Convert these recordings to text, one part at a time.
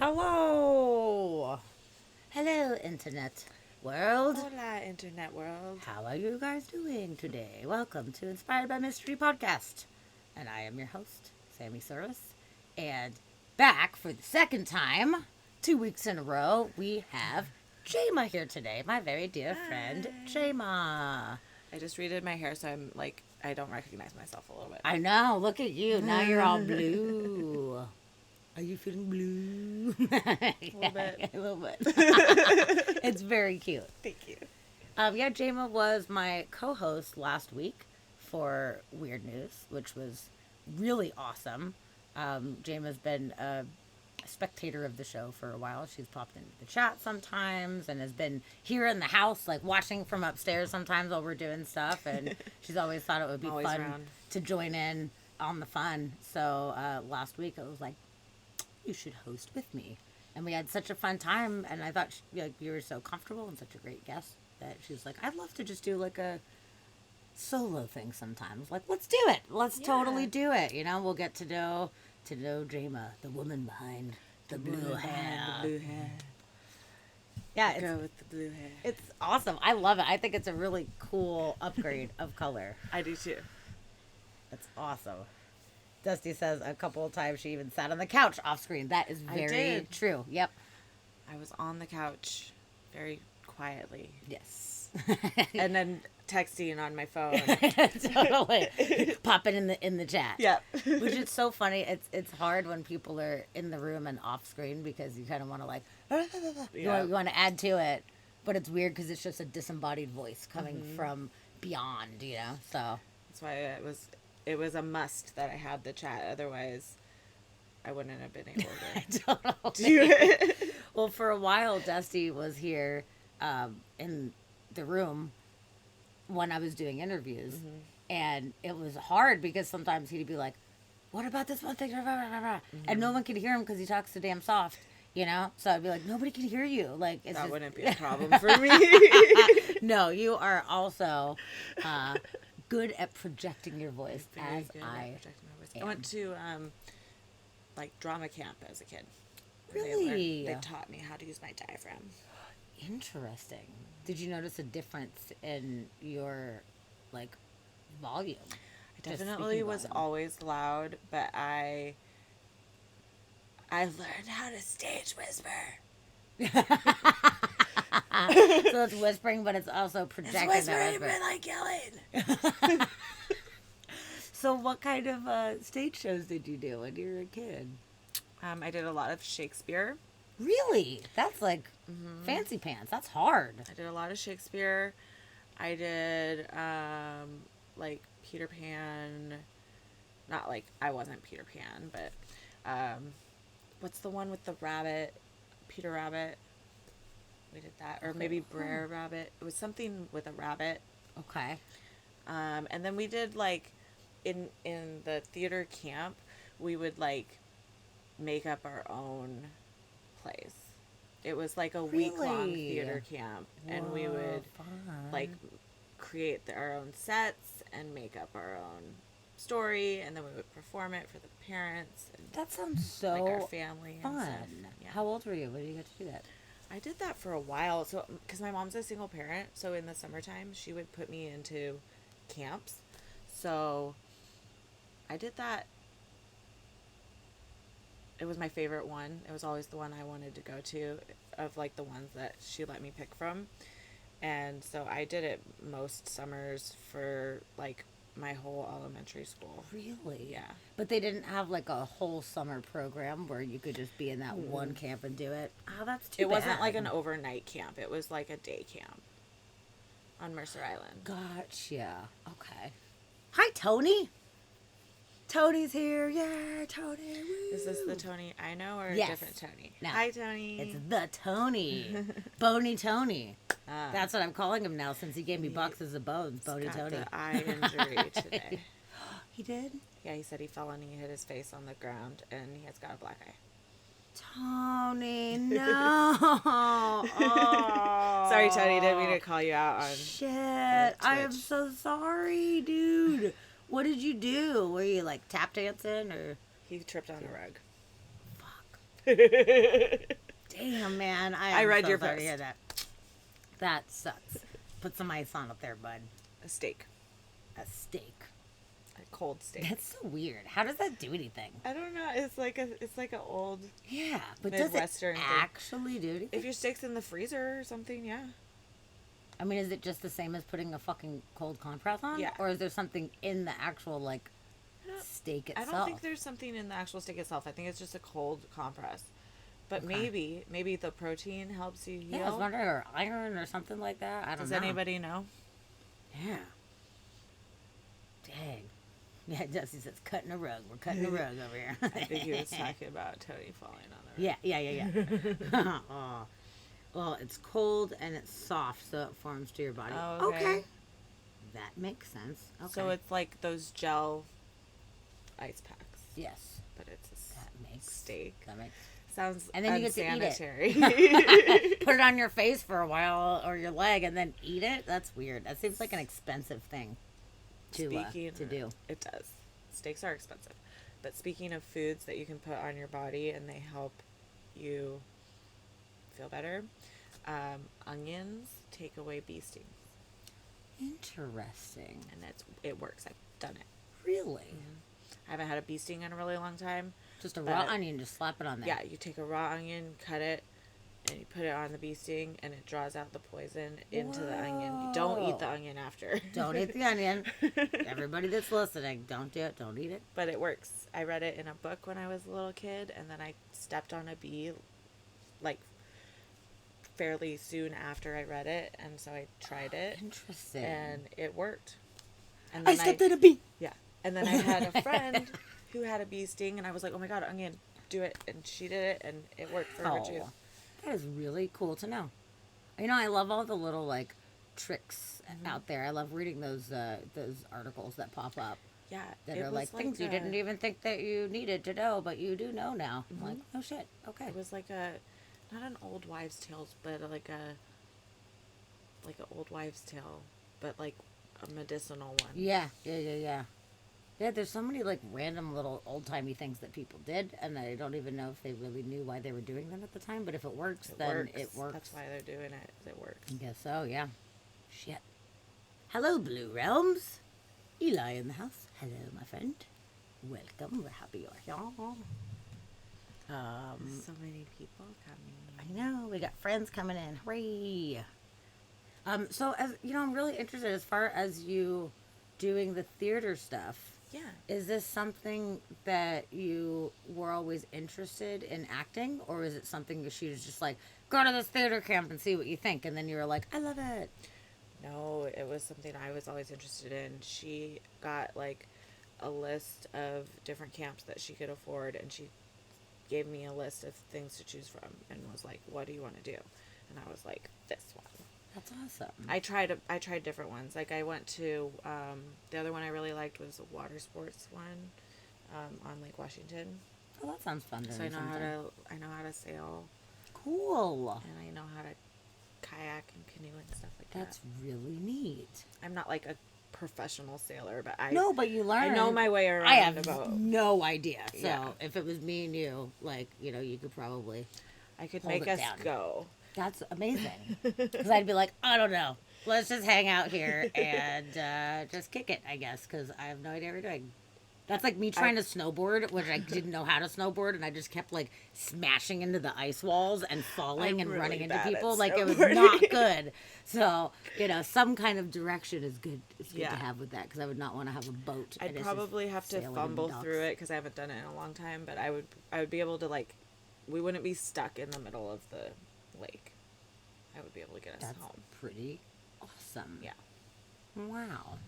Hello. Hello, Internet world. Hola, Internet world. How are you guys doing today? Welcome to Inspired by Mystery Podcast. And I am your host, Sammy Service. And back for the second time, 2 weeks in a row, we have Jama here today, my very dear friend, Jama. I just redid my hair, so I'm like, I don't recognize myself a little bit. I know, look at you. Now you're all blue. Are you feeling blue? A little bit. A little bit. It's very cute. Thank you. Yeah, Jama was my co-host last week for Weird News, which was really awesome. Jama's been a spectator of the show for a while. She's popped into the chat sometimes and has been here in the house, like watching from upstairs sometimes while we're doing stuff. And she's always thought it would be Always fun around. to join in on the fun. So last week I was like, you should host with me. And we had such a fun time. And I thought you were so comfortable and such a great guest that she was like, I'd love to just do like a solo thing sometimes. Like, let's do it. Let's totally do it. You know, we'll get to know Jama, the woman behind the blue hair. The blue hair. Yeah, Girl with the blue hair. it's awesome. I love it. I think it's a really cool upgrade of color. I do too. It's awesome. Dusty says a couple of times she even sat on the couch off screen. That is I very did. true. Yep. I was on the couch very quietly. Yes. And then texting on my phone. Totally. Popping in the chat. Yep. Which is so funny. It's hard when people are in the room and off screen because you kind of want to like you want to add to it, but it's weird because it's just a disembodied voice coming from beyond, you know. So That's why it was a must that I had the chat. Otherwise, I wouldn't have been able to do it. well, for a while, Dusty was here in the room when I was doing interviews, and it was hard because sometimes he'd be like, "What about this one thing?" And no one could hear him because he talks so damn soft, you know. So I'd be like, "Nobody can hear you." Like it's That just... wouldn't be a problem for me. No, you are also good at projecting your voice, Very as good at I projecting my voice. am. I went to like drama camp as a kid. Really? They taught me how to use my diaphragm. Interesting. Did you notice a difference in your like volume? I Just definitely speaking was volume. always loud, but I learned how to stage whisper. So it's whispering, but it's also projecting It's that whispering, whisper. but like yelling. So what kind of stage shows did you do when you were a kid? I did a lot of Shakespeare. Really? That's like fancy pants. That's hard. I did a lot of Shakespeare. I did like Peter Pan. Not like I wasn't Peter Pan, but what's the one with the rabbit? Peter Rabbit. We did that, or maybe Brer Rabbit. It was something with a rabbit. Okay. And then we did like in the theater camp, we would like make up our own plays. It was like a week-long Really? theater camp, and we would fun. like create our own sets and make up our own story, and then we would perform it for the parents and That sounds so like our family and fun. stuff. Yeah. How old were you when you got to do that? I did that for a while, so because my mom's a single parent, so in the summertime she would put me into camps. So I did that. It was my favorite one. It was always the one I wanted to go to, of like the ones that she let me pick from. And so I did it most summers for like my whole elementary school. Really? Yeah. But they didn't have like a whole summer program where you could just be in that one camp and do it. Oh, that's too It wasn't bad. like an overnight camp. It was like a day camp on Mercer Island. Gotcha. Okay. Hi, Tony. Tony's here. Yeah, Tony. Woo. Is this the Tony I know or Yes. a different Tony? No. Hi, Tony. It's the Tony. Bony Tony. Ah. That's what I'm calling him now since he gave me boxes of bones. Bony got Tony. the eye injury today. He did? Yeah, he said he fell and he hit his face on the ground, and he has got a black eye. Tony, no. Oh. Sorry, Tony. Didn't mean to call you out on. Shit. I am Twitch. so sorry, dude. What did you do? Were you like tap dancing or? He tripped on a rug. Fuck. Damn, man. I I am read so your sorry to post. hear that. That sucks. Put some ice on up there, bud. A steak. A steak. A cold steak. That's so weird. How does that do anything? I don't know. It's like a old. Yeah, but does it Midwestern thing. actually do anything? If your steak's in the freezer or something, yeah. I mean, is it just the same as putting a fucking cold compress on? Yeah. Or is there something in the actual, like, don't- steak I itself? don't think there's something in the actual steak itself. I think it's just a cold compress. But Okay. maybe the protein helps you heal. Yeah, I was wondering, or iron or something like that. I don't Does know. anybody know? Yeah. Dang. Yeah, Dusty says, cutting a rug. We're cutting a rug over here. I think he was talking about Tony falling on the rug. Yeah. Aw. Well, it's cold and it's soft, so it forms to your body. Oh, okay. That makes sense. Okay. So it's like those gel ice packs, yes, but it's a that makes steak. That makes. Sounds And then you get to eat unsanitary. it. Put it on your face for a while or your leg, and then eat it. That's weird. That seems like an expensive thing to do. It does. Steaks are expensive. But speaking of foods that you can put on your body and they help you feel better, onions take away bee stings. Interesting. And it works. I've done it. Really? I haven't had a bee sting in a really long time. Just a raw onion, just slap it on there. Yeah, you take a raw onion, cut it, and you put it on the bee sting, and it draws out the poison into the onion. You don't eat the onion after. Don't eat the onion. Everybody that's listening, don't do it. Don't eat it. But it works. I read it in a book when I was a little kid, and then I stepped on a bee, like, fairly soon after I read it, and so I tried it. Interesting. And it worked. And I stepped on a bee. Yeah. And then I had a friend who had a bee sting, and I was like, oh my god, onion, do it. And she did it, and it worked for her too. That is really cool to know. You know, I love all the little, like, tricks out there. I love reading those articles that pop up. Yeah. That are like things you didn't even think that you needed to know, but you do know now. I'm like, oh shit, okay. It was like not an old wives' tale, but like an old wives' tale, but like a medicinal one. Yeah. Yeah, there's so many like random little old timey things that people did, and I don't even know if they really knew why they were doing them at the time. But if it works, then it works. That's why they're doing it. It works. I guess so. Yeah. Shit. Hello, Blue Realms. Eli in the house. Hello, my friend. Welcome. We're happy you're here. So many people coming. I know we got friends coming in. Hooray! So as you know, I'm really interested as far as you doing the theater stuff. Yeah. Is this something that you were always interested in acting, or is it something that she was just like, go to this theater camp and see what you think, and then you were like, I love it? No, it was something I was always interested in. She got like a list of different camps that she could afford, and she gave me a list of things to choose from and was like, what do you want to do? And I was like, this one. That's awesome. I tried different ones. Like I went to the other one I really liked was a water sports one on Lake Washington. Oh, that sounds fun. So I know how to sail. Cool. And I know how to kayak and canoe and stuff like That's that. really neat. I'm not like a professional sailor, but but you learn. I know my way around. I have a boat. no idea. So Yeah. if it was me and you, like, you know, you could probably I could hold make it us down. go. That's amazing. Because I'd be like, I don't know. Let's just hang out here and just kick it, I guess, because I have no idea what we're doing. That's like me trying to snowboard, which I didn't know how to snowboard, and I just kept like smashing into the ice walls and falling I'm and really running into bad at people. Like it was snowboarding. not good. So, you know, some kind of direction is good. It's good Yeah. to have with that because I would not want to have a boat. I'd and it's probably just have to sailing in fumble docks. through it because I haven't done it in a long time. But I would be able to like, we wouldn't be stuck in the middle of the lake. I would be able to get us That's home. pretty awesome. Yeah. Wow.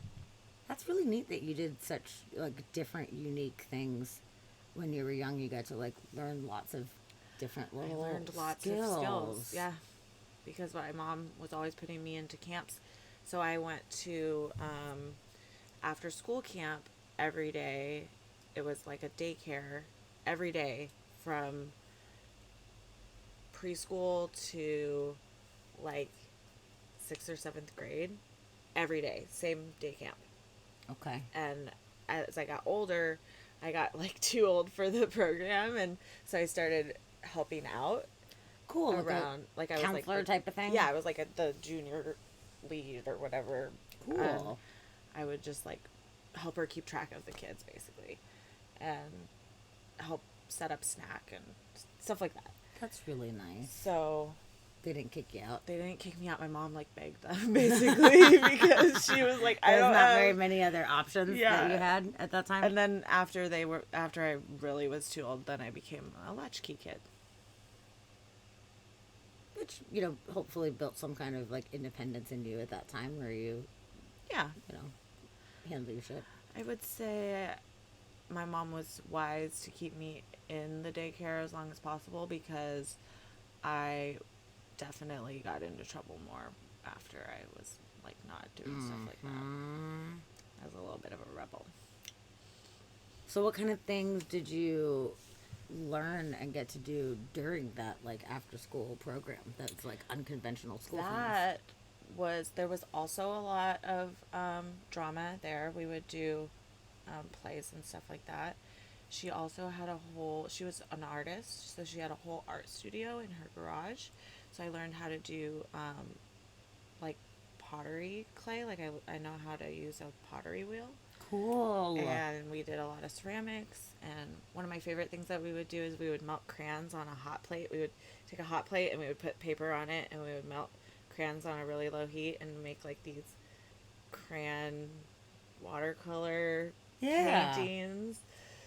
That's really neat that you did such like different unique things when you were young. You got to like learn lots of different I little learned lots of skills. Yeah, because my mom was always putting me into camps, so I went to after school camp every day. It was like a daycare every day from preschool to like 6th or 7th grade. Every day, same day camp. Okay. And as I got older, I got like too old for the program, and so I started helping out Cool. around, like I was like Counselor type of thing? Yeah, I was like the junior lead or whatever. Cool. And I would just like help her keep track of the kids basically, and help set up snack and stuff like that. That's really nice. So They didn't kick you out. they didn't kick me out. My mom like begged them basically because she was like, I There's don't not have... very many other options that Yeah. you had at that time. And then after I really was too old, then I became a latchkey kid. Which, hopefully built some kind of like independence in you at that time where you, Yeah, handle your shit. I would say my mom was wise to keep me in the daycare as long as possible because I definitely got into trouble more after I was like not doing stuff like that. I was a little bit of a rebel. So what kind of things did you learn and get to do during that like after school program that's like unconventional school things? There was also a lot of drama there. We would do plays and stuff like that. She also had she was an artist, so she had a whole art studio in her garage. So I learned how to do like pottery clay. Like I know how to use a pottery wheel. Cool. And we did a lot of ceramics. And one of my favorite things that we would do is we would melt crayons on a hot plate. We would take a hot plate and we would put paper on it and we would melt crayons on a really low heat and make like these crayon watercolor paintings.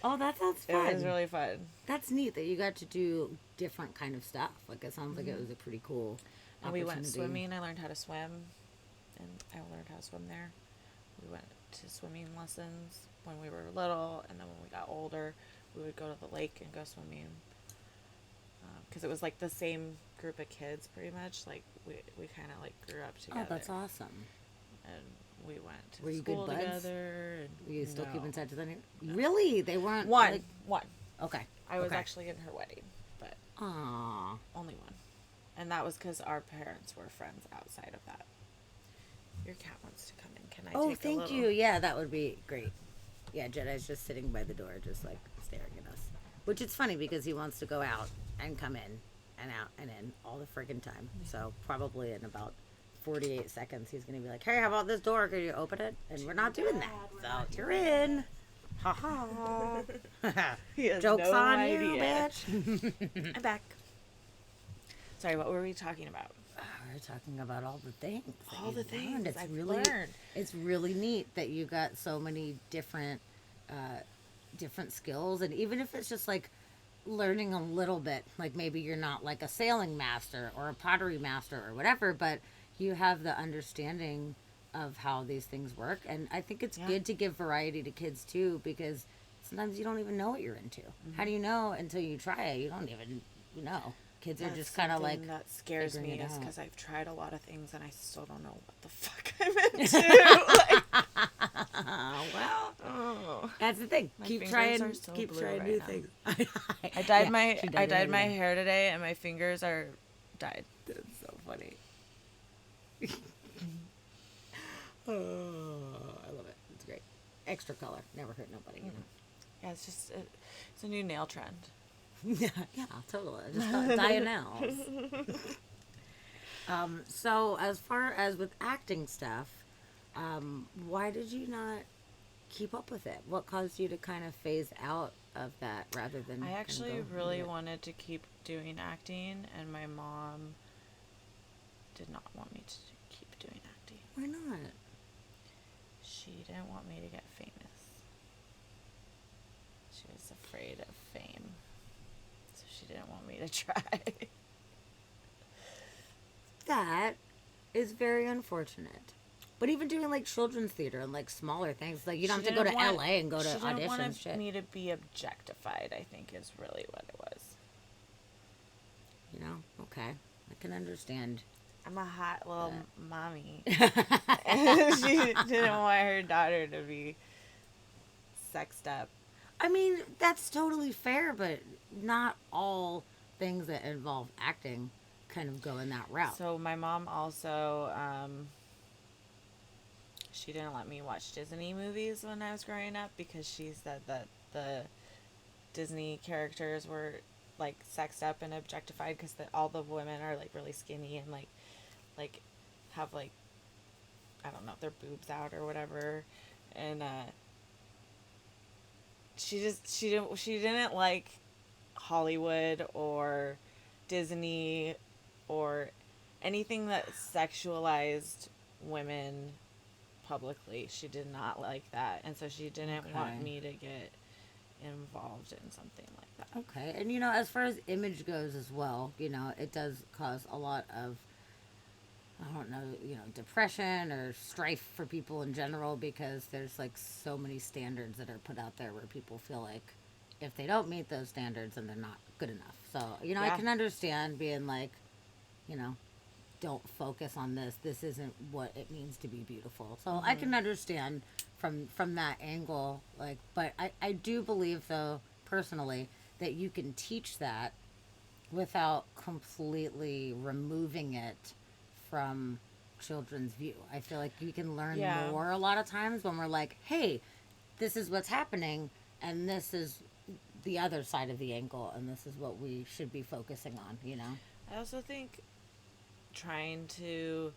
Oh, that sounds fun. It was really fun. That's neat that you got to do different kind of stuff. Like it sounds like it was a pretty cool And we went opportunity. swimming. I learned how to swim, and I learned how to swim there. We went to swimming lessons when we were little, and then when we got older, we would go to the lake and go swimming. Because it was like the same group of kids, pretty much. Like we kind of like grew up together. Oh, that's awesome. And we went to Were you school good buds? together. And Were you still no. keep in touch with any? Really? They weren't One. Okay. I was Okay. actually in her wedding, but Aww. only one. And that was because our parents were friends outside of that. Your cat wants to come in. Can I Oh, take a thank little... you. Yeah, that would be great. Yeah, Jedi's just sitting by the door, just like staring at us. Which is funny because he wants to go out and come in and out and in all the friggin' time. So probably in about 48 seconds, he's going to be like, hey, how about this door? Could you open it? And we're not doing that. So you're in. Ha ha. He has Joke's no on idea. you, bitch. I'm back. Sorry, what were we talking about? We're talking about all the things. that All the you've things learned. It's I've really, learned. It's really neat that you got so many different skills, and even if it's just like learning a little bit, like maybe you're not like a sailing master or a pottery master or whatever, but you have the understanding of how these things work. And I think it's good to give variety to kids too, because sometimes you don't even know what you're into. How do you know until you try it? You don't even know. Kids are just kind of like, that scares me figuring it is out. because I've tried a lot of things and I still don't know what the fuck I'm into. well, that's the thing. Keep fingers trying, are so keep blue trying right new now. things. I dyed Yeah, my she I it dyed my everything. hair today and my fingers are dyed. That's so funny. Oh, I love it. It's great. Extra color. Never hurt nobody. You Yeah, it's just it's a new nail trend. know? yeah, totally. Just dye your nails. So as far as with acting stuff, why did you not keep up with it? What caused you to kind of phase out of that rather than? I kinda actually go into really it? wanted to keep doing acting, and my mom did not want me to keep doing acting. Why not? She didn't want me to get famous. She was afraid of fame. So she didn't want me to try. That is very unfortunate. But even doing like children's theater and like smaller things, like you don't have to go to LA and go to She didn't auditions. want Shit. me to be objectified, I think is really what it was. You know? Okay. I can understand. I'm a hot little mommy. And she didn't want her daughter to be sexed up. I mean, that's totally fair, but not all things that involve acting kind of go in that route. So my mom also, she didn't let me watch Disney movies when I was growing up because she said that the Disney characters were like sexed up and objectified because all the women are like really skinny and like have like, I don't know, their boobs out or whatever, and she didn't like Hollywood or Disney or anything that sexualized women publicly. She did not like that, and so she didn't want Okay. me to get involved in something like that. Okay. And as far as image goes as well, it does cause a lot of, I don't know, depression or strife for people in general because there's like so many standards that are put out there where people feel like if they don't meet those standards, then they're not good enough. So, I Yeah. can understand being like, you know, don't focus on this. This isn't what it means to be beautiful. So I can understand from that angle. Like, but I do believe though personally that you can teach that without completely removing it from children's view. I feel like you can learn Yeah. more a lot of times when we're like, hey, this is what's happening, and this is the other side of the angle, and this is what we should be focusing on. I also think trying to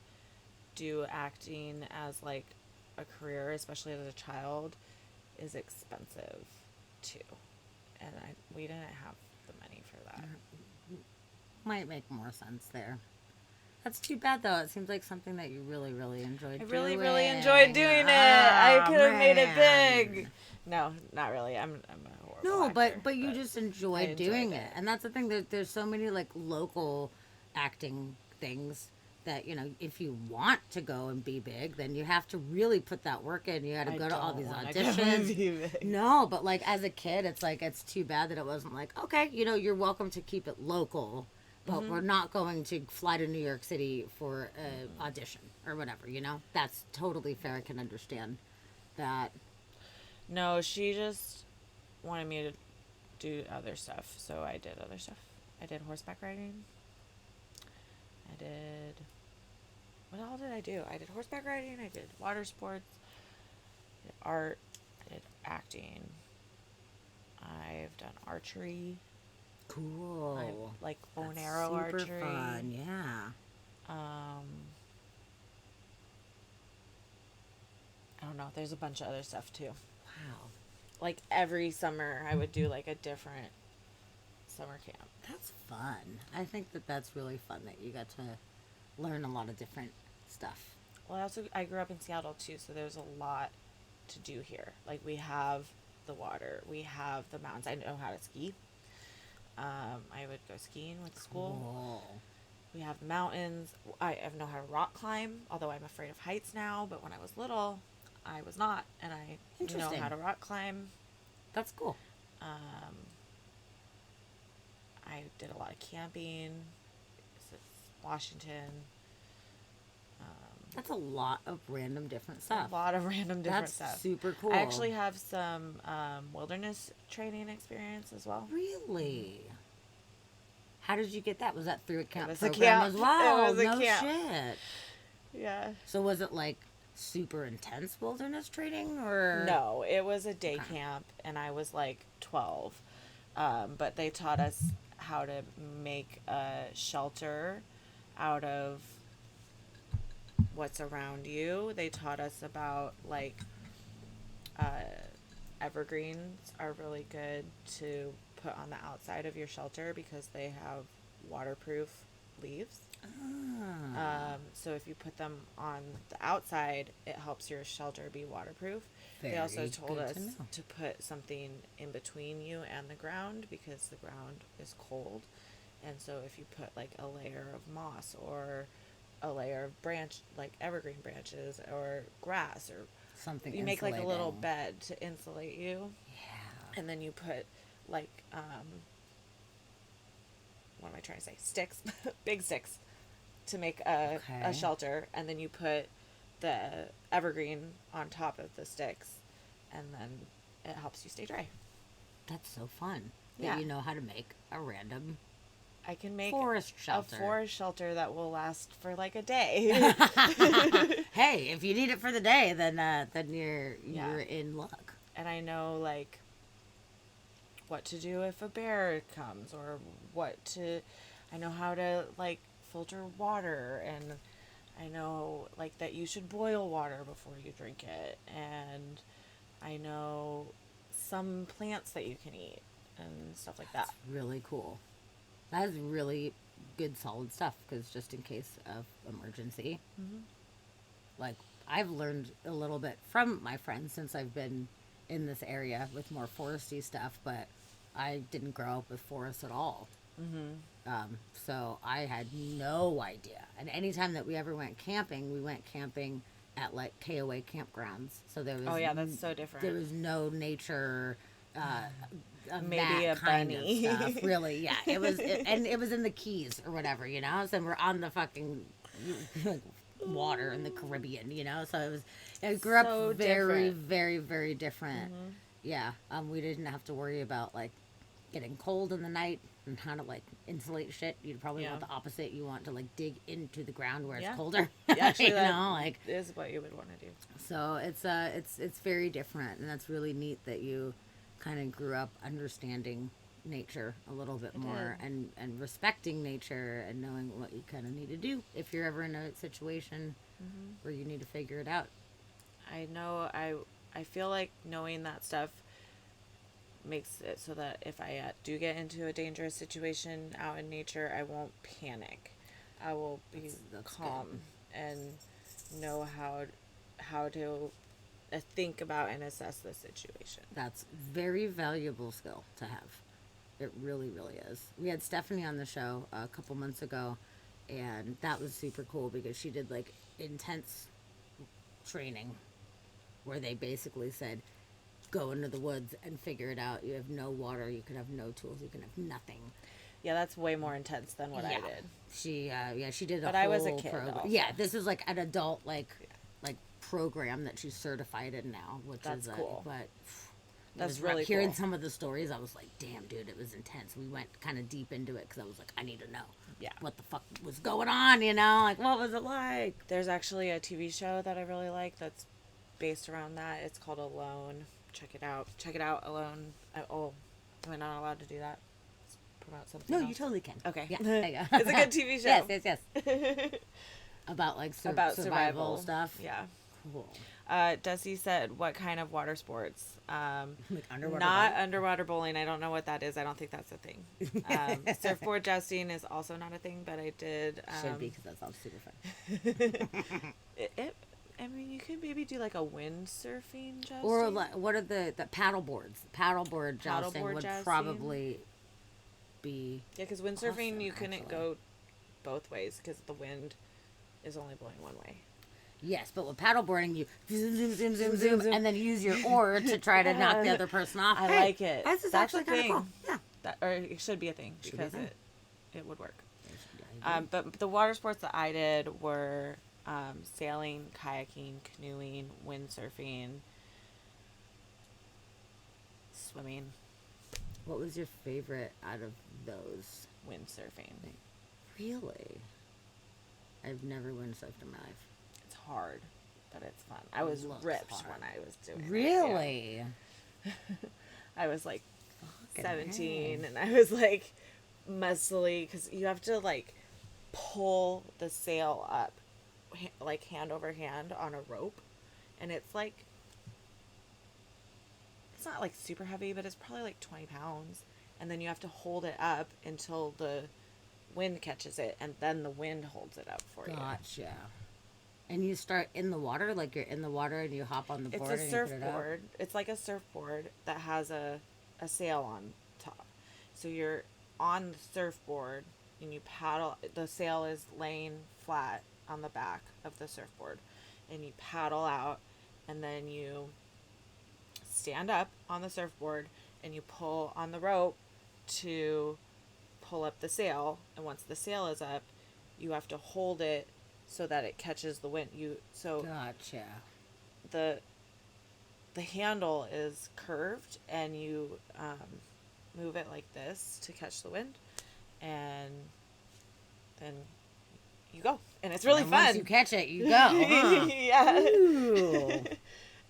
do acting as like a career, especially as a child, is expensive too. And we didn't have the money for that. Might make more sense there. That's too bad though. It seems like something that you really, really enjoyed I doing. really enjoyed doing it. I Ah, could have made it big. man. No, not really. I'm a horrible No, actor, but you just I enjoyed enjoyed doing it. it. And that's the thing, that there's so many like local acting things that, if you want to go and be big, then you have to really put that work in. You got to I go to all don't these wanna go and auditions. be big. No, but like as a kid, it's like it's too bad that it wasn't like, okay, you're welcome to keep it local, but we're not going to fly to New York City for an audition or whatever. That's totally fair. I can understand that. No, she just wanted me to do other stuff, so I did other stuff. I did horseback riding. I did. What all did I do? I did horseback riding. I did water sports. I did art. I did acting. I've done archery. Cool. I like bow and That's arrow super archery. fun. Yeah. Um, I don't know. There's a bunch of other stuff too. Wow. Like every summer, I would do like a different summer camp. That's fun. I think that that's really fun that you got to learn a lot of different stuff. Well, I grew up in Seattle too, so there's a lot to do here. Like we have the water, we have the mountains. I know how to ski. I would go skiing with school. Cool. We have the mountains. I know how to rock climb, although I'm afraid of heights now. But when I was little, I was not, and I know Interesting. how to rock climb. That's cool. I did a lot of camping. Washington. That's a lot of random different stuff. A lot of random different That's stuff. super cool. I actually have some wilderness training experience as well. Really? How did you get that? Was that through a camp was a program camp. as well? It was a No camp. shit. Yeah. So was it like super intense wilderness training or No, it was a day camp, and I was like 12. But they taught us how to make a shelter out of what's around you. They taught us about like evergreens are really good to put on the outside of your shelter because they have waterproof leaves. So if you put them on the outside, it helps your shelter be waterproof. They also Very told good us to know. to put something in between you and the ground because the ground is cold. And so if you put like a layer of moss or a layer of branch, like evergreen branches or grass, or something you make like a little insulating? bed to insulate you. Yeah. And then you put like what am I trying to say? Sticks, big sticks, to make a Okay. shelter, and then you put the evergreen on top of the sticks, and then it helps you stay dry. That's so fun. Yeah. That you know how to make a random I can make forest shelter. a forest shelter that will last for like a day. Hey, if you need it for the day, then you're Yeah. in luck. And I know like what to do if a bear comes, or I know how to like filter water, and I know like that you should boil water before you drink it, and I know some plants that you can eat and stuff like that. Really cool. That is really good, solid stuff. Because just in case of emergency, like I've learned a little bit from my friends since I've been in this area with more foresty stuff, but I didn't grow up with forests at all. So I had no idea. And anytime that we ever went camping, we went camping at like KOA campgrounds. So there was Oh yeah, that's so different. there was no nature. Of Maybe that a kind bunny. of stuff, really. Yeah, and it was in the Keys or whatever, you know. So we're on the fucking like, water in the Caribbean, you know. So it grew So up very, different. very, very different. Yeah, we didn't have to worry about like getting cold in the night and how to like insulate shit. You'd probably Yeah. want the opposite. You want to like dig into the ground where Yeah. it's colder. Actually, you that know, like is what you would want to do. so it's very different, and that's really neat that you kind of grew up understanding nature a little bit more did. and respecting nature and knowing what you kind of need to do if you're ever in a situation where you need to figure it out. I know I feel like knowing that stuff makes it so that if I do get into a dangerous situation out in nature, I won't panic. I will be That's calm good. and know how to think about and assess the situation. That's very valuable skill to have. It really, really is. We had Stephanie on the show a couple months ago, and that was super cool because she did like intense training where they basically said, go into the woods and figure it out. You have no water, you can have no tools, you can have nothing. Yeah, that's way more intense than what I did. She did a But whole I was a kid program. also. Yeah, this is like an adult like program that she's certified in now, which That's is cool. but That's rough. really Hearing cool. some of the stories, I was like, damn, dude, it was intense. We went kind of deep into it because I was like, I need to know Yeah. what the fuck was going on, you know, like what was it like? There's actually a TV show that I really like that's based around that. It's called Alone. Check it out. Check it out, Alone. Am I not allowed to do that? Let's promote something No, else. you totally can. Okay. Yeah, there you go. It's a good TV show. Yes. About like About survival stuff. Yeah. Cool. Dusty said, what kind of water sports? Like underwater. Not bowling? underwater bowling. I don't know what that is. I don't think that's a thing. Surfboard jousting is also not a thing, but I did. Should be because that sounds super fun. I mean, you could maybe do like a windsurfing jousting. Or like, what are the paddle boards? Paddleboard jousting Paddleboard would jousting? probably be. Yeah, because windsurfing, Awesome, you couldn't actually. go both ways because the wind is only blowing one way. Yes, but with paddleboarding, you zoom, and then use your oar to try to knock the other person off. I Hey, like it. This is That's actually a kind of thing. cool. Yeah. Or it should be a thing Should be a because thing. it would work. I agree. But the water sports that I did were sailing, kayaking, canoeing, windsurfing, swimming, What was your favorite out of those? windsurfing. Really? I've never windsurfed in my life. It's hard, but it's fun. I was Looks ripped hard. when I was doing it. Really? Yeah. I was like Fucking 17 A. and I was like muscly because you have to like pull the sail up like hand over hand on a rope, and it's like it's not like super heavy, but it's probably like 20 pounds, and then you have to hold it up until the wind catches it, and then the wind holds it up for you. Gotcha. And you start in the water, like you're in the water and you hop on the It's board a and you put it up? surfboard. It's like a surfboard that has a sail on top. So you're on the surfboard and you paddle. The sail is laying flat on the back of the surfboard, and you paddle out, and then you stand up on the surfboard and you pull on the rope to pull up the sail. And once the sail is up, you have to hold it so that it catches the wind. Gotcha. The handle is curved, and you move it like this to catch the wind, and then you go, and it's really And fun. Once you catch it, you go. Huh? Yeah. Ooh.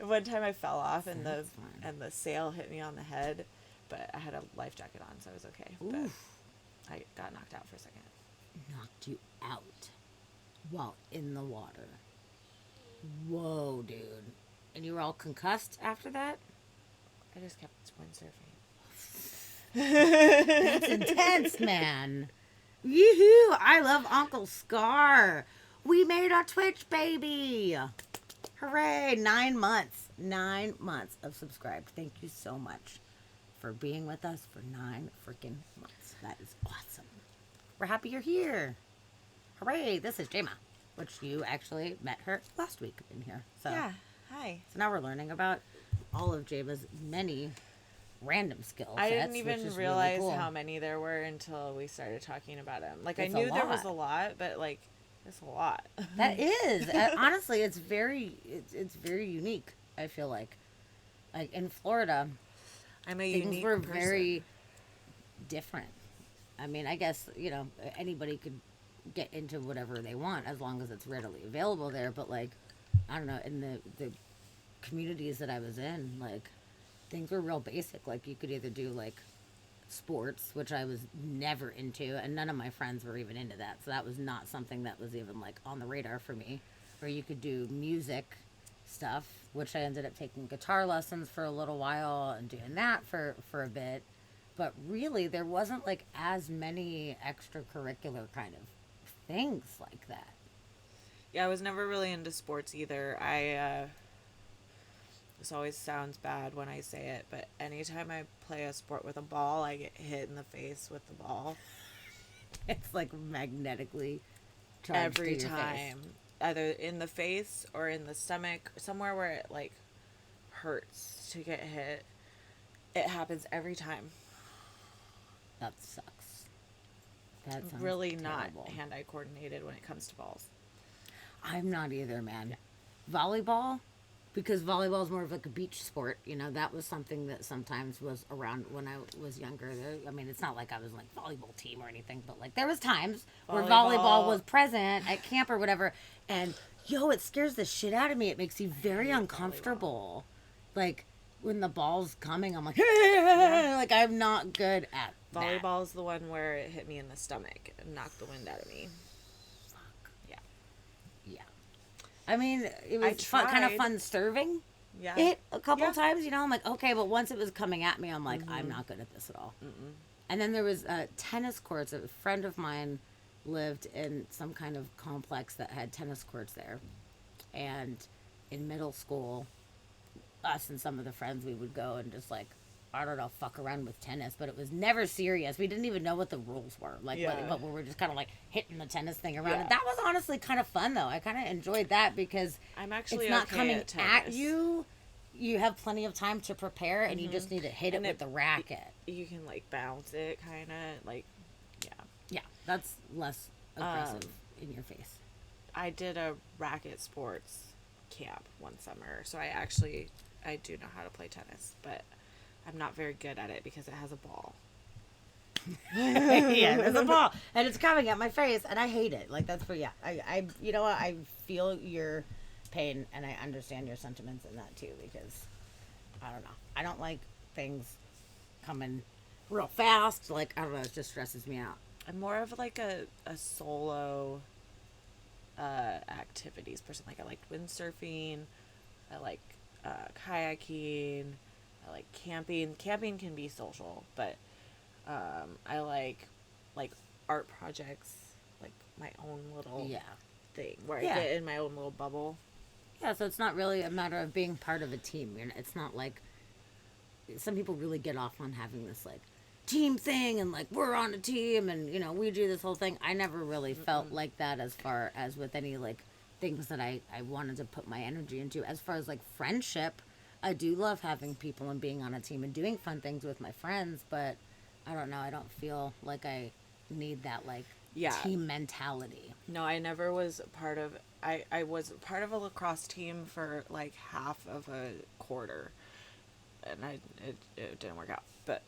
One time I fell off, and That's fun. the sail hit me on the head, but I had a life jacket on, so I was okay. But Oof. I got knocked out for a second. Knocked you out while in the water. Whoa, dude. And you were all concussed after that? I just kept windsurfing. That's intense, man. Yoo-hoo! I love Uncle Scar. We made our Twitch, baby. Hooray! 9 months. 9 months of subscribed. Thank you so much for being with us for 9 freaking months. That is awesome. We're happy you're here. Hooray! This is Jama, which you actually met her last week in here. So, Yeah. Hi. so now we're learning about all of Jama's many random skill I sets, didn't even which is realize really cool. how many there were until we started talking about them. Like, It's I a knew there was lot. a lot, but, like, it's a lot. That is honestly, it's very unique. I feel like in Florida, I'm a things unique were person. very different. I mean, I guess anybody could get into whatever they want as long as it's readily available there. But like, I don't know, in the communities that I was in, like things were real basic. Like you could either do like sports, which I was never into, and none of my friends were even into that. So that was not something that was even like on the radar for me. Or you could do music stuff, which I ended up taking guitar lessons for a little while and doing that for a bit. But really, there wasn't like as many extracurricular kind of things like that. Yeah, I was never really into sports either. This always sounds bad when I say it, but anytime I play a sport with a ball, I get hit in the face with the ball. It's like magnetically charged Every to your time. face. Either in the face or in the stomach, somewhere where it, like, hurts to get hit. It happens every time. That sucks. That sounds Really terrible. not hand-eye coordinated when it comes to balls. I'm not either, man. Volleyball, because volleyball is more of like a beach sport. That was something that sometimes was around when I was younger. I mean, it's not like I was like volleyball team or anything, but like there was times where volleyball was present at camp or whatever, and it scares the shit out of me. It makes you very uncomfortable. Like when the ball's coming, I'm like, like I'm not good at that. Volleyball is the one where it hit me in the stomach and knocked the wind out of me. Yeah. Yeah. I mean, it I was kind of tried. fun serving Yeah. it a couple Yeah. times. I'm like, okay, but once it was coming at me, I'm like, I'm not good at this at all. And then there was tennis courts. A friend of mine lived in some kind of complex that had tennis courts there. And in middle school, us and some of the friends, we would go and just like, I don't know, fuck around with tennis, but it was never serious. We didn't even know what the rules were. Like, Yeah. but we were just kind of like hitting the tennis thing around. Yeah. And that was honestly kind of fun, though. I kind of enjoyed that because I'm actually it's not okay coming at tennis. you. You have plenty of time to prepare, and you just need to hit And it with the racket. You can, like, bounce it, kind of. Like, yeah. Yeah, that's less aggressive in your face. I did a racket sports camp one summer, so I do know how to play tennis, but I'm not very good at it because it has a ball. Yeah, there's a ball, and it's coming at my face, and I hate it. Like that's I you know what? I feel your pain, and I understand your sentiments in that too, because I don't know. I don't like things coming real fast. Like I don't know, it just stresses me out. I'm more of like a solo activities person. Like I like windsurfing, I like kayaking, I like camping. Camping can be social, but I like art projects, like my own little thing where I get in my own little bubble. Yeah, so it's not really a matter of being part of a team. It's not like some people really get off on having this like team thing and like we're on a team and we do this whole thing. I never really felt like that as far as with any like things that I wanted to put my energy into. As far as like friendship, I do love having people and being on a team and doing fun things with my friends, but I don't know, I don't feel like I need that like team mentality. No, I never was part of I was part of a lacrosse team for like half of a quarter, and it didn't work out. But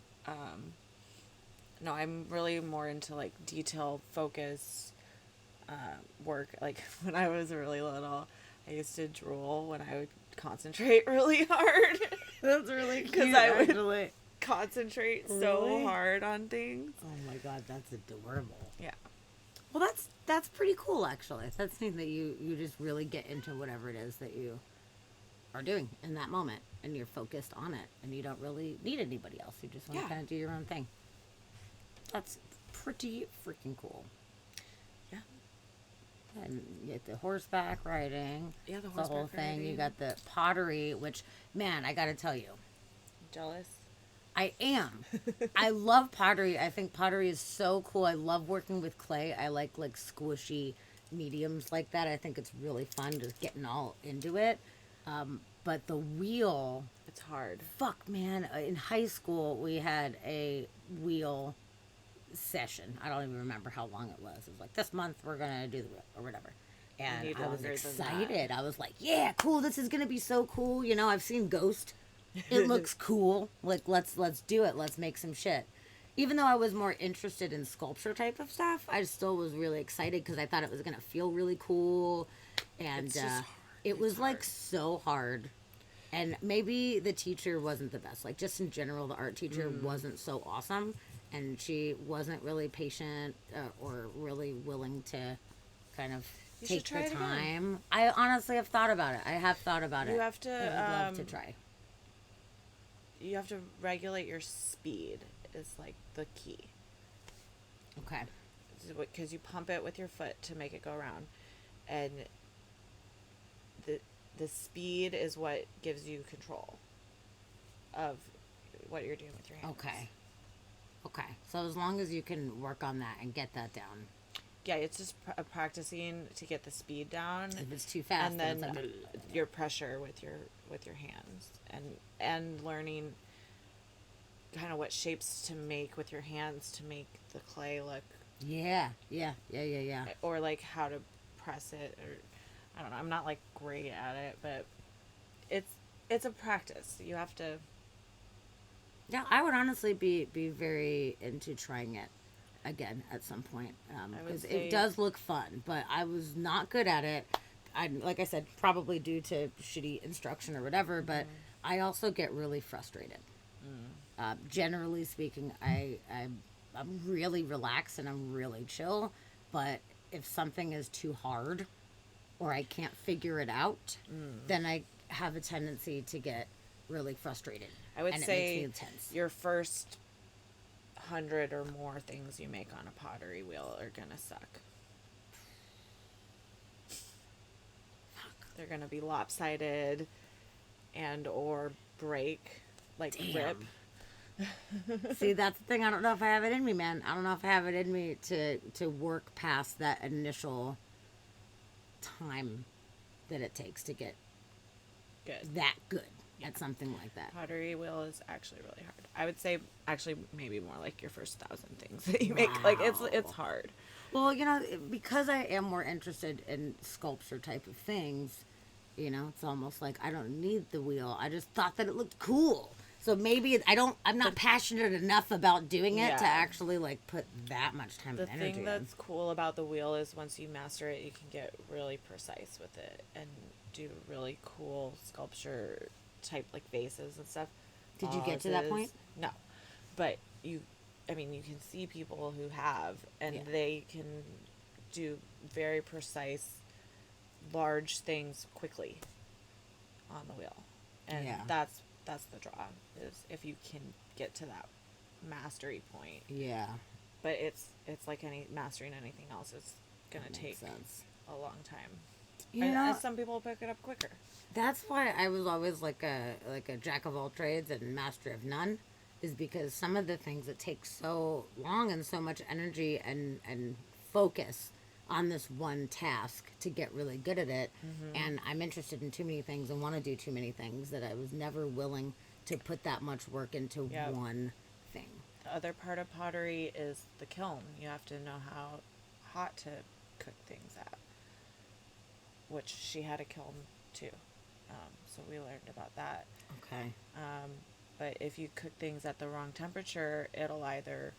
no, I'm really more into like detail focus work. Like when I was really little, I used to drool when I would concentrate really hard. That's really cute, Because concentrate Really? so hard on things. Oh my god, that's adorable. Yeah. Well, that's pretty cool, actually. That's neat that you just really get into whatever it is that you are doing in that moment, and you're focused on it, and you don't really need anybody else. You just want to Yeah. kind of do your own thing. That's pretty freaking cool. Yeah. And you get the horseback riding. Yeah, the whole horseback thing. You riding. got the pottery, which, man, I got to tell you, Jealous? I am. I love pottery. I think pottery is so cool. I love working with clay. I like squishy mediums like that. I think it's really fun just getting all into it. But the wheel, It's hard. fuck man, in high school we had a wheel session. I don't even remember how long it was. It was like this month we're gonna do the wheel or whatever. And need I was longer than that. excited. I was like, yeah, cool. This is gonna be so cool. You know, I've seen Ghost. It looks cool. Like let's do it. Let's make some shit. Even though I was more interested in sculpture type of stuff, I still was really excited because I thought it was gonna feel really cool, and It's just hard. it was It's like hard. so hard. And maybe the teacher wasn't the best. Like just in general, the art teacher wasn't so awesome, and she wasn't really patient or really willing to kind of You should take try the it again. time. I honestly have thought about it. I have thought about it. You have to, I would love to try. You have to regulate your speed is like the key. Okay. Because you pump it with your foot to make it go around. And the speed is what gives you control of what you're doing with your hands. Okay. Okay. So as long as you can work on that and get that down. Yeah, it's just practicing to get the speed down. If it's too fast, And then then it's like, your pressure with your hands and learning kind of what shapes to make with your hands to make the clay look, yeah. or like how to press it, or I don't know, I'm not like great at it, but it's a practice. You have to. Yeah, I would honestly be very into trying it again at some point would because say- it does look fun, but I was not good at it. I like I said, probably due to shitty instruction or whatever. But I also get really frustrated. Generally speaking, I'm really relaxed and I'm really chill. But if something is too hard or I can't figure it out, then I have a tendency to get really frustrated. I would and it say makes me intense. your first 100 or more things you make on a pottery wheel are gonna suck. They're gonna be lopsided and or break, like rip. See, that's the thing. I don't know if I have it in me, man. I don't know if I have it in me to work past that initial time that it takes to get Good. that good at something like that. Pottery wheel is actually really hard. I would say actually maybe more like your first 1,000 things that you make. Like it's Wow. hard. Well, you know, because I am more interested in sculpture type of things, you know, it's almost like I don't need the wheel. I just thought that it looked cool. So maybe I'm not passionate enough about doing it to Yeah. actually like put that much time The and energy thing in. that's cool about the wheel is once you master it, you can get really precise with it and do really cool sculpture type like vases and stuff. Did you get to that Vases. point? No, but you can see people who have, and Yeah. they can do very precise, large things quickly on the wheel, and Yeah. that's the draw, is if you can get to that mastery point. Yeah. But it's like mastering anything else. It's gonna That take makes sense. a long time. You And know, some people pick it up quicker. that's why I was always like a jack of all trades and master of none, is because some of the things that take so long and so much energy and focus on this one task to get really good at it, and I'm interested in too many things and want to do too many things that I was never willing to put that much work into Yep. one thing. The other part of pottery is the kiln. You have to know how hot to cook things at, which she had a kiln too. So we learned about that. Okay. But if you cook things at the wrong temperature, it'll either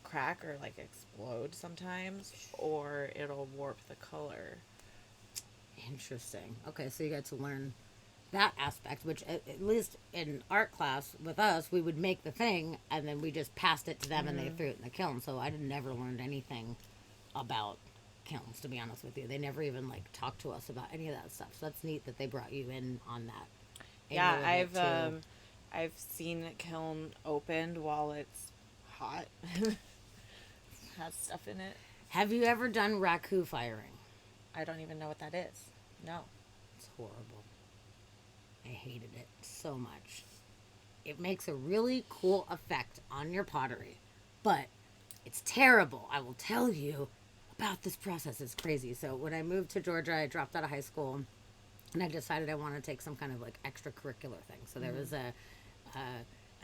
crack or like explode sometimes, or it'll warp the color. Interesting. Okay, so you got to learn that aspect, which at least in art class with us, we would make the thing and then we just passed it to them and they threw it in the kiln. So I never learned anything about kilns, to be honest with you. They never even like talked to us about any of that stuff. So that's neat that they brought you in on that. Yeah, angle of it, too. I've seen a kiln opened while it's hot. Has stuff in it. Have you ever done raku firing? I don't even know what that is. No. It's horrible. I hated it so much. It makes a really cool effect on your pottery, but it's terrible. I will tell you about this process. It's crazy. So when I moved to Georgia, I dropped out of high school, and I decided I wanted to take some kind of like extracurricular thing. So there was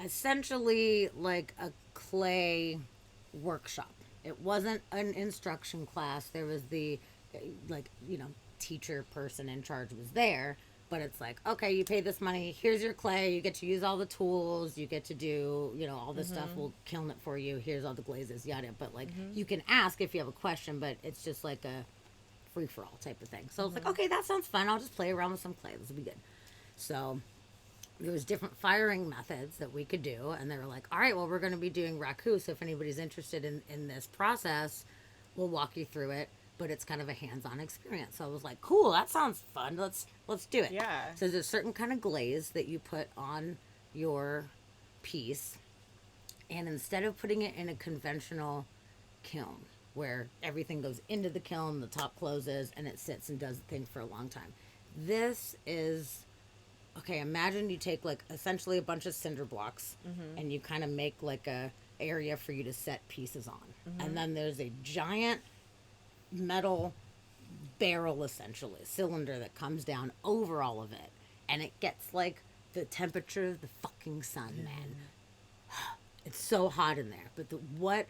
essentially like a clay workshop. It wasn't an instruction class. There was the like, teacher person in charge was there, but it's like, okay, you pay this money, here's your clay, you get to use all the tools, you get to do, all this stuff, we'll kiln it for you, here's all the glazes, yada. But like, you can ask if you have a question, but it's just like a free-for-all type of thing. So I was like, okay, that sounds fun, I'll just play around with some clay, this will be good. So there was different firing methods that we could do, and they were like, all right, well, we're going to be doing raku, so if anybody's interested in this process, we'll walk you through it, but it's kind of a hands-on experience. So I was like, cool, that sounds fun, let's do it. Yeah. So there's a certain kind of glaze that you put on your piece, and instead of putting it in a conventional kiln where everything goes into the kiln, the top closes, and it sits and does the thing for a long time, this is... Okay, imagine you take like essentially a bunch of cinder blocks and you kind of make like a area for you to set pieces on. And then there's a giant metal barrel, essentially, cylinder that comes down over all of it. And it gets like the temperature of the fucking sun, man. It's so hot in there. But what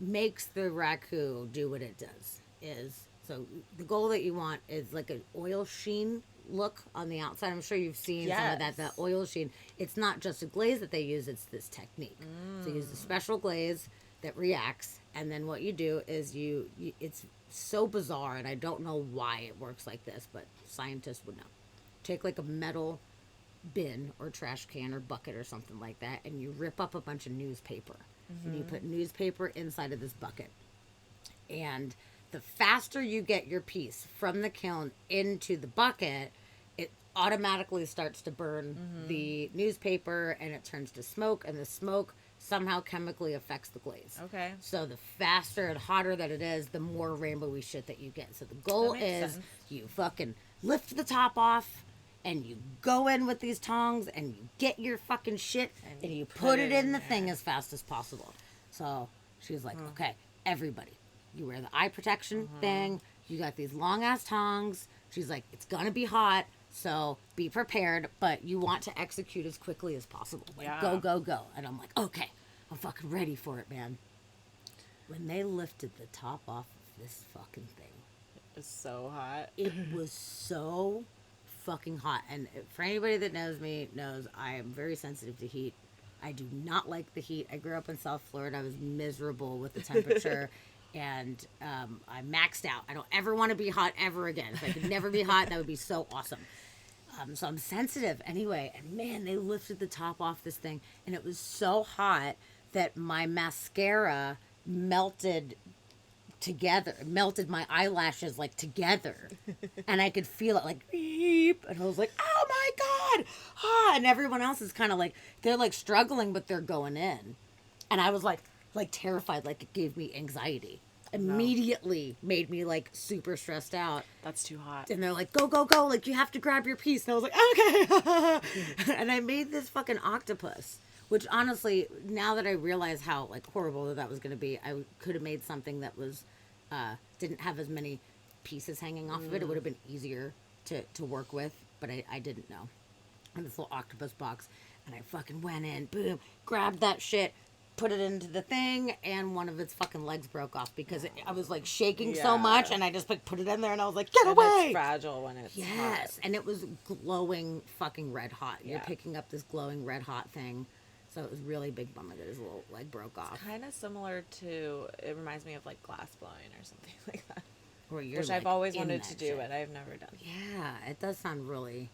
makes the raku do what it does is, so the goal that you want is like an oil sheen look on the outside. I'm sure you've seen some of that oil sheen. It's not just a glaze that they use, it's this technique. So you use a special glaze that reacts, and then what you do is you it's so bizarre, and I don't know why it works like this, but scientists would know. Take like a metal bin or trash can or bucket or something like that, and you rip up a bunch of newspaper. And you put newspaper inside of this bucket. And the faster you get your piece from the kiln into the bucket, it automatically starts to burn the newspaper, and it turns to smoke, and the smoke somehow chemically affects the glaze. Okay. So the faster and hotter that it is, the more rainbowy shit that you get. So the goal is sense. you fucking lift the top off, and you go in with these tongs, and you get your fucking shit, and you put it in the thing as fast as possible. So she was like, okay, everybody, you wear the eye protection thing. You got these long ass tongs. She's like, it's gonna be hot, so be prepared, but you want to execute as quickly as possible. Like, go, go, go. And I'm like, okay, I'm fucking ready for it, man. When they lifted the top off of this fucking thing, It's so hot. it was so fucking hot. And for anybody that knows me, knows I am very sensitive to heat. I do not like the heat. I grew up in South Florida. I was miserable with the temperature. And I maxed out. I don't ever want to be hot ever again. If I could never be hot, that would be so awesome. So I'm sensitive anyway. And man, they lifted the top off this thing. And it was so hot that my mascara melted together. It melted my eyelashes like together. And I could feel it like beep. And I was like, oh my God. Ah. And everyone else is kind of like, they're like struggling, but they're going in. And I was like terrified, like it gave me anxiety. Immediately made me like super stressed out. That's too hot. And they're like, go, go, go, like you have to grab your piece. And I was like, okay. And I made this fucking octopus, which honestly, now that I realize how like horrible that was going to be, I could have made something that was didn't have as many pieces hanging off of it. It would have been easier to work with, but I didn't know. And this little octopus box, and I fucking went in, boom, grabbed that shit, put it into the thing, and one of its fucking legs broke off because I was like shaking so much, and I just like put it in there, and I was like, get away! It's fragile when it's hot. And it was glowing fucking red hot. You're Yeah. picking up this glowing red hot thing, so it was really big bummer that his little leg broke off. Kind of similar to, it reminds me of like glass blowing or something like that. Where you're, Which like, I've always in wanted that to do, shit. but I've never done. Yeah, it does sound really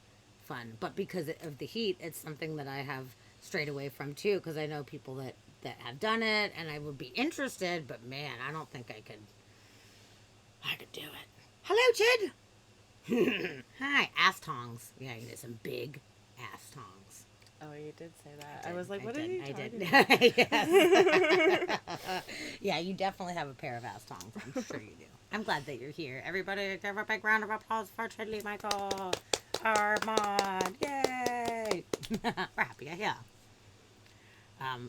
fun. But because of the heat, it's something that I have strayed away from too. Because I know people that have done it, and I would be interested. But man, I don't think I could. I could do it. Hello, Chid. Hi, ass tongs. Yeah, you need some big ass tongs. Oh, you did say that. I was like, what are you talking about? about? Yes. Yeah, you definitely have a pair of ass tongs. I'm sure you do. I'm glad that you're here. Everybody, give a big round of applause for Chidley Michael Armand. Yay! We're happy you're here.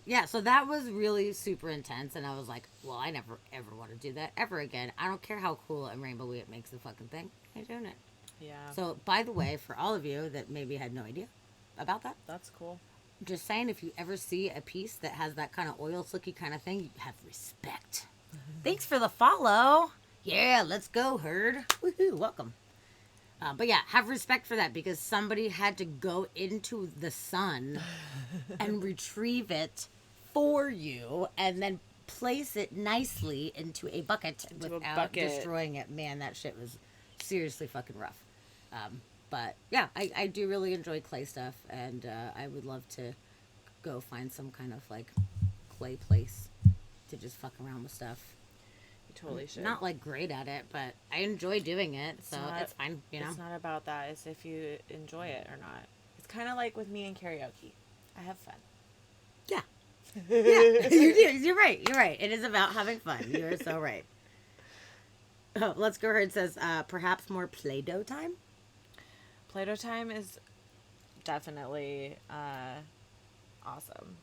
Yeah, so that was really super intense, and I was like, well, I never ever want to do that ever again. I don't care how cool and rainbowy it makes the fucking thing. I ain't doing it. Yeah. So, by the way, for all of you that maybe had no idea about that, That's cool. just saying, if you ever see a piece that has that kind of oil slicky kind of thing, you have respect. Thanks for the follow. Yeah, let's go, herd. Woohoo, welcome. But yeah, have respect for that, because somebody had to go into the sun and retrieve it for you and then place it nicely into a bucket without destroying it. Man, that shit was seriously fucking rough. But yeah, I do really enjoy clay stuff, and I would love to go find some kind of like clay place to just fuck around with stuff. You totally should. Not like great at it, but I enjoy doing it, so it's fine, you know? It's not about that. It's if you enjoy it or not. It's kind of like with me and karaoke. I have fun. Yeah. Yeah, you do. You're right. You're right. It is about having fun. You're so right. Oh, Let's Go Herd says, perhaps more Play-Doh time? Play-Doh time is definitely awesome.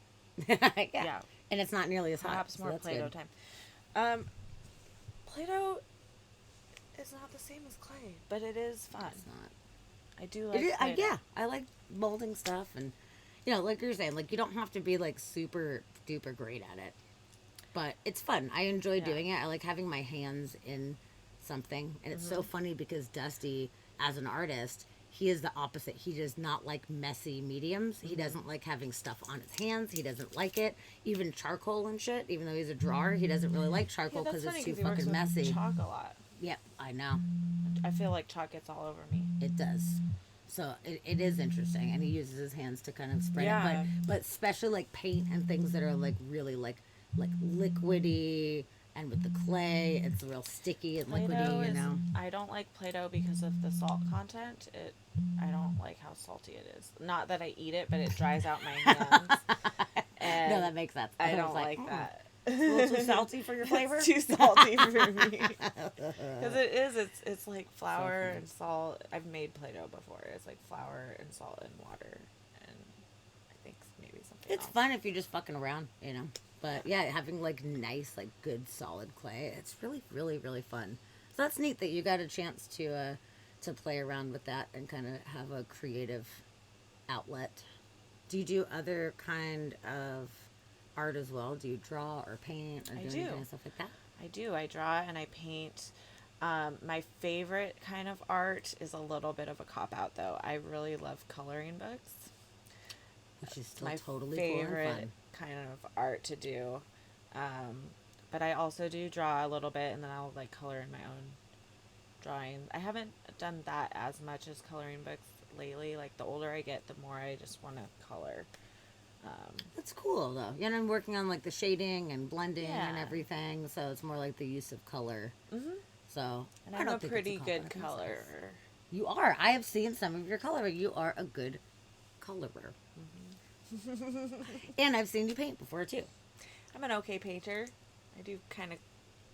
Yeah. And it's not nearly as hot. Perhaps more Play-Doh time. Play-Doh is not the same as clay, but it is fun. It's not. I do like Play-Doh. Yeah, I like molding stuff, and, you know, like you're saying, like, you don't have to be, like, super duper great at it. But it's fun. I enjoy doing it. I like having my hands in something. And it's so funny because Dusty, as an artist, he is the opposite. He does not like messy mediums. He doesn't like having stuff on his hands. He doesn't like it. Even charcoal and shit, even though he's a drawer, he doesn't really like charcoal because it's too fucking messy. Chalk a lot. Yep, I know. I feel like chalk gets all over me. It does. So it is interesting, and he uses his hands to kind of spread it. But especially like paint and things that are like really like liquidy, and with the clay, it's real sticky and liquidy, you know. I don't like Play-Doh because of the salt content. I don't like how salty it is. Not that I eat it, but it dries out my hands. And no, that makes sense. I don't like that. It's a little too salty for your flavor? It's too salty for me. Because it's like flour and salt. I've made Play-Doh before. It's like flour and salt and water. And I think maybe something It's else. fun if you're just fucking around, you know. But yeah, having like nice, like good solid clay, it's really, really, really fun. So that's neat that you got a chance to play around with that and kind of have a creative outlet. Do you do other kind of art as well? Do you draw or paint or do anything stuff like that? I do. I draw and I paint. My favorite kind of art is a little bit of a cop-out, though. I really love coloring books. Which is still My totally favorite cool and fun. kind of art to do. But I also do draw a little bit, and then I'll like color in my own drawing. I haven't done that as much as coloring books lately. Like the older I get, the more I just want to color. That's cool though. You know, I'm working on like the shading and blending and Yeah. everything, so it's more like the use of color. Mm-hmm. So And I I'm don't a think pretty it's good cop-out. colorer. You are. I have seen some of your coloring. You are a good colorer. And I've seen you paint before too. I'm an okay painter. I do kind of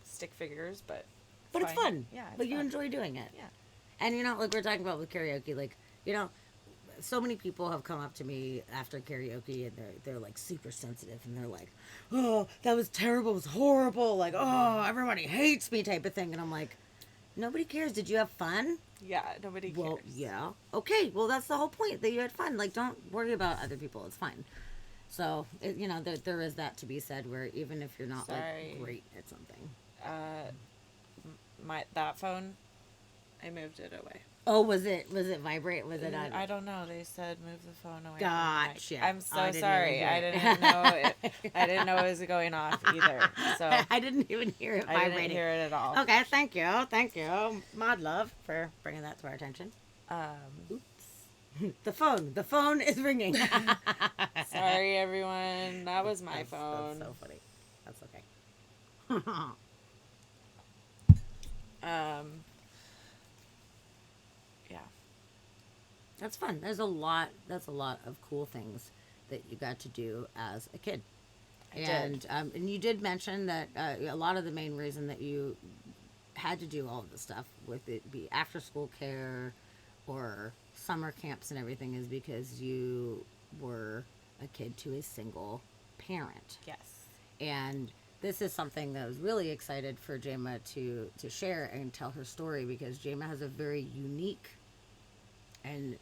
stick figures, but But it's fun. Yeah, it's But you fun. enjoy doing it. Yeah. And you know, like we're talking about with karaoke, like, you know, so many people have come up to me after karaoke and they're like super sensitive and they're like, oh, that was terrible, it was horrible, like, oh, everybody hates me type of thing. And I'm like, nobody cares. Did you have fun? Yeah, nobody cares. Well, yeah. Okay, well, that's the whole point, that you had fun. Like, don't worry about other people. It's fine. So, you know, there is that to be said where even if you're not, like, great at something. That phone, I moved it away. Oh, was it vibrate? Was it on? I don't know. They said move the phone away. Gotcha. From the mic. I'm Oh, so I didn't sorry. even I hear it. didn't know it. I didn't know it was going off either. So I didn't even hear it I vibrating. didn't hear it at all. Okay, thank you. Mod love for bringing that to our attention. Oops. The phone is ringing. Sorry, everyone. That was my phone. That's so funny. That's okay. Um, yeah. That's fun. There's a lot. That's a lot of cool things that you got to do as a kid. I did. And you did mention that a lot of the main reason that you had to do all of the stuff with it be after school care or summer camps and everything is because you were a kid to a single parent. Yes. And this is something that I was really excited for Jama to share and tell her story because Jama has a very unique and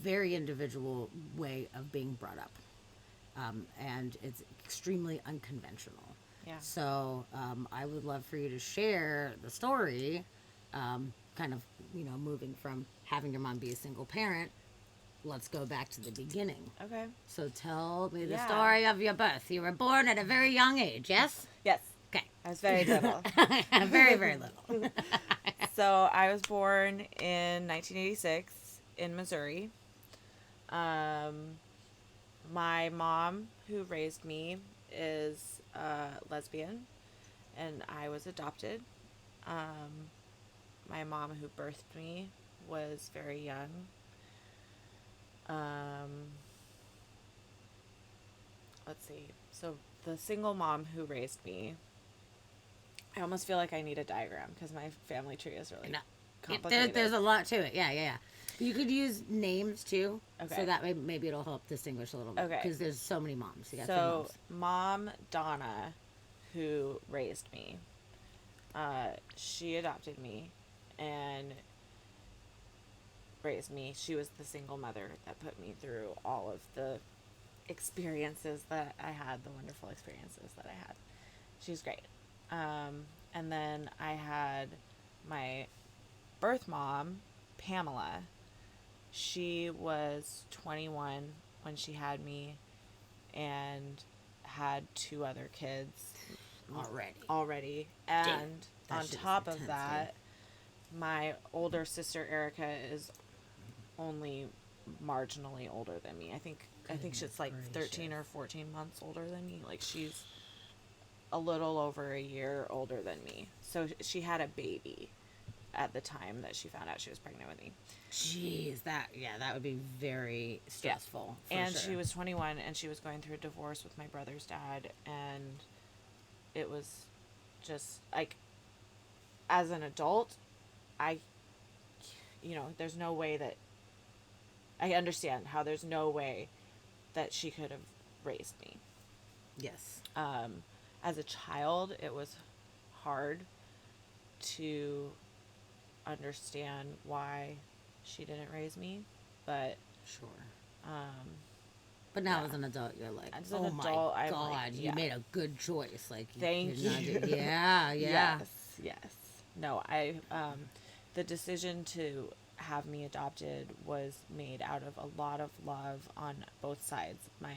very individual way of being brought up. And it's extremely unconventional. Yeah. So I would love for you to share the story, kind of, moving from having your mom be a single parent. Let's go back to the beginning. Okay. So tell me the Yeah. story of your birth. You were born at a very young age, yes? Yes. Okay. I was very little. Very, very little. So I was born in 1986 in Missouri. My mom, who raised me, is lesbian, and I was adopted. My mom, who birthed me, was very young. Let's see. So the single mom who raised me, I almost feel like I need a diagram because my family tree is really No. complicated. There's a lot to it. Yeah. You could use names too. Okay. So that way maybe it'll help distinguish a little bit. Okay. Because there's so many moms. You got three So, moms. mom Donna, who raised me, she adopted me and raised me. She was the single mother that put me through all of the experiences that I had, the wonderful experiences that I had. She was great. And then I had my birth mom, Pamela. She was 21 when she had me and had two other kids already. And That on shit is top of intense, that, my older sister Erica is only marginally older than me. I think she's like 13 or 14 months older than me. Like she's a little over a year older than me. So she had a baby at the time that she found out she was pregnant with me. Jeez, that would be very stressful. For And sure. she was 21 and she was going through a divorce with my brother's dad, and it was just like, as an adult, there's no way that I understand how there's no way that she could have raised me. Yes. As a child, it was hard to understand why she didn't raise me, but Sure. But now yeah. as an adult, you're like, As an oh adult, my I'm God, like, you yeah. made a good choice. Like, Thank you're not you. yeah. Yes. No, the decision to have me adopted was made out of a lot of love on both sides, my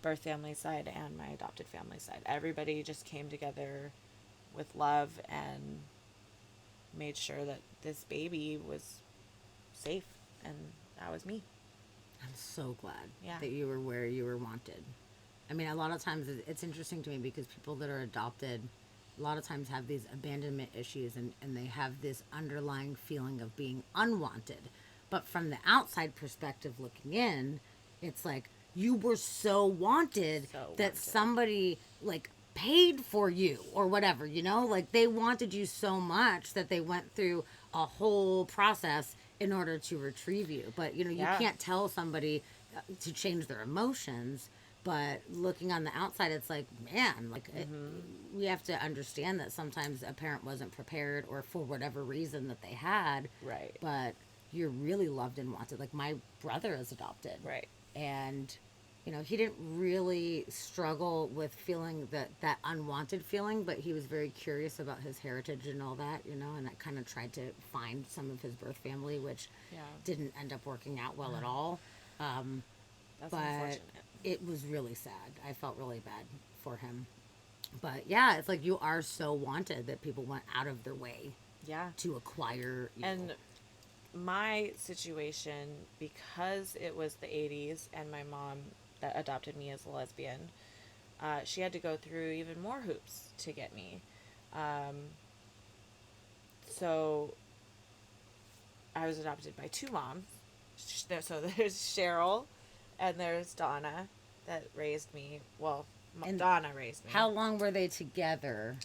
birth family side and my adopted family side. Everybody just came together with love and made sure that this baby was safe, and that was me. I'm so glad Yeah. that you were where you were wanted. I mean, a lot of times it's interesting to me because people that are adopted a lot of times have these abandonment issues and they have this underlying feeling of being unwanted. But from the outside perspective looking in, it's like you were so wanted that somebody like paid for you or whatever, like they wanted you so much that they went through a whole process in order to retrieve you. But you Yeah. can't tell somebody to change their emotions. But looking on the outside, it's like, man, like we have to understand that sometimes a parent wasn't prepared or for whatever reason that they had. Right. But you're really loved and wanted. Like my brother is adopted. Right. And, he didn't really struggle with feeling that unwanted feeling, but he was very curious about his heritage and all that, and I kind of tried to find some of his birth family, which didn't end up working out well at all. That's But unfortunate. it was really sad. I felt really bad for him. But yeah, it's like you are so wanted that people went out of their way Yeah. to acquire you. And my situation, because it was the 80s and my mom that adopted me as a lesbian, she had to go through even more hoops to get me. So I was adopted by two moms. So there's Cheryl and there's Donna that raised me. Well, And Donna raised me. how long were they together?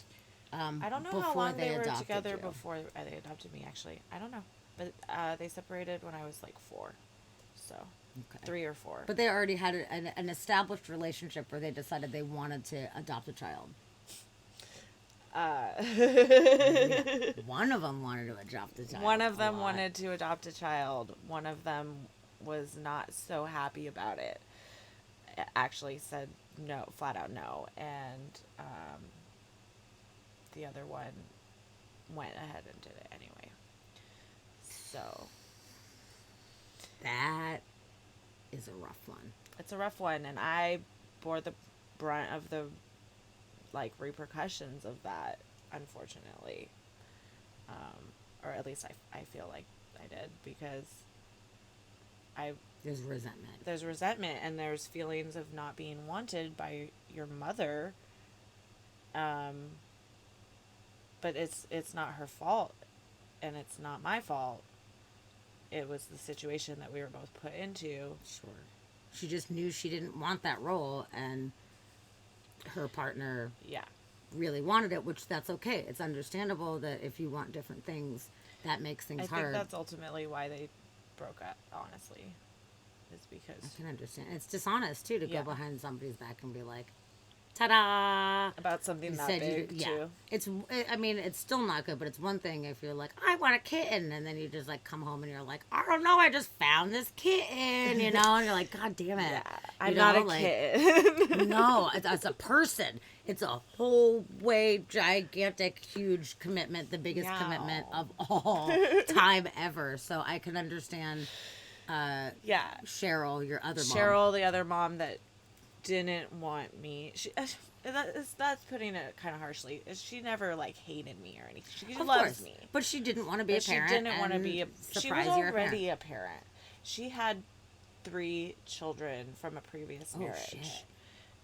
I don't know how before long they were adopted together you? before they adopted me, actually. I don't know. But they separated when I was like 4. So, Okay. 3 or 4. But they already had an established relationship where they decided they wanted to adopt a child. One of them wanted to adopt a child. One of a them lot. wanted to adopt a child. One of them was not so happy about it. Actually said no, flat out no. And the other one went ahead and did it anyway. So That is a rough one. it's a rough one, and I bore the brunt of the like repercussions of that, unfortunately. Or at least I feel like I did, because There's resentment. there's resentment and there's feelings of not being wanted by your mother. But it's not her fault, and it's not my fault. It was the situation that we were both put into. Sure. She just knew she didn't want that role, and her partner Yeah. really wanted it, which that's okay. It's understandable that if you want different things, that makes things I hard. think that's ultimately why they broke up, honestly. Is I because can understand. It's dishonest too to Yeah. go behind somebody's back and be like, "Ta-da!" about something You that said big yeah. too. It's. I mean, it's still not good, but it's one thing if you're like, "I want a kitten," and then you just like come home and you're like, "I don't know, I just found this kitten," you know, and you're like, "God damn it!" Yeah, I'm You not know, a like, kid. No, it's a person. It's a whole way gigantic, huge commitment, the biggest commitment Meow. of all time ever. So I can understand Yeah, Cheryl, your other mom. Cheryl, the other mom that didn't want me. That's putting it kind of harshly. She never like hated me or anything. She Of loves course, me. but she didn't want to be But a she parent. didn't want to and be a. She was surprise you're a parent. already a parent. She had 3 children from a previous marriage. Shit.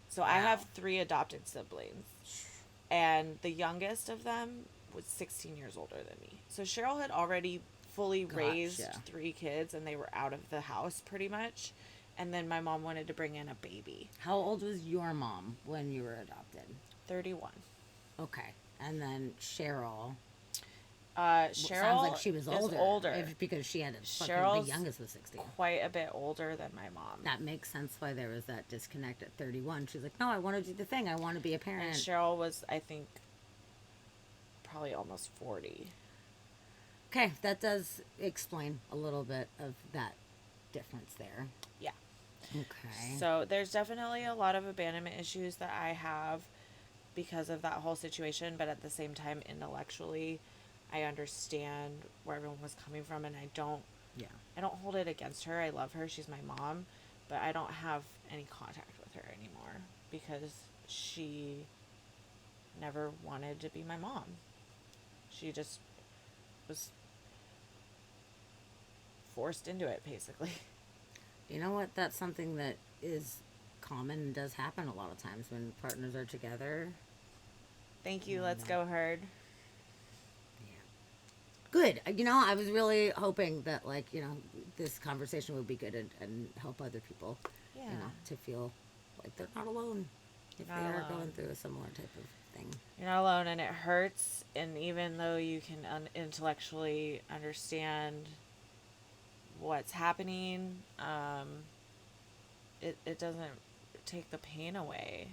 So I have 3 adopted siblings, and the youngest of them was 16 years older than me. So Cheryl had already fully raised Gotcha. 3 kids, and they were out of the house pretty much. And then my mom wanted to bring in a baby. How old was your mom when you were adopted? 31. Okay, and then Cheryl. Cheryl Sounds like she was is older. older. Because she had a fucking, Cheryl's the youngest was 16. Quite a bit older than my mom. That makes sense why there was that disconnect at 31. She's like, no, I want to do the thing. I want to be a And parent. Cheryl was, I think, probably almost 40. Okay, that does explain a little bit of that difference there. Yeah. Okay. So there's definitely a lot of abandonment issues that I have because of that whole situation, but at the same time, intellectually, I understand where everyone was coming from, and I don't hold it against her. I love her. She's my mom, but I don't have any contact with her anymore because she never wanted to be my mom. She just was forced into it, basically. You know what? That's something that is common and does happen a lot of times when partners are together. Thank you. Let's go, Herd. Good. You know, I was really hoping that, like, you know, this conversation would be good and help other people, Yeah. you know, to feel like they're not alone if Not they are alone. going through a similar type of thing. You're not alone, and it hurts. And even though you can intellectually understand what's happening, it doesn't take the pain away.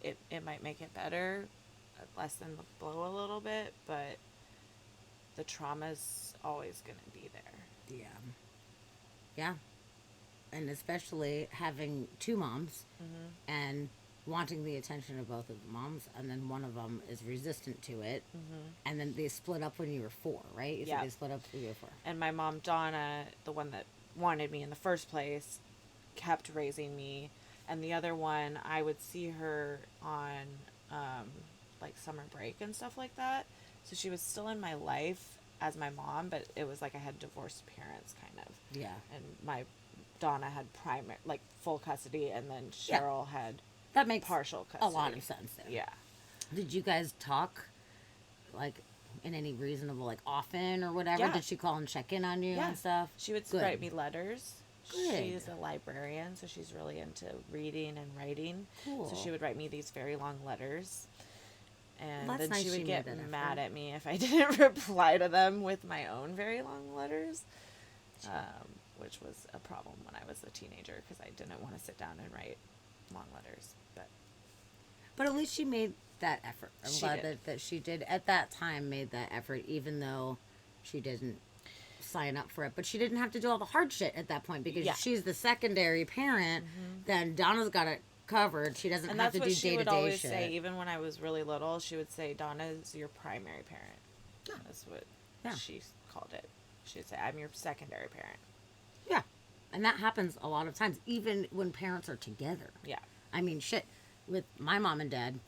It might make it better, lessen the blow a little bit, but the trauma's always going to be there. Yeah. Yeah. And especially having two moms and wanting the attention of both of the moms, and then one of them is resistant to it. And then they split up when you were 4, right? You said Yeah. they split up when you were 4. And my mom, Donna, the one that wanted me in the first place, kept raising me. And the other one, I would see her on like summer break and stuff like that. So she was still in my life, as my mom, but it was like I had divorced parents kind of. Yeah. And my Donna had primary, like full custody, and then Yeah. Cheryl had That makes partial a custody. lot of sense there. Yeah. Did you guys talk, like, in any reasonable, like, often or whatever? Yeah. Did she call and check in on you Yeah. and stuff? She would Good. write me letters. Good. She's a librarian, so she's really into reading and writing. Cool. So she would write me these very long letters. And That's then nice she she would get made that mad effort. at me if I didn't reply to them with my own very long letters, which was a problem when I was a teenager because I didn't want to sit down and write long letters. But at least she made that effort. I'm She glad did. that she did, at that time, made that effort, even though she didn't sign up for it. But she didn't have to do all the hard shit at that point because Yeah. if she's the secondary parent, then Donna's got it covered. She doesn't And have that's to what do she day to would day always shit. say, even when I was really little. She would say, "Donna's your primary parent." Yeah. That's what Yeah. she called it. She'd say, "I'm your secondary parent." Yeah. And that happens a lot of times, even when parents are together. Yeah. I mean, shit, with my mom and dad,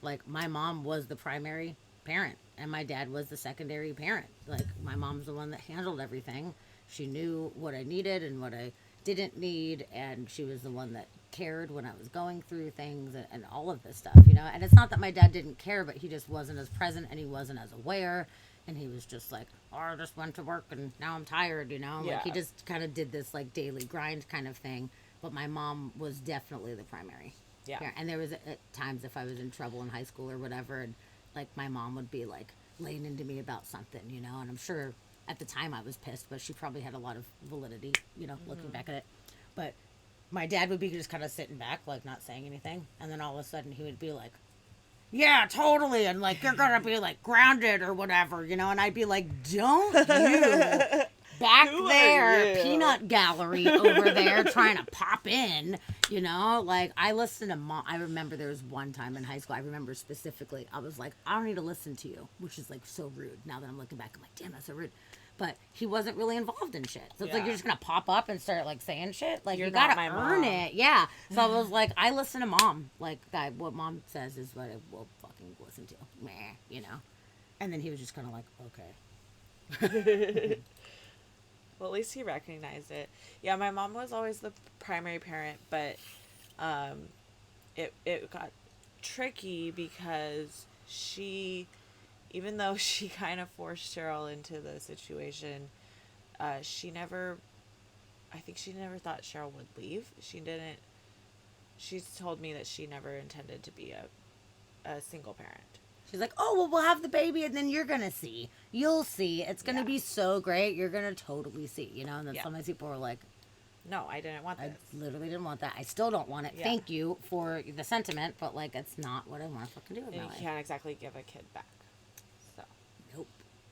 like, my mom was the primary parent and my dad was the secondary parent. Like, my mom's the one that handled everything. She knew what I needed and what I didn't need, and she was the one that cared when I was going through things and all of this stuff, you know? And it's not that my dad didn't care, but he just wasn't as present and he wasn't as aware. And he was just like, oh, I just went to work and now I'm tired, you know? Like, he Yeah. just kind of did this, like, daily grind kind of thing. But my mom was definitely the primary. Yeah. And there was at times if I was in trouble in high school or whatever, and like my mom would be like laying into me about something, you know, and I'm sure at the time I was pissed, but she probably had a lot of validity, you know, looking back at it. But my dad would be just kind of sitting back, like not saying anything, and then all of a sudden he would be like, yeah, totally, and like you're gonna be like grounded or whatever, you know, and I'd be like, don't you back Who are there, you? peanut gallery over there trying to pop in, you know? Like, I listened to mom. I remember there was one time in high school, I remember specifically, I was like, I don't need to listen to you, which is like so rude. Now that I'm looking back, I'm like, damn, that's so rude. But he wasn't really involved in shit. So it's like Yeah. you're just gonna pop up and start like saying shit. Like, You're you gotta not my earn mom. it. Yeah. So I was like, I listen to mom. Like, what mom says is what I will fucking listen to. Meh, you know? And then he was just kind of like, okay. Well, at least he recognized it. Yeah, my mom was always the primary parent, but it got tricky because she, even though she kind of forced Cheryl into the situation, she never, I think she never thought Cheryl would leave. She didn't. She's told me that she never intended to be a single parent. She's like, oh, well, we'll have the baby and then you're going to see. You'll see. It's going to Yeah. be so great. You're going to totally see, you know? And then Yeah. sometimes people are like, No, I didn't want I this. literally didn't want that. I still don't want it. Yeah. Thank you for the sentiment, but, like, it's not what I want to fucking do with And my you life. can't exactly give a kid back. So, Nope.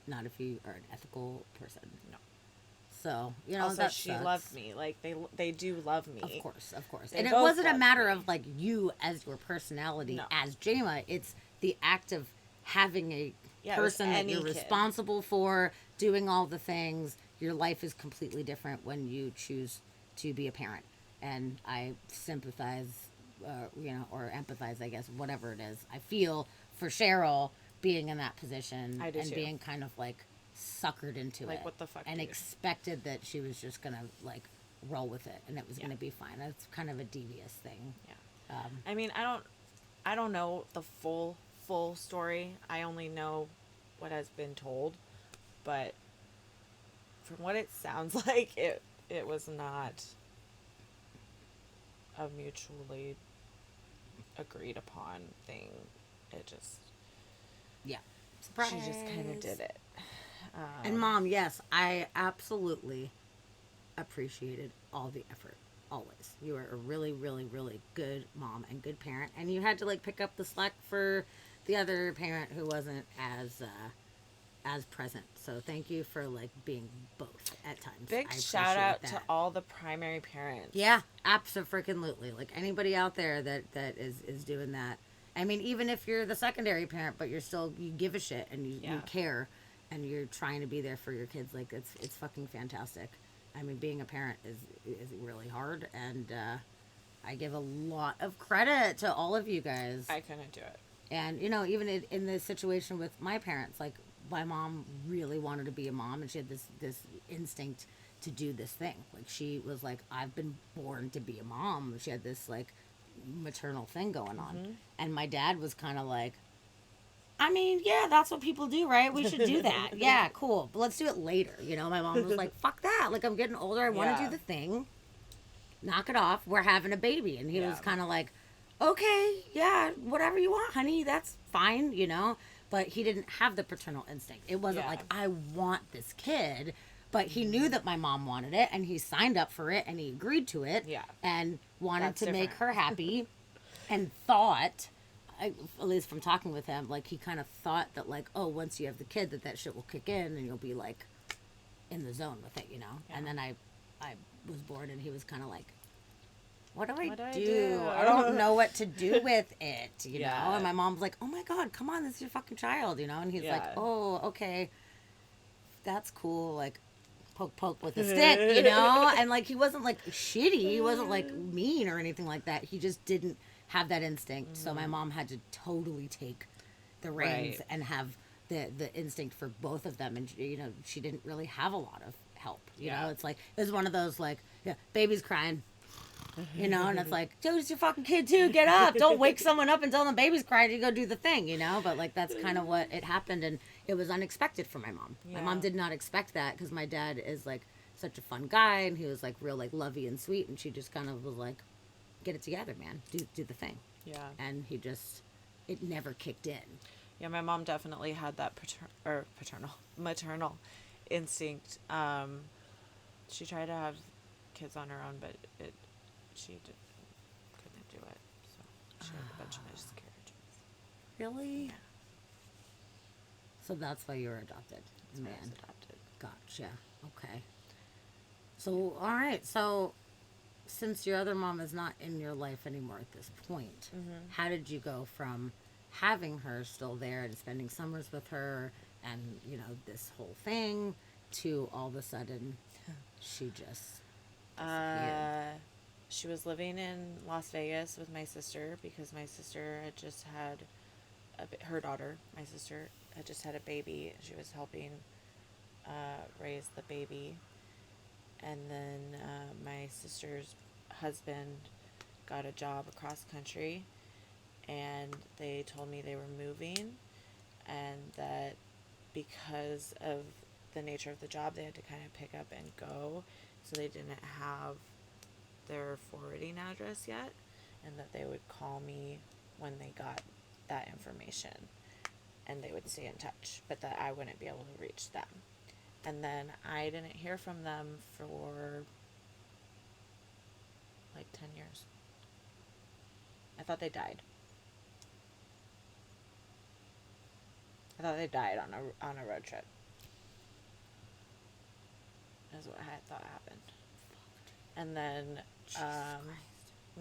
Not if you are an ethical person. no. So, you know, Also, that she sucks. loved me. Like, they do love me. Of course, of course. They And it both wasn't a love matter me. of, like, you as your personality, No. as Jama. It's the act of having a Yeah, it was person that any you're kid. responsible for, doing all the things. Your life is completely different when you choose to be a parent. And I sympathize, you know, or empathize, I guess, whatever it is. I feel for Cheryl being in that position I do and too. being kind of like suckered into Like, it. what the fuck, And dude? expected that she was just going to like roll with it and it was Yeah. going to be fine. That's kind of a devious thing. Yeah. I mean, I don't know the full story. I only know what has been told, but from what it sounds like, it was not a mutually agreed upon thing. It just Yeah. Surprise. she just kind of did it. And mom, yes, I absolutely appreciated all the effort. Always. You were a really, really, really good mom and good parent. And you had to like pick up the slack for the other parent who wasn't as present. So thank you for like being both at times. Big I shout out appreciate to that. all the primary parents. Yeah, absolutely. Like anybody out there that is doing that. I mean, even if you're the secondary parent, but you give a shit and you Yeah. care and you're trying to be there for your kids, like it's fucking fantastic. I mean, being a parent is really hard, and I give a lot of credit to all of you guys. I couldn't do it. And you know, even in the situation with my parents, like my mom really wanted to be a mom, and she had this instinct to do this thing. Like she was like, I've been born to be a mom. She had this like maternal thing going on, and my dad was kind of like, I mean, yeah, that's what people do, right? We should do that. Yeah, cool. But let's do it later. You know, my mom was like, fuck that. Like, I'm getting older. I want to Yeah. do the thing. Knock it off. We're having a baby. And he Yeah. was kind of like, okay, yeah, whatever you want, honey. That's fine, you know? But he didn't have the paternal instinct. It wasn't Yeah. like, I want this kid. But he knew that my mom wanted it, and he signed up for it, and he agreed to it. Yeah. And wanted That's to make different. her happy and thought, at least from talking with him, like he kind of thought that like, oh, once you have the kid, that shit will kick in and you'll be like in the zone with it, you know. Yeah. And then I was born, and he was kind of like, what do I What do I do? do? I don't know what to do with it, you know. Yeah. And my mom's like, oh my god, come on, this is your fucking child, you know. And he's like, Yeah. oh, okay, that's cool, like. Poke, poke with a stick, you know? And, like, he wasn't, like, shitty. He wasn't, like, mean or anything like that. He just didn't have that instinct. So my mom had to totally take the reins Right. and have the instinct for both of them. And, you know, she didn't really have a lot of help. You Yeah. know, it's like, it was one of those, like, yeah, baby's crying. You know, and it's like, dude, it's your fucking kid too. Get up. Don't wake someone up and tell them baby's crying. You go do the thing, you know? But, like, that's kind of what it happened. And it was unexpected for my mom. My mom Yeah. did not expect that because my dad is, like, such a fun guy. And he was, like, real, like, lovey and sweet. And she just kind of was like, get it together, man. Do the thing. Yeah. And he just, it never kicked in. Yeah, my mom definitely had that maternal instinct. She tried to have kids on her own, but couldn't do it. So she had a bunch of miscarriages. Really? So that's why you were adopted. That's why I was Man. adopted. Gotcha. Okay. So, all right. So, since your other mom is not in your life anymore at this point, how did you go from having her still there and spending summers with her and, you know, this whole thing to all of a sudden she just disappeared? She was living in Las Vegas with my sister because my sister had just had her daughter. My sister had just had a baby. She was helping raise the baby, and then my sister's husband got a job across country, and they told me they were moving, and that because of the nature of the job, they had to kind of pick up and go, so they didn't have their forwarding address yet, and that they would call me when they got that information, and they would stay in touch, but that I wouldn't be able to reach them. And then I didn't hear from them for like 10 years. I thought they died. I thought they died on a road trip. Is what I thought happened. And then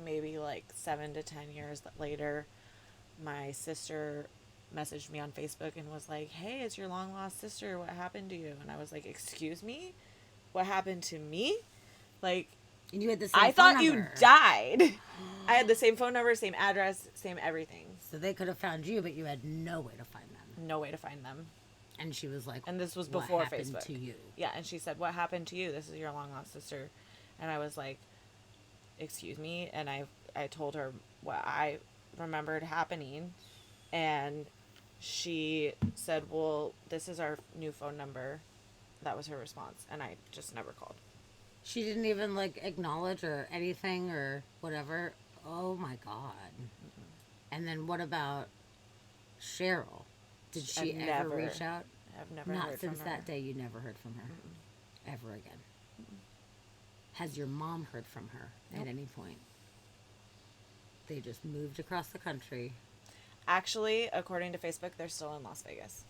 maybe like 7 to 10 years later, my sister messaged me on Facebook and was like, hey, it's your long lost sister. What happened to you? And I was like, excuse me? What happened to me? Like, And you had the same I phone thought number. you died. I had the same phone number, same address, same everything. So they could have found you, but you had no way to find them. No way to find them. And she was like, And this was "What before happened Facebook. to you?" Yeah, and she said, what happened to you? This is your long lost sister. And I was like, excuse me? And I told her what I remembered happening. And she said, well, this is our new phone number. That was her response. And I just never called. She didn't even like acknowledge or anything or whatever. Oh my god. And then what about Cheryl? Did she I've ever never reach out? I've never Not heard since from her. that day. You never heard from her ever again. Has your mom heard from her Nope. at any point? They just moved across the country. Actually, according to Facebook, they're still in Las Vegas.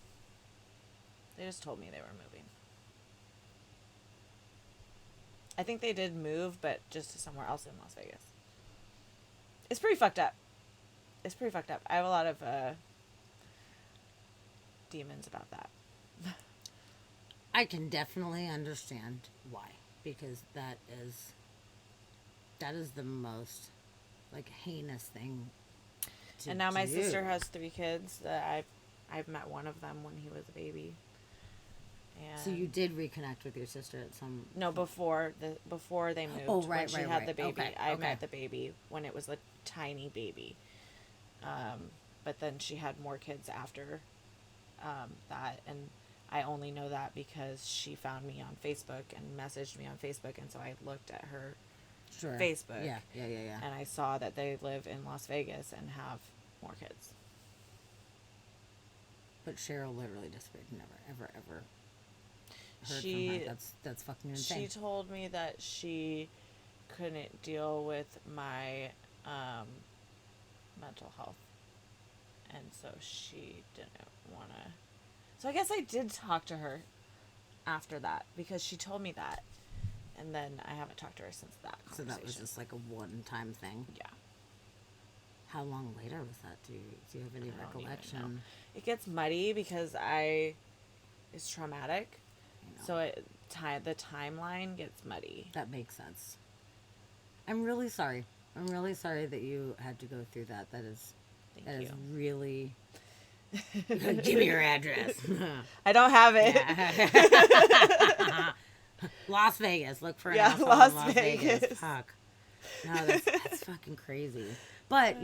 They just told me they were moving. I think they did move, but just to somewhere else in Las Vegas. It's pretty fucked up. It's pretty fucked up. I have a lot of demons about that. I can definitely understand why, because that is the most like heinous thing to And now my do. sister has 3 kids that I've met one of them when he was a baby. And So you did reconnect with your sister at some... no, before they moved. Oh, When right, she right, had right. the baby. Okay, I okay. met the baby when it was a tiny baby. But then she had more kids after that, and I only know that because she found me on Facebook and messaged me on Facebook, and so I looked at her Sure. Facebook. Yeah, yeah, yeah, yeah. And I saw that they live in Las Vegas and have more kids. But Cheryl literally disappeared. Never, ever, ever heard She from her. That's fucking insane. she told me that she couldn't deal with my mental health, and so she didn't want to. So I guess I did talk to her after that because she told me that, and then I haven't talked to her since that So conversation. that was just like a one-time thing. Yeah. How long later was that? Do you have any I don't even know. recollection? It gets muddy because it's traumatic, You know, so the timeline gets muddy. that makes sense. I'm really sorry. I'm really sorry that you had to go through that. That is Thank you. really. Give me your address. I don't have it. Yeah. Las Vegas. Look for an asshole in Las Las Vegas. Vegas. Fuck. No, that's fucking crazy. But,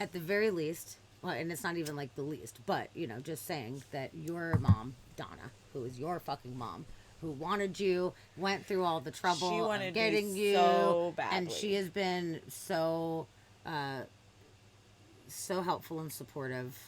at the very least, well, and it's not even like the least, but, just saying that your mom, Donna, who is your fucking mom, who wanted you, went through all the trouble She wanted of getting me you, so badly. and she has been so helpful and supportive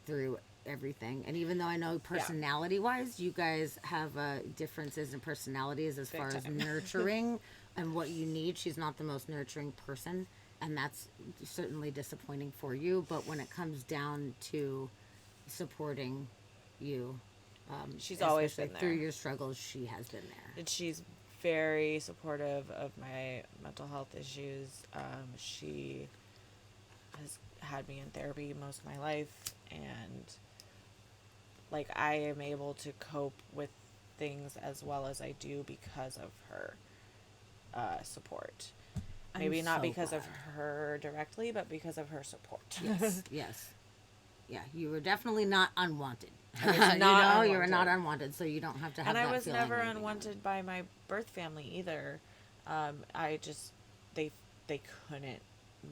through everything. And even though I know personality wise you guys have differences in personalities as Big far as time. nurturing and what you need, she's not the most nurturing person, and that's certainly disappointing for you. But when it comes down to supporting you, She's always especially been there. through your struggles, she has been there. And she's very supportive of my mental health issues. She has had me in therapy most of my life, and like I am able to cope with things as well as I do because of her support. Maybe I'm not so because glad. of her directly, but because of her support. Yes, yes. Yeah, you were definitely not unwanted. I was not you were not unwanted. unwanted, so you don't have to have And that I was feeling never leaving them. unwanted by my birth family either. I just they couldn't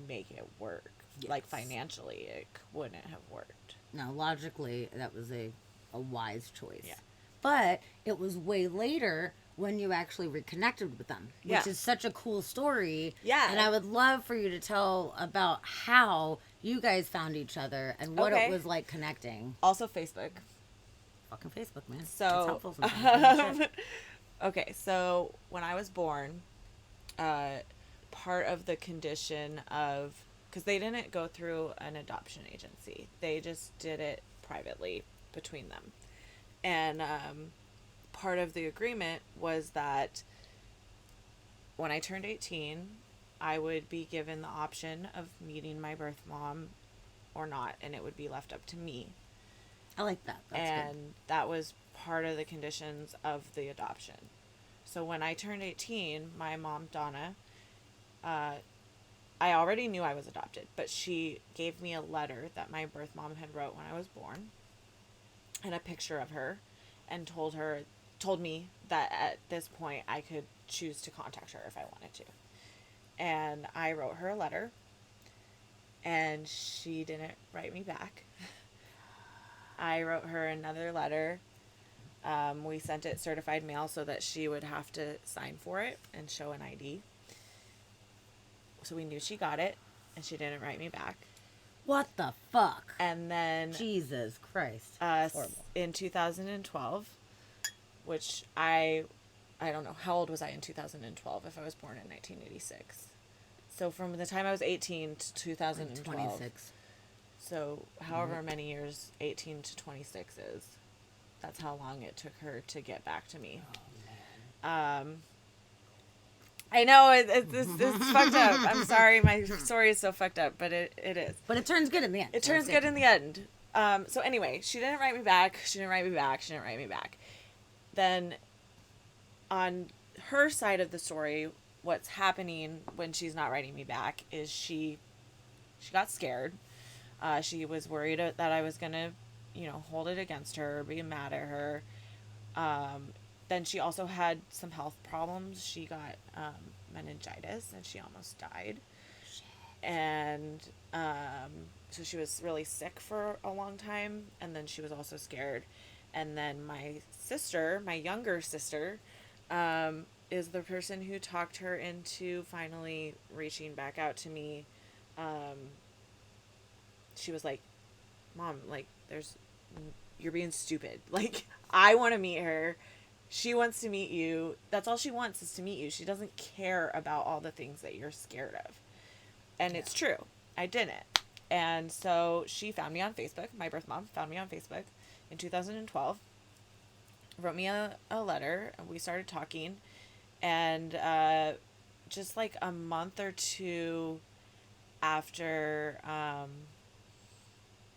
make it work. Like Yes. financially, it wouldn't have worked. No, logically, that was a wise choice. Yeah. But it was way later when you actually reconnected with them, which Yeah. is such a cool story. Yeah. And I would love for you to tell about how you guys found each other and what Okay. it was like connecting. Also, Facebook. Fucking Facebook, man. It's So, helpful sometimes. Shit. okay, so when I was born, part of the condition of, because they didn't go through an adoption agency, they just did it privately between them. And part of the agreement was that when I turned 18, I would be given the option of meeting my birth mom or not, and it would be left up to me. I like that. That's And good. that was part of the conditions of the adoption. So when I turned 18, my mom, Donna, I already knew I was adopted, but she gave me a letter that my birth mom had wrote when I was born and a picture of her, and told me that at this point I could choose to contact her if I wanted to. And I wrote her a letter, and she didn't write me back. I wrote her another letter. We sent it certified mail so that she would have to sign for it and show an ID. So we knew she got it, and she didn't write me back. What the fuck? And then Jesus Christ. Horrible. in 2012, which I don't know, how old was I in 2012 if I was born in 1986? So from the time I was 18 to 2012. 26. So however many years 18 to 26 is, that's how long it took her to get back to me. Oh, man. I know it's fucked up. I'm sorry, my story is so fucked up, but it is. But it turns good in the end. It turns good in the end. So anyway, she didn't write me back. Then on her side of the story, what's happening when she's not writing me back is she got scared. She was worried that I was going to hold it against her, be mad at her. Then she also had some health problems. She got meningitis and she almost died. And so she was really sick for a long time. And then she was also scared. And then my sister, my younger sister, is the person who talked her into finally reaching back out to me. She was like, Mom, like, you're being stupid. Like, I want to meet her. She wants to meet you. That's all she wants is to meet you. She doesn't care about all the things that you're scared of. And it's true. I didn't. And so she found me on Facebook. My birth mom found me on Facebook in 2012. Wrote me a letter. And we started talking. And just like a month or two after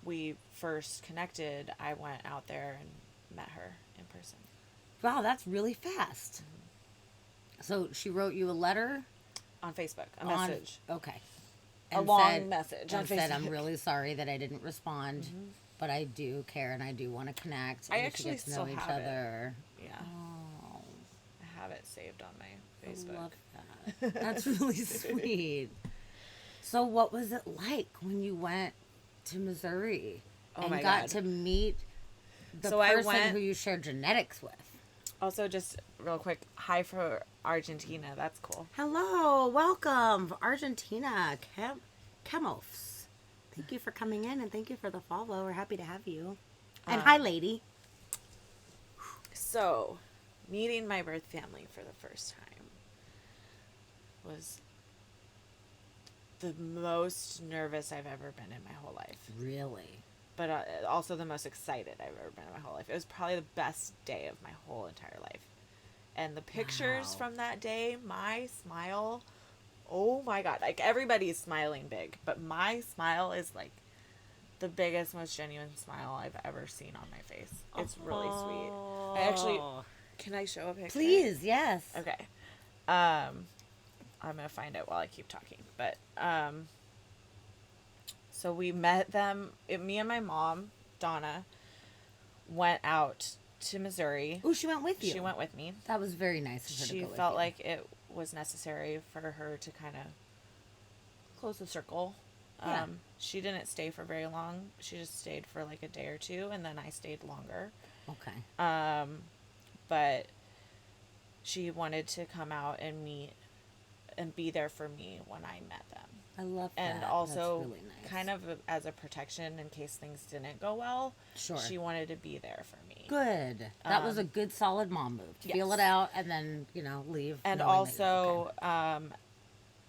we first connected, I went out there and met her in person. Wow, that's really fast. So she wrote you a letter? On Facebook, a message. Okay. A long message on and Facebook. said, I'm really sorry that I didn't respond, but I do care and I do want to connect. I and actually get to know still each have other. Yeah. Oh, I have it saved on my Facebook. I love that. That's really sweet. So what was it like when you went to Missouri and my got God. to meet the So I person went- who you shared genetics with? Also, just real quick, hi for Argentina. That's cool. Hello, welcome, Argentina, Chemofs. Thank you for coming in and thank you for the follow. We're happy to have you. And hi, lady. So, meeting my birth family for the first time was the most nervous I've ever been in my whole life. Really? But also the most excited I've ever been in my whole life. It was probably the best day of my whole entire life. And the pictures Wow. from that day, my smile, oh my God. Like, everybody's smiling big, but my smile is like the biggest, most genuine smile I've ever seen on my face. It's really sweet. I actually, can I show a picture? Please, yes. Okay. I'm going to find it while I keep talking. But, so we met them. Me and my mom, Donna, went out to Missouri. Oh, she went with you. She went with me. That was very nice of her to She go with felt you. like it was necessary for her to kind of close the circle. Yeah. She didn't stay for very long. She just stayed for like a day or two, and then I stayed longer. Okay. But she wanted to come out and meet and be there for me when I met them. I love that. And also, that's really nice. kind of as a protection in case things didn't go well, Sure. she wanted to be there for me. Good. That was a good, solid mom move. To feel yes. it out and then, leave. And knowing that you're also, okay.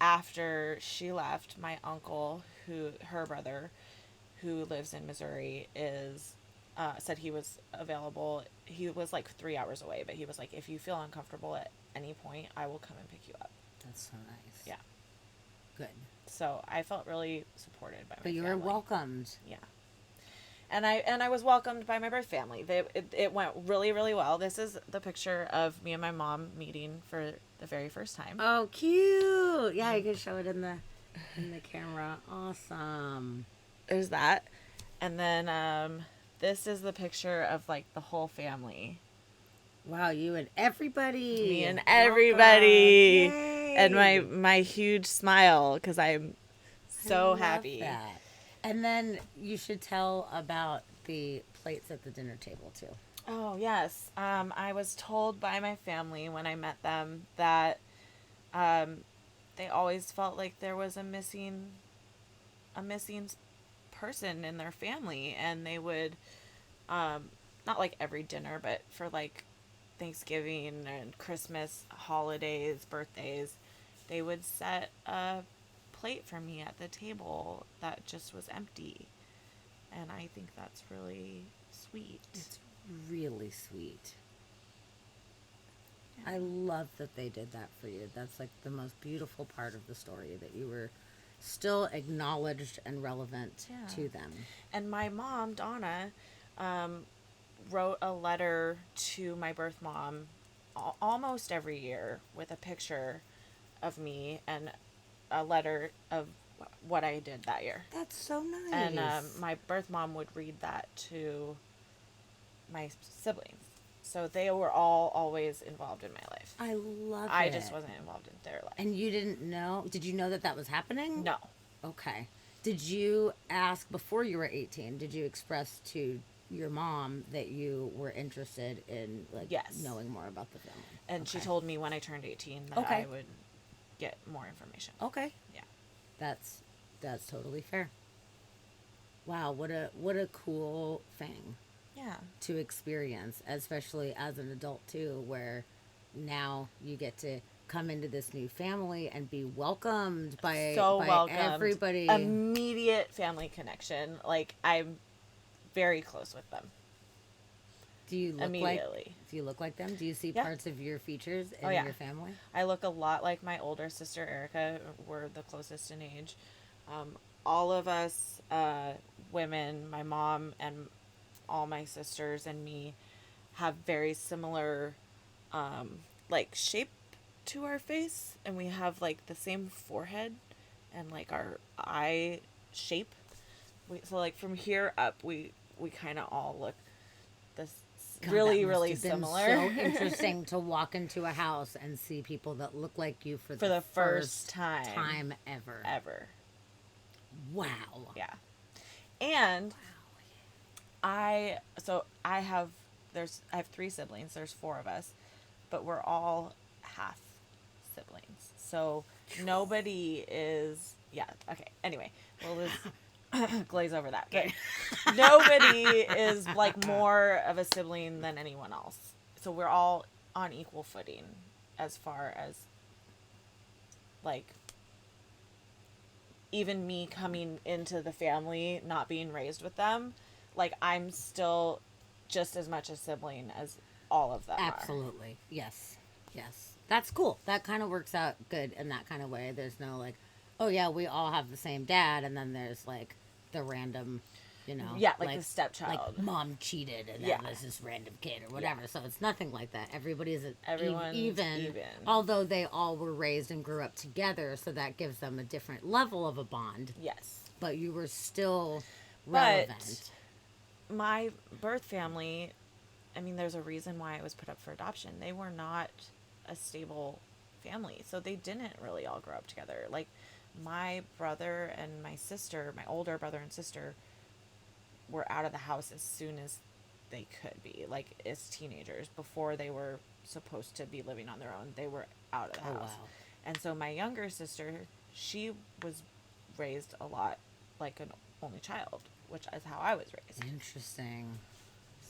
after she left, my uncle, her brother, who lives in Missouri, said he was available. He was like 3 hours away, but he was like, if you feel uncomfortable at any point, I will come and pick you up. That's so nice. Yeah. Good. So I felt really supported by my But you were family. welcomed. Yeah. And I was welcomed by my birth family. It went really, really well. This is the picture of me and my mom meeting for the very first time. Oh, cute. Yeah, you can show it in the camera. Awesome. There's that. And then this is the picture of like the whole family. Wow, you and everybody. Me and everybody. Welcome. Yay. And my huge smile because I'm so love happy. that. And then you should tell about the plates at the dinner table too. Oh, yes. I was told by my family when I met them that they always felt like there was a missing person in their family, and they would not like every dinner, but for like Thanksgiving and Christmas, holidays, birthdays, they would set a plate for me at the table that just was empty. And I think that's really sweet. It's really sweet. I love that they did that for you. That's like the most beautiful part of the story, that you were still acknowledged and relevant to them. And my mom, Donna, wrote a letter to my birth mom almost every year with a picture of me and a letter of what I did that year. That's so nice. And my birth mom would read that to my siblings. So they were all always involved in my life. I love it. I just wasn't involved in their life. And you didn't know? Did you know that that was happening? No. Okay. Did you ask before you were 18? Did you express to your mom that you were interested in Yes. knowing more about the family? And she told me when I turned 18 that Okay. I would get more information. Okay. Yeah. That's totally fair. Wow, what a cool thing Yeah. to experience, especially as an adult too, where now you get to come into this new family and be welcomed by welcomed. everybody. Immediate family connection. Like, I'm very close with them. Do you look Immediately. do you look like them? Do you see Yeah. parts of your features in Oh, yeah. your family? I look a lot like my older sister Erica. We're the closest in age. All of us women, my mom and all my sisters and me, have very similar like shape to our face, and we have like the same forehead and like our eye shape. So like from here up, we kind of all look this God, really that must really have been similar. So interesting to walk into a house and see people that look like you for the first time ever. ever. Wow. Yeah. And I have 3 siblings. There's 4 of us, but we're all half siblings. So nobody is, yeah. Okay. Anyway, we'll just glaze over that. But nobody is like more of a sibling than anyone else. So we're all on equal footing as far as like even me coming into the family, not being raised with them, like I'm still just as much a sibling as all of them Absolutely. Yes. Yes. That's cool. That kind of works out good in that kind of way. There's no like, oh yeah, we all have the same dad, and then there's like the random, Yeah, like the stepchild. Like mom cheated, and then Yeah. there's this random kid or whatever. So it's nothing like that. Everybody's Everyone's even. Although they all were raised and grew up together, so that gives them a different level of a bond. Yes. But you were still But relevant. my birth family, I mean, there's a reason why I was put up for adoption. They were not a stable family, so they didn't really all grow up together. Like, my brother and my sister, my older brother and sister, were out of the house as soon as they could be, like as teenagers, before they were supposed to be living on their own. They were out of the house. Wow. And so my younger sister, she was raised a lot like an only child, which is how I was raised. Interesting.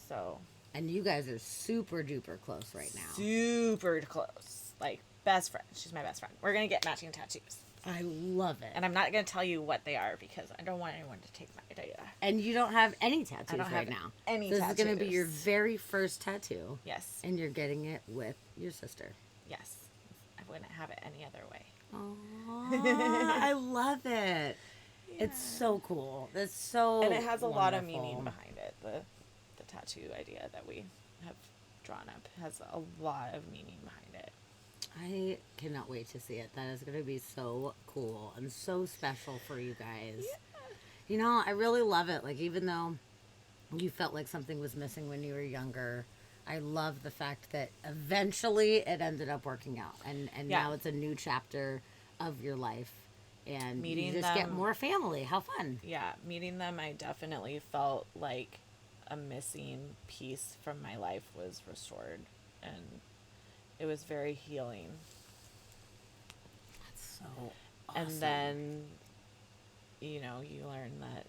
So And you guys are super duper close right now. super close, like best friend. She's my best friend. We're gonna get matching tattoos, I love it. and I'm not gonna tell you what they are because I don't want anyone to take my idea. And you don't have any tattoos I don't right have now. any This is going to be tattoos. your very first tattoo. Yes, And you're getting it with your sister. yes. I wouldn't have it any other way. Aww, I love it. It's so cool. It's so And it has a lot of wonderful. meaning behind it. The tattoo idea that we have drawn up has a lot of meaning behind it. I cannot wait to see it. That is going to be so cool and so special for you guys. Yeah. I really love it. Like, even though you felt like something was missing when you were younger, I love the fact that eventually it ended up working out. And Yeah. now it's a new chapter of your life. And Meeting you just get them- more family. How fun. Yeah, meeting them, I definitely felt like a missing piece from my life was restored, and it was very healing. That's so awesome. And then, you learn that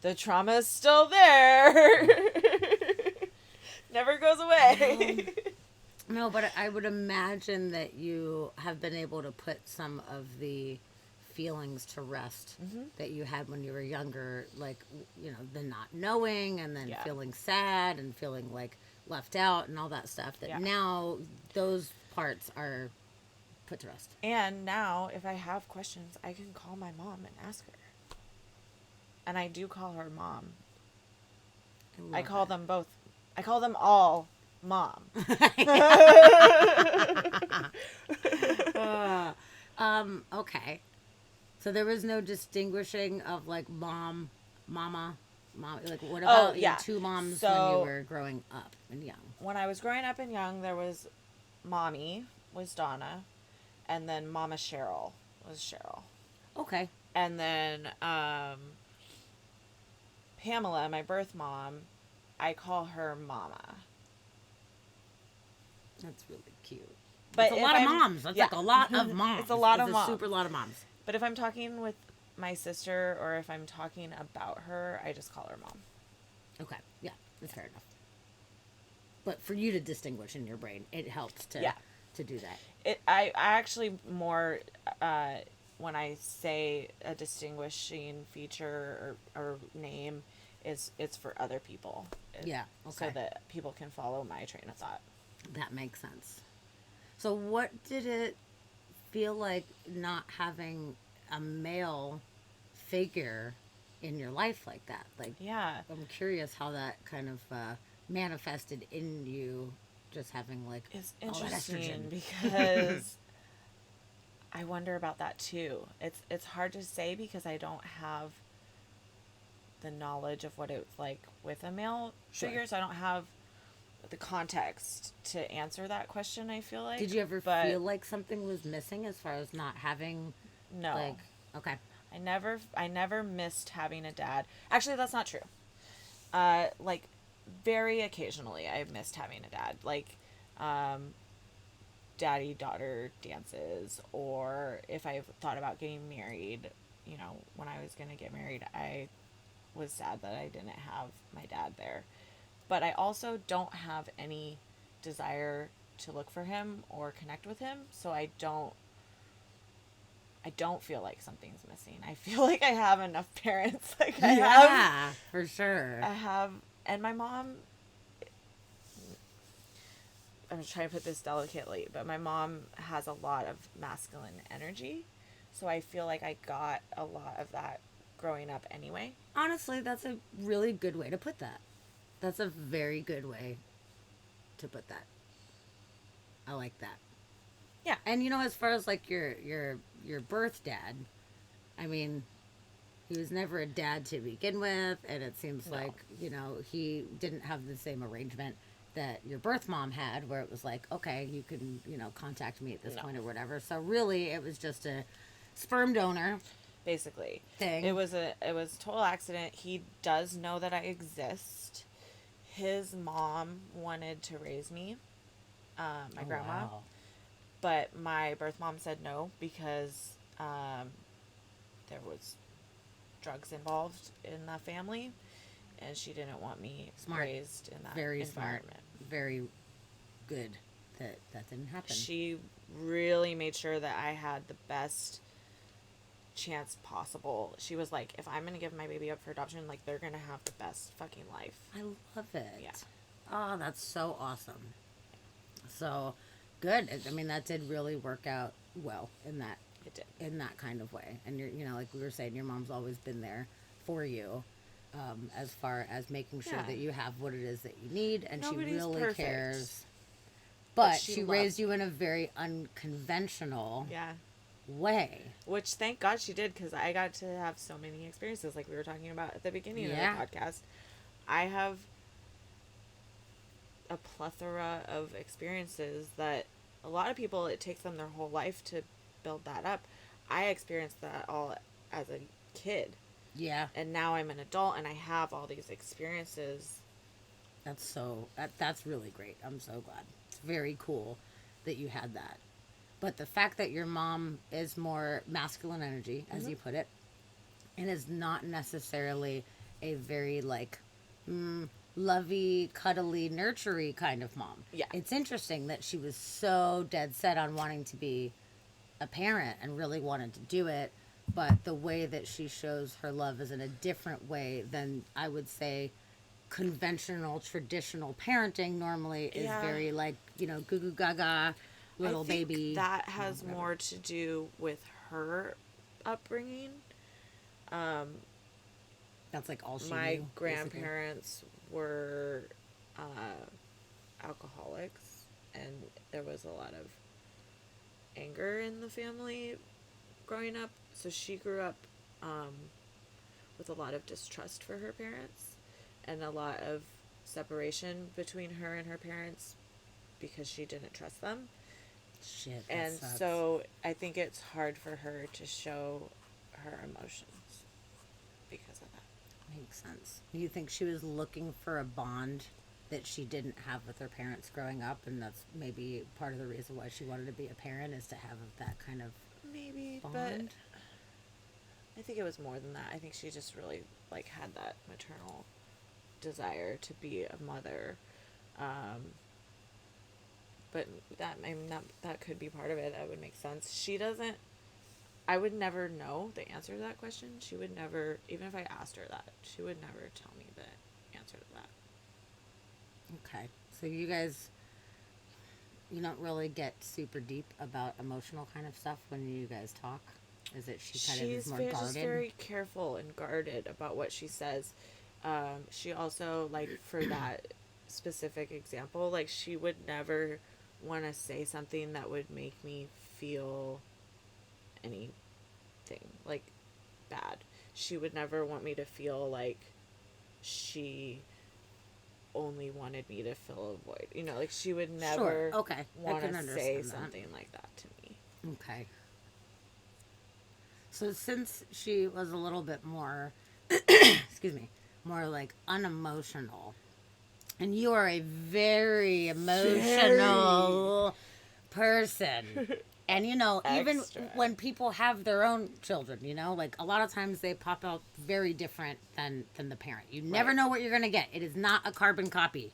the trauma is still there. Never goes away. No, but I would imagine that you have been able to put some of the feelings to rest that you had when you were younger, like, the not knowing and then Yeah. feeling sad and feeling like left out and all that stuff, that Yeah. now those parts are put to rest. And now, if I have questions, I can call my mom and ask her. And I do call her mom. I call them both. I call them all mom. Okay. So there was no distinguishing of like mom, mama, mom. Like what Oh, about your yeah. two moms when you So were growing up and young? when I was growing up and young, there was mommy was Donna, and then Mama Cheryl was Cheryl. Okay, And then Pamela, my birth mom, I call her Mama. that's really cute. It's But a if lot of I'm, moms. That's yeah, like a lot of moms. it's a lot It's of a super moms. lot of moms. But if I'm talking with my sister or if I'm talking about her, I just call her mom. Okay, yeah, that's fair enough. But for you to distinguish in your brain, it helps Yeah. to do that. I actually more, when I say a distinguishing feature or name, it's for other people. Yeah, So okay. that people can follow my train of thought. That makes sense. So, what did it feel like not having a male figure in your life like that? Like, Yeah. I'm curious how that kind of manifested in you, just having like It's all that estrogen. interesting because I wonder about that too. It's hard to say because I don't have the knowledge of what it's like with a male Sure. figure, so I don't have the context to answer that question, I feel like. Did you ever But feel like something was missing as far as not having, no. like, okay, I never missed having a dad. Actually, that's not true. Like very occasionally I missed having a dad. Like um daddy daughter dances, or if I thought about getting married, when I was going to get married, I was sad that I didn't have my dad there. But I also don't have any desire to look for him or connect with him, so I don't feel like something's missing. I feel like I have enough parents. Like yeah, for sure. I have, and my mom. I'm trying to put this delicately, but my mom has a lot of masculine energy, so I feel like I got a lot of that growing up anyway. Honestly, that's a really good way to put that. That's a very good way to put that. I like that. Yeah, And as far as like your birth dad, I mean, he was never a dad to begin with, and it seems no, like he didn't have the same arrangement that your birth mom had, where it was like, okay, you can contact me at this no. point or whatever. So really, it was just a sperm donor Basically, it thing. was a total accident. He does know that I exist. His mom wanted to raise me, my Oh grandma, wow. but my birth mom said no because there was drugs involved in the family, and she didn't want me Smart. raised in that Very smart. environment. Very good that that didn't happen. She really made sure that I had the best chance possible. She was like, if I'm gonna give my baby up for adoption, like they're gonna have the best fucking life. I love it. Yeah. Oh, that's so awesome. So good. I mean, that did really work out well It did. in that kind of way. And like we were saying, your mom's always been there for you, as far as making sure Yeah. that you have what it is that you need, and Nobody's she really perfect. cares. But But she she loved- raised you in a very unconventional Yeah. way. Which thank God she did, because I got to have so many experiences like we were talking about at the beginning Yeah. of the podcast. I have a plethora of experiences that a lot of people, it takes them their whole life to build that up. I experienced that all as a kid, Yeah, and now I'm an adult and I have all these experiences. that's really great. I'm so glad. It's very cool that you had that. But the fact that your mom is more masculine energy, as you put it, and is not necessarily a very like lovey, cuddly, nurtury kind of mom. Yeah. It's interesting that she was so dead set on wanting to be a parent and really wanted to do it, but the way that she shows her love is in a different way than I would say conventional, traditional parenting normally is Yeah. very like, goo goo gaga, little I think baby. that has whatever. more to do with her upbringing. That's like all she My knew. basically. grandparents were alcoholics, and there was a lot of anger in the family growing up so she grew up with a lot of distrust for her parents and a lot of separation between her and her parents because she didn't trust them. Shit, that And sucks. so I think it's hard for her to show her emotions because of that. Makes sense. You think she was looking for a bond that she didn't have with her parents growing up, and that's maybe part of the reason why she wanted to be a parent, is to have that kind of Maybe, bond? but I think it was more than that. I think she just really like had that maternal desire to be a mother. But that, I mean, that could be part of it. That would make sense. She doesn't. I would never know the answer to that question. She would never, even if I asked her that, she would never tell me the answer to that. Okay. So you guys, you don't really get super deep about emotional kind of stuff when you guys talk? Is it she kind of is more guarded? Just very careful and guarded about what she says. She also, like, for that specific example, like, she would never want to say something that would make me feel anything, like, bad. She would never want me to feel like she only wanted me to fill a void. You know, like, she would never Okay. want to say that. something like that to me. Okay. So since she was a little bit more, excuse me, more like unemotional, and you are a very emotional person. And you know, even Extra. when people have their own children, you know, like a lot of times they pop out very different than the parent. You never Right. know what you're going to get. It is not a carbon copy.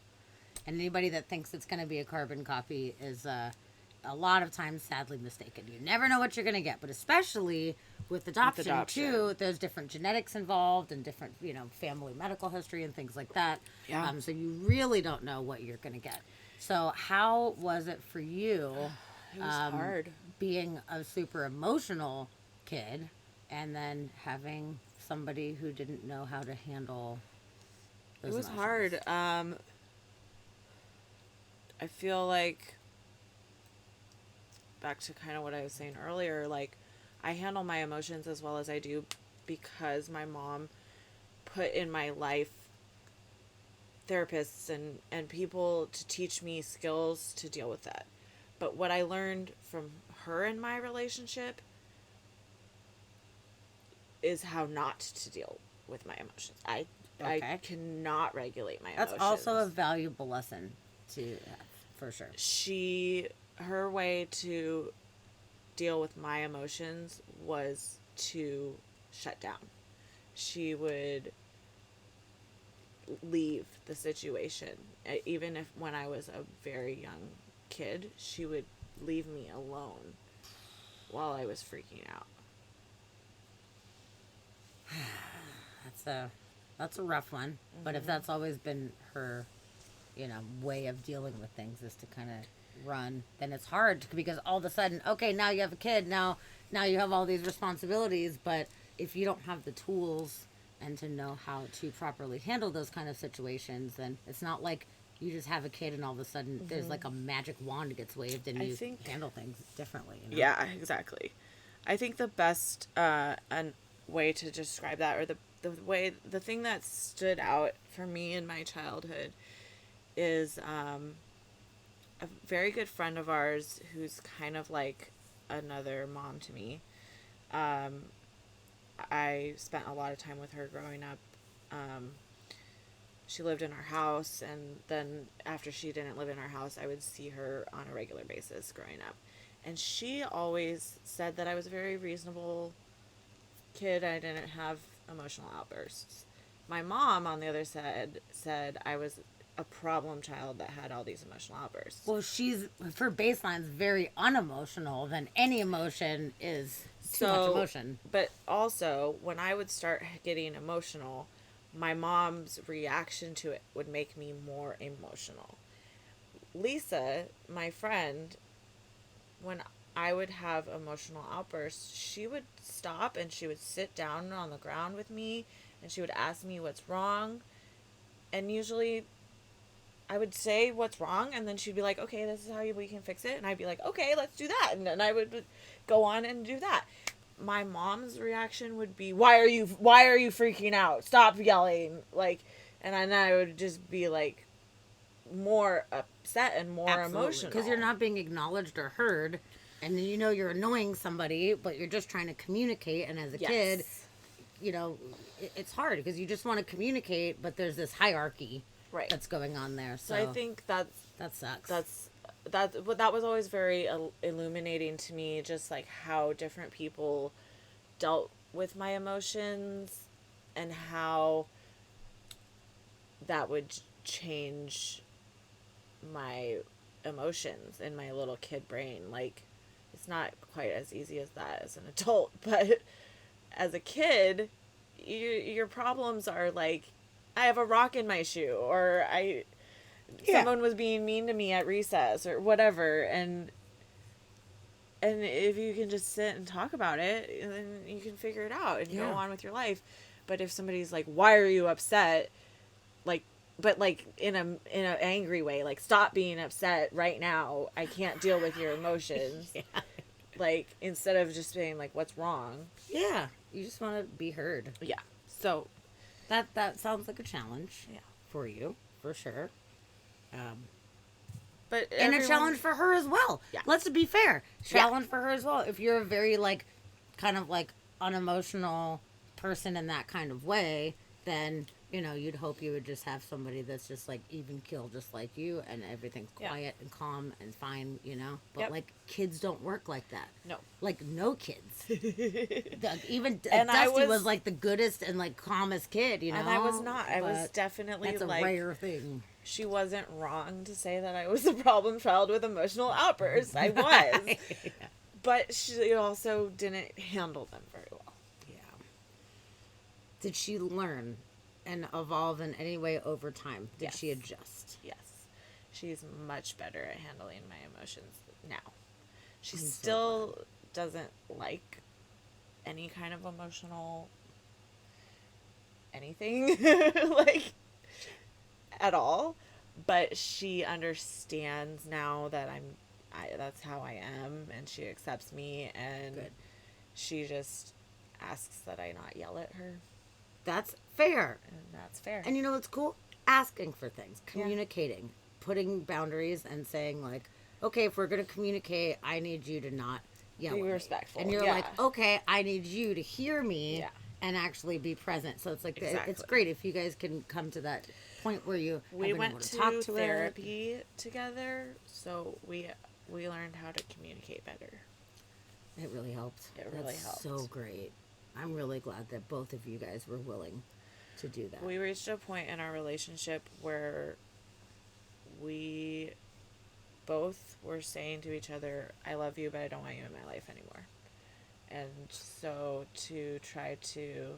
And anybody that thinks it's going to be a carbon copy is a lot of times sadly mistaken. You never know what you're going to get, but especially with adoption too, there's different genetics involved and different, you know, family medical history and things like that. Yeah. So you really don't know what you're going to get. So how was it for you? It was hard. Being a super emotional kid and then having somebody who didn't know how to handle those It was emotions. hard. I feel like, back to kind of what I was saying earlier, like, I handle my emotions as well as I do because my mom put in my life therapists and people to teach me skills to deal with that. But what I learned from her in my relationship is how not to deal with my emotions. I cannot regulate my That's emotions. also a valuable lesson to have, for sure. Her way to deal with my emotions was to shut down. She would leave the situation. Even if when I was a very young kid, she would leave me alone while I was freaking out. That's a rough one. But if that's always been her, you know, way of dealing with things is to kind of run, then it's hard because all of a sudden, okay, now you have a kid, now you have all these responsibilities, but if you don't have the tools and to know how to properly handle those kind of situations, then it's not like you just have a kid and all of a sudden there's like a magic wand gets waved and you handle things differently. You know? Yeah, exactly. I think the best way to describe that, or the thing that stood out for me in my childhood, is a very good friend of ours who's kind of like another mom to me. I spent a lot of time with her growing up. She lived in our house, and then after she didn't live in our house, I would see her on a regular basis growing up. And she always said that I was a very reasonable kid. I didn't have emotional outbursts. My mom, on the other side, said I was a problem child that had all these emotional outbursts. Well, her baseline's very unemotional. Then any emotion is too much emotion. But also, when I would start getting emotional, my mom's reaction to it would make me more emotional. Lisa, my friend, when I would have emotional outbursts, she would stop and she would sit down on the ground with me and she would ask me what's wrong. And usually I would say what's wrong, and then she'd be like, okay, this is how we can fix it. And I'd be like, okay, let's do that. And then I would go on and do that. my mom's reaction would be, why are you freaking out? Stop yelling. Like, and then I would just be like more upset and more emotional. Because you're not being acknowledged or heard, and you know you're annoying somebody, but you're just trying to communicate. And as a kid, Yes. you know, it's hard because you just want to communicate, but there's this hierarchy Right. that's going on there. So I think that sucks. that was always very illuminating to me, just like how different people dealt with my emotions and how that would change my emotions in my little kid brain. Like, it's not quite as easy as that as an adult, but as a kid, your problems are like, I have a rock in my shoe, or someone was being mean to me at recess, or whatever, and if you can just sit and talk about it, then you can figure it out and go on with your life. But if somebody's like, why are you upset? Like, but like in an angry way, like, stop being upset right now. I can't deal with your emotions. Yeah. Like, instead of just saying like, what's wrong? Yeah, you just want to be heard. Yeah. So That sounds like a challenge. Yeah. For you, for sure. but And a challenge for her as well. Yeah. Let's be fair. Challenge for her as well. If you're a very like kind of like unemotional person in that kind of way, then you know you'd hope you would just have somebody that's just like even keel, just like you, and everything's quiet and calm and fine, you know. But like kids don't work like that. No. Like no kids. Even And Dusty was like the goodest and like calmest kid, you know. And I was not. I was But definitely that's a like, rare thing. she wasn't wrong to say that I was a problem child with emotional outbursts. I was. But she also didn't handle them very well. Yeah. Did she learn and evolve in any way over time? Did Yes. she adjust? Yes. She's much better at handling my emotions now. She I'm so still doesn't like any kind of emotional anything, like, at all. But she understands now that that's how I am, and she accepts me, and Good. she just asks that I not yell at her, That's fair. and that's fair. And you know what's cool? Asking for things, communicating, putting boundaries, and saying like, okay, if we're gonna communicate, I need you to not yell. Be at me. respectful, And you're yeah. like, okay, I need you to hear me. Yeah. And actually be present. So it's like it's Exactly. great if you guys can come to that point where you We have been went able to talk to it. therapy together, so we learned how to communicate better. It really helped. It really That's helped. so great. I'm really glad that both of you guys were willing to do that. We reached a point in our relationship where we both were saying to each other, I love you, but I don't want you in my life anymore. And so to try to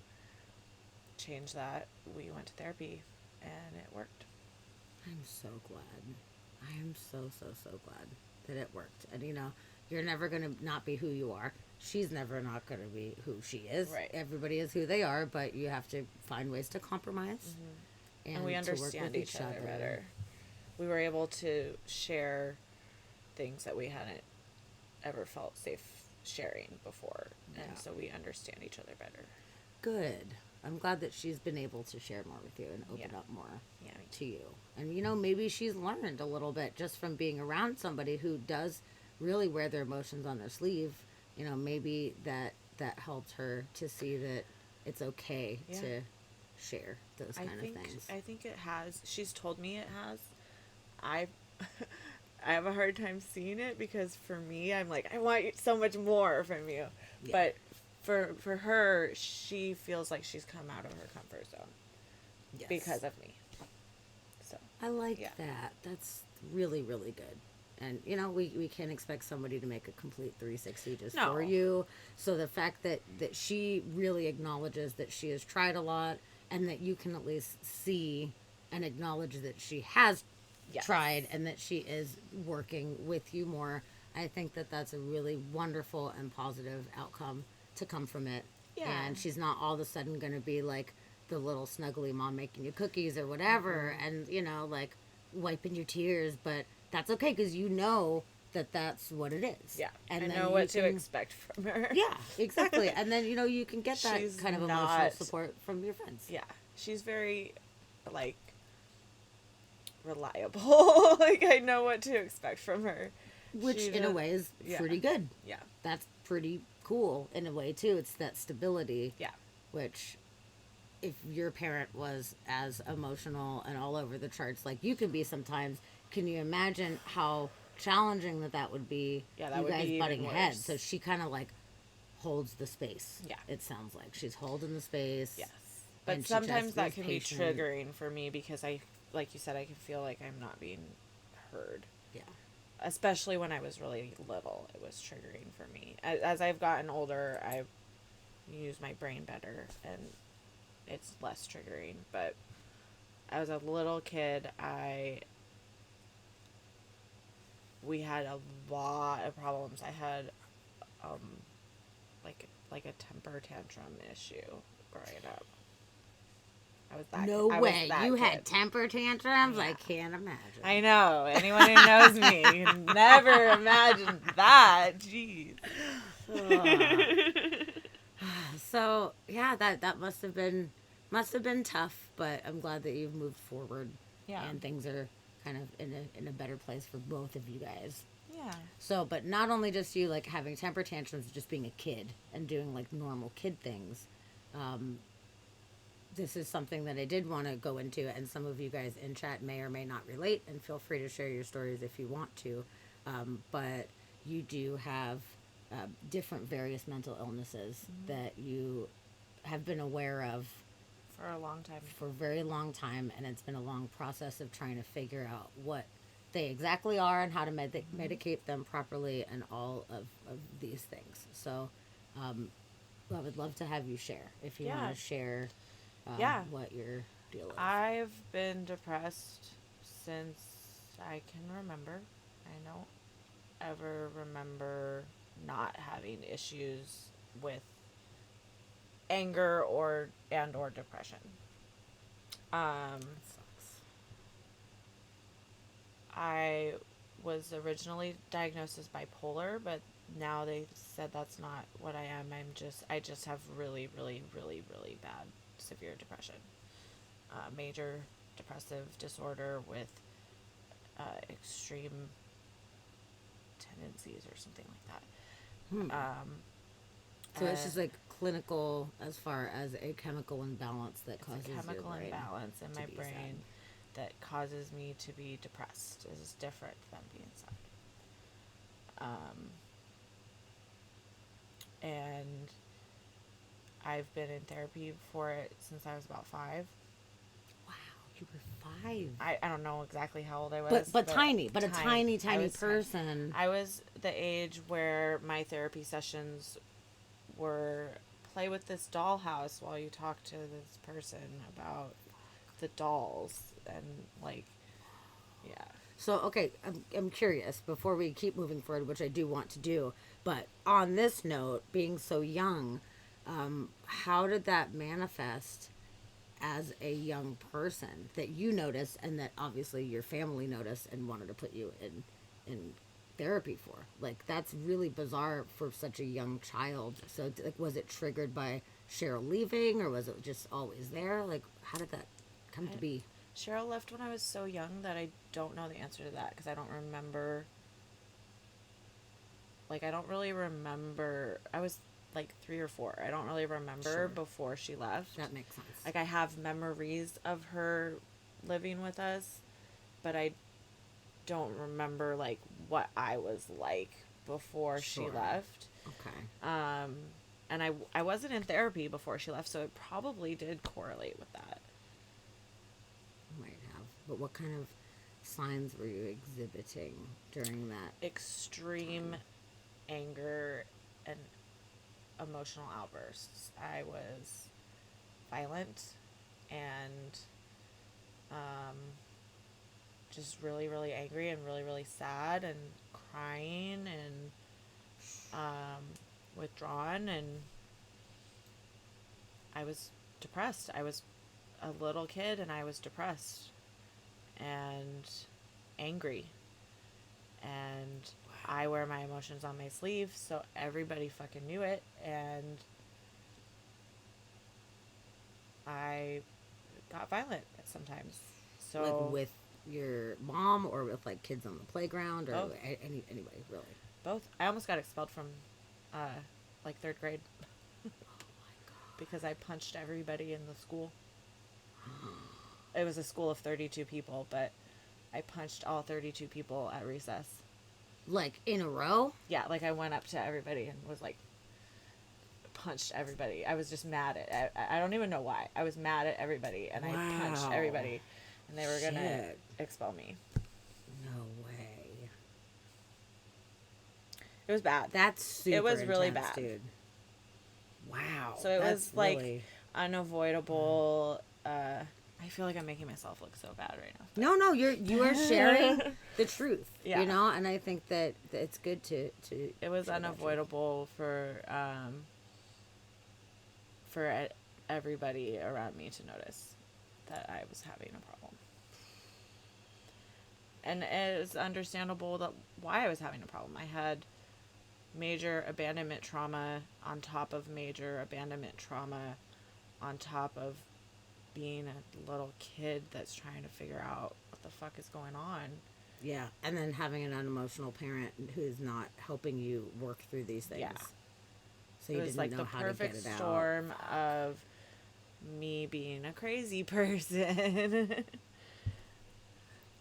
change that, we went to therapy, and it worked. I'm so glad. I am so glad that it worked. And you know, you're never going to not be who you are. She's never not going to be who she is. Right. Everybody is who they are, but you have to find ways to compromise. And we to work understand with each other better. We were able to share things that we hadn't ever felt safe sharing before. Yeah. And so we understand each other better. Good. I'm glad that she's been able to share more with you and open up more Yeah, me to you. And you know, maybe she's learned a little bit just from being around somebody who does really wear their emotions on their sleeve. You know, maybe that helped her to see that it's okay to share those kind of things. I think it has. She's told me it has. I I have a hard time seeing it because for me, I'm like, I want so much more from you. Yeah. But for her, she feels like she's come out of her comfort zone Yes. because of me. So I like Yeah. that. That's really, really good. And, you know, we can't expect somebody to make a complete 360 just No. for you. So the fact that she really acknowledges that she has tried a lot and that you can at least see and acknowledge that she has Yes. tried and that she is working with you more, I think that that's a really wonderful and positive outcome to come from it. Yeah. And she's not all of a sudden going to be like the little snuggly mom making you cookies or whatever and, you know, like wiping your tears. But that's okay because you know that's what it is. Yeah. And I then know you what to can- expect from her. Yeah, exactly. And then, you can get that She's kind of emotional not- support from your friends. Yeah. She's very, like, reliable. Like, I know what to expect from her. Which, She in a just- way, is yeah. pretty good. Yeah. That's pretty cool, in a way, too. It's that stability. Yeah. Which, if your parent was as emotional and all over the charts like you can be sometimes, can you imagine how challenging that would be? Yeah, that you would guys be butting even heads. worse. So she kind of like holds the space. Yeah. It sounds like she's holding the space. Yes. But and she sometimes just that is can patient. be triggering for me because like you said, I can feel like I'm not being heard. Yeah. Especially when I was really little, it was triggering for me. As I've gotten older, I use my brain better and it's less triggering. But as a little kid, we had a lot of problems. I had like a temper tantrum issue growing up. I was that No kid. I was way. that You kid. had temper tantrums? Yeah. I can't imagine. I know. Anyone who knows me can never imagine that. Jeez. So yeah, that must have been tough, but I'm glad that you've moved forward. Yeah. And things are kind of in a better place for both of you guys. Yeah. So, but not only just you like having temper tantrums, just being a kid and doing like normal kid things. This is something that I did want to go into, and some of you guys in chat may or may not relate, and feel free to share your stories if you want to. But you do have different various mental illnesses that you have been aware of For a long time. for a very long time, and it's been a long process of trying to figure out what they exactly are and how to medicate them properly and all of these things. So I would love to have you share, if you Yeah. want to share Yeah. what your deal is. I've been depressed since I can remember. I don't ever remember not having issues with anger or depression. Sucks. I was originally diagnosed as bipolar, but now they said that's not what I am. I just have really, really, really, really bad, severe depression. Major depressive disorder with extreme tendencies or something like that. So it's just like clinical as far as a chemical imbalance that causes It's a chemical your brain imbalance in to my be brain sad. that causes me to be depressed. Is different than being sad. And I've been in therapy for it since I was about 5. Wow, you were 5. I don't know exactly how old I was. But tiny, but a tiny I was person. I was the age where my therapy sessions were play with this dollhouse while you talk to this person about the dolls and like, yeah. So, okay, I'm curious before we keep moving forward, which I do want to do. But on this note, being so young, how did that manifest as a young person that you noticed and that obviously your family noticed and wanted to put you in therapy for? Like, that's really bizarre for such a young child. So, like, was it triggered by Cheryl leaving, or was it just always there? Like, how did that come to be? Cheryl left when I was so young that I don't know the answer to that because I don't remember. Like, I don't really remember. I was like 3 or 4. I don't really remember Sure. before she left. That makes sense. Like, I have memories of her living with us, but I don't remember like what I was like before she Sure. left. Okay. And I wasn't in therapy before she left, so it probably did correlate with that. Might have. But what kind of signs were you exhibiting during that? Extreme anger and emotional outbursts. I was violent and just really, really angry and really, really sad and crying and withdrawn, and I was depressed. I was a little kid and I was depressed and angry and I wear my emotions on my sleeve, so everybody fucking knew it, and I got violent sometimes. So Like with your mom or with like kids on the playground or Both. Anybody really? both. I almost got expelled from, like, third grade because I punched everybody in the school. It was a school of 32 people, but I punched all 32 people at recess. Like in a row? Yeah, like I went up to everybody and was like, punched everybody. I was just mad at. I don't even know why. I was mad at everybody, and I punched Wow. everybody, and they were gonna Shit. expel me. No way. It was bad. That's super It was really intense, bad. dude. Wow. So it that's was like really... unavoidable. I feel like I'm making myself look so bad right now. No, you are sharing the truth. Yeah. You know, and I think that it's good to It was share that truth. unavoidable for everybody around me to notice that I was having a problem. And it's understandable that why I was having a problem. I had major abandonment trauma on top of major abandonment trauma on top of being a little kid that's trying to figure out what the fuck is going on. Yeah, and then having an unemotional parent who's not helping you work through these things. Yeah. So It you was didn't like know the how to get perfect it out. storm of me being a crazy person.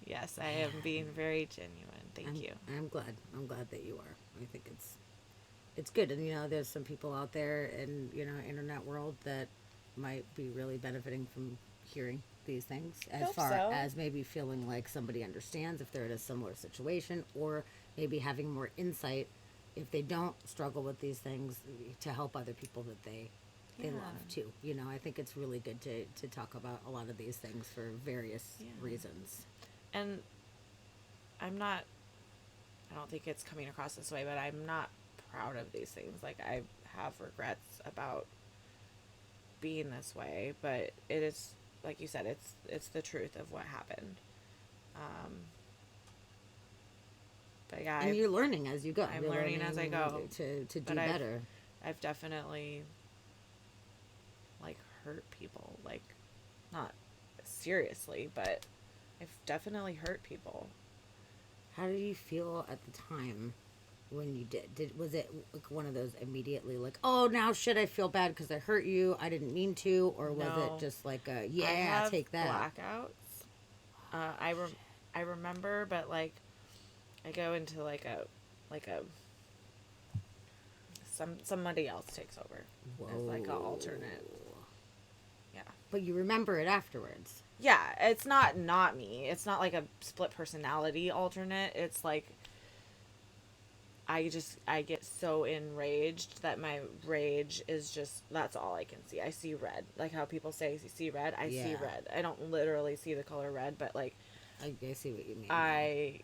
Yes, I am being very genuine. Thank you. I'm glad. I'm glad that you are. I think it's good. And you know, there's some people out there in, you know, internet world that might be really benefiting from hearing these things as Hope far so. as maybe feeling like somebody understands if they're in a similar situation, or maybe having more insight if they don't struggle with these things, to help other people that they Yeah. love too. You know, I think it's really good to talk about a lot of these things for various reasons. And I don't think it's coming across this way, but I'm not proud of these things. Like, I have regrets about being this way, but it is, like you said, it's the truth of what happened. But yeah, And you're learning as you go. I'm You're learning as I go. to do But better. I've definitely, like, hurt people. Like, not seriously, but I've definitely hurt people. How did you feel at the time when you did? Was it like one of those immediately like, oh, now shit, I feel bad because I hurt you, I didn't mean to, or was No. it just like a, I yeah, have take that? blackouts. I remember, but like I go into like a somebody else takes over as like an alternate. Yeah. But you remember it afterwards. Yeah, it's not me. It's not like a split personality alternate. It's like I get so enraged that my rage is just, that's all I can see. I see red. Like how people say you see red, I see Yeah. red. I don't literally see the color red, but like I see what you mean. I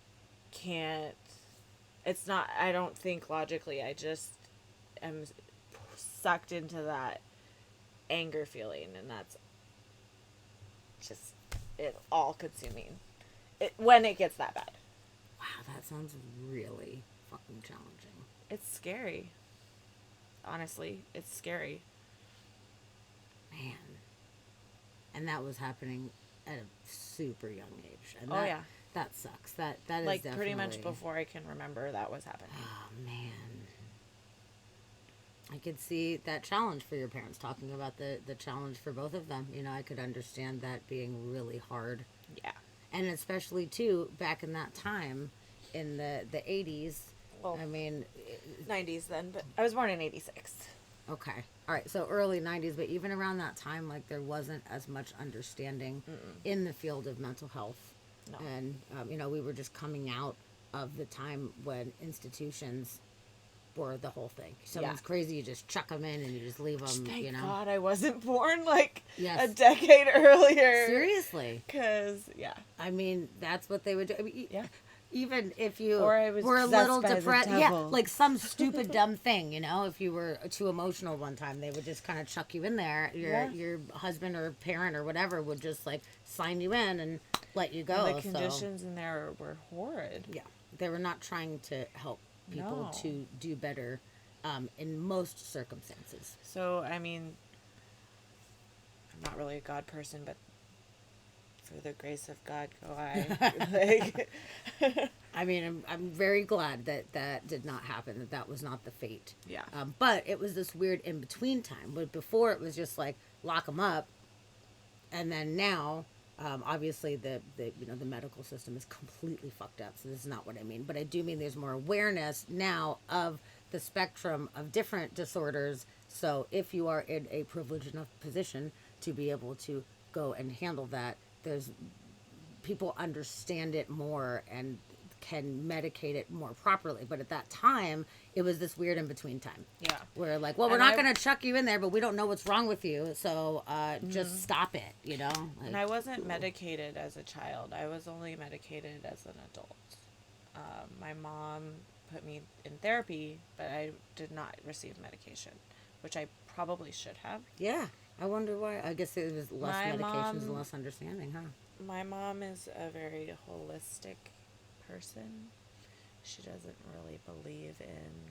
can't, it's not, I don't think logically. I just am sucked into that anger feeling, and that's just, it's all consuming. When it gets that bad. Wow, that sounds really fucking challenging. It's scary. Honestly, it's scary. Man. And that was happening at a super young age. And Oh, that, yeah. That sucks. That is Like, definitely... pretty much before I can remember that was happening. Oh, man. I could see that challenge for your parents, talking about the challenge for both of them. You know, I could understand that being really hard. Yeah. And especially, too, back in that time, in the 80s, Well, I mean... 90s then, but I was born in 86. Okay. All right. So early 90s, but even around that time, like, there wasn't as much understanding in the field of mental health. No. And, you know, we were just coming out of the time when institutions were the whole thing. Someone's crazy, you just chuck them in and you just leave them, Thank you know? God I wasn't born, like, Yes. a decade earlier. Seriously. Because, yeah. I mean, that's what they would do. I mean, Yeah. Even if you Or I was were a possessed little by the depressed, yeah, devil. like some stupid dumb thing, you know. If you were too emotional one time, they would just kind of chuck you in there. Your husband or parent or whatever would just like sign you in and let you go. And the conditions in there were horrid. Yeah, they were not trying to help people No. to do better in most circumstances. So, I mean, I'm not really a God person, but for the grace of God go I. Like, I mean, I'm very glad that that did not happen, that that was not the fate. yeah. But it was this weird in between time. But before it was just like lock them up, and then now, obviously the medical system is completely fucked up. So this is not what I mean. But I do mean there's more awareness now of the spectrum of different disorders. So if you are in a privileged enough position to be able to go and handle that, there's people understand it more and can medicate it more properly. But at that time, it was this weird in between time. Yeah. Where like, well, we're And not I- going to chuck you in there, but we don't know what's wrong with you, so just stop it. You know. Like, And I wasn't medicated as a child. I was only medicated as an adult. My mom put me in therapy, but I did not receive medication, which I probably should have. yeah. I wonder why. I guess it was less My medications and mom- less understanding, huh? My mom is a very holistic person. She doesn't really believe in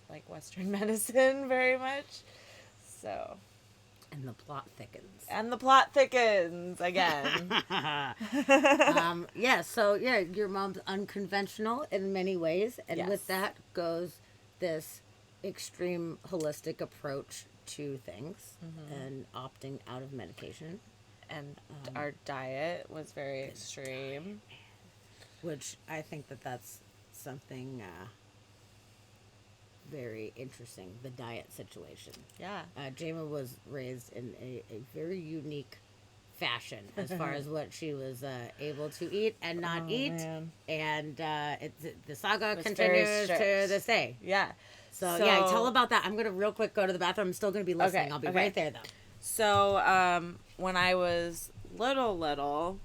like Western medicine very much. So, And the plot thickens. and the plot thickens again. Yeah, so yeah, your mom's unconventional in many ways, and Yes. with that goes this extreme holistic approach to things and opting out of medication, And our diet was very extreme. which I think that that's something very interesting, the diet situation. Yeah. Jama was raised in a very unique fashion as far as what she was able to eat and not eat. Man. And the saga was very continues to strict. this day. Yeah. So, yeah, tell about that. I'm going to real quick go to the bathroom. I'm still going to be listening. Okay, I'll be okay. right there, though. So, when I was little,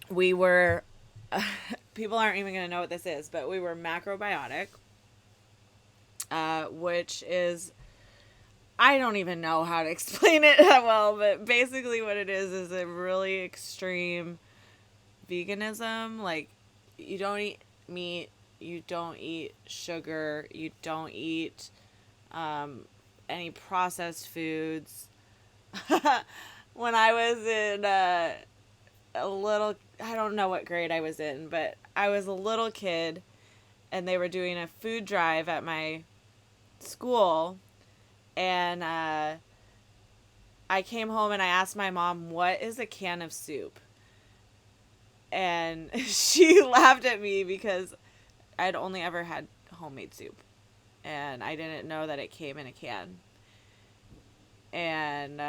we were, people aren't even going to know what this is, but we were macrobiotic, which is, I don't even know how to explain it that well, but basically what it is a really extreme veganism. Like, you don't eat meat, you don't eat sugar, you don't eat any processed foods. When I was in a little, I don't know what grade I was in, but I was a little kid and they were doing a food drive at my school, and I came home and I asked my mom, what is a can of soup? And she laughed at me because I'd only ever had homemade soup. And I didn't know that it came in a can. And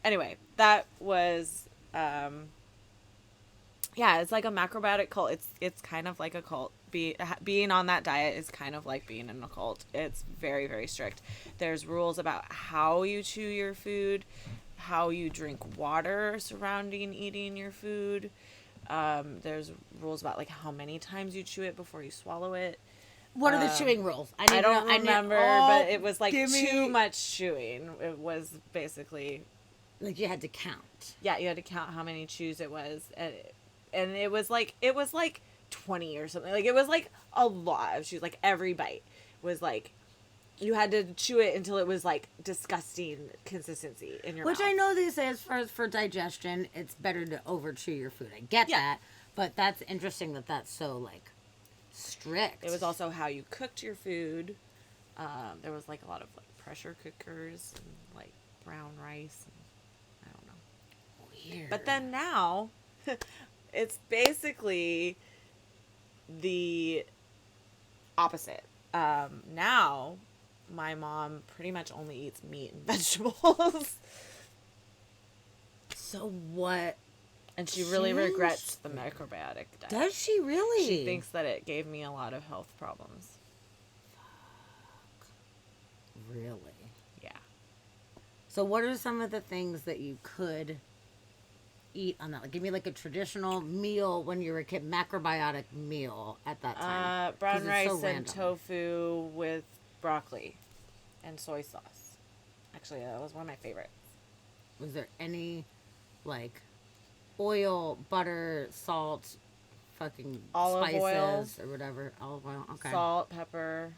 anyway, that was, yeah, it's like a macrobiotic cult. It's kind of like a cult. Being on that diet is kind of like being in a cult. It's very, very strict. There's rules about how you chew your food, how you drink water surrounding eating your food. There's rules about like how many times you chew it before you swallow it. What are the chewing rules? I don't remember, but it was like give me- too much chewing. It was basically, Like, you had to count. yeah, you had to count how many chews it was, and it was like 20 or something. Like, it was like a lot of chews. Like, every bite was like, you had to chew it until it was like disgusting consistency in your Which mouth. I know they say as far as for digestion, it's better to over chew your food. I get Yeah. that. But that's interesting that that's so, like, strict. It was also how you cooked your food. There was like a lot of like pressure cookers and like brown rice. And, I don't know. weird. But then now, it's basically the opposite. Now, my mom pretty much only eats meat and vegetables. So what? And she really Changed? regrets the macrobiotic diet. Does she really? She thinks that it gave me a lot of health problems. Really? Yeah. So what are some of the things that you could eat on that? Like, give me like a traditional meal when you were a kid, macrobiotic meal at that time. 'Cause Brown it's rice so and random. tofu with broccoli and soy sauce. Actually, that was one of my favorites. Was there any, like, oil, butter, salt, fucking Olive oil. spices or whatever. Olive oil. Okay. Salt, pepper,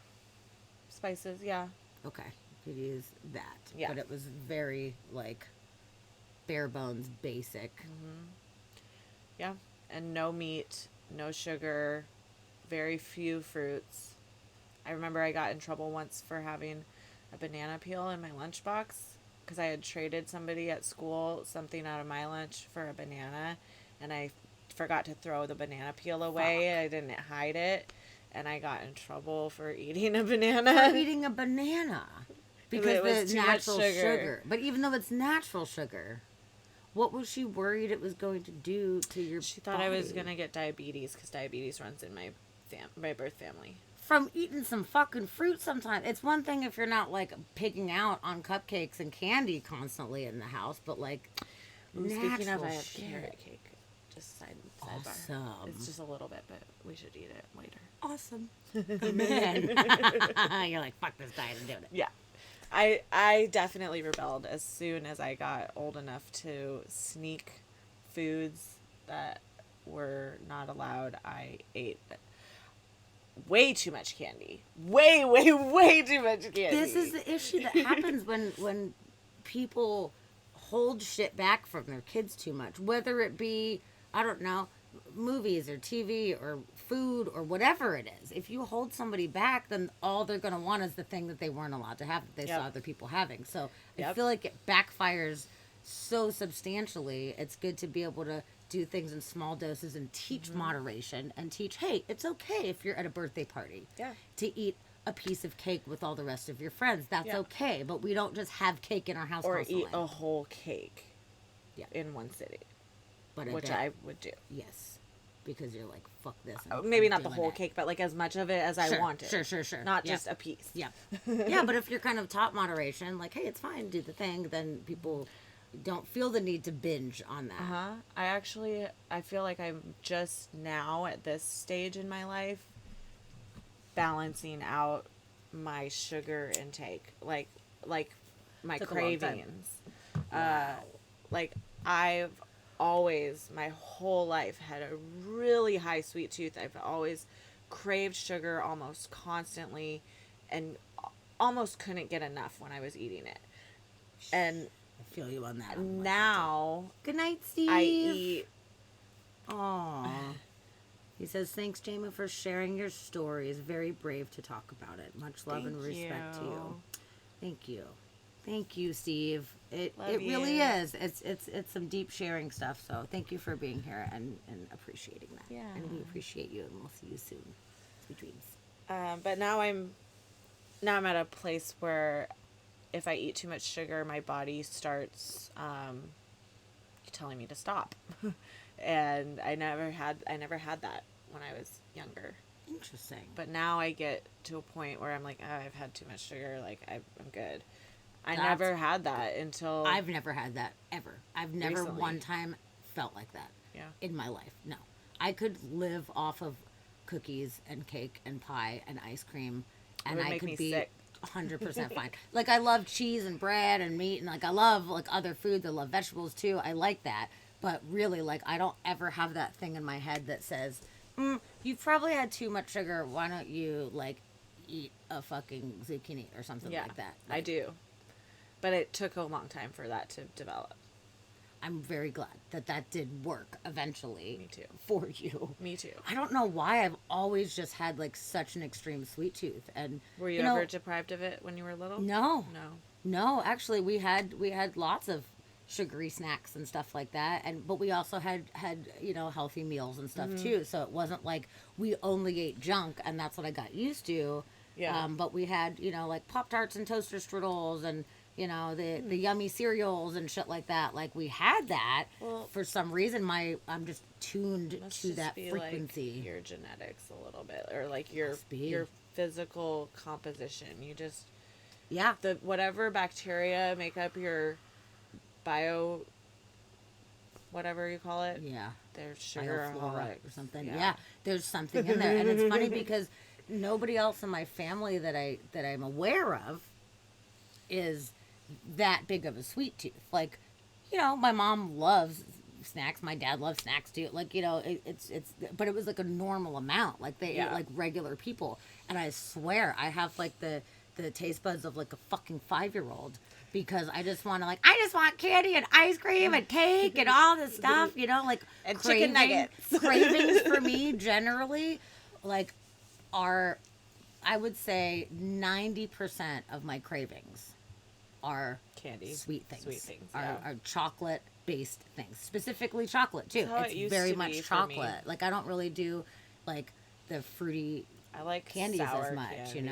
spices. Yeah. Okay. Could use that. Yeah. But it was very like bare bones basic. Yeah. And no meat, no sugar, very few fruits. I remember I got in trouble once for having a banana peel in my lunchbox because I had traded somebody at school something out of my lunch for a banana, and I forgot to throw the banana peel away. Fuck. I didn't hide it, and I got in trouble for eating a For banana. eating a banana. Because It was the too much natural sugar. But even though it's natural sugar, what was she worried it was going to do to your She thought I was body? gonna get diabetes because diabetes runs in my birth family. From eating some fucking fruit sometimes. It's one thing if you're not like pigging out on cupcakes and candy constantly in the house, but like Ooh, speaking of, natural I have shit. carrot cake. Just sidebar. Awesome. It's just a little bit, but we should eat it later. Awesome. Man. You're like, fuck this diet, I'm doing it. Yeah. I definitely rebelled as soon as I got old enough to sneak foods that were not allowed. I ate way too much candy. Way, way, way too much candy. This is the issue that happens when people hold shit back from their kids too much. Whether it be, I don't know, movies or TV or food or whatever it is. If you hold somebody back, then all they're going to want is the thing that they weren't allowed to have that they Yep. saw other people having. So I Yep. feel like it backfires so substantially. It's good to be able to do things in small doses and teach moderation and teach, hey, it's okay if you're at a birthday party Yeah. to eat a piece of cake with all the rest of your friends. That's Yeah. okay, but we don't just have cake in our house Or constantly. eat a whole cake Yeah. in one sitting, But which bet- I would do. yes, because you're like, fuck this. I'm Maybe not the doing whole it. cake, but like as much of it as I Sure, wanted. sure. Not Yeah. just a piece. Yeah. Yeah, but if you're kind of taught moderation, like, hey, it's fine, do the thing, then people don't feel the need to binge on that. I feel like I'm just now at this stage in my life balancing out my sugar intake, like my Took a long time. cravings. Wow. Like I've always my whole life had a really high sweet tooth. I've always craved sugar almost constantly and almost couldn't get enough when I was eating it. And I feel you on that. I'm like, now good night, Steve. I eat Aww. He says, thanks, Jama, for sharing your story. It's very brave to talk about it. Much love and Thank respect to you. you. Thank you. Thank you, Steve. It Love really you. is. It's some deep sharing stuff. So thank you for being here and appreciating that. Yeah. And we appreciate you, and we'll see you soon. Sweet dreams. But now I'm at a place where if I eat too much sugar, my body starts telling me to stop. And I never had that when I was younger. Interesting. But now I get to a point where I'm like, oh, I've had too much sugar. Like I'm good. I That's- never had that until I've never had that ever. I've never Recently. one time felt like that. Yeah. In my life. No. I could live off of cookies and cake and pie and ice cream and would I make could me be sick. 100% fine. Like I love cheese and bread and meat and like I love like other foods. I love vegetables too. I like that. But really like I don't ever have that thing in my head that says, you've probably had too much sugar. Why don't you like eat a fucking zucchini or something Yeah, like that? I Like, do. But it took a long time for that to develop. I'm very glad that that did work eventually. Me too. For you. Me too. I don't know why I've always just had like such an extreme sweet tooth. And Were you know, ever deprived of it when you were little? No. No. No, actually we had lots of sugary snacks and stuff like that, but we also had healthy meals and stuff too, so it wasn't like we only ate junk and that's what I got used to. Yeah. But we had like Pop-Tarts and toaster strudels and the yummy cereals and shit like that. Like we had that. Well, for some reason I'm just tuned Must to just that be frequency. like your genetics a little bit, or like your Must be. your physical composition. You just Yeah. the whatever bacteria make up your bio, whatever you call it. Yeah. There's sugar Bioflora or something. Yeah. There's something in there, and it's funny because nobody else in my family that I'm aware of is that big of a sweet tooth. Like, my mom loves snacks. My dad loves snacks too. Like, it's but it was like a normal amount. Like they Yeah. ate like regular people. And I swear I have like the taste buds of like a fucking 5-year-old, because I just want to, like, I just want candy and ice cream and cake and all this stuff, like And chicken nuggets. Cravings for me generally, like, are, I would say 90% of my cravings are Candy. sweet things. Sweet things, Are, yeah. are chocolate based things, specifically chocolate too. That's how it It's used very to much be for me. chocolate. Like, I don't really do like the fruity I like candies sour as much, candy.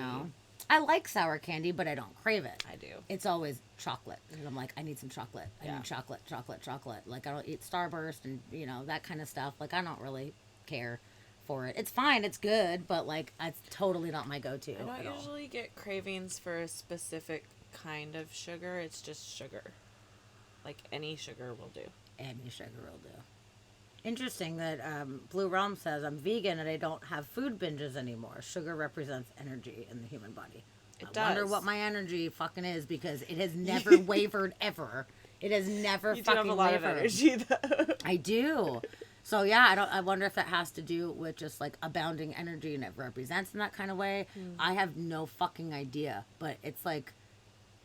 I like sour candy, but I don't crave it. I do. It's always chocolate. And I'm like, I need some chocolate. I Yeah. need chocolate, chocolate, chocolate. Like, I don't eat Starburst and, that kind of stuff. Like, I don't really care for it. It's fine. It's good. But, like, it's totally not my go-to I at don't all. usually get cravings for a specific kind of sugar. It's just sugar. Like, any sugar will do. Any sugar will do. Interesting that Blue Realm says, I'm vegan and I don't have food binges anymore. Sugar represents energy in the human body. I wonder does. what my energy fucking is, because it has never wavered ever. It has never You do fucking have a lot wavered. of energy, though. I do. So yeah, I wonder if that has to do with just like abounding energy and it represents in that kind of way. I have no fucking idea, but it's like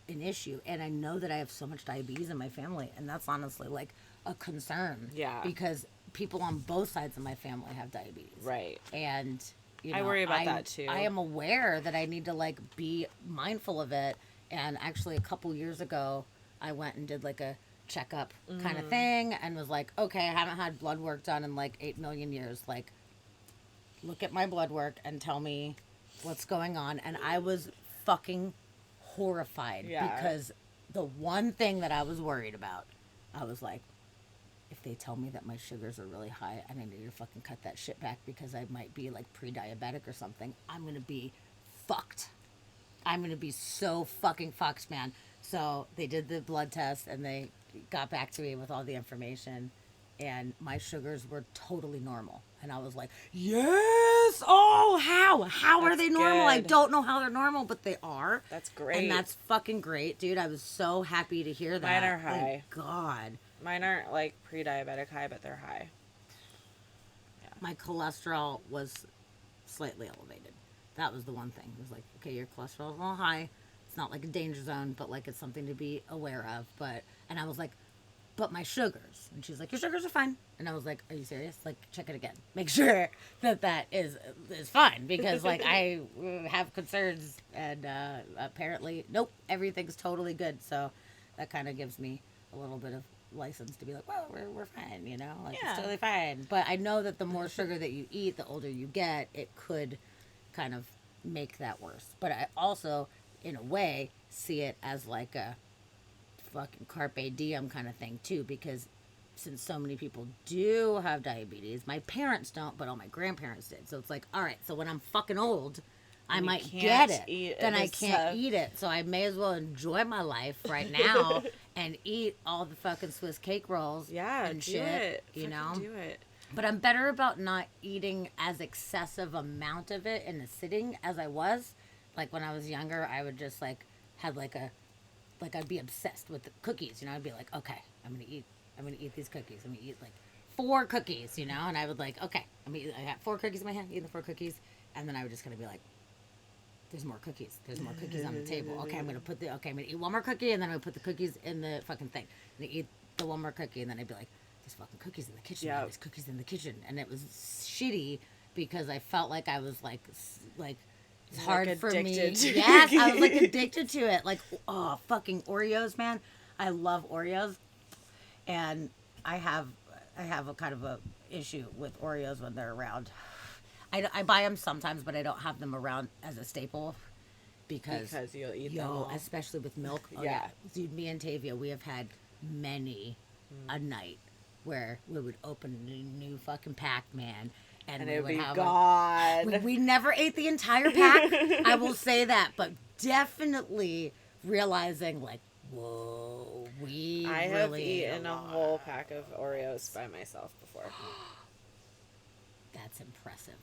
an issue, and I know that I have so much diabetes in my family, and that's honestly like a concern. Yeah. Because people on both sides of my family have diabetes. Right. And I worry about that, too. I am aware that I need to like be mindful of it. And actually a couple years ago, I went and did like a checkup kind of thing, and was like, okay, I haven't had blood work done in like 8 million years. Like, look at my blood work and tell me what's going on. And I was fucking horrified, Yeah. because the one thing that I was worried about, I was like, if they tell me that my sugars are really high and I need to fucking cut that shit back because I might be like pre-diabetic or something, I'm gonna be fucked. I'm gonna be so fucking fucked, man. So they did the blood test and they got back to me with all the information, and my sugars were totally normal. And I was like, yes! Oh, how are That's they normal? I good. don't know how they're normal, but they are. That's great. And that's fucking great, dude. I was so happy to hear that. Mine are high. Thank God. Mine aren't, like, pre-diabetic high, but they're high. My cholesterol was slightly elevated. That was the one thing. It was like, okay, your cholesterol is a little high. It's not like a danger zone, but like it's something to be aware of. And I was like, but my sugars. And she's like, your sugars are fine. And I was like, are you serious? Like, check it again. Make sure that is fine, because like I have concerns, and apparently, nope, everything's totally good. So that kind of gives me a little bit of license to be like, well, we're fine, like Yeah. it's totally fine. But I know that the more sugar that you eat, the older you get, it could kind of make that worse. But I also, in a way, see it as like a fucking carpe diem kind of thing too, because since so many people do have diabetes, my parents don't, but all my grandparents did. So it's like, all right, so when I'm fucking old, I you might can't get it, eat then I this can't stuff. eat it. So I may as well enjoy my life right now and eat all the fucking Swiss cake rolls Yeah, and do shit, it. you Fucking know? do it. But I'm better about not eating as excessive amount of it in a sitting as I was. Like when I was younger, I would just like have like I'd be obsessed with the cookies, I'd be like, okay, I'm gonna eat these cookies. I'm gonna eat like 4 cookies, and I would like, okay, I got 4 cookies in my hand, eating the 4 cookies, and then I would just kind of be like, there's more cookies. There's more cookies on the table. Okay, I'm gonna eat one more cookie, and then I'm gonna put the cookies in the fucking thing. And I eat the one more cookie, and then I'd be like, there's fucking cookies in the kitchen. Yeah. There's cookies in the kitchen, and it was shitty because I felt like I was like it's hard for me. addicted to Yes, I was like addicted to it. Like, oh, fucking Oreos, man. I love Oreos, and I have a kind of a issue with Oreos when they're around. I buy them sometimes, but I don't have them around as a staple because you'll eat them all. especially with milk. Oh, Yeah. Dude, me and Tavia, we have had many a night where we would open a new fucking pack, man, and And we it would be have gone. we never ate the entire pack. I will say that, but definitely realizing like, whoa, we I have really eaten a whole pack of Oreos by myself before. That's impressive.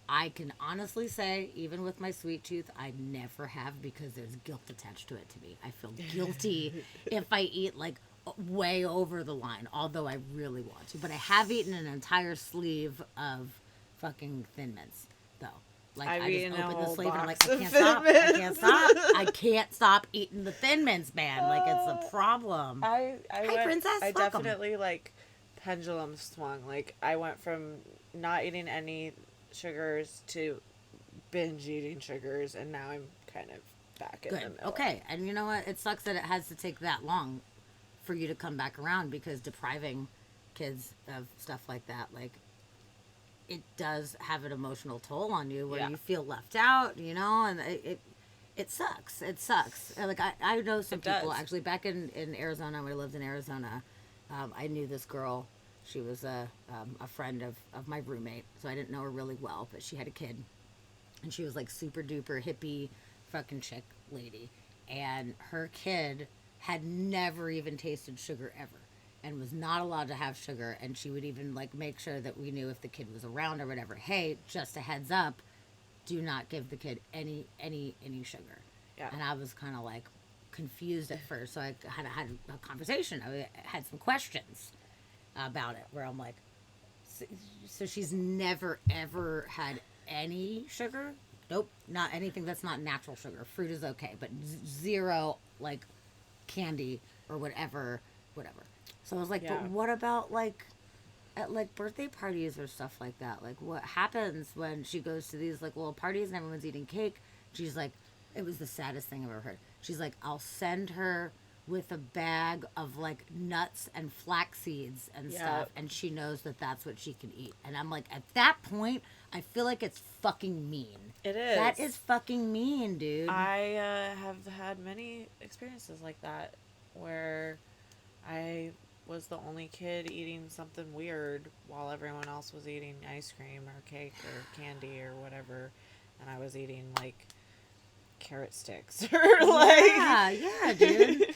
I can honestly say, even with my sweet tooth, I never have, because there's guilt attached to it to me. I feel guilty if I eat like way over the line, although I really want to. But I have eaten an entire sleeve of fucking Thin Mints, though. Like, I've I just eaten a opened the whole sleeve and I'm like, box I of can't Thin stop. I can't Mints. stop. I can't stop eating the Thin Mints, man. Like, it's a problem. Hey, princess, I welcome. definitely like pendulum swung. Like I went from not eating any sugars to binge eating sugars, and now I'm kind of back in the Good. middle. Okay. And you know what? It sucks that it has to take that long for you to come back around, because depriving kids of stuff like that, like, it does have an emotional toll on you where Yeah. you feel left out, and it sucks. It sucks. Like, I know some It people does. actually back in Arizona, when I lived in Arizona. I knew this girl. She was a friend of my roommate, so I didn't know her really well, but she had a kid, and she was like super duper hippie fucking chick lady, and her kid had never even tasted sugar ever, and was not allowed to have sugar, and she would even like make sure that we knew if the kid was around or whatever. Hey, just a heads up, do not give the kid any sugar. Yeah. And I was kind of like confused at first, so I had a conversation. I had some questions about it where I'm like, so she's never ever had any sugar? Nope, not anything that's not natural sugar. Fruit is okay, but zero like candy or whatever. So I was like, Yeah. but what about like at like birthday parties or stuff like that? Like, what happens when she goes to these like little parties and everyone's eating cake? She's like, it was the saddest thing I've ever heard. She's like, I'll send her with a bag of like nuts and flax seeds and Yeah. stuff, and she knows that that's what she can eat. And I'm like, at that point, I feel like it's fucking mean. It is. That is fucking mean, dude. I have had many experiences like that where I was the only kid eating something weird while everyone else was eating ice cream or cake or candy or whatever, and I was eating like carrot sticks or like yeah, dude.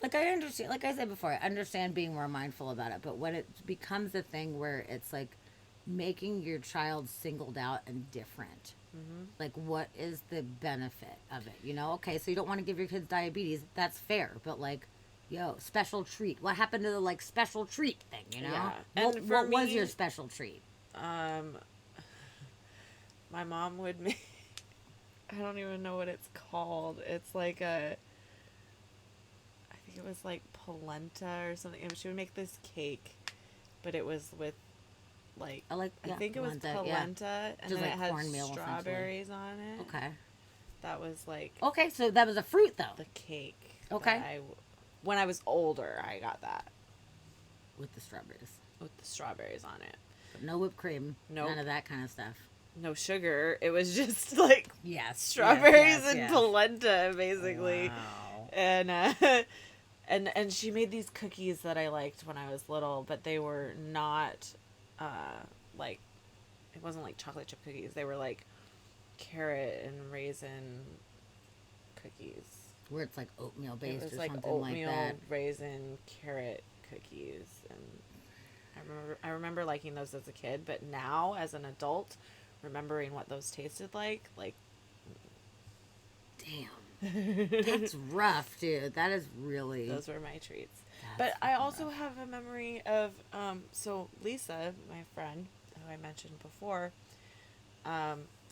Like, I understand, like I said before, I understand being more mindful about it, but when it becomes a thing where it's like making your child singled out and different, like, what is the benefit of it? Okay, so you don't want to give your kids diabetes, that's fair, but like, yo, special treat. What happened to the like special treat thing? Yeah. What, And for what was me- your special treat? my mom would make I don't even know what it's called. It's like I think it was like polenta or something. And she would make this cake, but it was with like I think it was polenta, and Just then like it had cornmeal, strawberries on it. Okay. That was like Okay, so that was a fruit though. the cake. Okay. that when I was older, I got that With the strawberries. with the strawberries on it. But no whipped cream. Nope. None of that kind of stuff. No sugar. It was just like Yes. strawberries and polenta, basically. Wow. And and she made these cookies that I liked when I was little, but they were not like, it wasn't like chocolate chip cookies. They were like carrot and raisin cookies. Where it's like oatmeal It based was or like something oatmeal like that. raisin carrot cookies, and I remember liking those as a kid, but now as an adult, remembering what those tasted like Damn. That's rough, dude. That is really. those were my treats. That's But I fucking also rough. have a memory of so Lisa, my friend who I mentioned before,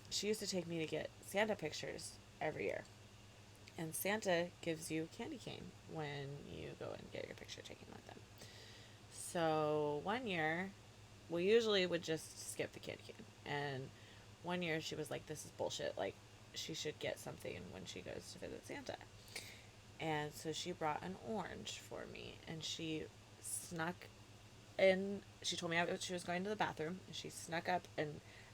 she used to take me to get Santa pictures every year. And Santa gives you a candy cane when you go and get your picture taken with them. So one year, we usually would just skip the candy cane. And one year she was like, this is bullshit. Like, she should get something when she goes to visit Santa. And so she brought an orange for me. And she snuck in. She told me she was going to the bathroom. And she snuck up and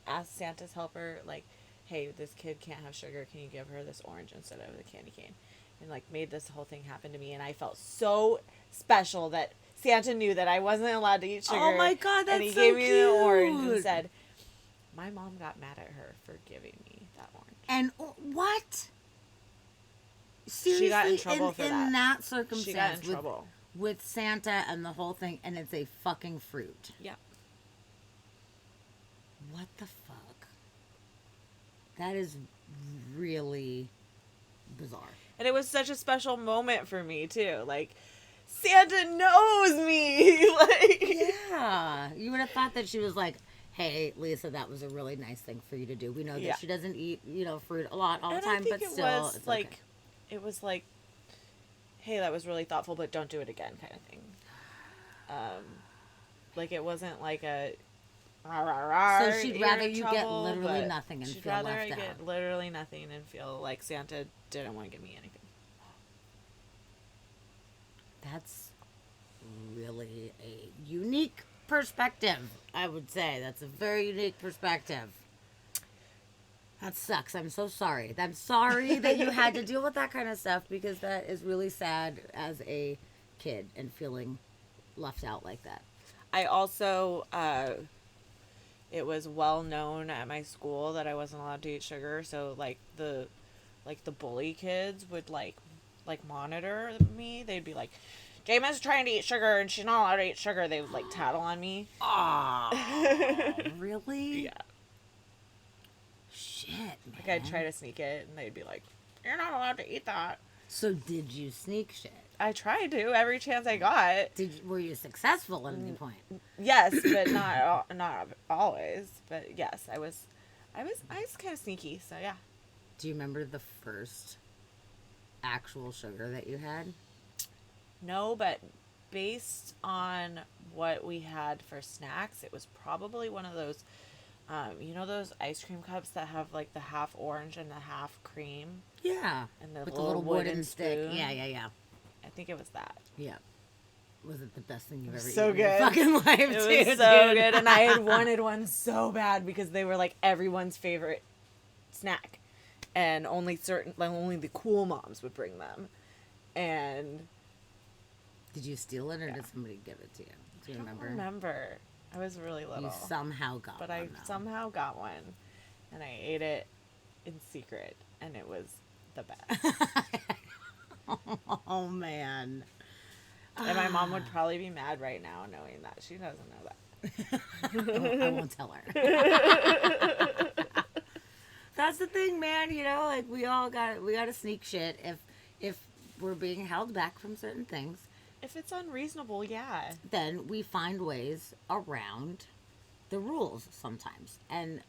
asked Santa's helper, like, hey, this kid can't have sugar. Can you give her this orange instead of the candy cane? And, like, made this whole thing happen to me. And I felt so special that Santa knew that I wasn't allowed to eat sugar. Oh my God, that's And he so gave me the orange and cute. said, my mom got mad at her for giving me that orange. And what? Seriously, She got in trouble for in that. circumstance, She got in trouble. with Santa and the whole thing, and it's a fucking fruit. Yeah. What the fuck? That is really bizarre. And it was such a special moment for me, too. Like, Santa knows me. Like, Yeah. You would have thought that she was like, hey, Lisa, that was a really nice thing for you to do. We know Yeah. that she doesn't eat, fruit a lot all the and time, I think but it still, was it's like, okay. it was like, hey, that was really thoughtful, but don't do it again, kind of thing. Like it wasn't like a. Rah, rah, rah, So she'd you're rather in you get trouble, literally but nothing and she'd feel rather left I out. get literally nothing and feel like Santa didn't want to give me anything. That's really a unique perspective, I would say. That's a very unique perspective. That sucks. I'm so sorry. I'm sorry that you had to deal with that kind of stuff because that is really sad as a kid and feeling left out like that. I also, it was well known at my school that I wasn't allowed to eat sugar, so like the bully kids would like monitor me. They'd be like, Jama's trying to eat sugar and she's not allowed to eat sugar. They would like tattle on me. Oh, really? Yeah. Shit, man. Like I'd try to sneak it and they'd be like, you're not allowed to eat that. So did you sneak shit? I tried to every chance I got. Were you successful at any point? Yes, but not always. But yes, I was kind of sneaky. So yeah. Do you remember the first actual sugar that you had? No, but based on what we had for snacks, it was probably one of those, those ice cream cups that have like the half orange and the half cream. Yeah. And the with little the little wooden stick. spoon. Yeah. I think it was that. Yeah. Was it the best thing you've ever So eaten in your good. fucking life? It was so good, and I had wanted one so bad because they were like everyone's favorite snack, and only the cool moms would bring them. And did you steal it or did somebody give it to you? Do you I remember? don't remember. I was really little. You somehow got but one. I though. somehow got one, and I ate it in secret, and it was the best. Oh man. And my mom would probably be mad right now knowing that. She doesn't know that. I won't tell her. That's the thing, man. Like we gotta sneak shit if we're being held back from certain things. If it's unreasonable, yeah. Then we find ways around the rules sometimes. And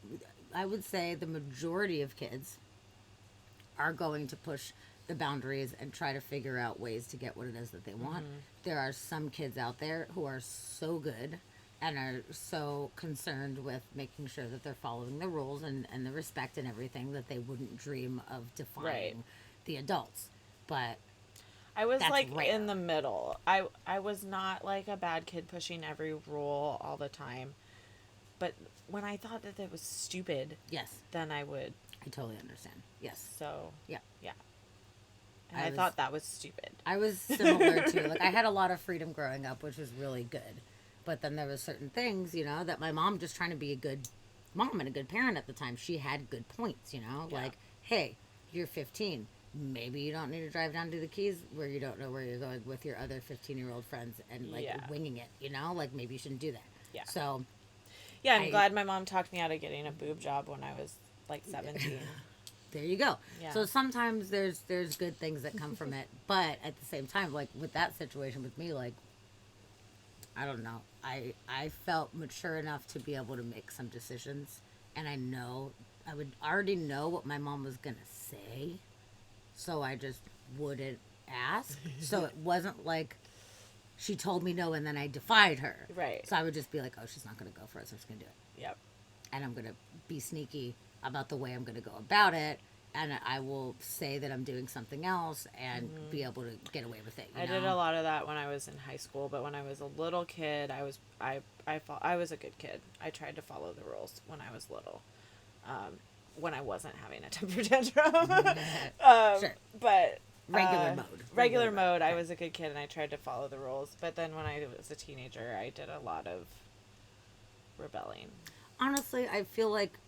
I would say the majority of kids are going to push the boundaries and try to figure out ways to get what it is that they want. Mm-hmm. There are some kids out there who are so good and are so concerned with making sure that they're following the rules and the respect and everything that they wouldn't dream of defying the adults. But I was like rare. in the middle. I was not like a bad kid pushing every rule all the time. But when I thought that it was stupid, yes, then I would. I totally understand. Yes. So, yeah. And I thought that was stupid. I was similar too. Like I had a lot of freedom growing up, which was really good. But then there were certain things, that my mom, just trying to be a good mom and a good parent at the time, she had good points, like, hey, you're 15. Maybe you don't need to drive down to the Keys where you don't know where you're going with your other 15-year-old friends and winging it, like maybe you shouldn't do that. Yeah. So yeah, I'm glad my mom talked me out of getting a boob job when I was like 17. There you go. Yeah. So sometimes there's good things that come from it, but at the same time, like with that situation with me, like I don't know, I felt mature enough to be able to make some decisions, and I would already know what my mom was gonna say, so I just wouldn't ask. So it wasn't like she told me no and then I defied her. Right. So I would just be like, oh, she's not gonna go for it, so I'm just gonna do it. Yep. And I'm gonna be sneaky about the way I'm going to go about it, and I will say that I'm doing something else and be able to get away with it. I did a lot of that when I was in high school, but when I was a little kid, I was a good kid. I tried to follow the rules when I was little, when I wasn't having a temper tantrum. Sure. But regular mode. I was a good kid and I tried to follow the rules. But then when I was a teenager, I did a lot of rebelling. Honestly, I feel like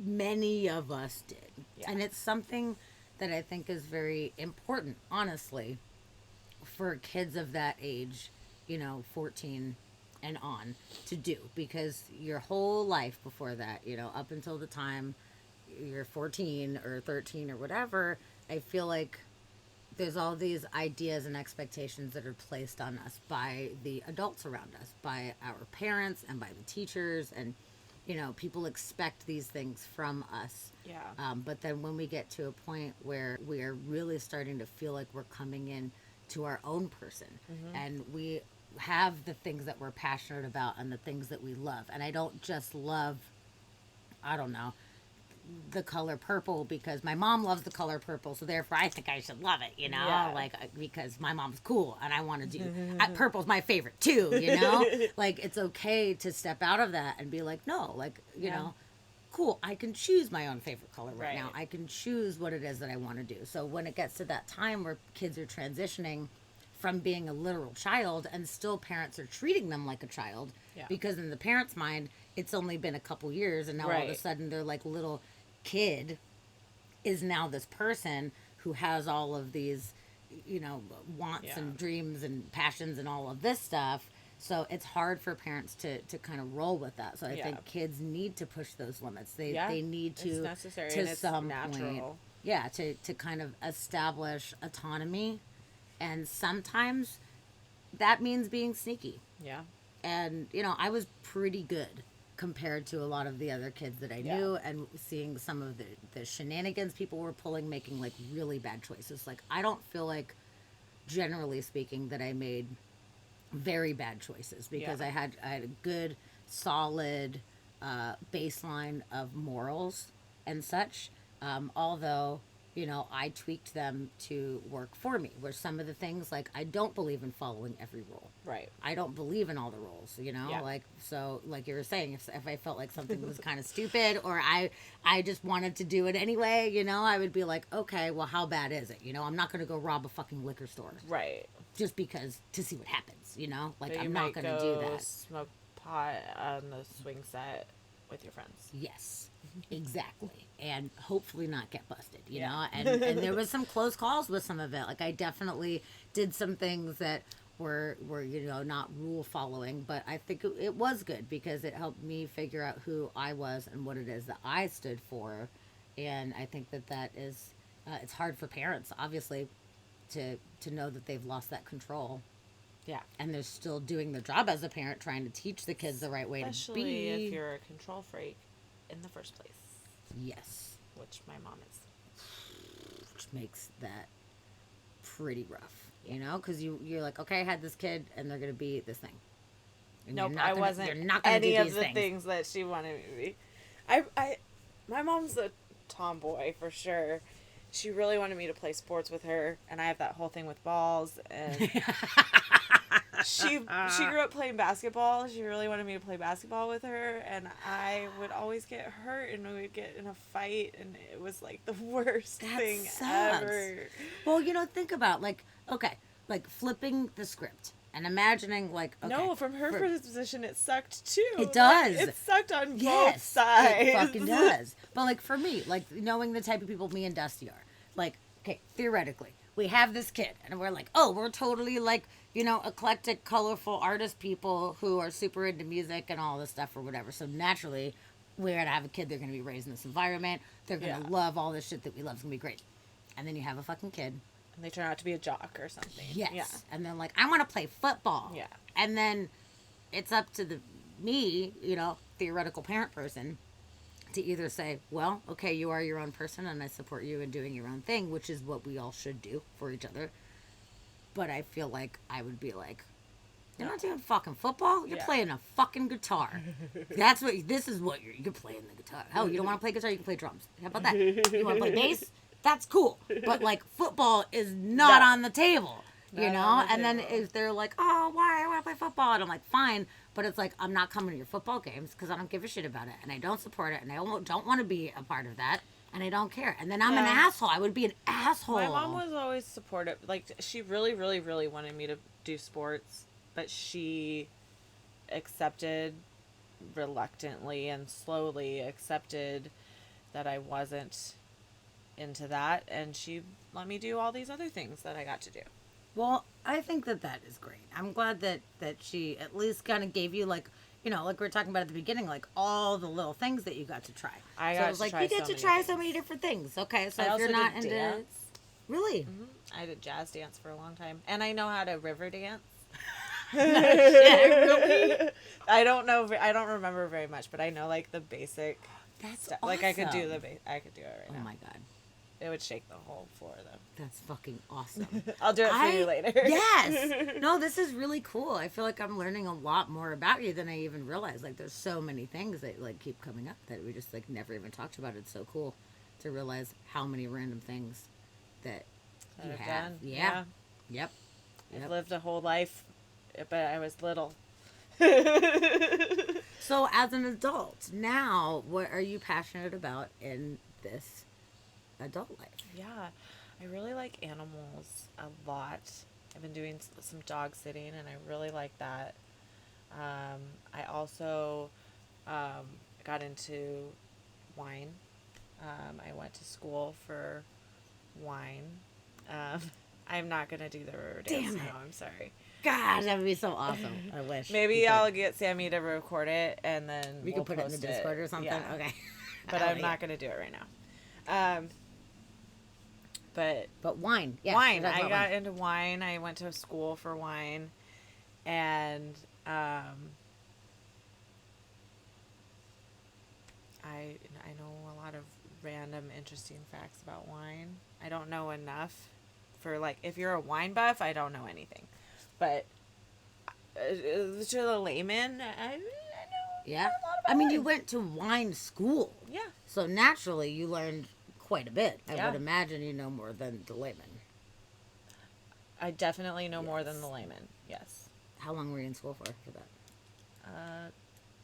many of us did. Yeah. And it's something that I think is very important, honestly, for kids of that age, 14 and on, to do. Because your whole life before that, up until the time you're 14 or 13 or whatever, I feel like there's all these ideas and expectations that are placed on us by the adults around us, by our parents and by the teachers, and people expect these things from us. Yeah. But then when we get to a point where we are really starting to feel like we're coming in to our own person, and we have the things that we're passionate about and the things that we love, and I don't just love, I don't know, the color purple because my mom loves the color purple, so therefore I think I should love it, Yeah. like because my mom's cool and I want to do. Purple's my favorite too, like it's okay to step out of that and be like, no, like cool. I can choose my own favorite color right now. I can choose what it is that I want to do. So when it gets to that time where kids are transitioning from being a literal child and still parents are treating them like a child, because in the parents' mind it's only been a couple years and now all of a sudden they're like little kid is now this person who has all of these wants and dreams and passions and all of this stuff. So it's hard for parents to kind of roll with that. So I think kids need to push those limits. They need to, it's necessary to and it's some natural. point, to kind of establish autonomy, and sometimes that means being sneaky. Yeah. And I was pretty good compared to a lot of the other kids that I knew, and seeing some of the shenanigans people were pulling, making like really bad choices. Like I don't feel like, generally speaking, that I made very bad choices because I had a good solid baseline of morals and such, although I tweaked them to work for me, where some of the things, like I don't believe in following every rule. Right. I don't believe in all the rules, like, so like you were saying, if I felt like something was kind of stupid or I just wanted to do it anyway, I would be like, okay, well, how bad is it? I'm not going to go rob a fucking liquor store. Right. Just because, to see what happens, like But I'm you not might going to go do that. smoke pot on the swing set with your friends. Yes, exactly. And hopefully not get busted, and there was some close calls with some of it. Like I definitely did some things that were not rule following, but I think it was good because it helped me figure out who I was and what it is that I stood for. And I think that is, it's hard for parents, obviously, to know that they've lost that control. Yeah. And they're still doing their job as a parent, trying to teach the kids the right way to be. Especially if you're a control freak in the first place. Yes. Which my mom is. Which makes that pretty rough, because you're like, okay, I had this kid and they're going to be this thing. And Nope, I wasn't you're not gonna any do of these the things. things that she wanted me to be. My mom's a tomboy for sure. She really wanted me to play sports with her, and I have that whole thing with balls, and she grew up playing basketball. She really wanted me to play basketball with her, and I would always get hurt, and we would get in a fight, and it was like the worst thing sucks. ever. Well, think about like flipping the script and imagining like, okay, No, from her position, it sucked too. It does. It sucked on both yes, sides. it fucking does. But like for me, like knowing the type of people me and Dusty are, like, okay, theoretically, we have this kid, and we're like, oh, we're totally like, eclectic, colorful artist people who are super into music and all this stuff or whatever. So naturally, we're gonna have a kid. They're gonna be raised in this environment. They're gonna love all this shit that we love. It's gonna be great. And then you have a fucking kid. And they turn out to be a jock or something. Yes. Yeah. And then like, I want to play football. Yeah. And then it's up to me, theoretical parent person, to either say, well, okay, you are your own person and I support you in doing your own thing, which is what we all should do for each other. But I feel like I would be like, you're not doing fucking football? You're playing a fucking guitar. This is what you're playing the guitar. Oh, you don't want to play guitar? You can play drums. How about that? You want to play bass? That's cool. But like football is not on the table, And then if they're like, oh, why? I want to play football. And I'm like, fine. But it's like, I'm not coming to your football games because I don't give a shit about it. And I don't support it. And I don't want to be a part of that. And I don't care. And then I'm an asshole. I would be an asshole. My mom was always supportive. Like, she really, really, really wanted me to do sports. But she accepted reluctantly and slowly accepted that I wasn't into that. And she let me do all these other things that I got to do. Well, I think that is great. I'm glad that she at least kind of gave you like, like we were talking about at the beginning, like all the little things that you got to try. I so got it was to like try you get so to many try things. so many different things. Okay, so I if also you're not did into dance. Really? I did jazz dance for a long time, and I know how to river dance. Really? I don't know. I don't remember very much, but I know like the basic That's stuff. awesome. Like I could do I could do it right Oh now. my god. It would shake the whole floor though. That's fucking awesome. I'll do it for you later. Yes. No, this is really cool. I feel like I'm learning a lot more about you than I even realized. Like there's so many things that like keep coming up that we just like never even talked about. It's so cool to realize how many random things that you I've have. done. Yeah. Yep. I've lived a whole life, but I was little. So as an adult, now what are you passionate about in this adult life? Yeah, I really like animals a lot. I've been doing some dog sitting, and I really like that. I also got into wine. I went to school for wine. I'm not gonna do the river dance Damn it. now. I'm sorry. Gosh, that would be so awesome. I wish. Maybe we could- I'll get Sammy to record it, and then we we'll could put it in the post Discord or something. Yeah. Okay. But I'm not gonna do it right now. But wine. Yeah. wine. we're talking I about got into wine. I went to school for wine, and I know a lot of random interesting facts about wine. I don't know enough for like if you're a wine buff, I don't know anything, but to the layman, I know. Yeah. a lot about I mean, you wine. went to wine school. Yeah. So naturally, you learned quite a bit. I Yeah. would imagine you know more than the layman. I definitely know more than Yes. the layman. Yes. How long were you in school for that?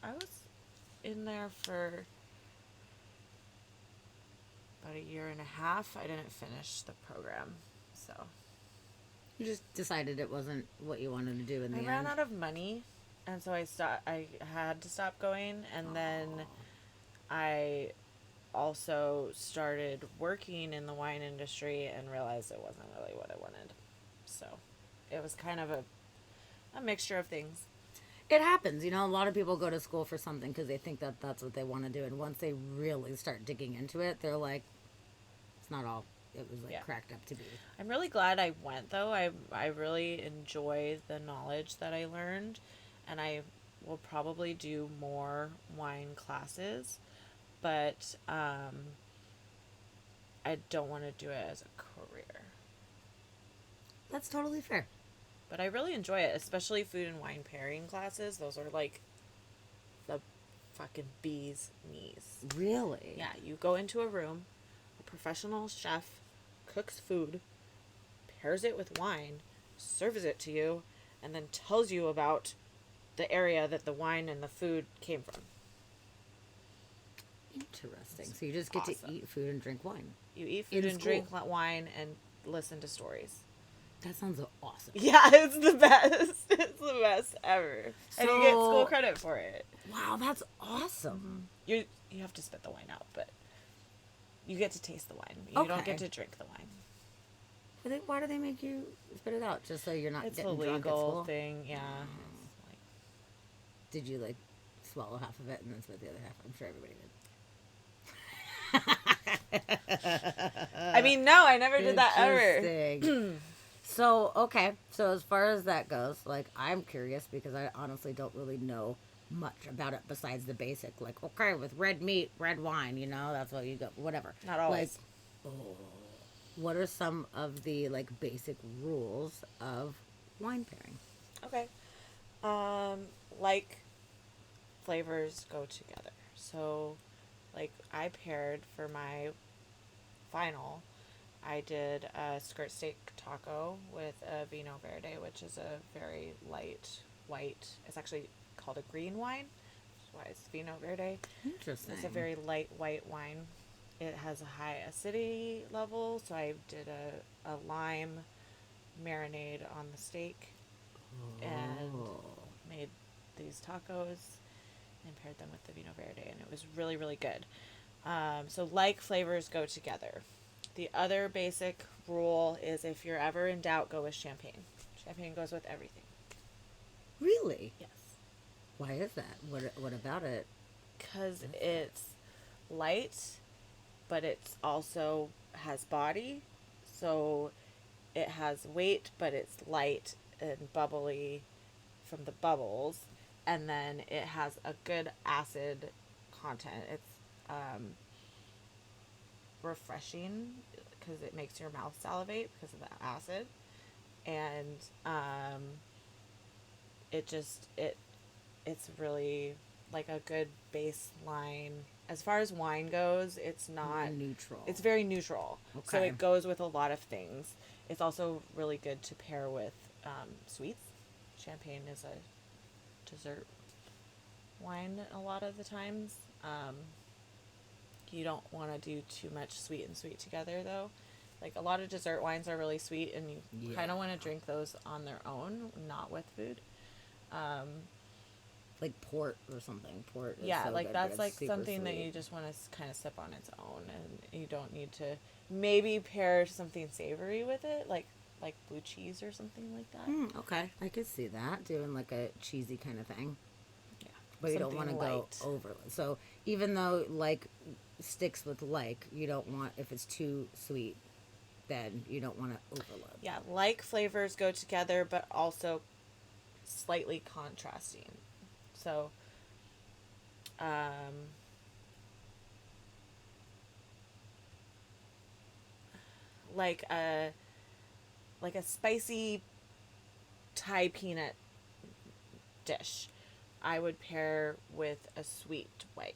I was in there for about a year and a half. I didn't finish the program, so You just decided it wasn't what you wanted to do in the I end. ran out of money, and so I had to stop going, and then I also started working in the wine industry and realized it wasn't really what I wanted. So it was kind of a mixture of things. It happens, you know. A lot of people go to school for something because they think that that's what they want to do, and once they really start digging into it, they're like, "It's not all it was like Yeah. cracked up to be." I'm really glad I went though. I really enjoy the knowledge that I learned, and I will probably do more wine classes, but I don't want to do it as a career. That's totally fair. But I really enjoy it, especially food and wine pairing classes. Those are like the fucking bee's knees. Really? Yeah, you go into a room, a professional chef cooks food, pairs it with wine, serves it to you, and then tells you about the area that the wine and the food came from. Interesting. So you just get awesome. to eat food and drink wine. You eat In food and school. drink wine and listen to stories. That sounds awesome. Yeah, it's the best. It's the best ever. And you get So- school credit for it. Wow, that's awesome. You have to spit the wine out, but you get to taste the wine. You don't Okay. get to drink the wine. Why do they make you spit it out? Just so you're not It's a getting drunk at legal school? thing, yeah. Did you like swallow half of it and then spit the other half? I'm sure everybody did. I mean, no, I never did that ever. Interesting. So, okay. So, as far as that goes, like, I'm curious because I honestly don't really know much about it besides the basic. Like, okay, with red meat, red wine, you know, that's what you go, whatever. Not always. Like, what are some of the, like, basic rules of wine pairing? Okay. Like flavors go together. So, like I paired for my final, I did a skirt steak taco with a Vino Verde, which is a very light white. It's actually called a green wine, which is why it's Vino Verde. Interesting. It's a very light white wine. It has a high acidity level, so I did a lime marinade on the steak and made these tacos and paired them with the Vino Verde, and it was really, really good. So like flavors go together. The other basic rule is if you're ever in doubt, go with champagne. Champagne goes with everything. Really? Yes. Why is that? What about it? Because it's light, but it's also has body. So it has weight, but it's light and bubbly from the bubbles, and then it has a good acid content. It's um, refreshing because it makes your mouth salivate because of the acid, and it just it's really like a good baseline. As far as wine goes, it's not Neutral. it's very neutral. So Okay. it goes with a lot of things. It's also really good to pair with sweets. Champagne is a dessert wine a lot of the times. You don't want to do too much sweet and sweet together though. Like a lot of dessert wines are really sweet, and you kind of want to drink those on their own, not with food. Like port or something. Port is Yeah, so like good, but that's it's like super something that sweet. you just want to kind of sip on its own, and you don't need to maybe pair something savory with it, like blue cheese or something like that. Okay. I could see that. Doing like a cheesy kind of thing. Yeah, But you don't want to something go light. over. So even though like sticks with like, you don't want, if it's too sweet, then you don't want to overload. Yeah, like flavors go together, but also slightly contrasting. So, um, like a spicy Thai peanut dish, I would pair with a sweet white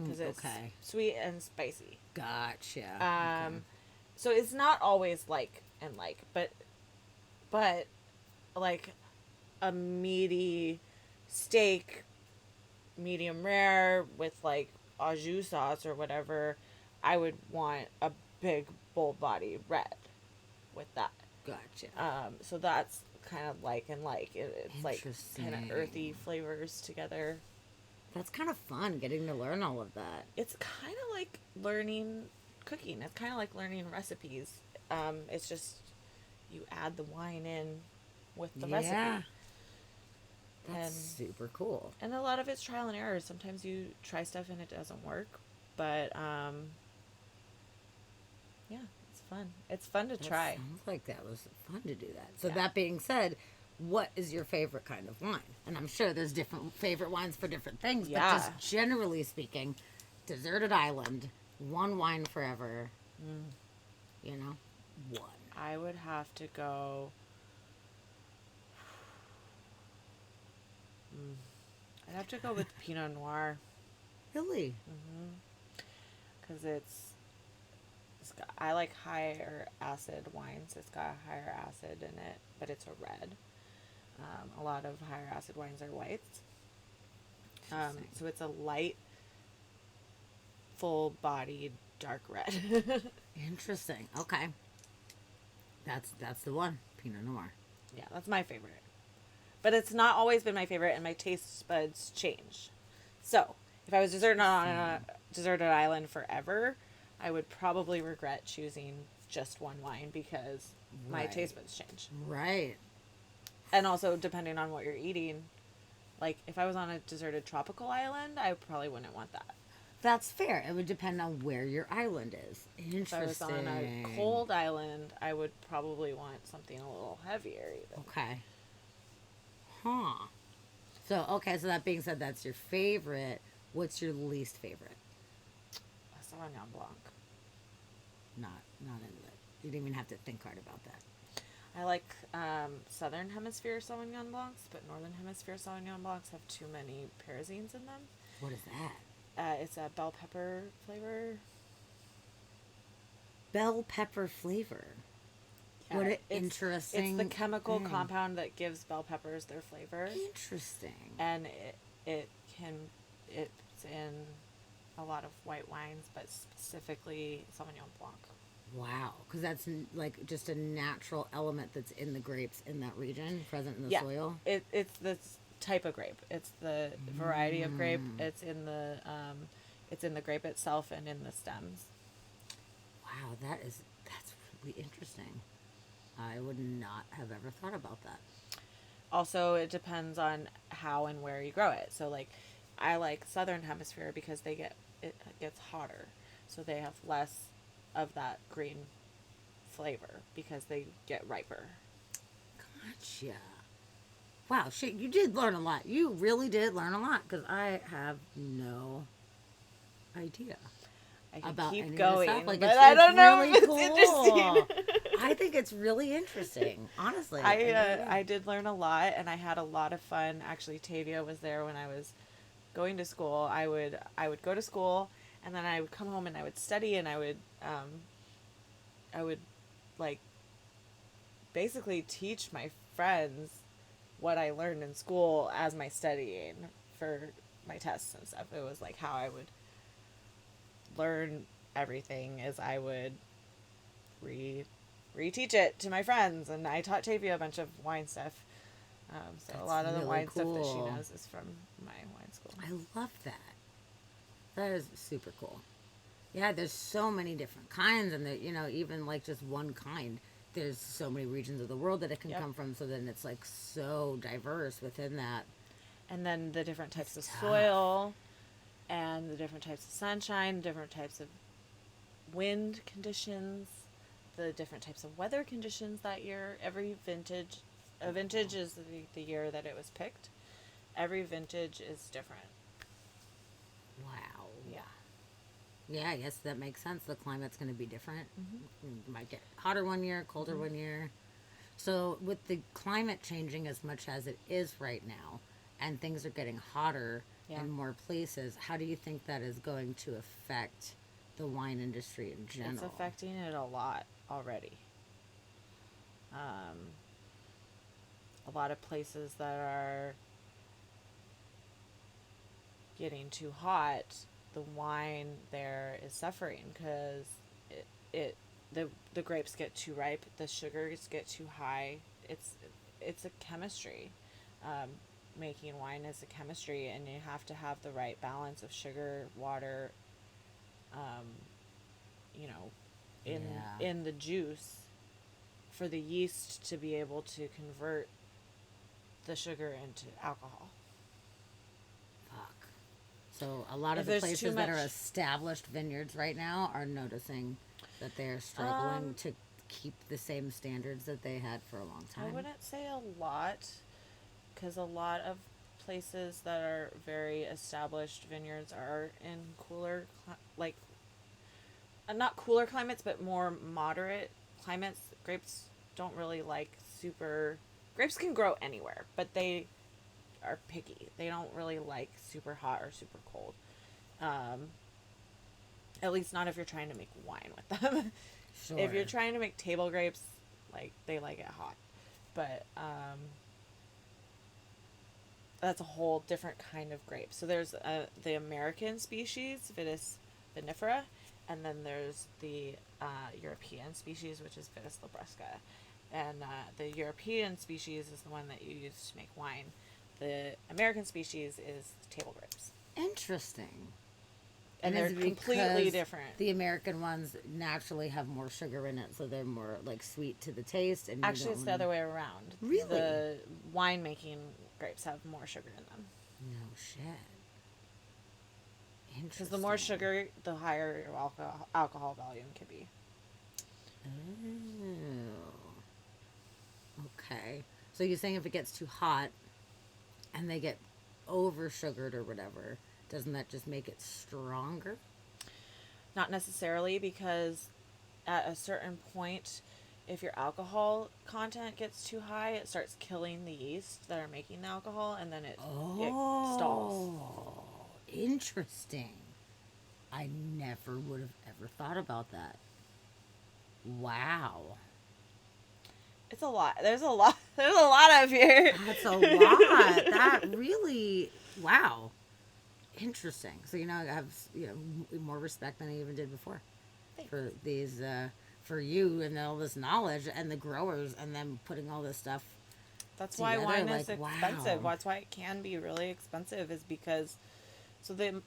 because it's Okay. sweet and spicy. Gotcha. Okay. Um, so it's not always like and like, but like a meaty steak, medium rare with like au jus sauce or whatever, I would want a big bold body red with that. Gotcha. So that's kind of like and like it's like kind of Interesting. earthy flavors together. That's kind of fun getting to learn all of that. It's kind of like learning cooking. It's kind of like learning recipes. It's just you add the wine in with the Yeah. recipe, That's and super cool. a lot of it's trial and error. Sometimes you try stuff and it doesn't work, but yeah, it's fun. It's fun to That try. sounds like that was fun to do that. So Yeah. that being said, what is your favorite kind of wine? And I'm sure there's different favorite wines for different things, but Yeah. just generally speaking, deserted island, one wine forever. You know, one. I would have to go. I'd have to go with Pinot Noir Really? because I like higher acid wines. It's got a higher acid in it, but it's a red. A lot of higher acid wines are whites. Interesting. So it's a light, full-bodied dark red. Interesting. Okay. That's the one. Pinot Noir. Yeah, that's my favorite. But it's not always been my favorite, and my taste buds change. So, if I was deserted on a deserted island forever, I would probably regret choosing just one wine because my Right. taste buds change. Right. And also, depending on what you're eating, like if I was on a deserted tropical island, I probably wouldn't want that. That's fair. It would depend on where your island is. If I was on a Interesting. cold island, I would probably want something a little heavier, even. Okay. Huh. So okay. So that being said, that's your favorite. What's your least favorite? A Sauvignon Blanc. Not in it. You didn't even have to think hard about that. I like Southern Hemisphere Sauvignon Blancs, but Northern Hemisphere Sauvignon Blancs have too many pyrazines in them. What is that? It's a bell pepper flavor. Bell pepper flavor. Yeah, What an it's interesting. the chemical thing. compound that gives bell peppers their flavor, Interesting. and it's in a lot of white wines, but specifically Sauvignon Blanc. Wow, because that's like just a natural element that's in the grapes in that region, present in the Yeah, soil. it's this type of grape. It's the variety of grape. It's in the grape itself and in the stems. Wow, that's really interesting. I would not have ever thought about that. Also, it depends on how and where you grow it. So, like, I like Southern Hemisphere because it gets hotter, so they have less of that green flavor because they get riper. Gotcha. Wow, shit, you did learn a lot. You really did learn a lot because I have no idea I could about keep any of this going, stuff. Like but it's, I it's don't know really if it's cool. interesting. I think it's really interesting, honestly. I did learn a lot, and I had a lot of fun. Actually, Tavia was there when I was going to school. I would go to school, and then I would come home and I would study, and I would like basically teach my friends what I learned in school as my studying for my tests and stuff. It was like how I would learn everything is I would reteach it to my friends, and I taught Tavia a bunch of wine stuff. So That's a lot of the really wine stuff that she cool. knows is from my wine school. I love that. That is super cool. Yeah, there's so many different kinds, and even like just one kind. There's so many regions of the world that it can Yep. come from. So then it's like so diverse within that. And then the different types of That's tough. soil, and the different types of sunshine, different types of wind conditions, the different types of weather conditions that year. Every vintage, a vintage is the year that it was picked. Every vintage is different. Wow. Yeah. Yeah, I guess that makes sense. The climate's going to be different. Mm-hmm. You might get hotter one year, colder one year. So, with the climate changing as much as it is right now, and things are getting hotter Yeah. in more places, how do you think that is going to affect the wine industry in general? It's affecting it a lot already. A lot of places that are getting too hot, the wine there is suffering because the grapes get too ripe, the sugars get too high. It's a chemistry. Making wine is a chemistry, and you have to have the right balance of sugar, water, you know, Yeah. in the juice for the yeast to be able to convert the sugar into alcohol. Fuck. So, a lot If of the there's too places that are much- established vineyards right now are noticing that they're struggling to keep the same standards that they had for a long I time. wouldn't say a lot, because a lot of places that are very established vineyards are in cooler, not cooler climates, but more moderate climates. Grapes don't really like super. Grapes can grow anywhere, but they are picky. They don't really like super hot or super cold. At least not if you're trying to make wine with them. Sure. If you're trying to make table grapes, like they like it hot. But that's a whole different kind of grape. So there's the American species, Vitis vinifera, and then there's the European species, which is Vitis labrusca. And the European species is the one that you use to make wine. The American species is table grapes. Interesting. And they're is it completely because different. The American ones naturally have more sugar in it, so they're more like sweet to the taste. And Actually, it's the other way around. Really? The winemaking grapes have more sugar in them. No shit. Interesting. Because the more sugar, the higher your alcohol volume can be. Oh. Okay. So you're saying if it gets too hot, and they get over sugared or whatever, doesn't that just make it stronger? Not necessarily, because at a certain point, if your alcohol content gets too high, it starts killing the yeast that are making the alcohol, and then it stalls. Oh, interesting. I never would have ever thought about that. Wow. It's a lot. There's a lot. There's a lot of here. That's a lot. That really, wow. Interesting. So, I have, more respect than I even did before. Thanks. For these, for you and all this knowledge and the growers and them putting all this stuff. That's why together, wine is like, expensive. wow. That's why it can be really expensive, is because, so the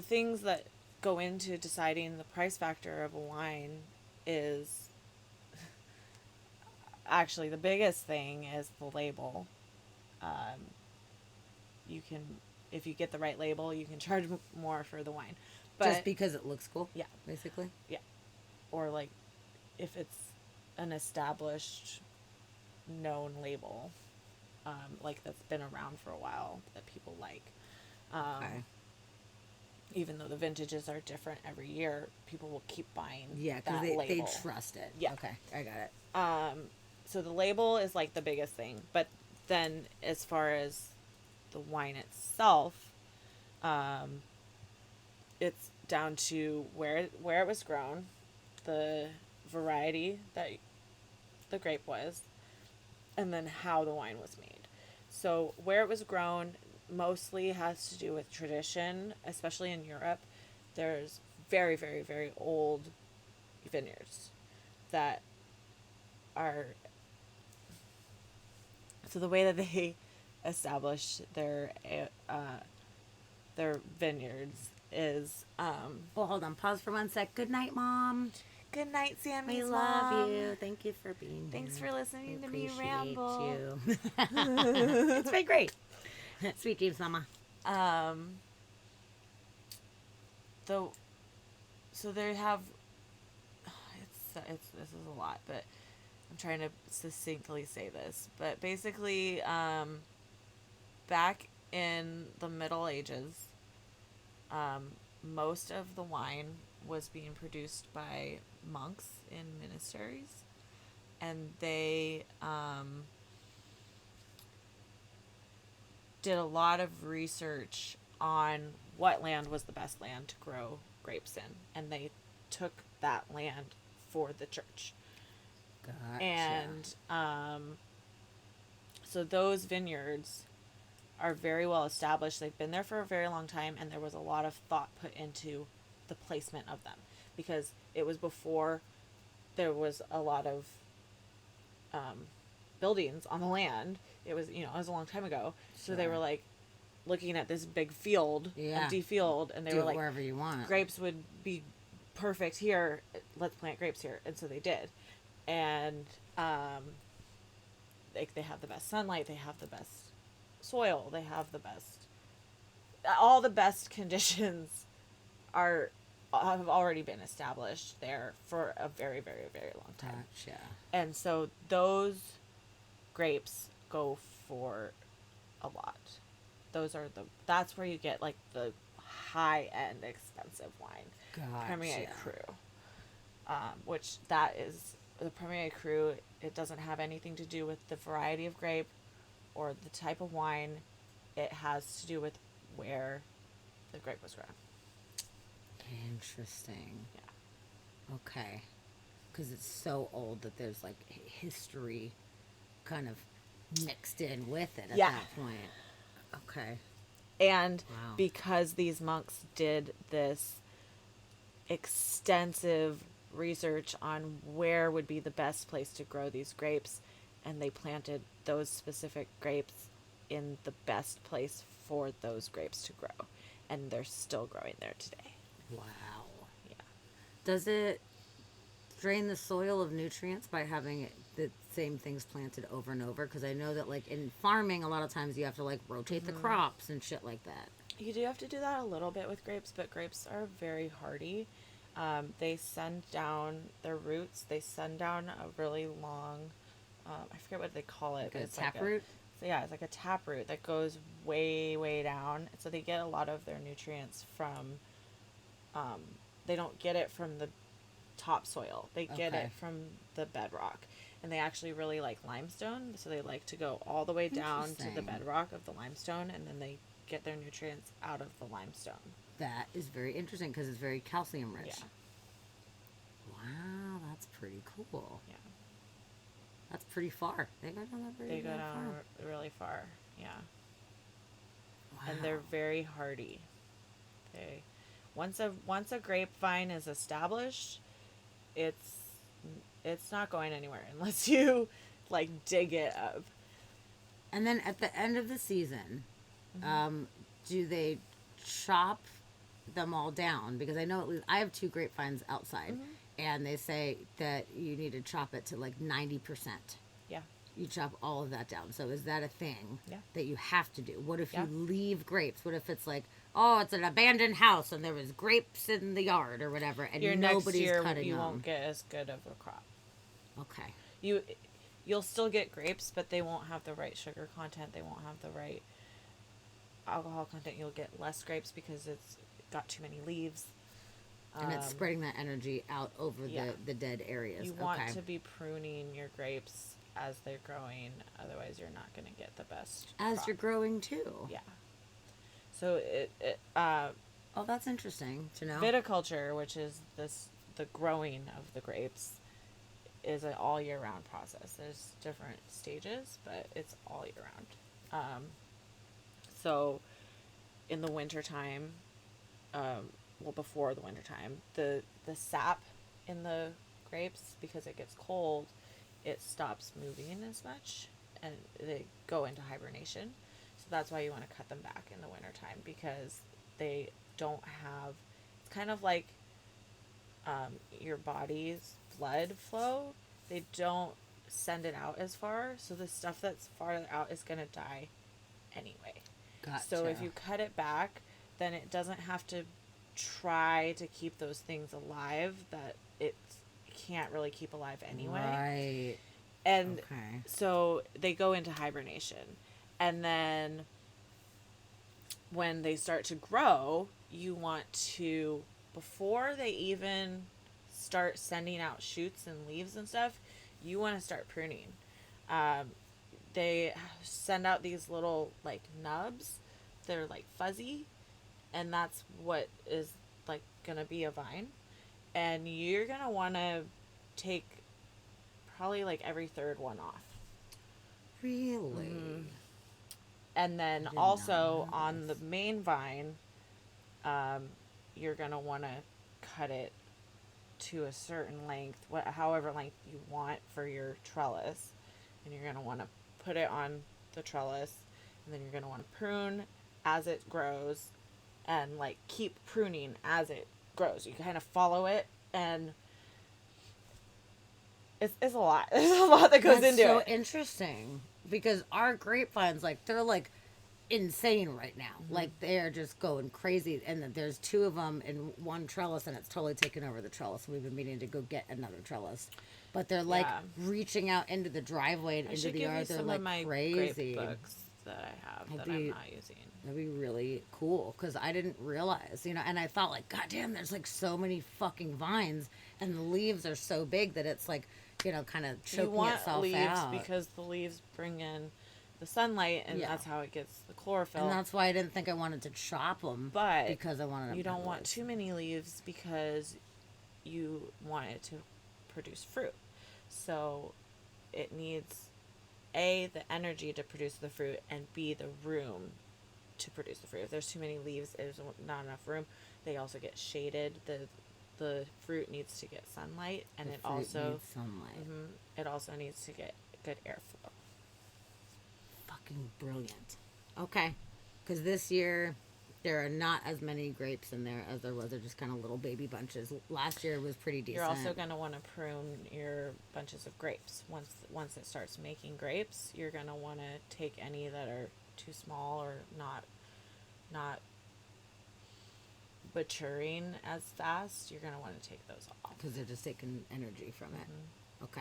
things that go into deciding the price factor of a wine is, actually the biggest thing is the label. You can, if you get the right label, you can charge more for the wine. But Just because it looks cool? Yeah. Basically? or like if it's an established, known label, like that's been around for a while that people like. Okay. Even though the vintages are different every year, people will keep buying Yeah, because that they label. trust it. Yeah. Okay, I got it. So the label is like the biggest thing, but then as far as the wine itself, it's down to where it was grown, the variety that the grape was, and then how the wine was made. So where it was grown mostly has to do with tradition, especially in Europe. There's very, very, very old vineyards that are, so the way that they establish their vineyards is Well, hold on. Pause for 1 sec. Good night, Mom. good night, Sammy's We love mom. you. Thank you for being here. Thanks for listening We to me appreciate ramble. you. It's been great. Sweet dreams, Mama. The so they have it's this is a lot, but I'm trying to succinctly say this. But basically, back in the Middle Ages, most of the wine was being produced by monks in monasteries, and they did a lot of research on what land was the best land to grow grapes in, and they took that land for the church. Gotcha. And so those vineyards are very well established. They've been there for a very long time, and there was a lot of thought put into the placement of them because it was before there was a lot of buildings on the land. It was, it was a long time ago. So they Sure. were like looking at this big field, Yeah. empty field, and they Do were it like, wherever you want. grapes would be perfect here. Let's plant grapes here. And so they did. And they have the best sunlight. They have the best soil. They have the best, all the best conditions have already been established there for a very, very, very long time. Gotcha. And so those grapes go for a lot. That's where you get like the high end expensive wine. Gotcha. Premier Cru. Which that is the Premier Cru. It doesn't have anything to do with the variety of grape or the type of wine. It has to do with where the grape was grown. Interesting. Yeah. Okay. Because it's so old that there's like history kind of mixed in with it at Yeah. that point. Okay. And Wow. because these monks did this extensive research on where would be the best place to grow these grapes, and they planted those specific grapes in the best place for those grapes to grow, and they're still growing there today. Wow. Yeah. Does it drain the soil of nutrients by having the same things planted over and over? Because I know that like in farming, a lot of times you have to like rotate the crops and shit like that. You do have to do that a little bit with grapes, but grapes are very hardy. They send down their roots. They send down a really long, I forget what they call it. Like but a it's like taproot? So yeah, it's like a taproot that goes way, way down. So they get a lot of their nutrients from, they don't get it from the topsoil. They get Okay. it from the bedrock. And they actually really like limestone. So they like to go all the way down to the Interesting. bedrock of the limestone, and then they get their nutrients out of the limestone. That is very interesting because it's very calcium rich. Yeah. Wow, that's pretty cool. Yeah. That's pretty far. They go down that pretty They go far. down really far. Yeah. Wow. And they're very hardy. They once a grapevine is established, it's not going anywhere unless you like dig it up. And then at the end of the season, do they chop them all down? Because I know at least I have 2 grapevines outside, and they say that you need to chop it to like 90%. Yeah. You chop all of that down. So is that a thing Yeah. that you have to do? What if Yeah. you leave grapes? What if it's like, oh, it's an abandoned house and there was grapes in the yard or whatever, and Your next nobody's year cutting you them? won't get as good of a crop. Okay. You you'll still get grapes, but they won't have the right sugar content. They won't have the right alcohol content. You'll get less grapes because it's got too many leaves. And it's spreading that energy out over Yeah. the dead areas. You Okay. want to be pruning your grapes as they're growing, otherwise you're not going to get the best As crop. you're growing too. Yeah. So Oh, that's interesting to know. viticulture, which is the growing of the grapes, is an all year round process. There's different stages, but it's all year round. So in the wintertime, well, before the wintertime, the sap in the grapes, because it gets cold, it stops moving as much and they go into hibernation. So that's why you want to cut them back in the wintertime, because they don't have, it's kind of like your body's blood flow. They don't send it out as far, so the stuff that's farther out is going to die anyway. Gotcha. So if you cut it back, then it doesn't have to try to keep those things alive that it can't really keep alive anyway. Right. And Okay. so they go into hibernation. And then when they start to grow, you want to, before they even start sending out shoots and leaves and stuff, you want to start pruning. They send out these little like nubs. They're like fuzzy, and that's what is like gonna be a vine. And you're gonna want to take probably like every third one off. Really? And then did also not know on this. the main vine, you're gonna want to cut it to a certain length, however length you want for your trellis, and you're gonna want to put it on the trellis, and then you're gonna want to prune as it grows, and like keep pruning as it grows. You kind of follow it, and it's a lot. There's a lot that goes That's into so it. interesting because our grapevines, like, they're like insane right now. Like, they're just going crazy. And there's two of them in one trellis, and it's totally taken over the trellis. We've been meaning to go get another trellis, but they're like Yeah. reaching out into the driveway and I into should the give you yard. They're some like of my crazy. grape books that I have That'd that be- I'm not using. That'd be really cool because I didn't realize, and I thought, like, God damn, there's like so many fucking vines, and the leaves are so big that it's like, kind of You choking want itself leaves out. because the leaves bring in the sunlight, and Yeah. that's how it gets the chlorophyll. And that's why I didn't think I wanted to chop them, But because I wanted them you to don't have want leaves. too many leaves because you want it to produce fruit. So it needs A, the energy to produce the fruit, and B, the room to produce the fruit. If there's too many leaves, there's not enough room. They also get shaded. The fruit needs to get sunlight, and The it fruit also needs sunlight. it also needs to get good airflow. Fucking brilliant. Okay, because this year there are not as many grapes in there as there was. They're just kind of little baby bunches. Last year was pretty decent. You're also going to want to prune your bunches of grapes. Once it starts making grapes, you're going to want to take any that are too small or not maturing as fast. You're going to want to take those off. because they're just taking energy from it. Mm-hmm.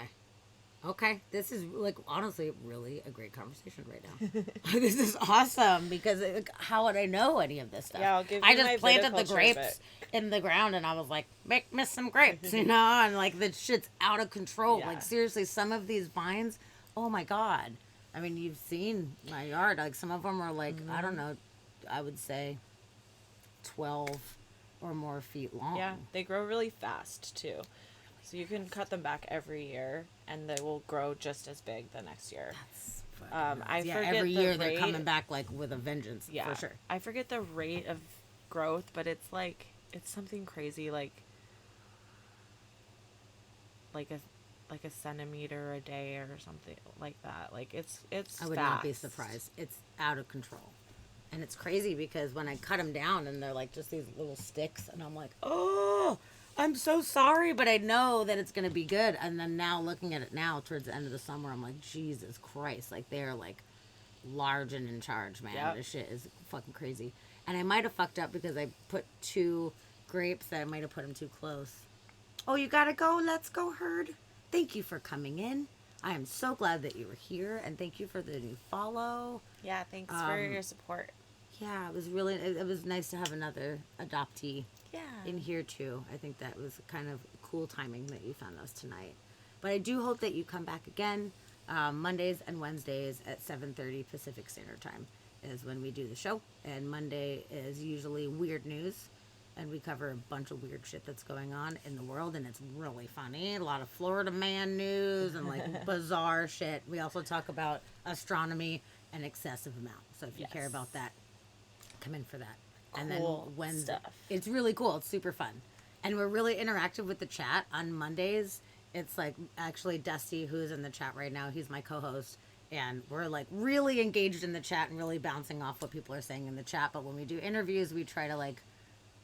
Okay, this is like honestly really a great conversation right now. This is awesome because how would I know any of this stuff? Yeah, I'll give I you my just planted the viticulture grapes book. in the ground and I was like, make me some grapes, and like the shit's out of control. Yeah. Like seriously, some of these vines, oh my god. I mean, you've seen my yard. Like some of them are like I don't know, I would say 12 or more feet long. Yeah, they grow really fast too. So you can cut them back every year, and they will grow just as big the next year. That's fucking nuts. I yeah, forget every the year they're rate. coming back like with a vengeance. Yeah, for sure. I forget the rate of growth, but it's something crazy, like a centimeter a day or something like that. Like it's I would not be fast. surprised. It's out of control. And it's crazy because when I cut them down and they're like just these little sticks, and I'm like, oh, I'm so sorry, but I know that it's going to be good. And then now looking at it now towards the end of the summer, I'm like, Jesus Christ. Like they're like large and in charge, man. Yep. This shit is fucking crazy. And I might have fucked up because I put 2 grapes that I might have put them too close. Oh, you got to go? Let's go herd. thank you for coming in. I am so glad that you were here, and thank you for the new follow. Yeah, thanks for your support. Yeah, it was nice to have another adoptee Yeah. in here too. I think that was kind of cool timing that you found us tonight. But I do hope that you come back again. Mondays and Wednesdays at 7:30 Pacific Standard Time is when we do the show, and Monday is usually weird news, and we cover a bunch of weird shit that's going on in the world, and it's really funny. A lot of Florida man news and like bizarre shit. We also talk about astronomy an excessive amount. So if you care about that, come in for that. And Cool then Wednesday, stuff. it's really cool. It's super fun, and we're really interactive with the chat on Mondays. It's like actually Dusty, who's in the chat right now. He's my co-host, and we're like really engaged in the chat and really bouncing off what people are saying in the chat. But when we do interviews, we try to like,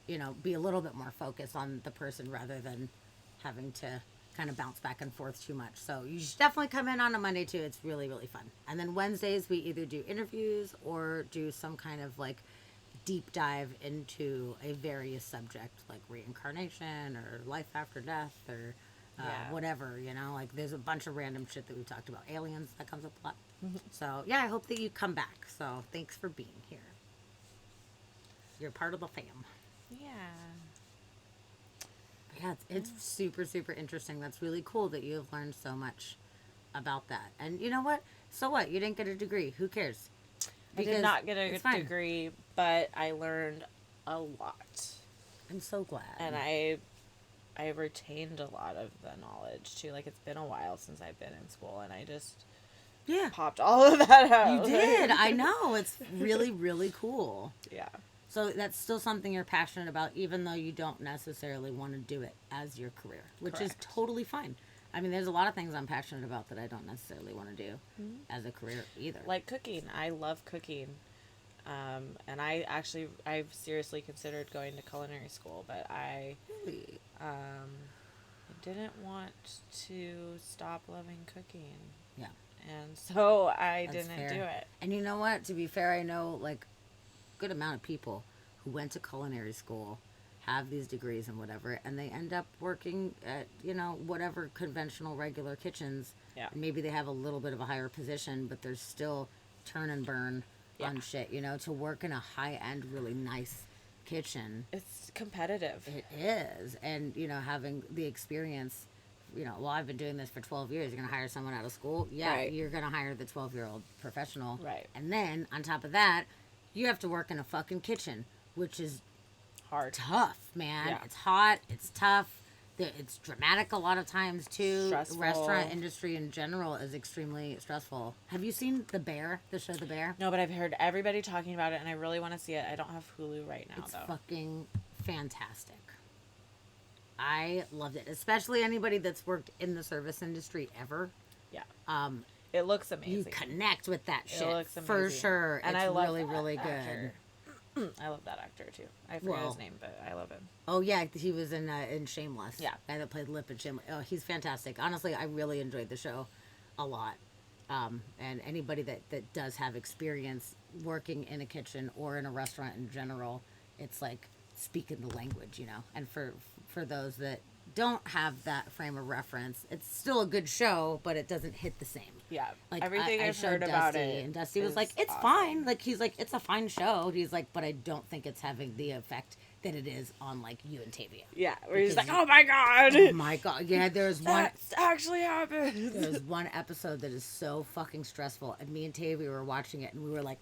be a little bit more focused on the person rather than having to kind of bounce back and forth too much. So you should definitely come in on a Monday too. It's really, really fun. And then Wednesdays, we either do interviews or do some kind of like deep dive into a various subject like reincarnation or life after death or whatever, like there's a bunch of random shit that we've talked about. Aliens, that comes up a lot. So yeah, I hope that you come back. So thanks for being here. You're part of the fam. Yeah. Yeah, it's super, super interesting. That's really cool that you have learned so much about that. And you know what? So what? You didn't get a degree. Who cares? I did not get a degree, but I learned a lot. I'm so glad. And I retained a lot of the knowledge too. Like, it's been a while since I've been in school, and I just popped all of that out. You did. I know. It's really, really cool. Yeah. So that's still something you're passionate about, even though you don't necessarily want to do it as your career, which is totally fine. I mean, there's a lot of things I'm passionate about that I don't necessarily want to do as a career either. Like cooking. I love cooking. And I've seriously considered going to culinary school, but I didn't want to stop loving cooking. Yeah. And so I didn't do it. And you know what? To be fair, I know like a good amount of people who went to culinary school, have these degrees and whatever, and they end up working at, whatever conventional regular kitchens. Yeah. And maybe they have a little bit of a higher position, but there's still turn and burn on shit, to work in a high-end, really nice kitchen. It's competitive. It is. And, having the experience, well, I've been doing this for 12 years. You're going to hire someone out of school? Yeah, right. You're going to hire the 12-year-old professional. Right. And then, on top of that, you have to work in a fucking kitchen, which is hard. Tough, man. Yeah. It's hot. It's tough. It's dramatic a lot of times, too. Stressful. Restaurant industry in general is extremely stressful. Have you seen The Bear, the show The Bear? No, but I've heard everybody talking about it, and I really want to see it. I don't have Hulu right now, It's though. fucking fantastic. I loved it, especially anybody that's worked in the service industry ever. Yeah. It looks amazing. You connect with that shit. It looks amazing. For sure. And it's I love really, that really actor. good. I love that actor, too. I forget his name, but I love him. Oh, yeah, he was in Shameless. Yeah. Guy that played Lip in Shameless. Oh, he's fantastic. Honestly, I really enjoyed the show a lot. And anybody that does have experience working in a kitchen or in a restaurant in general, it's like speaking the language, And for those that don't have that frame of reference, it's still a good show, but it doesn't hit the same. Yeah. Like Everything I I've showed heard Dusty, about it. and Dusty was like, "It's awesome. fine." Like he's like, "It's a fine show." He's like, "But I don't think it's having the effect that it is on like you and Tavia." Yeah, where he's like, "Oh my god!" Oh my god! Yeah, there's one. That actually happened. There's one episode that is so fucking stressful, and me and Tavia were watching it, and we were like,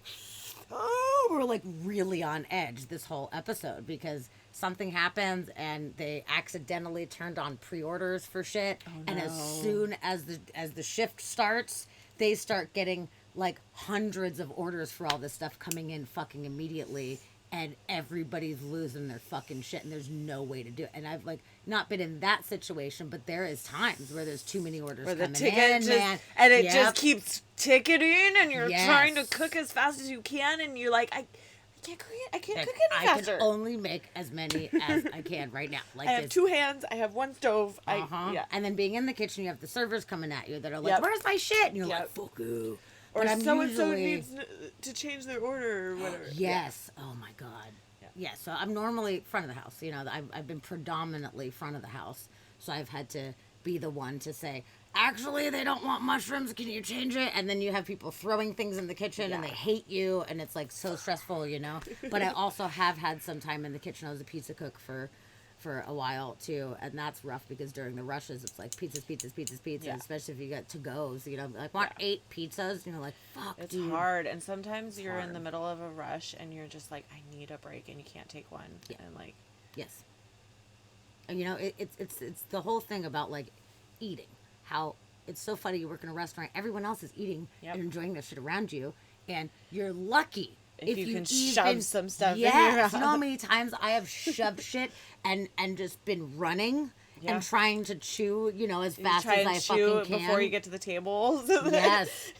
"Oh," we were like really on edge this whole episode because something happens and they accidentally turned on pre-orders for shit, and as soon as the shift starts, they start getting like hundreds of orders for all this stuff coming in fucking immediately, and everybody's losing their fucking shit, and there's no way to do it. And I've like not been in that situation, but there is times where there's too many orders Where coming the ticket in, just, man. and it Yep. just keeps ticketing, and you're Yes. trying to cook as fast as you can, and you're like, I can't cook it. I can't Like, cook any I faster. can only make as many as I can right now. Like I have this. 2 hands. I have 1 stove. Yeah. And then being in the kitchen, you have the servers coming at you that are like, Yep. "Where's my shit?" And you're Yep. like, "Fuck you." Or But I'm so and so usually- needs to change their order or whatever. Yes. Oh my god. Yeah. Yeah. So I'm normally front of the house. I've been predominantly front of the house. So I've had to be the one to say, actually, they don't want mushrooms. Can you change it? And then you have people throwing things in the kitchen and they hate you. And it's like so stressful, you know? But I also have had some time in the kitchen. I was a pizza cook for a while too. And that's rough because during the rushes, it's like pizzas, especially if you get to goes, you know, like want 8 pizzas. You know, like, fuck, It's dude. hard. And sometimes you're hard. in the middle of a rush and you're just like, I need a break, and you can't take one. Yeah. And like, Yes. And you know, it's the whole thing about like eating. How it's so funny, you work in a restaurant, everyone else is eating and enjoying the shit around you, and you're lucky if you can even shove some stuff in your yes, mouth. you know how many times I have shoved shit and just been running and trying to chew, you know, as you fast try as and I chew fucking it can before you get to the table. yes.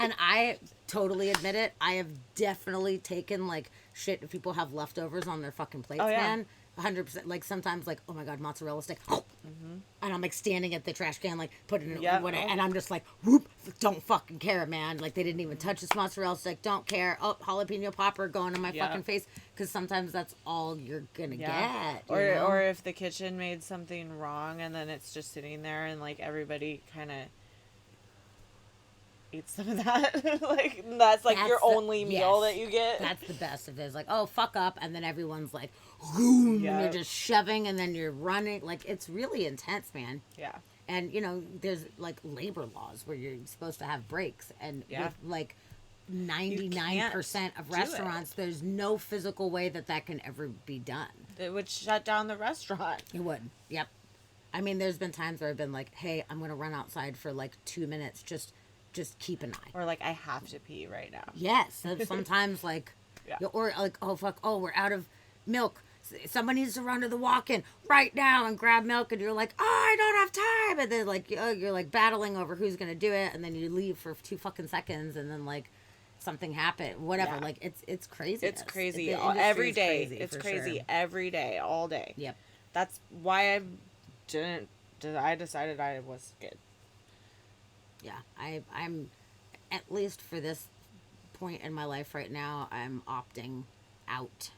And I totally admit it, I have definitely taken like shit if people have leftovers on their fucking plates, man. 100%. Like sometimes, like, oh my god, mozzarella stick, and I'm like standing at the trash can, like putting it, and I'm just like, whoop, don't fucking care, man. Like they didn't even touch this mozzarella stick, don't care. Oh, jalapeno popper going on my fucking face, because sometimes that's all you're gonna get. Or if the kitchen made something wrong and then it's just sitting there and like everybody kind of eat some of that. Like that's your only meal that you get. That's the best of it. It's like, oh, fuck up, and then everyone's like, and you're just shoving, and then you're running. Like it's really intense, man. Yeah. And you know, there's like labor laws where you're supposed to have breaks, and with like 99% of restaurants, there's no physical way that can ever be done. It would shut down the restaurant. It would. Yep. I mean, there's been times where I've been like, hey, I'm gonna run outside for like 2 minutes, just keep an eye. Or like, I have to pee right now. Yes. So sometimes like, or like, oh fuck, oh, we're out of milk. Someone needs to run to the walk-in right now and grab milk, and you're like, oh, I don't have time. And then like, you're like battling over who's gonna do it, and then you leave for 2 fucking seconds, and then like something happened, whatever. Yeah. Like it's crazy. It's crazy every day. It's crazy every day, all day. Yep. That's why I decided I was good. Yeah, I'm at least for this point in my life right now, I'm opting out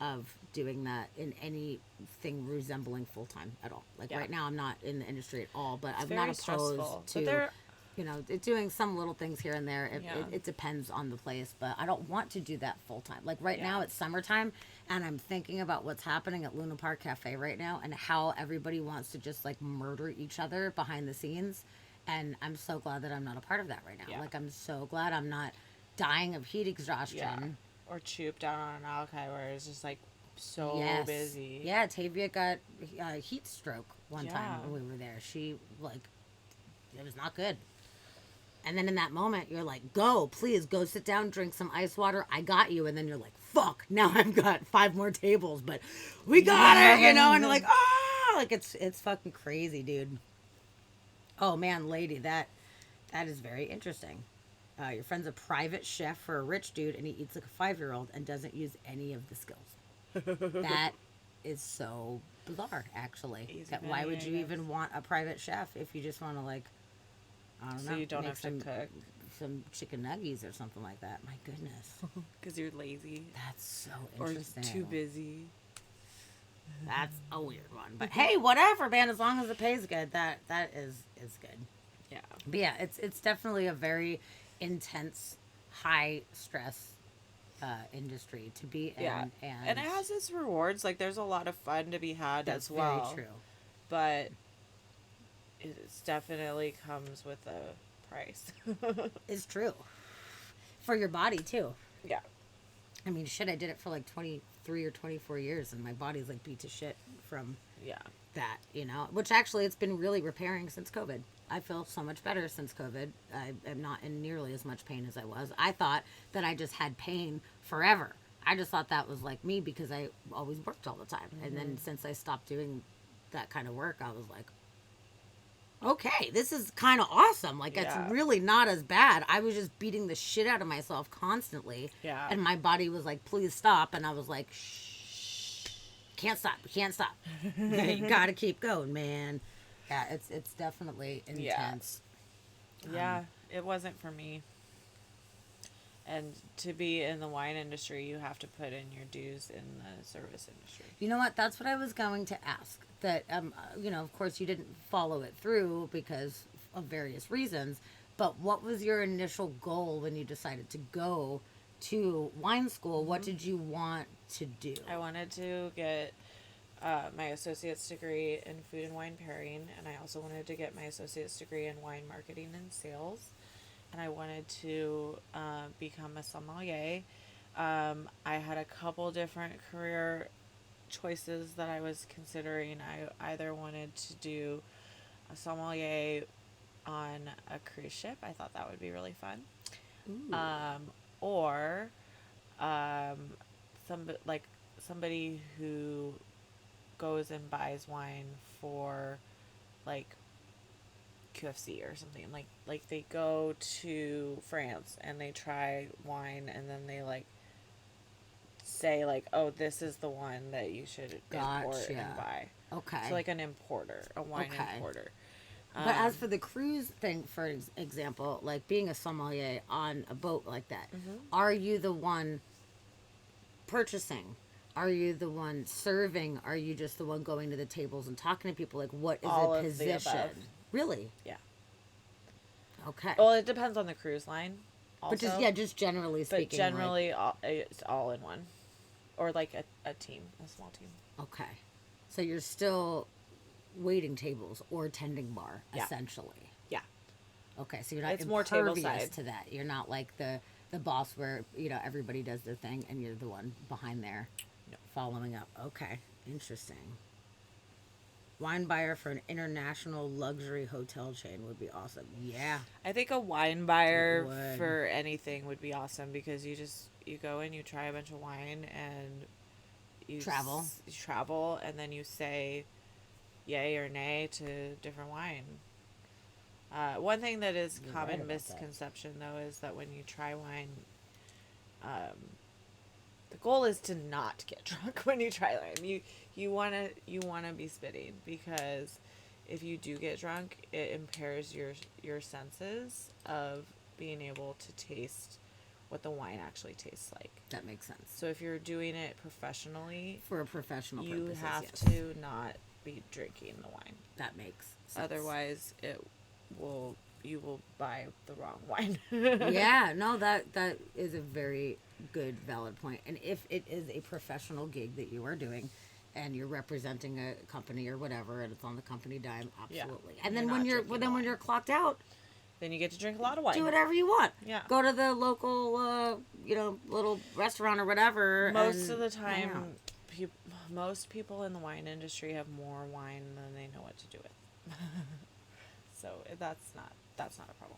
of doing that in anything resembling full time at all. Like right now, I'm not in the industry at all, but I'm not opposed to, you know, doing some little things here and there. It depends on the place, but I don't want to do that full time. Like right now, it's summertime, and I'm thinking about what's happening at Luna Park Cafe right now and how everybody wants to just like murder each other behind the scenes. And I'm so glad that I'm not a part of that right now. Yeah. Like, I'm so glad I'm not dying of heat exhaustion. Yeah. Or chooped down on an alki where it's just, like, so busy. Yeah, Tavia got heat stroke one time when we were there. She, like, it was not good. And then in that moment, you're like, please, go sit down, drink some ice water. I got you. And then you're like, fuck, now I've got 5 more tables, but we got it, you know? And you're like, like, it's fucking crazy, dude. Oh man, lady, that is very interesting. Your friend's a private chef for a rich dude, and he eats like a 5-year-old and doesn't use any of the skills. That is so bizarre, actually. Why would you even want a private chef if you just want to, like, I don't know, you don't have to cook some chicken nuggies or something like that? My goodness. Because you're lazy. That's so interesting. Or too busy. That's a weird one, but hey, whatever, man. As long as it pays good, that is good. Yeah. But yeah, it's definitely a very intense, high stress industry to be in. Yeah. And it has its rewards. Like there's a lot of fun to be had as well. That's very true. But it definitely comes with a price. It's true. For your body too. Yeah. I mean, shit, I did it for like 23 or 24 years, and my body's like beat to shit from that, you know? Which actually, it's been really repairing since COVID. I feel so much better since COVID. I am not in nearly as much pain as I was. I thought that I just had pain forever. I just thought that was like me because I always worked all the time. Mm-hmm. And then since I stopped doing that kind of work, I was like, okay, this is kind of awesome. Like, it's really not as bad. I was just beating the shit out of myself constantly. Yeah. And my body was like, please stop. And I was like, shh, can't stop. You gotta keep going, man. Yeah, it's definitely intense. Yeah, it wasn't for me. And to be in the wine industry, you have to put in your dues in the service industry. You know what? That's what I was going to ask. That of course, you didn't follow it through because of various reasons. But what was your initial goal when you decided to go to wine school? What did you want to do? I wanted to get my associate's degree in food and wine pairing, and I also wanted to get my associate's degree in wine marketing and sales, and I wanted to become a sommelier. I had a couple different career choices that I was considering. I either wanted to do a sommelier on a cruise ship. I thought that would be really fun. Ooh. Or somebody who goes and buys wine for like QFC or something. Like they go to France and they try wine and then they like say like, oh, this is the one that you should import and buy. Okay. So like an importer, a wine importer. But as for the cruise thing, for example, like being a sommelier on a boat like that, are you the one purchasing? Are you the one serving? Are you just the one going to the tables and talking to people? Like, what is All the of the position? above. Really? Yeah. Okay. Well, it depends on the cruise line. Also, But just generally speaking. but generally, it's all in one, or like a team, a small team. Okay. So you're still waiting tables or tending bar, essentially. Yeah. Okay, so you're not It's more impervious tableside. to that. You're not like the boss where, everybody does their thing and you're the one behind there following up. Okay, interesting. Wine buyer for an international luxury hotel chain would be awesome. Yeah. I think a wine buyer It would. for anything would be awesome because you go and you try a bunch of wine and you travel and then you say yay or nay to different wine. One thing that is You're common right about misconception though is that when you try wine, the goal is to not get drunk when you try wine. You wanna be spitting because if you do get drunk, it impairs your senses of being able to taste what the wine actually tastes like. That makes sense. So if you're doing it professionally, For a professional you purposes, have yes. to not be drinking the wine. That makes sense. Otherwise, you will buy the wrong wine. Yeah, no, that is a very good, valid point. And if it is a professional gig that you are doing, and you're representing a company or whatever, and it's on the company dime, absolutely. Yeah. And You're then not when drinking the when wine. you're clocked out, Then you get to drink a lot of wine. do whatever you want. Yeah. Go to the local, little restaurant or whatever. Most and of the hang out. time, most people in the wine industry have more wine than they know what to do with. So that's not a problem.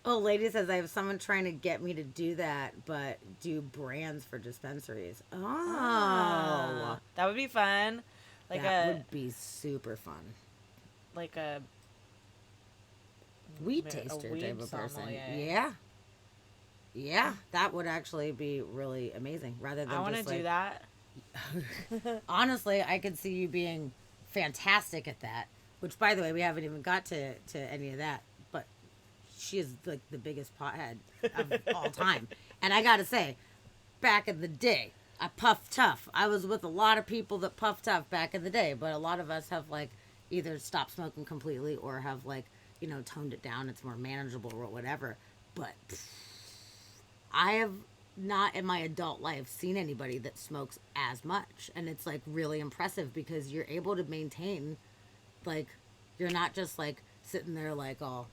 Oh, lady says I have someone trying to get me to do that, but do brands for dispensaries. Oh, That would be fun. that would be super fun. Like a Weed a taster weed type of person. sommelier. Yeah, that would actually be really amazing. Rather than I want to just do that. Honestly, I could see you being fantastic at that. Which, by the way, we haven't even got to any of that. But she is like the biggest pothead of all time. And I gotta say, back in the day, I puffed tough. I was with a lot of people that puffed tough back in the day. But a lot of us have like either stopped smoking completely or have like toned it down. It's more manageable or whatever. But I have not in my adult life seen anybody that smokes as much, and it's like really impressive because you're able to maintain, like, you're not just like sitting there like all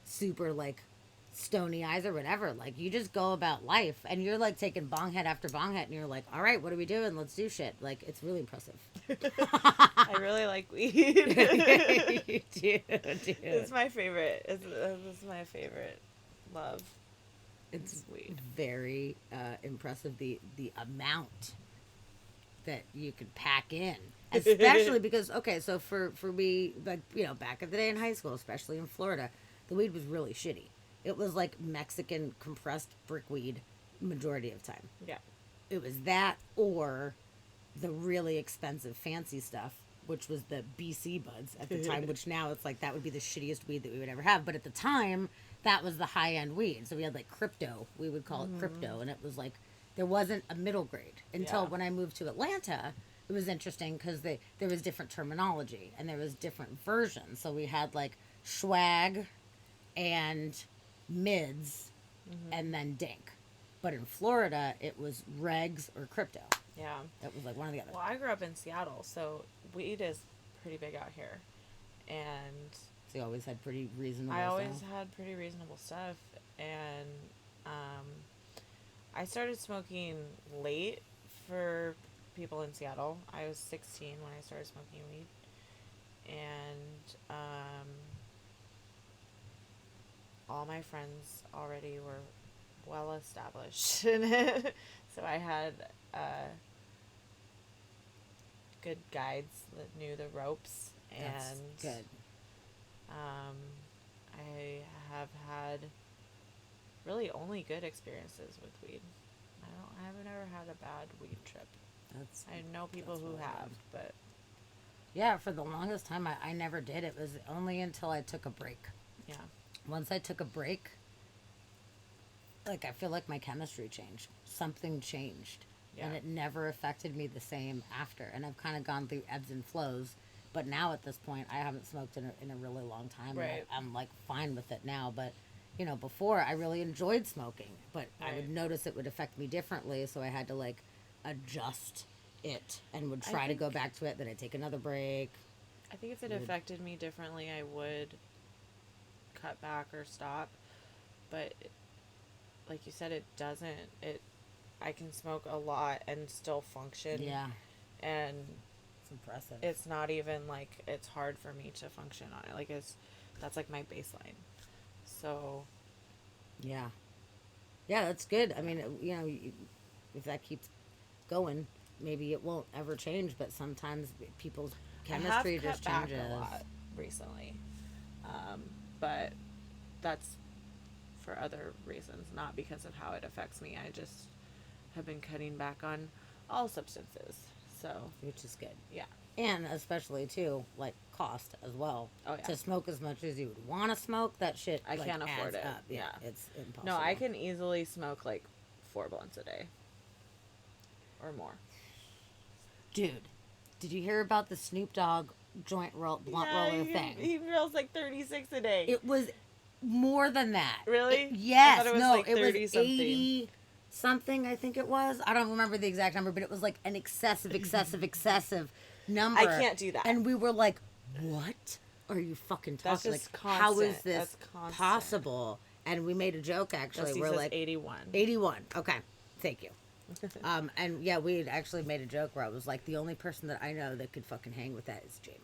super like stony eyes or whatever. Like, you just go about life and you're like taking bong hit after bong hit and you're like, all right, what are we doing? Let's do shit. Like, it's really impressive. I really like weed. You do, dude. It's my favorite. It's my favorite love. It's weed. very impressive the amount that you could pack in, especially because so for me, like, back in the day in high school, especially in Florida, the weed was really shitty. It was like Mexican compressed brickweed majority of time. Yeah. It was that or the really expensive fancy stuff which was the BC buds at the time, which now it's like that would be the shittiest weed that we would ever have. But at the time, that was the high end weed. So we had like crypto, we would call it crypto. And it was like, there wasn't a middle grade until Yeah. when I moved to Atlanta. It was interesting because there was different terminology and there was different versions. So we had like swag and mids and then dink. But in Florida, it was regs or crypto. Yeah. It was like one or the other. Well, I grew up in Seattle, so weed is pretty big out here. And So you always had pretty reasonable I always stuff. had pretty reasonable stuff. And I started smoking late for people in Seattle. I was 16 when I started smoking weed. And all my friends already were well established in it. So I had good guides that knew the ropes. That's And good. I have had really only good experiences with weed. I haven't ever had a bad weed trip. That's I know people That's who really have, good. but yeah. For the longest time, I never did. It was only until I took a break. yeah. Once I took a break, like I feel like my chemistry changed. Something changed, and Yeah. it never affected me the same after. And I've kind of gone through ebbs and flows. But now at this point, I haven't smoked in a really long time. Right. And I'm like fine with it now. But before I really enjoyed smoking, but I would Right. notice it would affect me differently. So I had to like adjust it and would I try to go think- back to it. Then I'd take another break. I think if it Would- affected me differently, I would cut back or stop. But like you said, it doesn't. I can smoke a lot and still function. Yeah, And it's impressive. it's not even like it's hard for me to function on it. Like that's like my baseline. So Yeah. Yeah, that's good. I mean, if that keeps going, maybe it won't ever change, but sometimes people's chemistry I have just cut back changes. a lot recently, but that's for other reasons, not because of how it affects me. I just have been cutting back on all substances. So Which is good. yeah, And especially, too, like cost as well. Oh, yeah. To smoke as much as you would want to smoke, that shit I like, can't afford adds it. up. Yeah, Yeah. it's impossible. no, I can easily smoke like 4 blunts a day or more. Dude, did you hear about the Snoop Dogg blunt roller thing? He rolls like 36 a day. It was more than that. Really? Yes. I thought it was No, like it was 30 something. 80 something, I think it was. I don't remember the exact number, but it was like an excessive number. I can't do that. And we were like, what are you fucking talking? That's just like, how is constant. this That's constant. possible? And we made a joke, actually. Dusty We're says like, 81. 81. Okay. Thank you. And yeah, we had actually made a joke where I was like, the only person that I know that could fucking hang with that is Jama.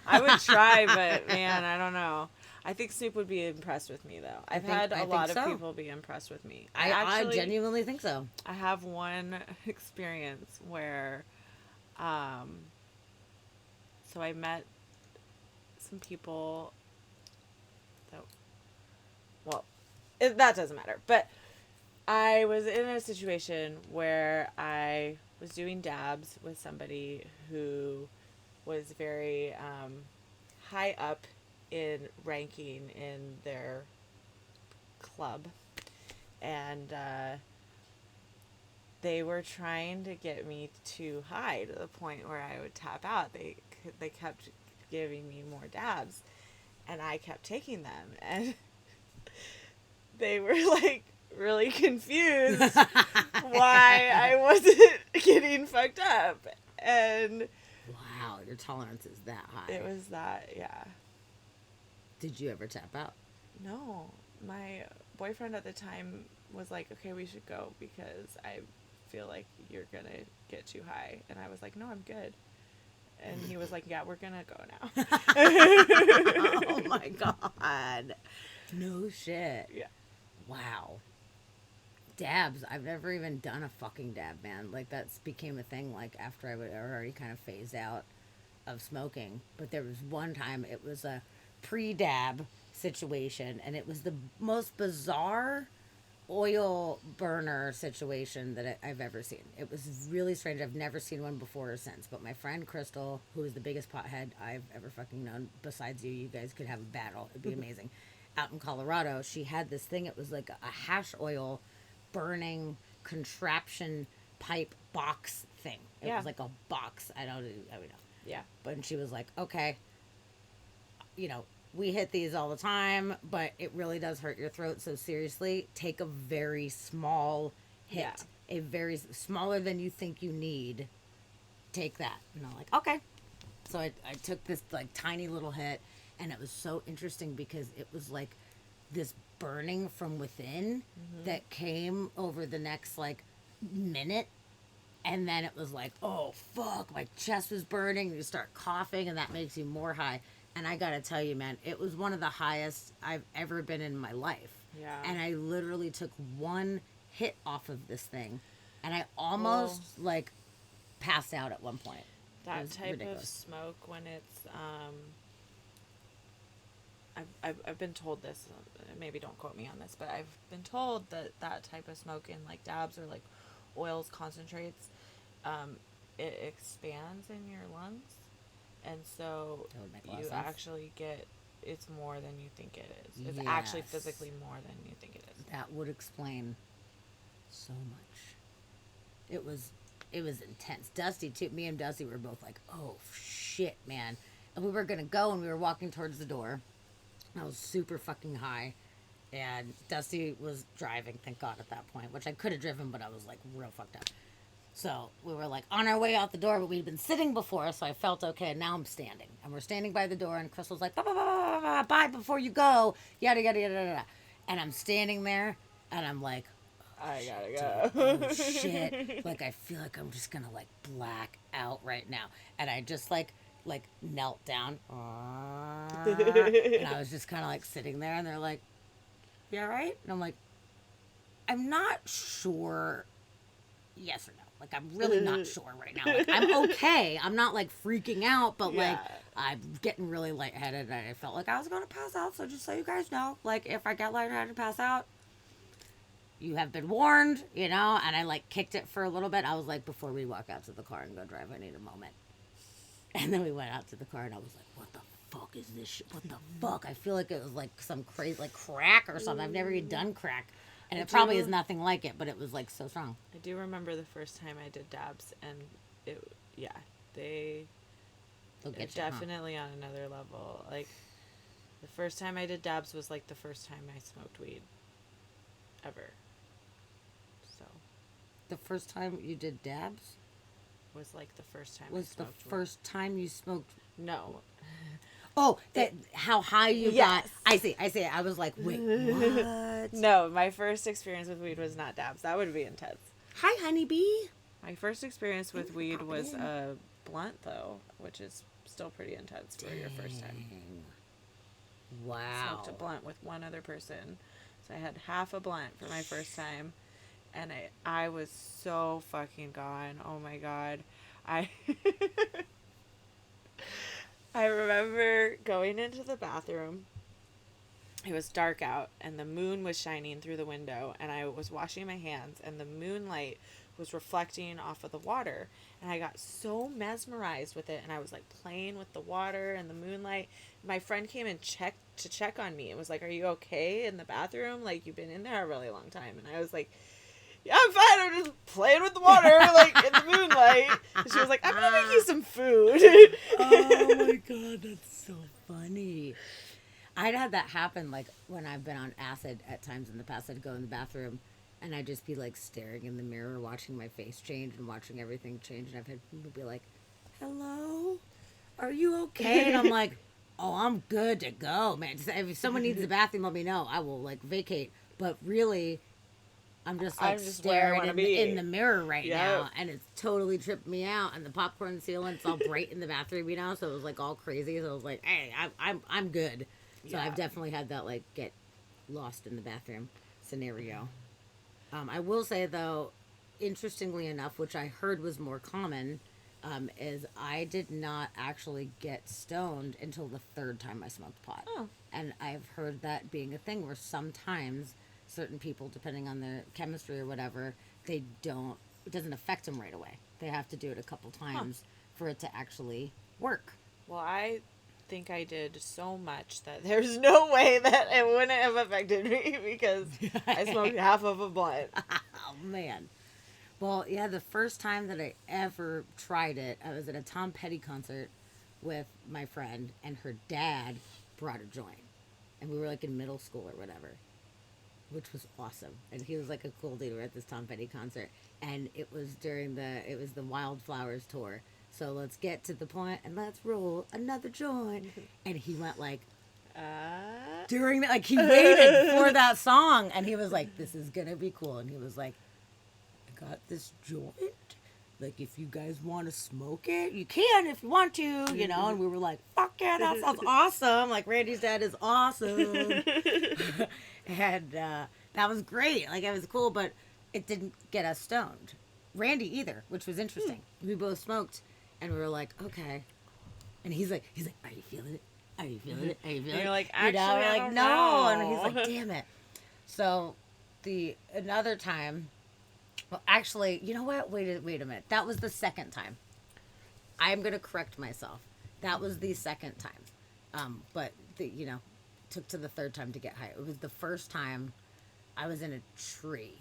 I would try, but man, I don't know. I think Snoop would be impressed with me, though. I've had I a think lot so. of people be impressed with me. I genuinely think so. I have one experience where, so I met some people that, well, that doesn't matter, but I was in a situation where I was doing dabs with somebody who was very high up in ranking in their club, and they were trying to get me too high to the point where I would tap out. They kept giving me more dabs, and I kept taking them, and they were like really confused why I wasn't getting fucked up, and Wow, your tolerance is that high. it was that, yeah. Did you ever tap out? No, my boyfriend at the time was like, okay, we should go because I feel like you're gonna get too high, and I was like, no, I'm good. And he was like, yeah, we're gonna go now. Oh my god. No shit. Yeah. Wow. Dabs. I've never even done a fucking dab, man. Like that's became a thing like after I would already kind of phased out of smoking. But there was one time it was a pre-dab situation and it was the most bizarre oil burner situation that I've ever seen. It was really strange. I've never seen one before or since. But my friend Crystal, who is the biggest pothead I've ever fucking known, besides you guys could have a battle. It'd be amazing. Out in Colorado, she had this thing. It was like a hash oil burning contraption pipe box thing. It was like a box. I don't know. Yeah. But she was like, okay, we hit these all the time, but it really does hurt your throat. So seriously, take a very small hit, a very smaller than you think you need. Take that. And I'm like, okay. So I took this like tiny little hit, and it was so interesting because it was like this burning from within that came over the next like minute. And then it was like, oh, fuck, my chest was burning. You start coughing, and that makes you more high. And I got to tell you, man, it was one of the highest I've ever been in my life. Yeah. And I literally took one hit off of this thing, and I almost, like, passed out at one point. That type ridiculous. of smoke, when it's, I've been told this, maybe don't quote me on this, but I've been told that that type of smoke in, like, dabs or, like, oils, concentrates, it expands in your lungs. And so you actually get, it's more than you think it is. It's actually physically more than you think it is. That would explain so much. It was intense. Dusty too. Me and Dusty were both like, oh shit, man. And we were gonna go, and we were walking towards the door. I was super fucking high, and Dusty was driving, thank God, at that point, which I could have driven, but I was like real fucked up. So we were like on our way out the door, but we'd been sitting before, so I felt okay. And now I'm standing, and we're standing by the door, and Crystal's like, bye before you go, yada yada yada yada. And I'm standing there, and I'm like, I gotta go. Oh shit! Like I feel like I'm just gonna like black out right now, and I just like knelt down, and I was just kind of like sitting there, and they're like, "You all right?" And I'm like, "I'm not sure. Yes or no? Like I'm really not sure right now. Like I'm okay. I'm not like freaking out, but like I'm getting really lightheaded, and I felt like I was gonna pass out. So just so you guys know, like if I get lightheaded and pass out, you have been warned, And I like kicked it for a little bit. I was like, before we walk out to the car and go drive, I need a moment. And then we went out to the car, and I was like, what the fuck is this shit? What the fuck? I feel like it was like some crazy, like crack or something. I've never even done crack. And it probably is nothing like it, but it was like so strong. I do remember the first time I did dabs, and they're definitely on another level. Like, the first time I did dabs was like the first time I smoked weed ever. So. The first time you did dabs? Was like the first time was I smoked the first time you smoked? No. Oh, how high you got. I see. I was like, wait, what? No, my first experience with weed was not dabs. That would be intense. Hi, honeybee. My first experience with weed was a blunt, though, which is still pretty intense for your first time. Wow. I smoked a blunt with one other person. So I had half a blunt for my first time. And I was so fucking gone. Oh, my God. I remember going into the bathroom. It was dark out, and the moon was shining through the window, and I was washing my hands, and the moonlight was reflecting off of the water, and I got so mesmerized with it, and I was like playing with the water and the moonlight. My friend came and check on me and was like, "Are you okay in the bathroom? Like, you've been in there a really long time." And I was like, "Yeah, I'm fine. I'm just playing with the water, like, in the moonlight." And she was like, "I'm gonna make you some food." Oh my God, that's so funny. I'd had that happen, like, when I've been on acid at times in the past. I'd go in the bathroom, and I'd just be, like, staring in the mirror, watching my face change and watching everything change. And I've had people be like, "Hello? Are you okay?" And I'm like, "Oh, I'm good to go, man. Just, if someone needs the bathroom, let me know. I will, like, vacate." But really, I'm just staring in the mirror right now, and it's totally tripped me out. And the popcorn ceiling's all bright in the bathroom, so it was like all crazy. So I was like, "Hey, I'm good." So I've definitely had that like get lost in the bathroom scenario. I will say though, interestingly enough, which I heard was more common, is I did not actually get stoned until the third time I smoked pot. Oh. And I've heard that being a thing where sometimes certain people, depending on their chemistry or whatever, they don't. It doesn't affect them right away. They have to do it a couple times for it to actually work. Well, I think I did so much that there's no way that it wouldn't have affected me because I smoked half of a blunt. Oh man. Well, yeah, the first time that I ever tried it, I was at a Tom Petty concert with my friend, and her dad brought a joint. And we were like in middle school or whatever, which was awesome. And he was like a cool dude. We were at this Tom Petty concert, and it was the Wildflowers tour. So let's get to the point and let's roll another joint. And he went like, during that, like he waited for that song, and he was like, "This is gonna be cool." And he was like, "I got this joint. Like, if you guys want to smoke it, you can if you want to, you know." And we were like, "Fuck yeah, that sounds awesome!" Like Randy's dad is awesome, and that was great. Like it was cool, but it didn't get us stoned. Randy either, which was interesting. We both smoked, and we were like, "Okay." And he's like, "Are you feeling it? Are you feeling it? Are you feeling it?" And you're like, You know, "Actually, we're I like, don't "No," know." and he's like, "Damn it." So another time, well, actually, you know what? Wait a minute. That was the second time. I'm gonna correct myself. That was the second time. But took to the third time to get high. It was the first time I was in a tree.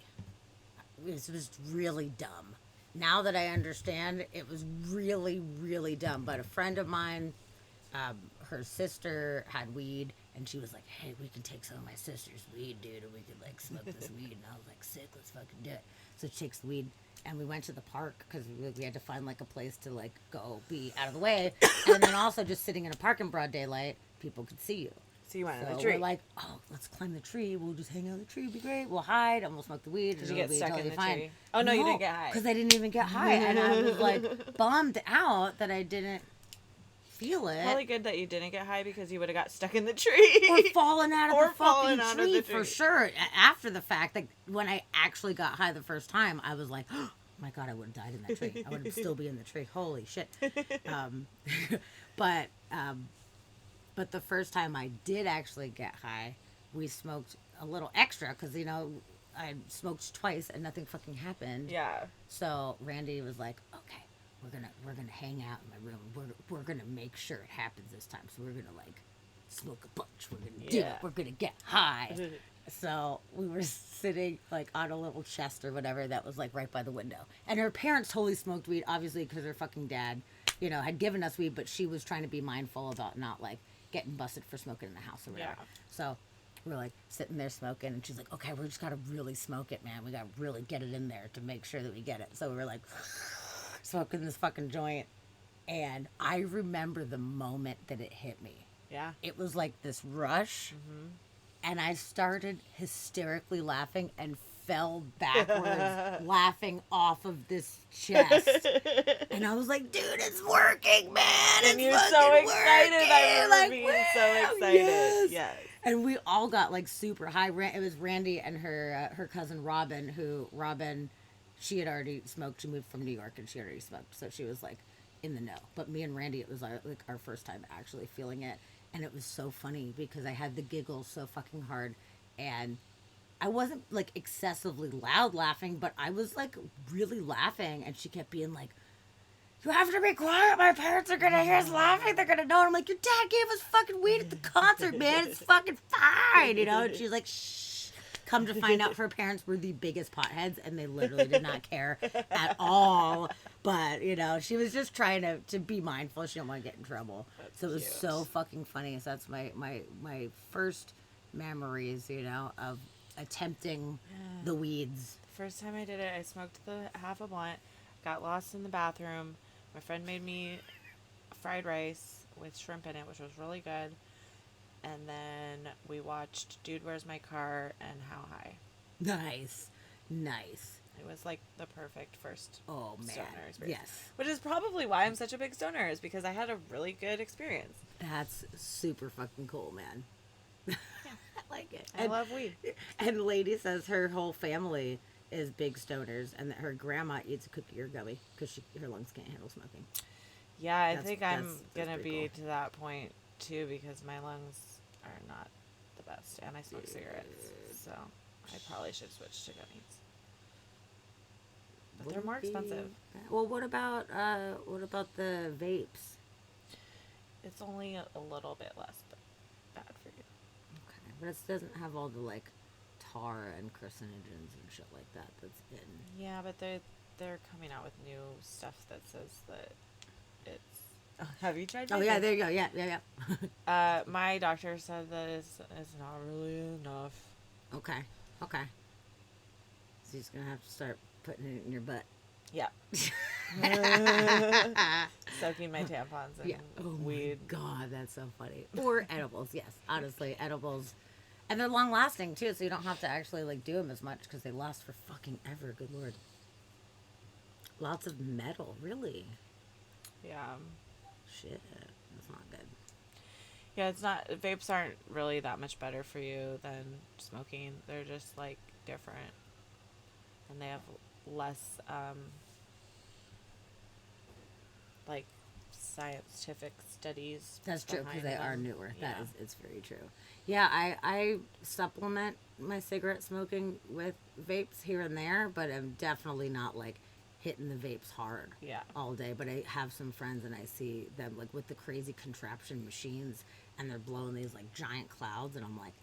It was really dumb. Now that I understand, it was really, really dumb. But a friend of mine, her sister had weed, and she was like, "Hey, we can take some of my sister's weed, dude, and we could like smoke this weed." And I was like, "Sick, let's fucking do it." So she takes the weed, and we went to the park because we had to find like a place to like go be out of the way, and then also just sitting in a park in broad daylight, people could see you. So you went in So the tree. we're like, "Oh, let's climb the tree. We'll just hang out in the tree. It'll be great. We'll hide and we'll smoke the weed." Did you get stuck in the tree? Oh, Oh no, you didn't get high. because I didn't even get high, and I was like bummed out that I didn't feel it. Probably good that you didn't get high because you would have got stuck in the tree. Or falling out of Or the falling fucking out of tree the for tree. sure. After the fact, like when I actually got high the first time, I was like, "Oh my god, I would have died in that tree. I would still be in the tree. Holy shit!" Um, but but the first time I did actually get high, we smoked a little extra because I smoked twice and nothing fucking happened. Yeah. So Randy was like, "Okay, we're gonna hang out in my room. We're gonna make sure it happens this time. So we're gonna like smoke a bunch. We're gonna do it. We're gonna get high." So we were sitting like on a little chest or whatever that was like right by the window, and her parents totally smoked weed, obviously because her fucking dad, had given us weed, but she was trying to be mindful about not like getting busted for smoking in the house or whatever. Yeah. So we're like sitting there smoking, and she's like, "Okay, we just gotta really smoke it, man. We gotta really get it in there to make sure that we get it." So we were like smoking this fucking joint, and I remember the moment that it hit me. Yeah. It was like this rush, and I started hysterically laughing and fell backwards laughing off of this chest. And I was like, "Dude, it's working, man. And It's you're fucking so excited. working." I remember Like, being wow, so excited. yes. Yes. And we all got like super high. It was Randy and her cousin Robin, she had already smoked. She moved from New York and she had already smoked. So she was like in the know. But me and Randy, it was our first time actually feeling it. And it was so funny because I had the giggles so fucking hard. And I wasn't like excessively loud laughing, but I was like really laughing. And she kept being like, "You have to be quiet. My parents are going to hear us laughing. They're going to know." And I'm like, "Your dad gave us fucking weed at the concert, man. It's fucking fine." And she's like, "Shh." Come to find out, her parents were the biggest potheads, and they literally did not care at all. But, she was just trying to be mindful. She didn't want to get in trouble. That's so it was cute. so fucking funny. So that's my first memories, of attempting the weeds. The first time I did it, I smoked the half a blunt, got lost in the bathroom. My friend made me fried rice with shrimp in it, which was really good. And then we watched Dude, Where's My Car and How High. Nice. It was like the perfect first Oh, man. stoner experience. Yes. Which is probably why I'm such a big stoner, is because I had a really good experience. That's super fucking cool, man. I like it. I love weed. And Lady says her whole family is big stoners and that her grandma eats a cookie or gummy because her lungs can't handle smoking. Yeah, I That's- think that's- I'm that's going to pretty be cool. to that point, too, because my lungs are not the best, and I smoke cigarettes, so I probably should switch to gummies. But they're Wouldn't more be expensive. bad. Well, what about the vapes? It's only a little bit less bad for you. Okay, but it doesn't have all the like tar and carcinogens and shit like that that's in. Yeah, but they're coming out with new stuff that says that it's. Have you tried? Oh yeah, there you go. Yeah, yeah, yeah. My doctor said that it's not really enough. Okay, okay. So you're just gonna have to start putting it in your butt. Yeah. Soaking my tampons in Yeah. Oh weed. my god, that's so funny. Or edibles, yes. Honestly, edibles, and they're long lasting too, so you don't have to actually like do them as much because they last for fucking ever. Good lord. Lots of metal, really. Yeah. Shit, that's not good. Yeah, it's not. Vapes aren't really that much better for you than smoking. They're just like different, and they have less like scientific studies. That's true because behind they are them. newer. Yeah. It's very true. Yeah, I supplement my cigarette smoking with vapes here and there, but I'm definitely not like hitting the vapes hard Yeah. all day. But I have some friends and I see them like with the crazy contraption machines and they're blowing these like giant clouds, and I'm like,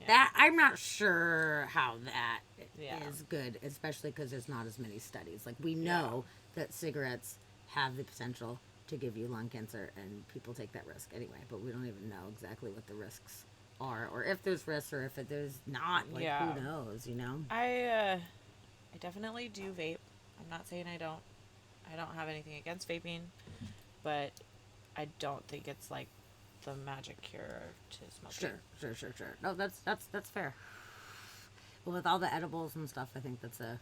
Yeah. that I'm not sure how that Yeah. is good, especially because there's not as many studies. Like we know that cigarettes have the potential to give you lung cancer, and people take that risk anyway. But we don't even know exactly what the risks are, or if there's risks, or if there's not. Like Yeah. who knows? You know? I definitely do vape. I'm not saying I don't. I don't have anything against vaping, but I don't think it's like the magic cure to smoking. Sure. No, that's fair. Well, with all the edibles and stuff, I think that's a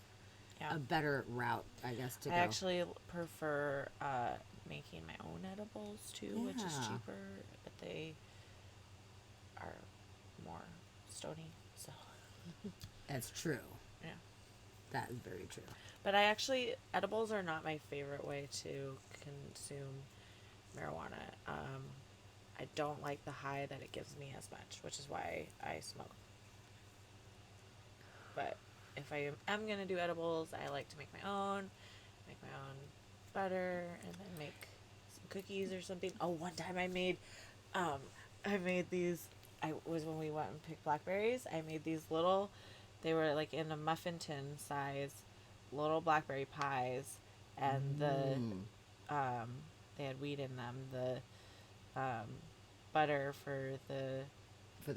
Yeah. better route, I guess, to I go. actually prefer making my own edibles too, which is Yeah. cheaper, but they are more stony. So That's true. yeah. That is very true. But edibles are not my favorite way to consume marijuana. I don't like the high that it gives me as much, which is why I smoke. But if I am going to do edibles, I like to make my own butter, and then make some cookies or something. Oh, one time I made these, when we went and picked blackberries, I made these little, they were like in a muffin tin size, little blackberry pies, and they had wheat in them. The butter for the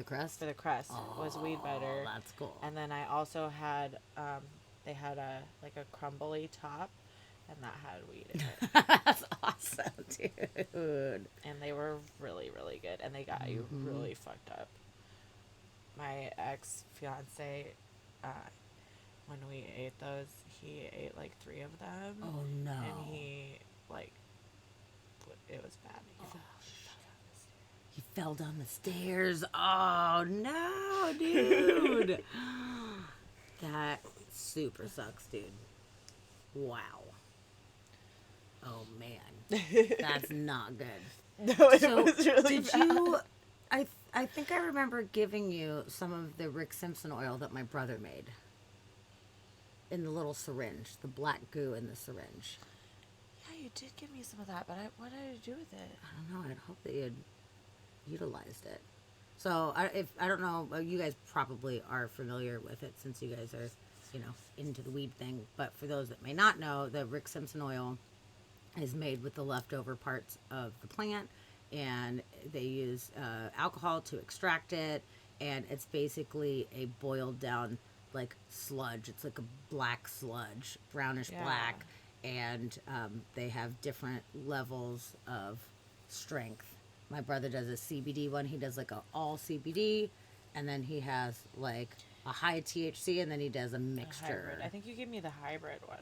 crust. was wheat butter. That's cool. And then I also had they had a crumbly top, and that had wheat in it. That's awesome, dude. And they were really, really good, and they got you really fucked up. My ex-fiance, when we ate those, he ate like 3 of them. Oh no. And he it was bad. He fell down the stairs. Oh no, dude. That super sucks, dude. Wow. Oh man, that's not good. No, it So was really did bad. you? I think I remember giving you some of the Rick Simpson oil that my brother made. In the little syringe, the black goo in the syringe. Yeah, you did give me some of that, but what did I do with it? I don't know. I'd hope that you'd utilized it. So I don't know. You guys probably are familiar with it since you guys are, into the weed thing. But for those that may not know, the Rick Simpson oil is made with the leftover parts of the plant, and they use alcohol to extract it, and it's basically a boiled down like sludge. It's like a black sludge, brownish black, and they have different levels of strength. My brother does a CBD one. He does like a all CBD, and then he has like a high THC, and then he does a mixture. Hybrid. I think you gave me the hybrid one.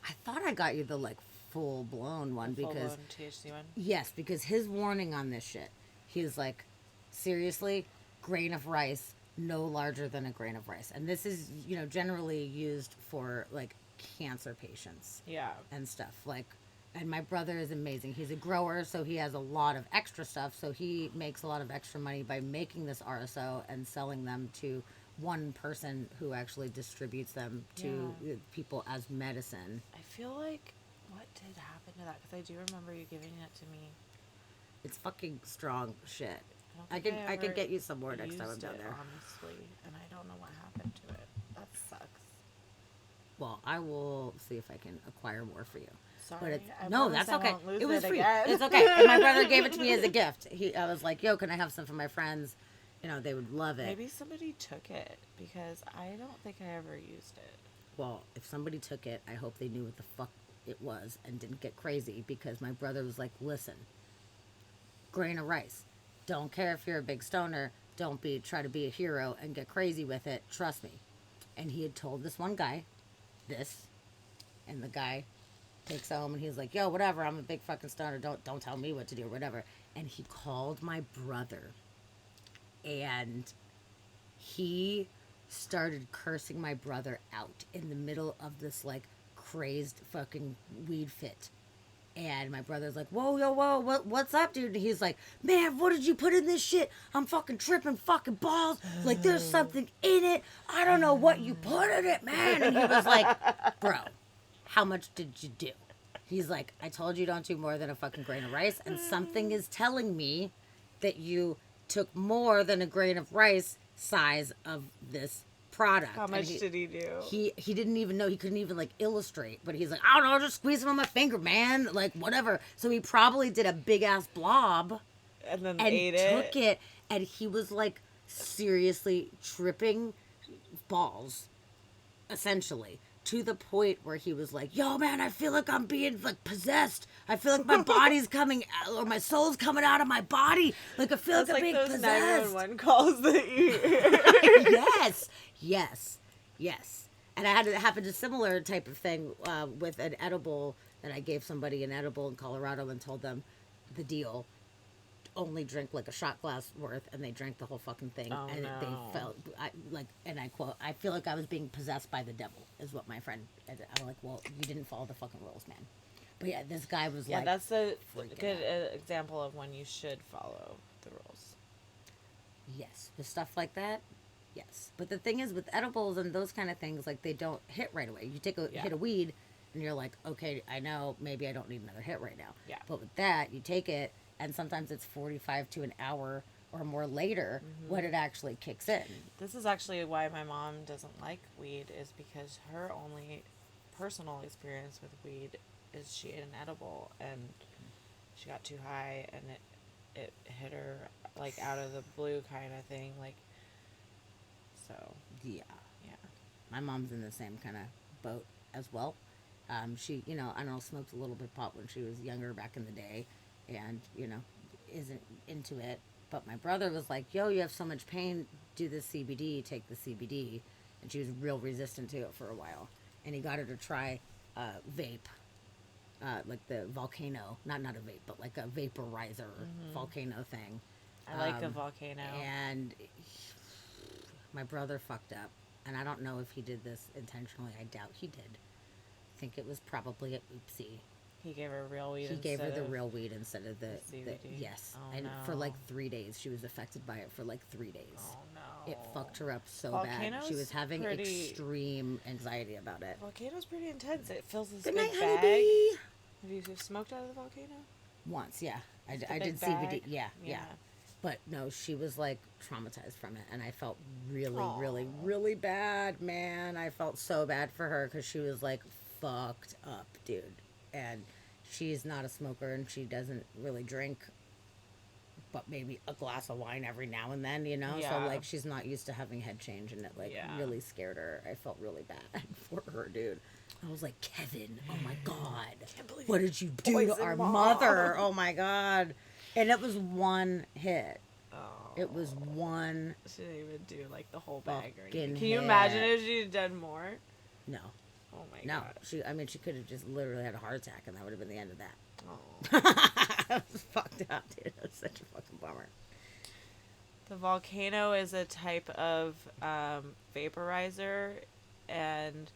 I thought I got you the like full blown one because Full-blown THC one. yes, because his warning on this shit, he's like, seriously, grain of rice no larger than a grain of rice, and this is generally used for like cancer patients Yeah. and stuff like. And my brother is amazing. He's a grower, so he has a lot of extra stuff. So he makes a lot of extra money by making this RSO and selling them to one person who actually distributes them to people as medicine. I feel like what did happen to that? Because I do remember you giving it to me. It's fucking strong shit. I I don't think could I could ever get you some more next time I'm used down it, there. honestly, and I don't know what happened to it. That sucks. Well, I will see if I can acquire more for you. Sorry, But it's I no, promise that's I okay. won't lose It was it free. again. It's okay. And my brother gave it to me as a gift. I was like, "Yo, can I have some for my friends? You know, they would love it." Maybe somebody took it because I don't think I ever used it. Well, if somebody took it, I hope they knew what the fuck it was and didn't get crazy because my brother was like, "Listen, grain of rice. Don't care if you're a big stoner. Don't try to be a hero and get crazy with it. Trust me." And he had told this one guy this, and the guy takes it home and he's like, "Yo, whatever. I'm a big fucking stoner. Don't tell me what to do or whatever." And he called my brother, and he started cursing my brother out in the middle of this like crazed fucking weed fit. And my brother's like, "Whoa, yo, whoa, what's up, dude?" And he's like, "Man, what did you put in this shit? I'm fucking tripping fucking balls. Like, there's something in it. I don't know what you put in it, man." And he was like, "Bro, how much did you do?" He's like, "I told you don't do more than a fucking grain of rice. And something is telling me that you took more than a grain of rice size of this product." How much did he do? He didn't even know. He couldn't even like illustrate, but he's like, "I don't know, just squeeze them on my finger, man, like whatever." So he probably did a big ass blob And then and ate took it, and he was like seriously tripping balls, essentially, to the point where he was like, "Yo, man, I feel like I'm being like possessed. I feel like my body's coming out, or my soul's coming out of my body. Like I feel It's like I'm like being those possessed." 911 calls that you. yes. And I had it happened a similar type of thing with an edible that I gave somebody an edible in Colorado and told them the deal. Only drink like a shot glass worth, and they drank the whole fucking thing, Oh, and no. they felt and I quote, "I feel like I was being possessed by the devil," is what my friend. I'm like, "Well, you didn't follow the fucking rules, man." But yeah, this guy was Yeah, like, that's a freaking good out. example of when you should follow the rules. Yes, with stuff like that, yes. But the thing is, with edibles and those kind of things, like they don't hit right away. You take a Yeah. hit of weed, and you're like, "Okay, I know maybe I don't need another hit right now." Yeah. But with that, you take it, and sometimes it's 45 to an hour or more later when it actually kicks in. This is actually why my mom doesn't like weed, is because her only personal experience with weed is she ate an edible and she got too high and it hit her like out of the blue kind of thing, like, so Yeah, yeah. my mom's in the same kind of boat as well. She, I don't know, smoked a little bit of pot when she was younger back in the day, and isn't into it. But my brother was like, "Yo, you have so much pain. Do the CBD. Take the CBD." And she was real resistant to it for a while. And he got her to try vape, like the volcano, not a vape, but like a vaporizer volcano thing. I like a volcano. And my brother fucked up, and I don't know if he did this intentionally. I doubt he did. I think it was probably a oopsie. He gave her real weed. He gave her instead the of real weed instead of the CBD. yes. Oh, And no. for like 3 days, she was affected by it for like 3 days. Oh no. It fucked her up so bad. She Volcano's was having pretty- extreme anxiety about it. Volcano's pretty intense. It fills this Good big night, bag. honeybee. Have you smoked out of the volcano? Once, yeah, I The did big CBD. bag? Yeah. But no, she was like traumatized from it, and I felt really, Aw. really, really bad, man. I felt so bad for her because she was like fucked up, dude. And she's not a smoker, and she doesn't really drink, but maybe a glass of wine every now and then, Yeah. So like she's not used to having head change, and it like Yeah. really scared her. I felt really bad for her, dude. I was like, "Kevin, oh my god, believe what you did you do to poisoned our Mom." mother? Oh my god!" And it was one hit. Oh. It was one. She didn't even do like the whole bag or Fucking anything. Can you imagine hit. if she'd done more? No, Oh my no. god. She could have just literally had a heart attack, and that would have been the end of that. Oh. It was fucked up, dude. It was such a fucking bummer. The volcano is a type of vaporizer, and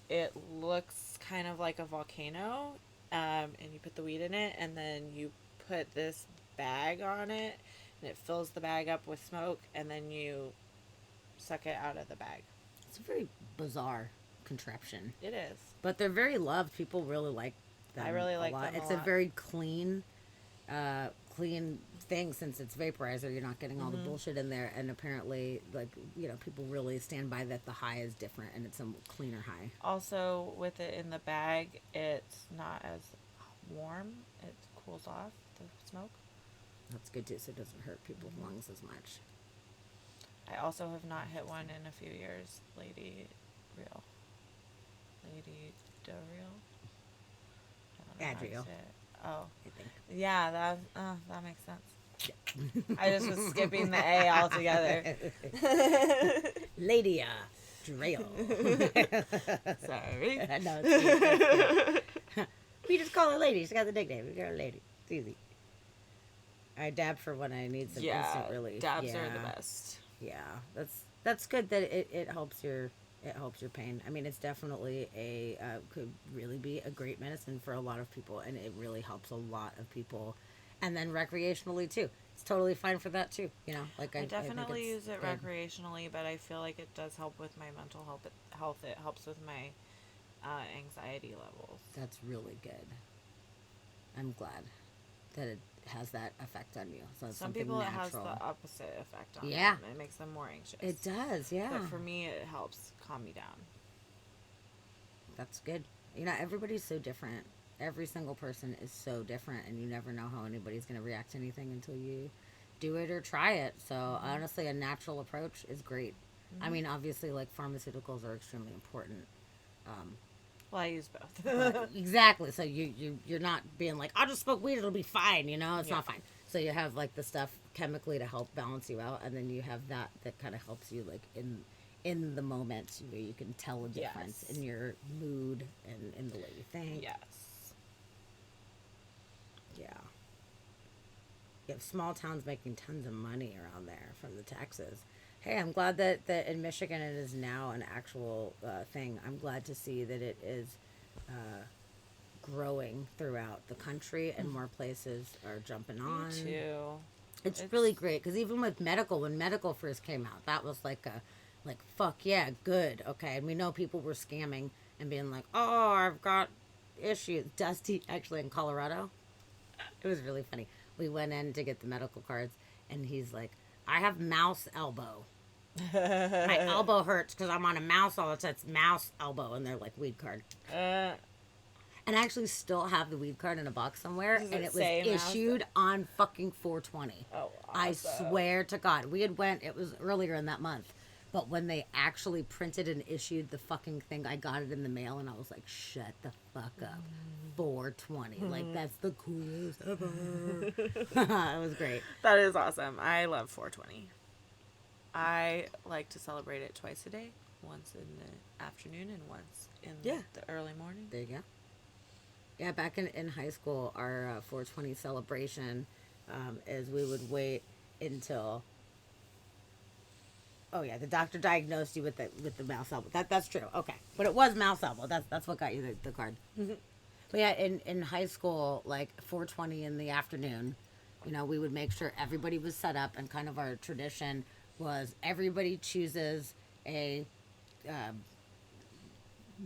it looks kind of like a volcano. And you put the weed in it, and then you put this bag on it, and it fills the bag up with smoke, and then you suck it out of the bag. It's a very bizarre contraption, It is. but they're very loved. People really like them. I really like lot. them a It's a lot. very clean thing since it's vaporizer. You're not getting all the bullshit in there, and apparently, like people really stand by that the high is different and it's a cleaner high. Also, with it in the bag, it's not as warm. It cools off the smoke. That's good too, so it doesn't hurt people's lungs as much. I also have not hit one in a few years. Lady Real. Lady Real? Adriel, Oh. I think. Yeah, that makes sense. I just was skipping the A altogether. Lady Drail. Sorry. No, it's cute. That's cute. We just call her Lady. She's got the nickname. We call her Lady. It's easy. I dab for when I need some instant relief. Dabs yeah. are the best. Yeah, that's good that it helps your pain. I mean, it's definitely could really be a great medicine for a lot of people, and it really helps a lot of people. And then recreationally too, it's totally fine for that too. Like I definitely think use it good. recreationally, but I feel like it does help with my mental health. It helps with my anxiety levels. That's really good. I'm glad that it has that effect on you. So it's Some something people natural. it has the opposite effect on Yeah. them. It makes them more anxious. It does, yeah. But for me, it helps calm me down. That's good. Everybody's so different. Every single person is so different, and you never know how anybody's going to react to anything until you do it or try it. So honestly, a natural approach is great. I mean, obviously, like pharmaceuticals are extremely important. Well, I use both. But exactly. So you're not being like, I'll just smoke weed, it'll be fine. It's Yeah. not fine. So you have like the stuff chemically to help balance you out, and then you have that kind of helps you like in the moment where you can tell a difference Yes. in your mood and in the way you think. Yes. Yeah. You have small towns making tons of money around there from the taxes. Hey, I'm glad that in Michigan it is now an actual thing. I'm glad to see that it is growing throughout the country and more places are jumping on. Me too. It's really great because even with medical, when medical first came out, that was like fuck yeah, good, okay. And we know people were scamming and being like, oh, I've got issues. Dusty, actually in Colorado, it was really funny. We went in to get the medical cards, and he's like, I have mouse elbow. My elbow hurts because I'm on a mouse all the time. It's mouse elbow, and they're like weed card. And I actually still have the weed card in a box somewhere, Does and it it was say mouse? issued on fucking 420. Oh, I awesome. swear to God, we had went. It was earlier in that month, but when they actually printed and issued the fucking thing, I got it in the mail, and I was like, "Shut the fuck up." 420, like that's the coolest ever. It was great. That is awesome. I love 420. I like to celebrate it twice a day. Once in the afternoon and once in Yeah. the early morning. There you go. Yeah, back in high school, our 420 celebration is we would wait until. Oh yeah, the doctor diagnosed you with the mouse elbow. That's true. Okay, but it was mouse elbow. That's what got you the card. But yeah, in high school, like 420 in the afternoon, we would make sure everybody was set up, and kind of our tradition was everybody chooses a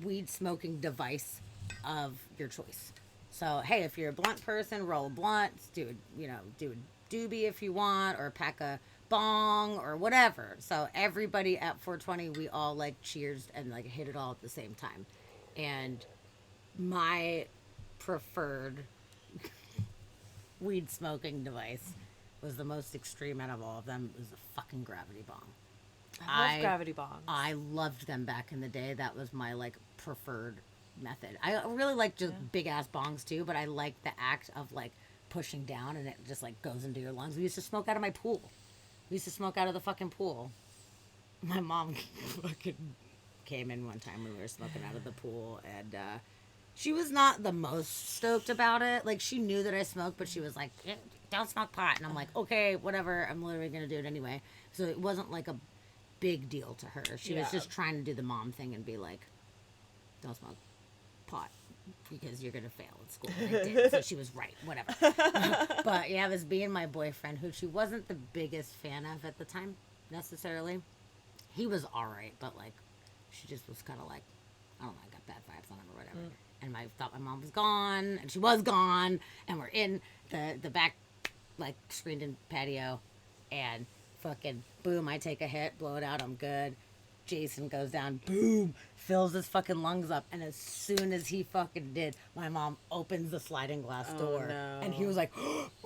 weed smoking device of your choice. So hey, if you're a blunt person, roll a blunt, do a doobie if you want, or pack a bong or whatever. So everybody at 420, we all like cheers and like hit it all at the same time. And my preferred weed smoking device was the most extreme out of all of them. It was a fucking gravity bong. I love gravity bongs. I loved them back in the day. That was my like preferred method. I really like just big ass bongs too, but I like the act of like pushing down and it just like goes into your lungs. We used to smoke out of my pool. We used to smoke out of the fucking pool. My mom fucking came in one time when we were smoking out of the pool, and she was not the most stoked about it. Like, she knew that I smoked, but she was like, don't smoke pot. And I'm like, okay, whatever. I'm literally going to do it anyway. So it wasn't like a big deal to her. She was just trying to do the mom thing and be like, don't smoke pot because you're going to fail at school. And I did. So she was right. Whatever. But yeah, it was being my boyfriend, who she wasn't the biggest fan of at the time, necessarily. He was all right, but like, she just was kind of like, I don't know, I got bad vibes on him or whatever. And I thought my mom was gone, and she was gone, and we're in the back, like, screened in patio, and fucking boom, I take a hit, blow it out, I'm good. Jason goes down, boom, fills his fucking lungs up, and as soon as he fucking did, my mom opens the sliding glass Oh, door, no. and he was like,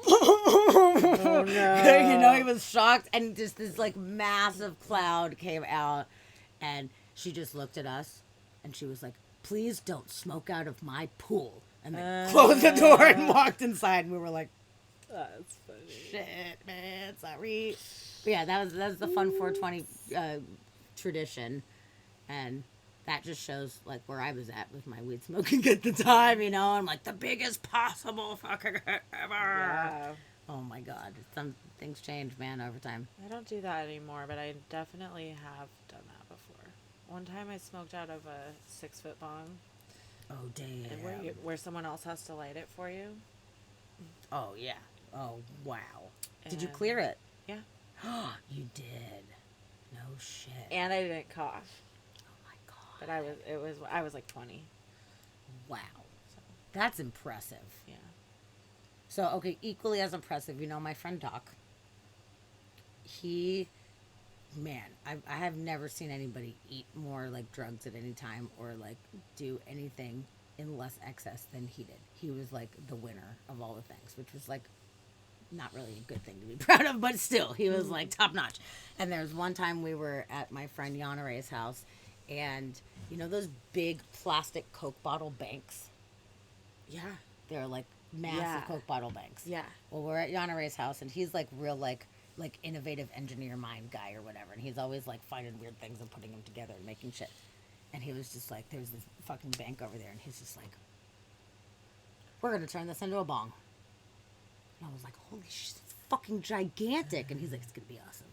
Oh, no. you know, he was shocked, and just this like massive cloud came out, and she just looked at us, and she was like, "Please don't smoke out of my pool," and then closed the door and walked inside, and we were like, That's funny. "Shit, man, sorry." But yeah, that was the fun 420 tradition, and that just shows like where I was at with my weed smoking at the time. You know, I'm like the biggest possible fucking hit ever. Yeah. Oh my god, some things change, man, over time. I don't do that anymore, but I definitely have done that before. One time I smoked out of a 6-foot bong, Oh damn. and where someone else has to light it for you. Oh yeah. Oh wow. Did you And- clear it? Yeah. You did. No shit. And I didn't cough, Oh my god. but I was like 20. Wow. So That's impressive. yeah. So okay, equally as impressive, you know, my friend Doc. He, man, I have never seen anybody eat more like drugs at any time or like do anything in less excess than he did. He was like the winner of all the things, which was like not really a good thing to be proud of, but still, he was like top notch. And there was one time we were at my friend Yanare's house, and you know those big plastic Coke bottle banks? Yeah. They're like massive Yeah. Coke bottle banks. Yeah. Well, we're at Yanare's house, and he's like real like innovative engineer mind guy or whatever, and he's always like finding weird things and putting them together and making shit. And he was just like, "There's this fucking bank over there," and he's just like, "We're gonna turn this into a bong." And I was like, "Holy shit, it's fucking gigantic!" And he's like, "It's gonna be awesome."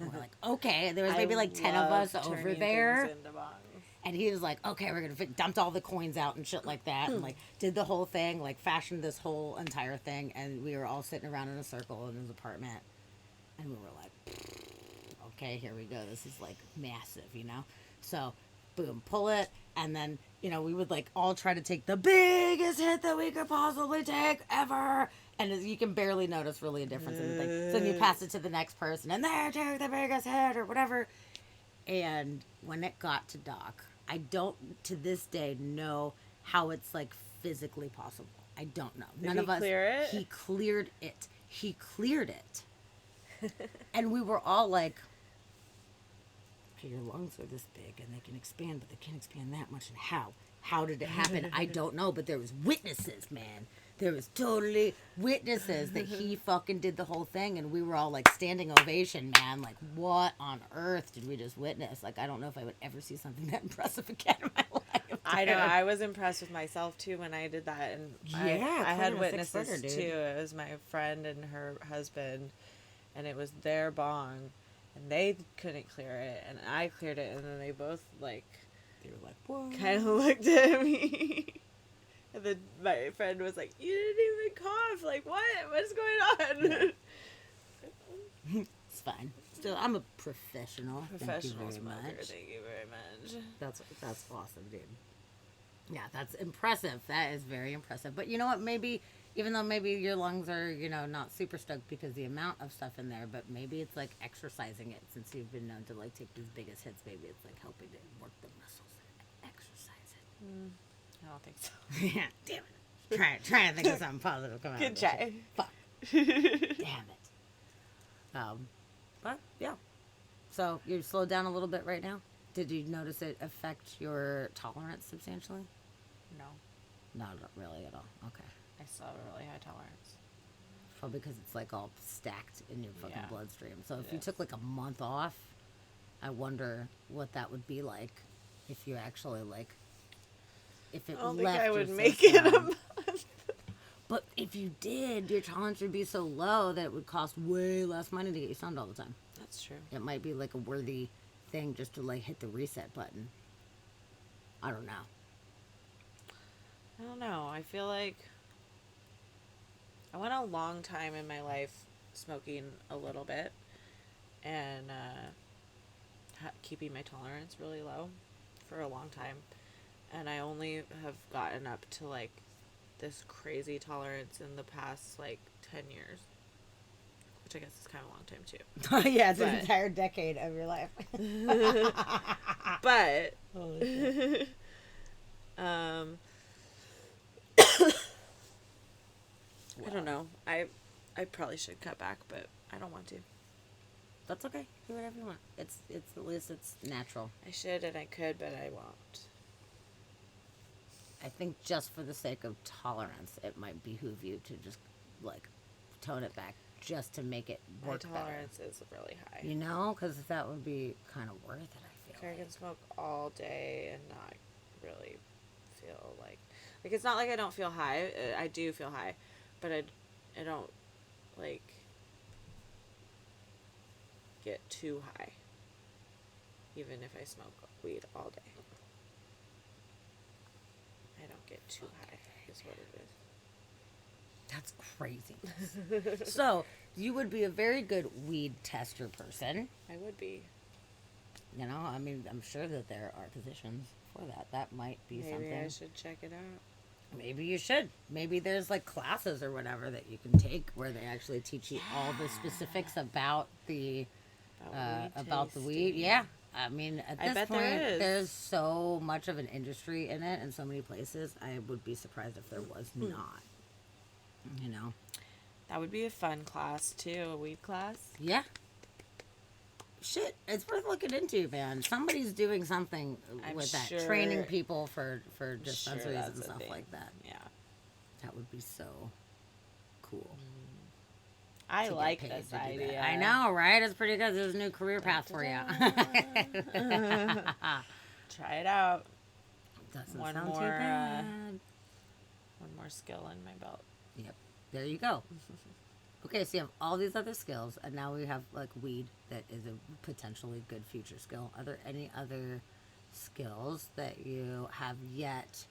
And we're like, "Okay." There was maybe I like 10 of us love over turning there. things into bongs. And he was like, "Okay, we're gonna dumped all the coins out and shit like that, and like did the whole thing, like fashioned this whole entire thing." And we were all sitting around in a circle in his apartment, and we were like, "Okay, here we go. This is like massive, you know." So, boom, pull it, and then you know we would like all try to take the biggest hit that we could possibly take ever, and you can barely notice really a difference in the thing. So then you pass it to the next person, and they took the biggest hit or whatever. And when it got to Doc, I don't to this day know how it's like physically possible. I don't know. Did None he of us. clear it? He cleared it. He cleared it. And we were all like, "Okay, your lungs are this big and they can expand, but they can't expand that much. And how? How did it happen? I don't know. But there was witnesses, man. There was totally witnesses that he fucking did the whole thing, and we were all like standing ovation, man. Like, what on earth did we just witness? Like, I don't know if I would ever see something that impressive again in my life. I know. dude. I was impressed with myself too when I did that, and Yeah, I had clearing a 6 witnesses footer, dude. too. It was my friend and her husband, and it was their bong, and they couldn't clear it, and I cleared it, and then they both like They were like, what? kind of looked at me. And then my friend was like, "You didn't even cough. Like, what? What's going on?" It's fine. Still, I'm a professional. Professional Thank you very smoker. much. Thank you very much. That's awesome, dude. Yeah, that's impressive. That is very impressive. But you know what? Maybe even though maybe your lungs are, you know, not super stoked because the amount of stuff in there, but maybe it's like exercising it since you've been known to like take these biggest hits. Maybe it's like helping to work the muscles and exercise it. I don't think so. Yeah, damn it. Trying to think of something positive come out. Good of this try. shit. Fuck. Damn it. But yeah. So you slowed down a little bit right now. Did you notice it affect your tolerance substantially? No, No, not really at all. Okay. I still have a really high tolerance. Probably because it's like all stacked in your fucking Yeah. bloodstream. So if It you is. took like a month off, I wonder what that would be like if you actually like if it I don't left think I your would make it a system. month. But if you did, your tolerance would be so low that it would cost way less money to get you stoned all the time. That's true. It might be like a worthy thing just to like hit the reset button. I don't know. I don't know. I feel like I went a long time in my life smoking a little bit, and keeping my tolerance really low for a long time, and I only have gotten up to like this crazy tolerance in the past like 10 years, which I guess is kind of a long time too. Yeah, it's an But entire decade of your life. but Holy shit. um I don't know. I probably should cut back, but I don't want to. That's okay. Do whatever you want. It's at least it's natural. I should and I could, but I won't. I think just for the sake of tolerance, it might behoove you to just like tone it back just to make it My work tolerance is really high. better. You know, because that would be kind of worth it. I feel. I Like. can smoke all day and not really feel like it's not like I don't feel high. I do feel high, but I don't like get too high. Even if I smoke weed all day, I don't get too high. Is what it is. That's crazy. So you would be a very good weed tester person. I would be. You know, I mean, I'm sure that there are positions for that. That might be Maybe something. I should check it out. Maybe you should. Maybe there's like classes or whatever that you can take where they actually teach you all the specifics about the about the weed. tasting. Yeah. I mean, at I this bet point, there is. there's so much of an industry in it in so many places. I would be surprised if there was not. You know? That would be a fun class too, a weed class. Yeah. Shit, it's worth looking into, man. Somebody's doing something I'm with that, sure- training people for sure dispensaries that's and a stuff thing. like that. Yeah. That would be so cool. I to get like paid this to do that. idea. I know, right? It's pretty good. There's a new career path for you. Try it out. Doesn't One sound more, too bad. One more skill in my belt. Yep. There you go. Okay, so you have all these other skills, and now we have like weed that is a potentially good future skill. Are there any other skills that you have yet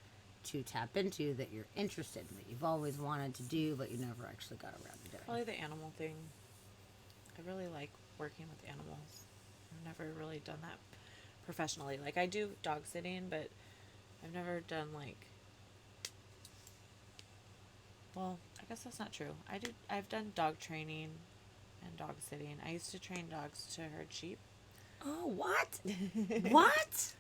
to tap into that you're interested in, that you've always wanted to do, but you never actually got around to doing? Probably the animal thing. I really like working with animals. I've never really done that professionally. Like I do dog sitting, but I've never done like. Well, I guess that's not true. I've done dog training and dog sitting. I used to train dogs to herd sheep. Oh, what? What?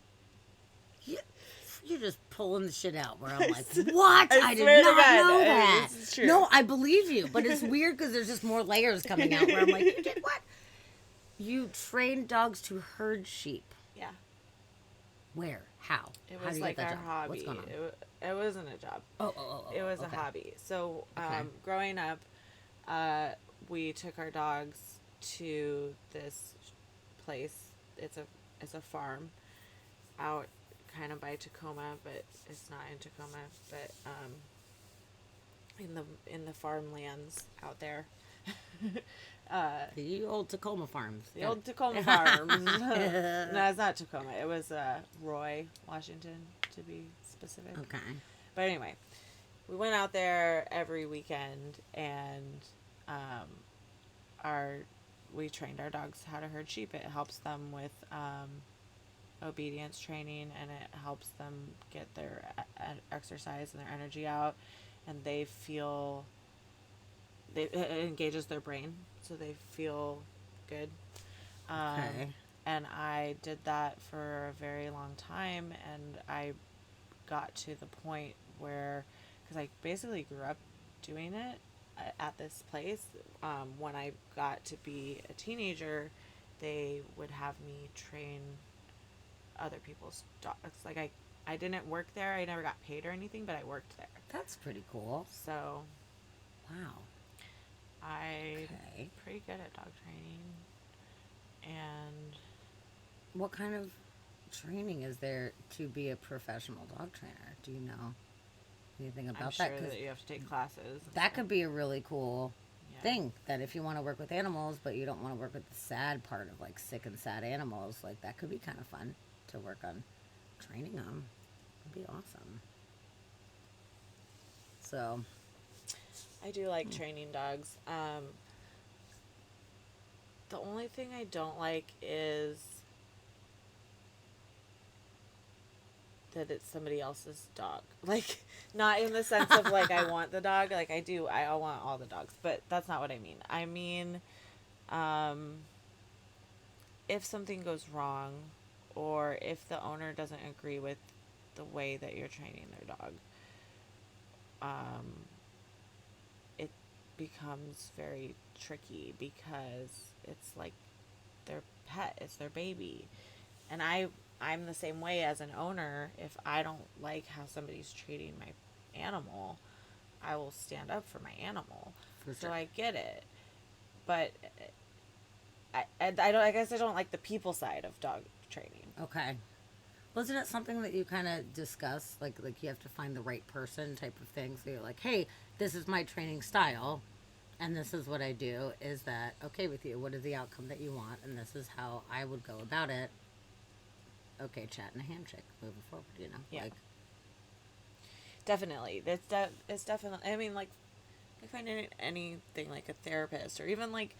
You're just pulling the shit out where I'm like, what? I did swear to not God, know that. this is true. No, I believe you, but it's weird because there's just more layers coming out where I'm like, you did what? You trained dogs to herd sheep. Yeah. Where? How? It How was do you like get that our job? hobby. What's going on? It wasn't a job. Oh. It was okay. a hobby. So, Okay. growing up, we took our dogs to this place. It's a farm out kind of by Tacoma, but it's not in Tacoma. But in the farmlands out there. The old Tacoma farms. The old Tacoma farms. No, it's not Tacoma. It was Roy, Washington, to be specific. Okay. But anyway, we went out there every weekend, and we trained our dogs how to herd sheep. It helps them with obedience training, and it helps them get their exercise and their energy out, and they feel. It engages their brain, so they feel good. Okay. And I did that for a very long time, and I got to the point where, because I basically grew up doing it at this place, when I got to be a teenager, they would have me train other people's dogs. Like I didn't work there, I never got paid or anything, but I worked there. That's pretty cool. So Wow. I'm Okay. pretty good at dog training. And What kind of training is there to be a professional dog trainer? Do you know anything about I'm that? sure 'Cause that you have to take classes. and that stuff. could be a really cool Yeah. thing, that if you want to work with animals but you don't want to work with the sad part of like sick and sad animals, like that could be kind of fun to work on training them. It'd be awesome. So I do like training dogs. The only thing I don't like is that it's somebody else's dog. Like, not in the sense of like I want the dog. Like I want all the dogs, but that's not what I mean. I mean, um, if something goes wrong, or if the owner doesn't agree with the way that you're training their dog, um, it becomes very tricky because it's like their pet, it's their baby. And I'm the same way as an owner. If I don't like how somebody's treating my animal, I will stand up for my animal. For So sure. I get it. But I don't, I guess I don't like the people side of dog training. Okay. Wasn't it something that you kind of discussed, like you have to find the right person type of thing? So you're like, hey, this is my training style, and this is what I do. Is that okay with you? What is the outcome that you want? And this is how I would go about it. Okay, chat and a handshake, moving forward. Yeah. Like Definitely. It's definitely, I mean, like, I find anything like a therapist or even like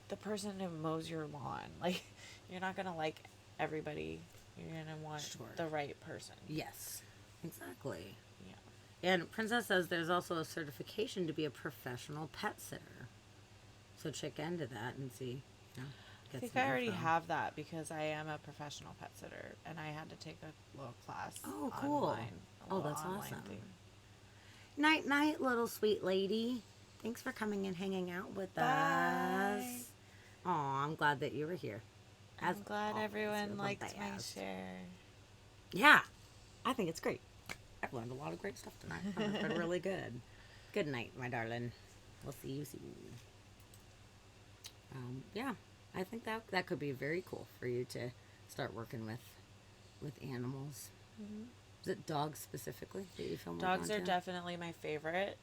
the person who mows your lawn. Like, you're not going to like everybody. You're going to want Sure. the right person. yes, exactly. Yeah. And Princess says there's also a certification to be a professional pet sitter. So check into that and see. I think I already have that because I am a professional pet sitter and I had to take a little class. Oh, cool. Online, Oh, that's online awesome. thing. Night, night, little sweet lady. Thanks for coming and hanging out with Bye. us. Aw, I'm glad that you were here. I'm glad always, everyone you're the liked my best. share. Yeah, I think it's great. I've learned a lot of great stuff tonight. It's been really good. Good night, my darling. We'll see you soon. Yeah, I think that could be very cool for you to start working with animals. Mm-hmm. Is it dogs specifically that you feel more Dogs drawn are to? definitely my favorite,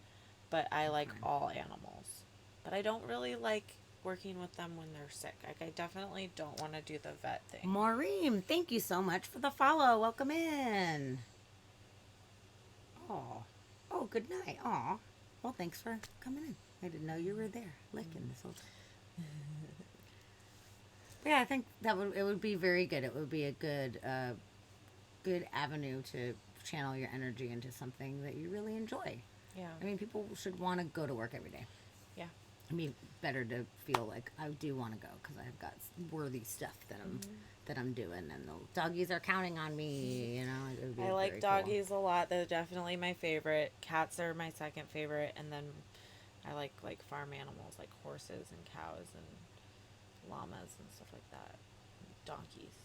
but I like Okay. all animals. But I don't really like working with them when they're sick. Like, I definitely don't want to do the vet thing. Maureen, thank you so much for the follow. Welcome in. Oh, oh, good night. Aw. Well, thanks for coming in. I didn't know you were there licking this whole time. But yeah, I think it would be very good. It would be a good avenue to channel your energy into something that you really enjoy. Yeah. I mean, people should want to go to work every day. Yeah. I mean, better to feel like I do want to go because I've got worthy stuff that I'm doing, and the doggies are counting on me. It would be I like very cool. doggies a lot. They're definitely my favorite. Cats are my second favorite, and then I like farm animals like horses and cows and llamas and stuff like that. Donkeys.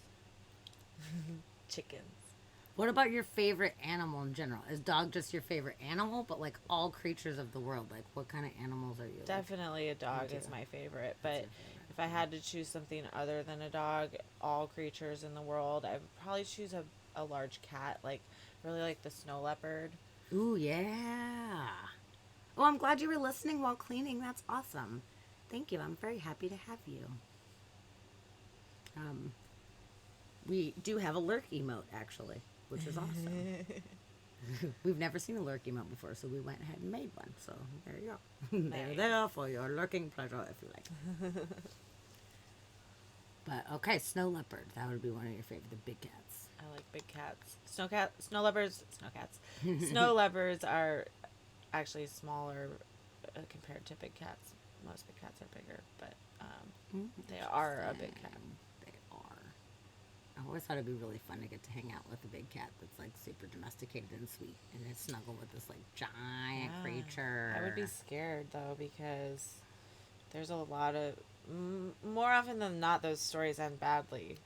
Chickens. What about your favorite animal in general? Is dog just your favorite animal, but like all creatures of the world? Like, what kind of animals are you? Definitely a dog too. is my favorite, That's but your favorite. if I had to choose something other than a dog, all creatures in the world, I would probably choose a large cat, like really like the snow leopard. Ooh, yeah. Oh, I'm glad you were listening while cleaning. That's awesome. Thank you. I'm very happy to have you. We do have a lurk emote, actually, which is awesome. We've never seen a lurk emote before, so we went ahead and made one. So there you go. They're Nice. there for your lurking pleasure, if you like. But okay, snow leopard. That would be one of your favorite, the big cats. I like big cats. Snow leopards, snow leopards are actually smaller compared to big cats. Most big cats are bigger, but they are a big cat. They are. I always thought it'd be really fun to get to hang out with a big cat that's like super domesticated and sweet, and then snuggle with this like giant creature. I would be scared though because there's a lot of more often than not those stories end badly.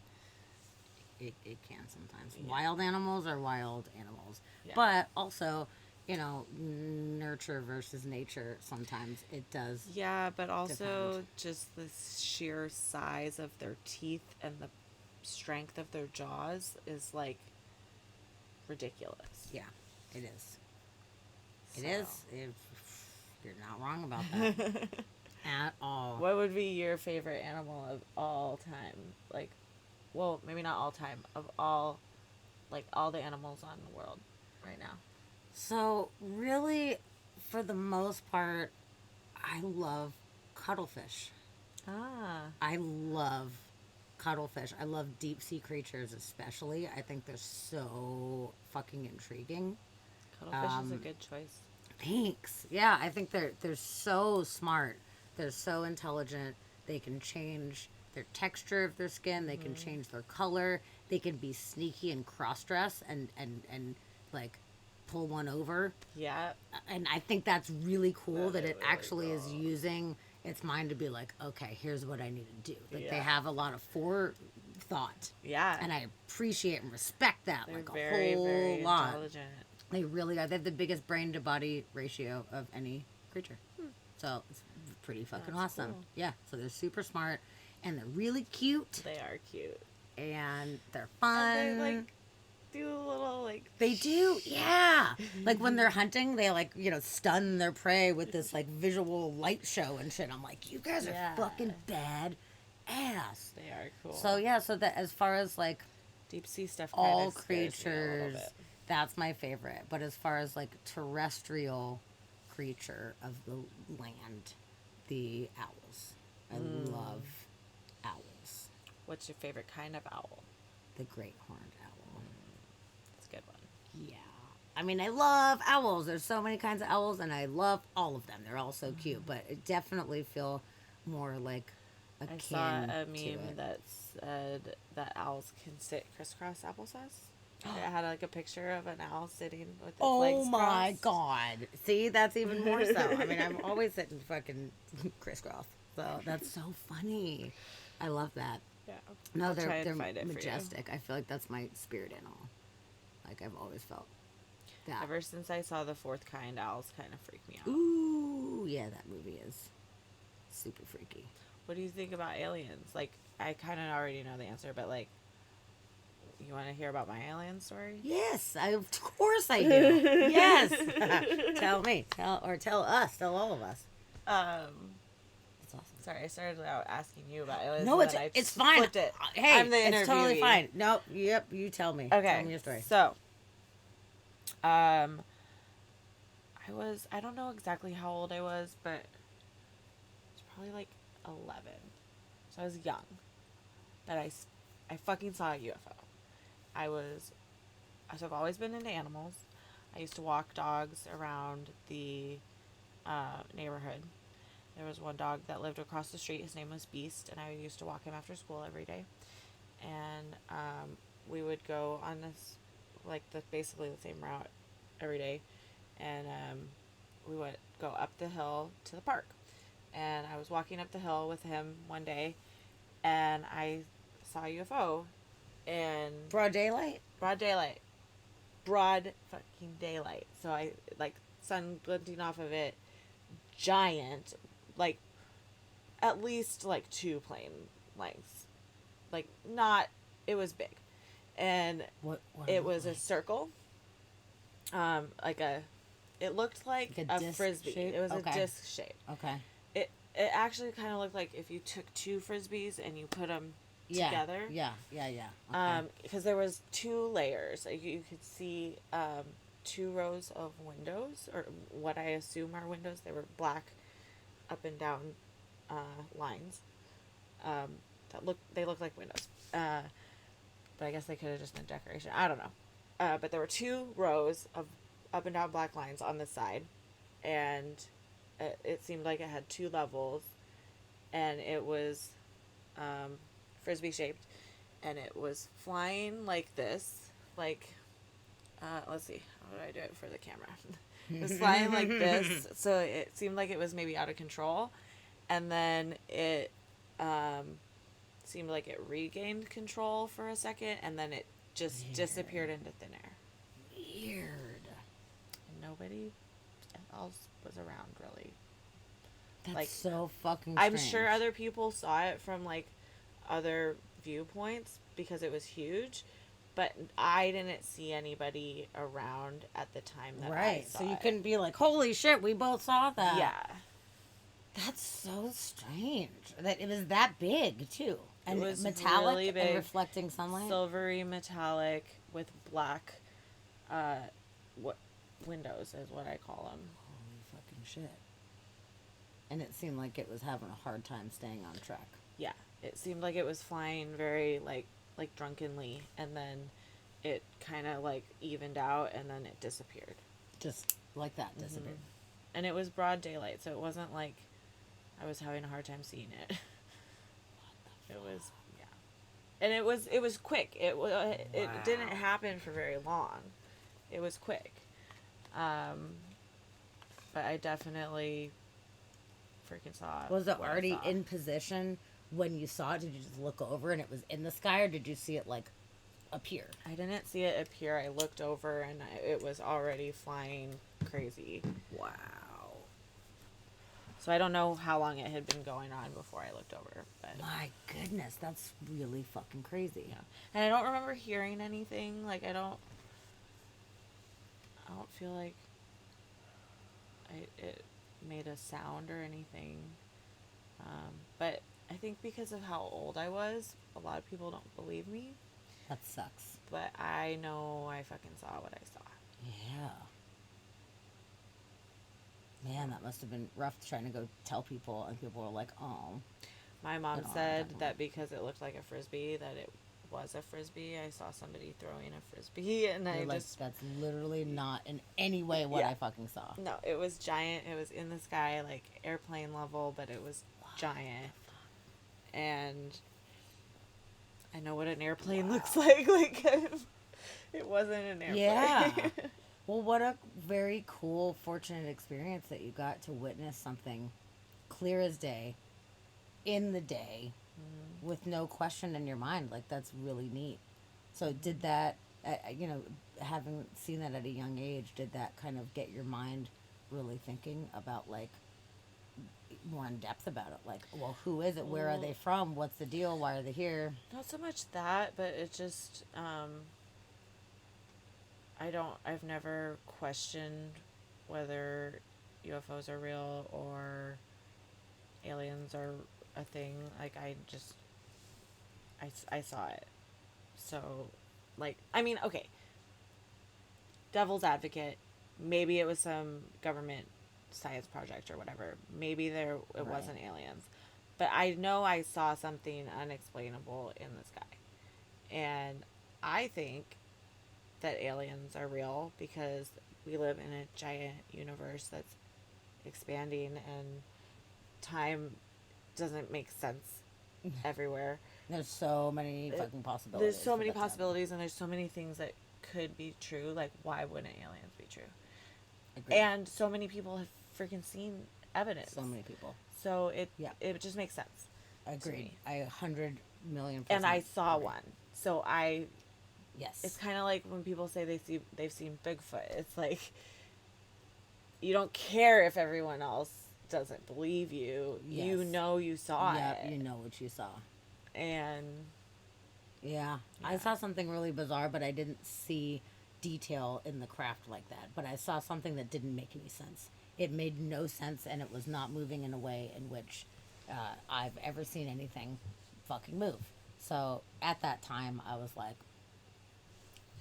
It can sometimes. Yeah. Wild animals are wild animals, Yeah. but also, nurture versus nature. Sometimes it does. Yeah, but also Depend. just the sheer size of their teeth and the strength of their jaws is like ridiculous. Yeah, it is. It So. is. If you're not wrong about that at all. What would be your favorite animal of all time? Like, well, maybe not all time, of all, like all the animals on the world right now. So, really, for the most part, I love cuttlefish. Ah. I love cuttlefish. I love deep sea creatures, especially. I think they're so fucking intriguing. Cuttlefish is a good choice. Thanks. Yeah, I think they're so smart. They're so intelligent. They can change their texture of their skin. They can change their color. They can be sneaky and cross dress and like pull one over. Yeah. And I think that's really cool that That is it really actually is cool. using its mind to be like, okay, here's what I need to do. Like they Yeah. have a lot of forethought. Yeah. And I appreciate and respect that They're like a very, whole very lot. intelligent. They really are. They have the biggest brain to body ratio of any creature. So it's pretty fucking That's awesome. cool. Yeah. So they're super smart and they're really cute They are cute. and they're fun. And they like do a little like. They do, yeah. Like when they're hunting, they like, stun their prey with this like visual light show and shit. I'm like, you guys are Yeah. fucking bad ass. They are cool. So yeah, so that as far as like deep sea stuff. all Scares me a little creatures, bit. that's my favorite. But as far as like terrestrial creature of the land, the owls. I love owls. What's your favorite kind of owl? The great horned owl. That's a good one. Yeah. I mean, I love owls. There's so many kinds of owls, and I love all of them. They're all so cute, but I definitely feel more like akin I saw a to meme it. that said that owls can sit crisscross applesauce. It had like a picture of an owl sitting with its Oh legs my crossed. god! See, that's even more so. I mean, I'm always sitting fucking crisscross, so that's so funny. I love that. Yeah. No, I'll try they're and find it for you. majestic. I feel like that's my spirit animal. Like I've always felt that. Ever since I saw the fourth kind, owls kind of freak me out. Ooh, yeah, that movie is super freaky. What do you think about aliens? Like, I kind of already know the answer, but like, you want to hear about my alien story? Yes, of course I do. Yes. Tell me. Tell us. Tell all of us. That's awesome. Sorry, I started out asking you about aliens. No, and it's then I it's fine. flipped it. Hey, I'm the it's totally interviewee. fine. No, yep, you tell me. Okay. Tell me your story. So, I don't know exactly how old I was, but I was probably like 11. So I was young. But I fucking saw a UFO. So I've always been into animals. I used to walk dogs around the neighborhood. There was one dog that lived across the street. His name was Beast, and I used to walk him after school every day. And we would go on this, like, basically the same route every day. And we would go up the hill to the park. And I was walking up the hill with him one day, and I saw a UFO. And Broad daylight? broad daylight. Broad fucking daylight. So I, like, sun glinting off of it. Giant. Like, at least, like, 2 plane lengths. Like, not, it was big. And What it was a circle. It looked like Like a a disc frisbee. shape? It was Okay. a disc shape. Okay. It actually kind of looked like if you took 2 frisbees and you put them Yeah. together. Yeah. Okay. Because there was 2 layers. Like, you could see 2 rows of windows, or what I assume are windows. They were black, up and down lines. They looked like windows. But I guess they could have just been decoration. I don't know. But there were 2 rows of up and down black lines on the side, and it seemed like it had 2 levels, and it was frisbee shaped, and it was flying like this, like let's see, how did I do it for the camera? It was flying like this, so it seemed like it was maybe out of control, and then it seemed like it regained control for a second, and then it just disappeared into thin air. Weird. And nobody else was around, really. That's Like, so fucking I'm strange. sure other people saw it from, like, other viewpoints because it was huge, but I didn't see anybody around at the time that I Right. saw So you it. couldn't be like, holy shit, we both saw that. Yeah. That's so strange. That it was that big too. And was metallic really and big. reflecting sunlight. Silvery metallic with black what windows is what I call them. Holy fucking shit. And it seemed like it was having a hard time staying on track. Yeah. it seemed like it was flying very like drunkenly, and then it kind of like evened out, and then it disappeared. Just like that disappeared. And it was broad daylight, so it wasn't like I was having a hard time seeing it. It was, yeah, and it was quick. It didn't happen for very long. It was quick, but I definitely freaking saw it. Was it what I already saw. in position when you saw it? Did you just look over and it was in the sky, or did you see it like appear? I didn't see it appear. I looked over and it was already flying crazy. Wow. So I don't know how long it had been going on before I looked over, but My goodness, that's really fucking crazy. yeah. And I don't remember hearing anything. Like I don't feel like it made a sound or anything. But I think because of how old I was, a lot of people don't believe me. That sucks. But I know I fucking saw what I saw. Yeah. Man, that must have been rough trying to go tell people, and people were like, "Oh." My mom But on said that that one. because it looked like a frisbee, that it was a frisbee. I saw somebody throwing a frisbee, and You're I like, just that's literally not in any way what Yeah. I fucking saw. no. It was giant. It was in the sky, like airplane level, but it was giant. And I know what an airplane looks like. Like it wasn't an airplane. Yeah. Well, what a very cool, fortunate experience that you got to witness something clear as day, in the day, with no question in your mind. Like, that's really neat. So, did that, having seen that at a young age, did that kind of get your mind really thinking about, like, more in depth about it? Like, well, who is it? Where are Well, they from? What's the deal? Why are they here? not so much that, but it just I've never questioned whether UFOs are real or aliens are a thing. Like I saw it. So, like, I mean, okay, devil's advocate, maybe it was some government science project or whatever. Maybe it Right. wasn't aliens. But I know I saw something unexplainable in the sky. And I think that aliens are real because we live in a giant universe that's expanding, and time doesn't make sense everywhere. There's so many fucking possibilities. There's so for many that to happen. possibilities, and there's so many things that could be true. Like, why wouldn't aliens be true? Agreed. And so many people have freaking seen evidence. So many people. So it Yeah. it just makes sense. Agreed. me. I 100 million. And I percent saw agree. one. So Yes. it's kind of like when people say they've seen Bigfoot. It's like you don't care if everyone else doesn't believe you. Yes. You know you saw Yeah, it. you know what you saw. And Yeah. I saw something really bizarre, but I didn't see detail in the craft like that. But I saw something that didn't make any sense. It made no sense, and it was not moving in a way in which I've ever seen anything fucking move. So at that time, I was like,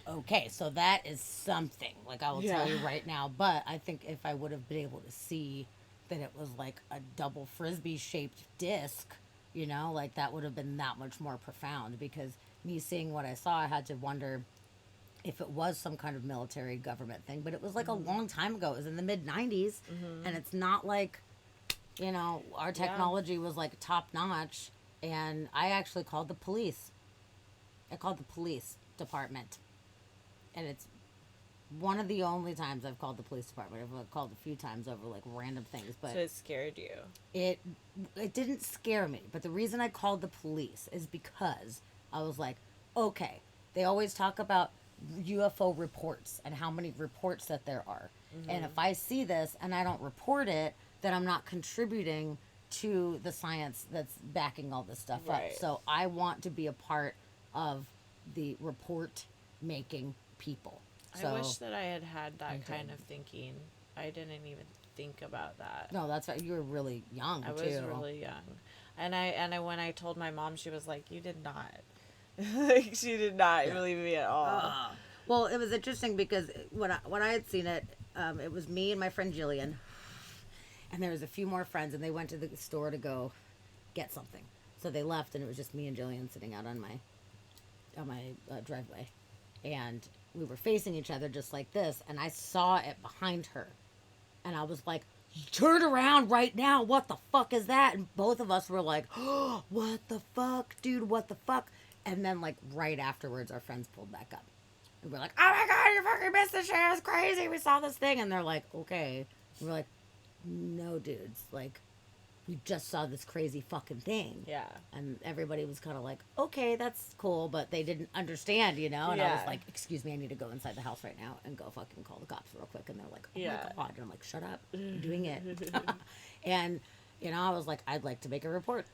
okay, so that is something. Like, I will tell you Yeah. right now. But I think if I would have been able to see that it was like a double frisbee shaped disc, like that would have been that much more profound. Because me seeing what I saw, I had to wonder if it was some kind of military government thing. But it was like a long time ago. It was in the mid 90s. And it's not like, our technology was like top notch. And I actually called the police. I called the police department. And it's one of the only times I've called the police department. I've called a few times over like random things, but so it scared you. it it didn't scare me. But the reason I called the police is because I was like, okay, they always talk about UFO reports and how many reports that there are. And if I see this and I don't report it, then I'm not contributing to the science that's backing all this stuff Right. up. So I want to be a part of the report making people. So, I wish that I had that Okay. kind of thinking. I didn't even think about that. no, that's right. You were really young I was too. really young. And when I told my mom, she was like, "You did not." Like, she did not believe me at all. Well, it was interesting because when I had seen it, it was me and my friend Jillian, and there was a few more friends, and they went to the store to go get something. So they left, and it was just me and Jillian sitting out on my driveway, and we were facing each other just like this, and I saw it behind her, and I was like, "Turn around right now! What the fuck is that?" And both of us were like, "Oh, what the fuck, dude? What the fuck?" And then like right afterwards, our friends pulled back up. And we're like, "Oh my god, you fucking missed the shit! It was crazy. We saw this thing." And they're like, "Okay." And we're like, "No, dudes. Like, we just saw this crazy fucking thing." Yeah. And everybody was kind of like, "Okay, that's cool," but they didn't understand, you know? And I was Yeah. like, "Excuse me, I need to go inside the house right now and go fucking call the cops real quick." And they're like, "Oh Yeah. my god." And I'm like, "Shut up. I'm doing it." And, you know, I was like, "I'd like to make a report.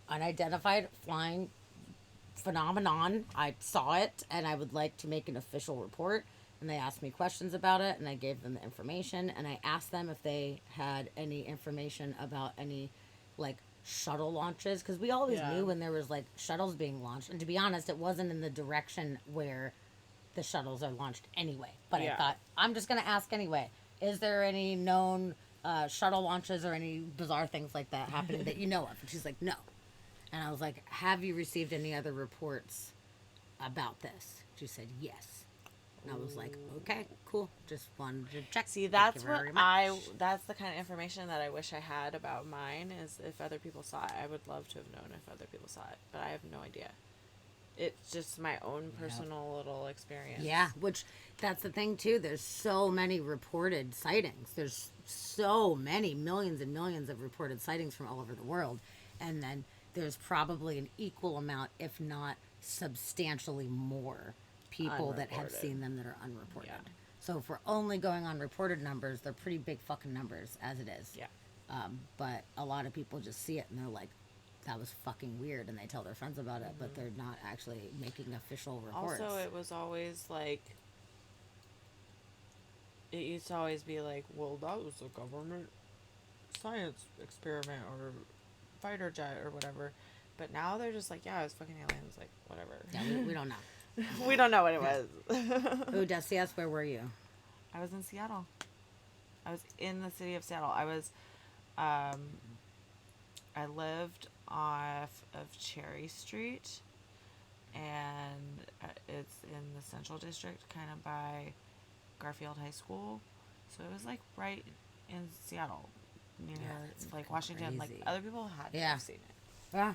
Unidentified flying phenomenon. I saw it and I would like to make an official report." And they asked me questions about it, and I gave them the information, and I asked them if they had any information about any like shuttle launches, because we always Yeah. knew when there was like shuttles being launched, and to be honest, it wasn't in the direction where the shuttles are launched anyway. But I Yeah. thought, I'm just gonna ask anyway, is there any known shuttle launches or any bizarre things like that happening that you know of? And she's like, no. And I was like, have you received any other reports about this? She said yes. And I was like, okay, cool. Just wanted to check. See, Thank that's you what very much. that's the kind of information that I wish I had about mine, is if other people saw it. I would love to have known if other people saw it, but I have no idea. It's just my own personal little experience. Yeah, which that's the thing too. There's so many reported sightings. There's so many millions and millions of reported sightings from all over the world. And then there's probably an equal amount, if not substantially more, people that have Unreported. seen them that are unreported. Yeah. So if we're only going on reported numbers, they're pretty big fucking numbers as it is. Yeah. But a lot of people just see it and they're like, that was fucking weird, and they tell their friends about it, but they're not actually making official reports. Also, it was always like, it used to always be like, well, that was a government science experiment or fighter jet or whatever. But now they're just like, yeah, it was fucking aliens, like, whatever. Yeah, we don't know. We don't know what it was. Ooh, Desias, where were you? I was in Seattle. I was in the city of Seattle. I lived off of Cherry Street, and it's in the Central District, kind of by Garfield High School. So it was like right in Seattle, near that's like fucking Washington. crazy. Like other people had to Yeah. have seen it. Yeah.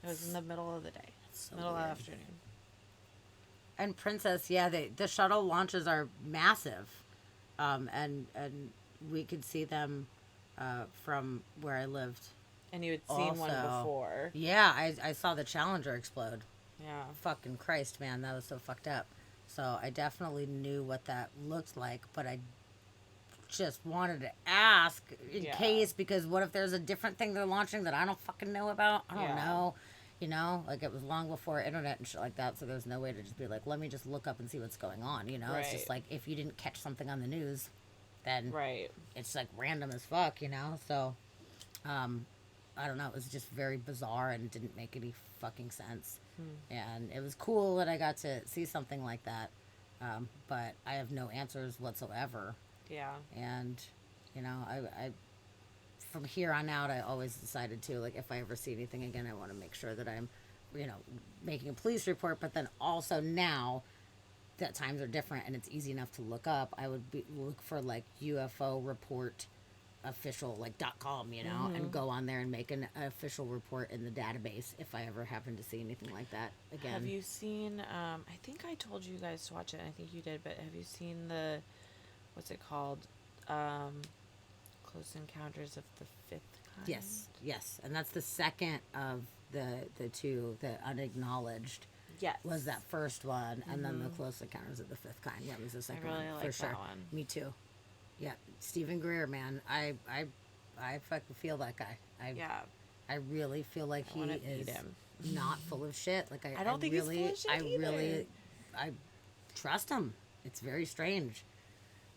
It was in the middle of the day, So middle of weird. the afternoon. And Princess, yeah, the shuttle launches are massive, and we could see them from where I lived. And you had seen one Also, before. Yeah, I saw the Challenger explode. Yeah. Fucking Christ, man, that was so fucked up. So I definitely knew what that looked like, but I just wanted to ask in Yeah. case, because what if there's a different thing they're launching that I don't fucking know about? I don't Yeah. know. You know, like it was long before internet and shit like that, so there's no way to just be like, let me just look up and see what's going on. You know, it's just Right. like if you didn't catch something on the news, then Right. it's like random as fuck. You know, so I don't know. It was just very bizarre and didn't make any fucking sense. And it was cool that I got to see something like that, but I have no answers whatsoever. Yeah. And you know, I from here on out, I always decided to, like, if I ever see anything again, I want to make sure that I'm, you know, making a police report. But then also now that times are different and it's easy enough to look up, I would look for like UFO report official, like .com, you know, and go on there and make an official report in the database if I ever happen to see anything like that again. Have you seen, I think I told you guys to watch it, and I think you did, but have you seen the, what's it called? Close Encounters of the Fifth Kind? Yes, and that's the second of the two, the unacknowledged. Yes. Was that first one, and then the Close Encounters of the Fifth Kind. Yeah, it was the second really one like for sure. that one. Me too. Yeah, Stephen Greer, man, I fucking feel that guy. Yeah. I really feel like I he wanna is eat him. not full of shit. Like I don't think he's really, full of shit I either. really, I trust him. It's very strange.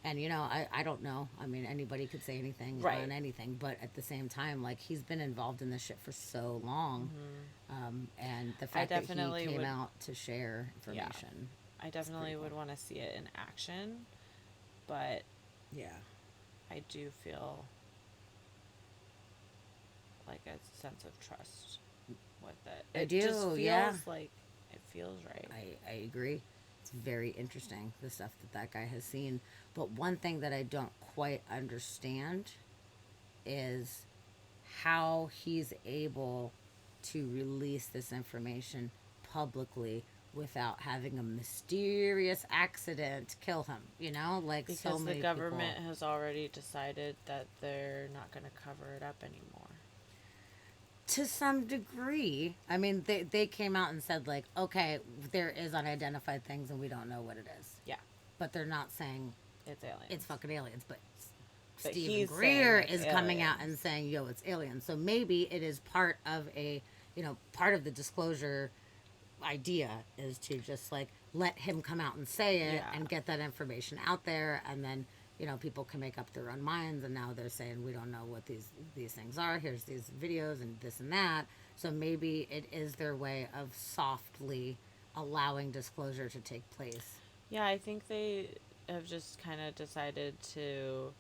And you know, I don't know. I mean, anybody could say anything Right. on anything, but at the same time, like he's been involved in this shit for so long, and the fact that he definitely came would- out to share information. I definitely cool. would want to see it in action, but Yeah. I do feel like a sense of trust. with it. I It do, just feels yeah. like it feels right. I agree. It's very interesting, the stuff that guy has seen. But one thing that I don't quite understand is how he's able to release this information publicly without having a mysterious accident kill him. You know, like so Because the many people. government has already decided that they're not going to cover it up anymore. To some degree, I mean, they came out and said, like, okay, there is unidentified things and we don't know what it is. Yeah, But they're not saying it's aliens. it's fucking aliens. But But Stephen he's saying Greer it's is coming out and aliens. saying, yo, it's aliens. So maybe it is part of a, part of the disclosure idea is to just like let him come out and say it Yeah. and get that information out there, and then people can make up their own minds. And now they're saying we don't know what these things are. Here's these videos and this and that. So maybe it is their way of softly allowing disclosure to take place. Yeah, I think they have just kind of decided to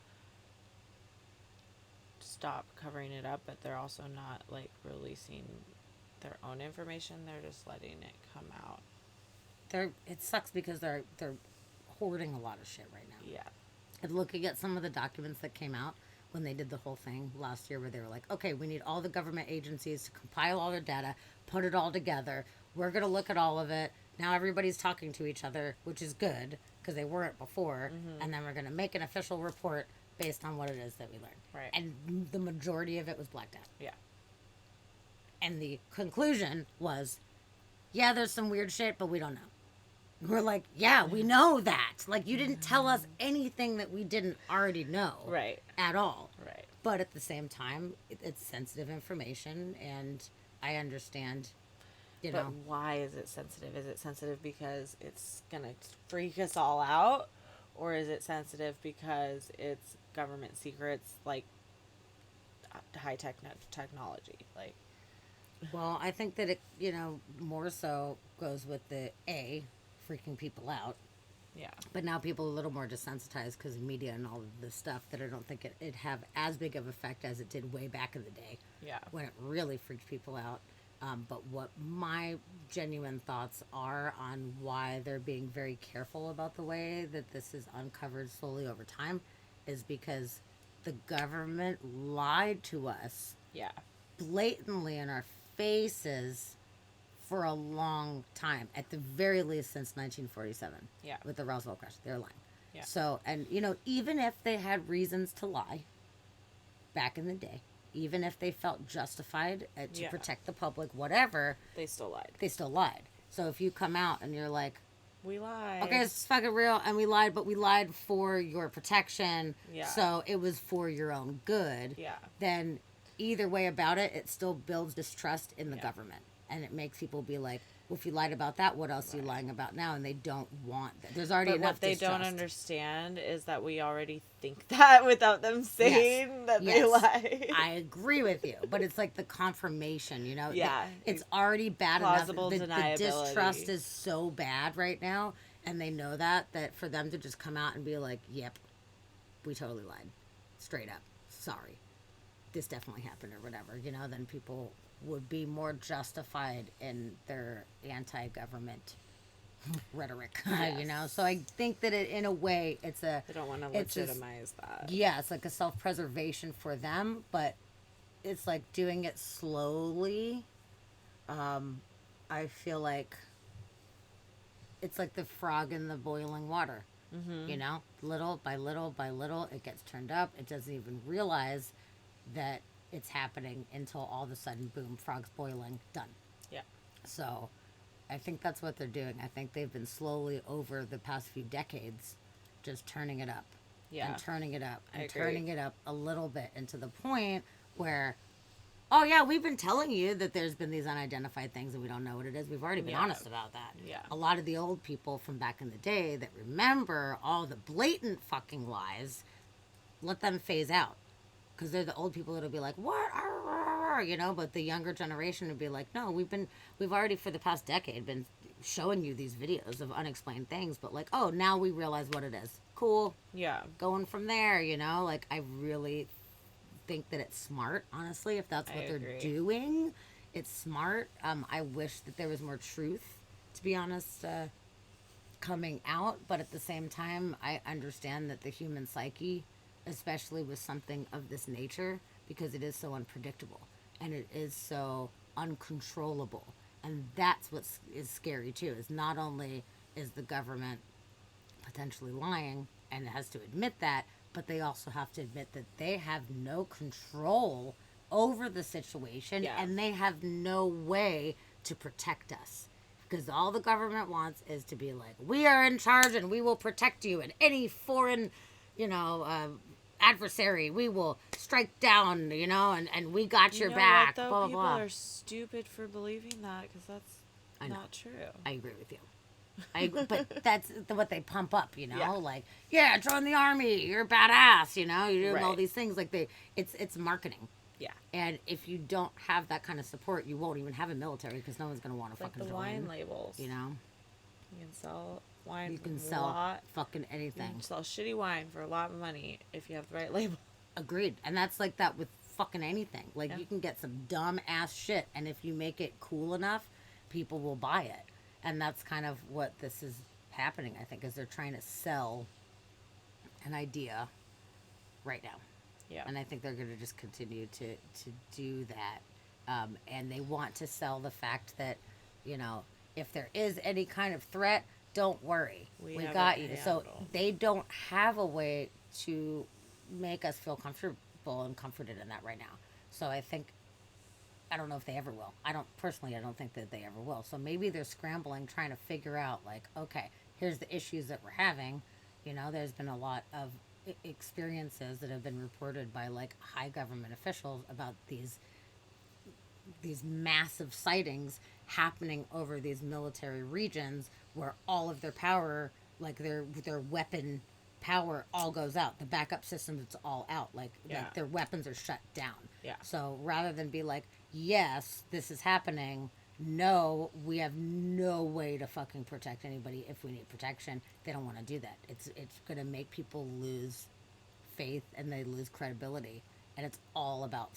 stop covering it up, but they're also not like releasing their own information. They're just letting it come out. It sucks because they're hoarding a lot of shit right now. Yeah. And looking at some of the documents that came out when they did the whole thing last year, where they were like, okay, we need all the government agencies to compile all their data, put it all together. We're going to look at all of it. Now everybody's talking to each other, which is good because they weren't before. Mm-hmm. And then we're going to make an official report based on what it is that we learned. Right. And the majority of it was blacked out. Yeah. And the conclusion was, yeah, there's some weird shit, but we don't know. We're like, yeah, we know that. Like, you didn't tell us anything that we didn't already know. Right. At all. Right. But at the same time, it's sensitive information, and I understand, But why is it sensitive? Is it sensitive because it's going to freak us all out? Or is it sensitive because it's government secrets, like high technology? Like, Well, I think that it, more so goes with the freaking people out. yeah. But now people are a little more desensitized because of media and all of this stuff, that I don't think it have as big of effect as it did way back in the day. Yeah. When it really freaked people out. But what my genuine thoughts are on why they're being very careful about the way that this is uncovered slowly over time is because the government lied to us Yeah. blatantly in our faces for a long time, at the very least since 1947. Yeah. With the Roswell crash, they're lying. Yeah. So, and even if they had reasons to lie back in the day, even if they felt justified to Yeah. protect the public, whatever, They still lied. they still lied. So if you come out and you're like, We lied. okay, it's fucking real, and we lied, but we lied for your protection, Yeah. so it was for your own good, Yeah. then either way about it, it still builds distrust in the Yeah. government. And it makes people be like, well, if you lied about that, what else are you Right. lying about now? And they don't want that. There's already But enough what they distrust. don't understand is that we already think that without them saying that they Yes. lie. I agree with you, but it's like the confirmation, Yeah. It's already bad Plausible enough. The deniability. distrust is so bad right now, and they know that for them to just come out and be like, yep, we totally lied. Straight up. Sorry. This definitely happened or whatever, then people would be more justified in their anti-government rhetoric, Yes. So I think that in a way, it's They don't want to it's just- legitimize that. yeah, it's like a self-preservation for them, but it's like doing it slowly. I feel like it's like the frog in the boiling water. Little by little by little, it gets turned up. It doesn't even realize that it's happening until all of a sudden, boom, frog's boiling, done. Yeah. So I think that's what they're doing. I think they've been slowly over the past few decades just turning it up. Yeah. And turning it up I and agree. turning it up a little bit, and to the point where, oh yeah, we've been telling you that there's been these unidentified things and we don't know what it is. We've already been Yeah. honest about that. Yeah. A lot of the old people from back in the day that remember all the blatant fucking lies, let them phase out. Because they're the old people that'll be like, what? Arr, arr, arr, but the younger generation would be like, no, we've already for the past decade been showing you these videos of unexplained things, but like, oh, now we realize what it is. Cool. Yeah. Going from there, like I really think that it's smart, honestly, if that's I what they're agree. doing, it's smart. I wish that there was more truth, to be honest, coming out. But at the same time, I understand that the human psyche, especially with something of this nature, because it is so unpredictable and it is so uncontrollable. And that's what is scary too. Is not only is the government potentially lying and has to admit that, but they also have to admit that they have no control over the situation Yeah. and they have no way to protect us. Because all the government wants is to be like, we are in charge and we will protect you, and any foreign, you know, adversary we will strike down, and we got You your know what back, though? blah, blah, People blah. are stupid for believing that because that's I know. not true. I agree with you. But that's what they pump up, Yeah. like, yeah, join the army, you're badass, you're doing all Right. these things, like it's marketing. Yeah. And if you don't have that kind of support, you won't even have a military because no one's going to want to Like fucking the join. wine labels. You know, You can sell wine you for can a sell lot. fucking You anything. can sell shitty wine for a lot of money if you have the right label. Agreed. And that's like that with fucking anything. Like, Yeah. you can get some dumb ass shit, and if you make it cool enough, people will buy it. And that's kind of what this is happening, I think, is they're trying to sell an idea right now. Yeah. And I think they're going to just continue to do that. And they want to sell the fact that, if there is any kind of threat, don't worry. We We have got it you. So handled. they don't have a way to make us feel comfortable and comforted in that right now. So I think, I don't know if they ever will. I don't think that they ever will. So maybe they're scrambling, trying to figure out, like, okay, here's the issues that we're having. There's been a lot of experiences that have been reported by like high government officials about these massive sightings happening over these military regions where all of their power, like their weapon power, all goes out. The backup systems, it's all out. Yeah. Like their weapons are shut down. Yeah. So rather than be like, yes, this is happening, no, we have no way to fucking protect anybody if we need protection. They don't want to do that. It's gonna make people lose faith and they lose credibility, and it's all about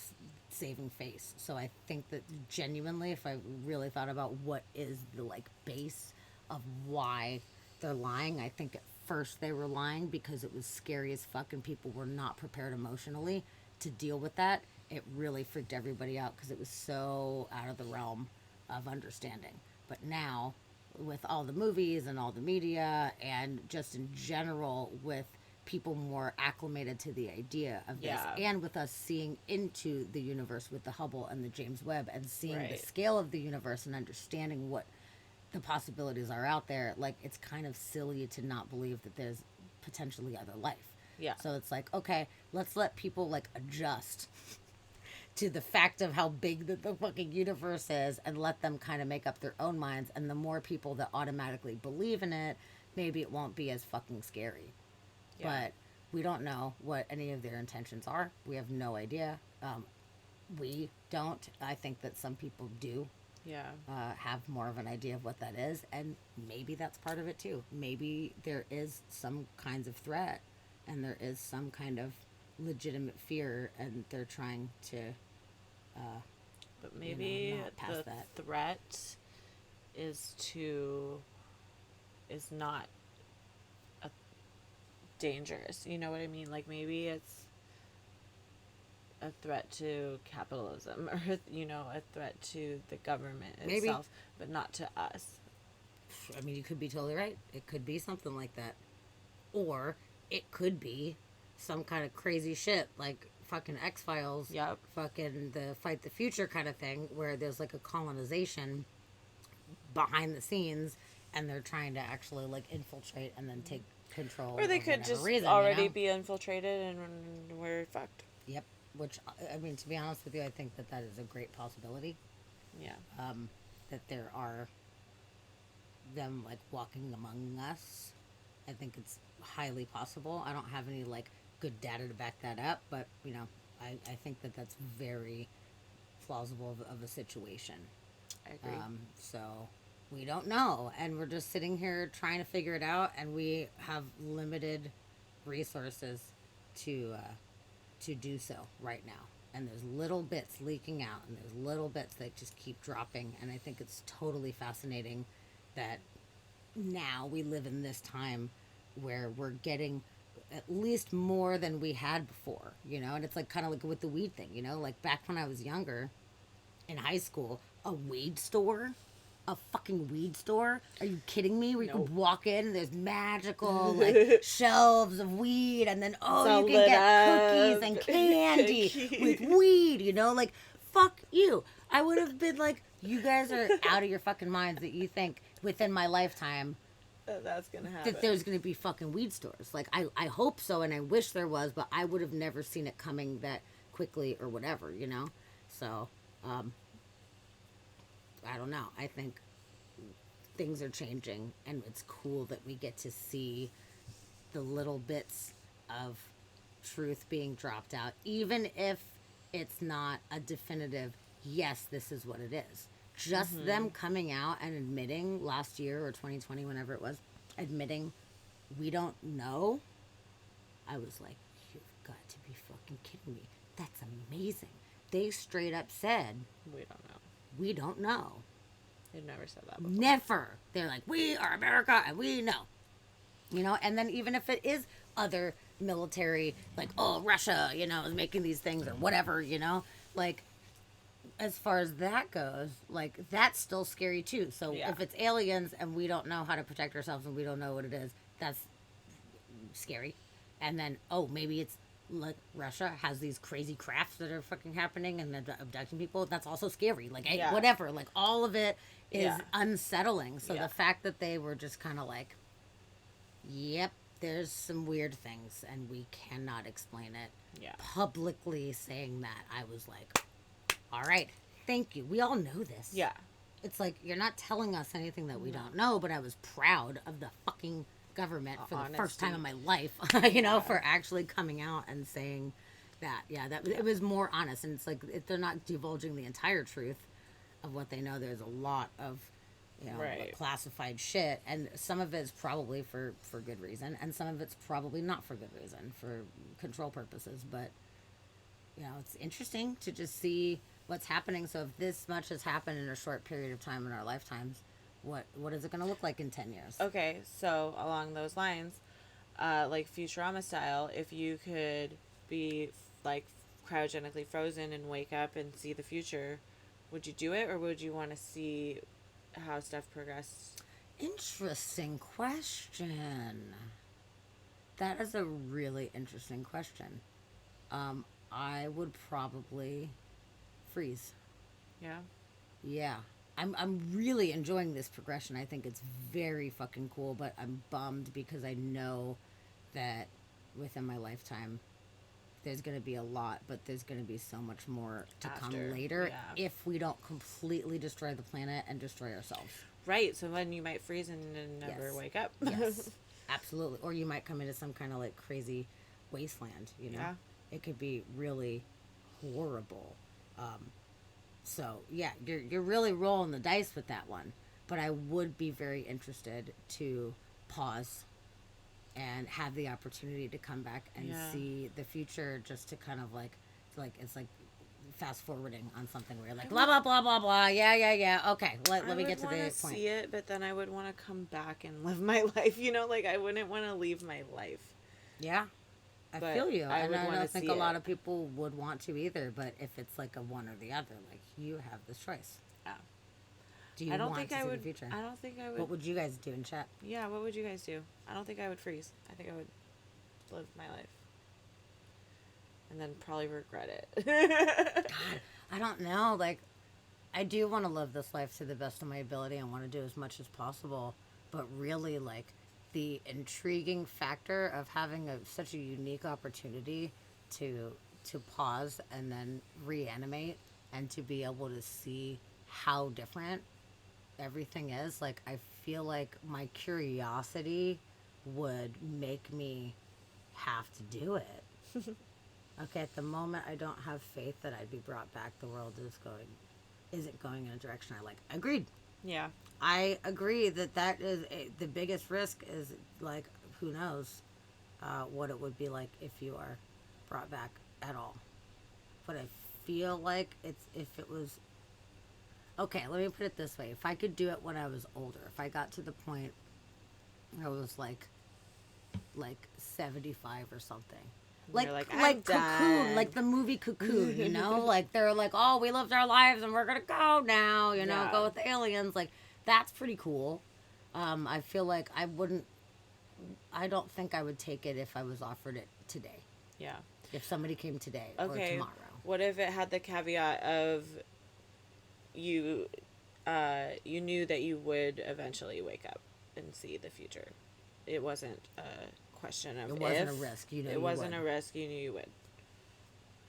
saving face. So I think that genuinely, if I really thought about what is the like base of why they're lying, I think at first they were lying because it was scary as fuck and people were not prepared emotionally to deal with that. It really freaked everybody out because it was so out of the realm of understanding. But now, with all the movies and all the media, and just in general, with people more acclimated to the idea of this, Yeah. and with us seeing into the universe with the Hubble and the James Webb, and seeing the Right. scale of the universe and understanding what the possibilities are out there, like, it's kind of silly to not believe that there's potentially other life. Yeah. So it's like, okay, let's let people like adjust to the fact of how big the fucking universe is, and let them kind of make up their own minds. And the more people that automatically believe in it, maybe it won't be as fucking scary. Yeah. But we don't know what any of their intentions are. We have no idea. We don't. I think that some people do Yeah. have more of an idea of what that is, and maybe that's part of it too. Maybe there is some kinds of threat, and there is some kind of legitimate fear, and they're trying to But maybe not past the that. threat is not a dangerous. You know what I mean? Like maybe it's a threat to capitalism or a threat to the government Maybe. itself, but not to us. I mean, you could be totally right. It could be something like that. Or it could be some kind of crazy shit like fucking X Files, Yep. fucking the Fight the Future kind of thing, where there's like a colonization behind the scenes, and they're trying to actually like infiltrate and then take control. Or they for could whatever just reason, already be infiltrated and we're fucked. Yep. Which, I mean, to be honest with you, I think that that is a great possibility. Yeah. That there are them like walking among us. I think it's highly possible. I don't have any like good data to back that up, but I think that that's very plausible of a situation. I agree. So we don't know, and we're just sitting here trying to figure it out, and we have limited resources to do so right now. and there's little bits leaking out, and there's little bits that just keep dropping. And I think it's totally fascinating that now we live in this time where we're getting at least more than we had before, you know? And it's like kind of like with the weed thing, you know? Like back when I was younger in high school, a weed store, a fucking weed store. Are you kidding me? Where you Nope. could walk in and there's magical like shelves of weed, and then all you can lit get cookies up. and candy Cookies. with weed. You know, like fuck you. I would have been like, you guys are out of your fucking minds that you think within my lifetime That's gonna happen. that there's going to be fucking weed stores. Like, I hope so, and I wish there was, but I would have never seen it coming that quickly or whatever, you know? So, I don't know. I think things are changing, and it's cool that we get to see the little bits of truth being dropped out, even if it's not a definitive, yes, this is what it is. Just them coming out and admitting last year or 2020, whenever it was, admitting we don't know. I was like, you've got to be fucking kidding me. That's amazing. They straight up said, We don't know. we don't know. They've never said that before. Never. They're like, we are America and we know. You know, and then even if it is other military, like, oh, Russia, you know, is making these things or whatever, you know, like, as far as that goes, like, that's still scary too. So Yeah. if it's aliens and we don't know how to protect ourselves and we don't know what it is, that's scary. And then, oh, maybe it's like Russia has these crazy crafts that are fucking happening and they're abducting people. That's also scary. Like, Yeah. whatever. Like, all of it is Yeah. unsettling. So Yeah. the fact that they were just kind of like, yep, there's some weird things and we cannot explain it. Yeah. Publicly saying that, I was like, all right, thank you. We all know this. Yeah. It's like, you're not telling us anything that we don't know, but I was proud of the fucking government for the first time in my life, you know, for actually coming out and saying that. Yeah, that it was more honest. And it's like, they're not divulging the entire truth of what they know. There's a lot of, you know, Right. classified shit. And some of it's probably for good reason. And some of it's probably not for good reason, for control purposes. But, you know, it's interesting to just see what's happening. So if this much has happened in a short period of time in our lifetimes, what is it going to look like in 10 years? Okay, so along those lines, like Futurama style, if you could be like cryogenically frozen and wake up and see the future, would you do it, or would you want to see how stuff progressed? Interesting question. That is a really interesting question. I would probably freeze. Yeah. Yeah. I'm really enjoying this progression. I think it's very fucking cool, but I'm bummed because I know that within my lifetime there's going to be a lot, but there's going to be so much more to come After, later yeah. if we don't completely destroy the planet and destroy ourselves. Right, so then you might freeze and never Yes. wake up. Yes. Absolutely. Or you might come into some kind of like crazy wasteland, you know? Yeah. It could be really horrible. So yeah, you're really rolling the dice with that one. But I would be very interested to pause and have the opportunity to come back and Yeah. see the future, just to kind of like it's like fast forwarding on something where you're like blah blah blah blah blah, yeah, okay, let me get to the I would point. want to see it, but then I would want to come back and live my life. You know, like I wouldn't want to leave my life. Yeah, I But feel you, I and would I wanna don't think see a lot it. of people would want to either. But if it's like a one or the other, like you have this choice. Yeah. Do you I don't want think to I see would. the future? I don't think I would. What would you guys do in chat? Yeah, what would you guys do? I don't think I would freeze. I think I would live my life. And then probably regret it. God, I don't know. Like, I do want to live this life to the best of my ability and want to do as much as possible. But really, like, the intriguing factor of having such a unique opportunity to pause and then reanimate and to be able to see how different everything is. Like, I feel like my curiosity would make me have to do it. Okay, at the moment, I don't have faith that I'd be brought back. The world isn't going in a direction I like. Agreed. Yeah. I agree that is the biggest risk is, like, who knows what it would be like if you are brought back at all. But I feel like it's if it was okay. Let me put it this way: if I could do it when I was older, if I got to the point where I was like 75 or something. You're like, I'm Like Cocoon, done. like the movie Cocoon, you know? Like they're like, "Oh, we lived our lives and we're going to go now, you know, Yeah. go with the aliens." Like that's pretty cool. I feel like I don't think I would take it if I was offered it today. Yeah. If somebody came today or Okay. tomorrow. What if it had the caveat of you you knew that you would eventually wake up and see the future? It wasn't a question of It wasn't if. a risk, you know. It You wasn't would. a risk. You knew you would.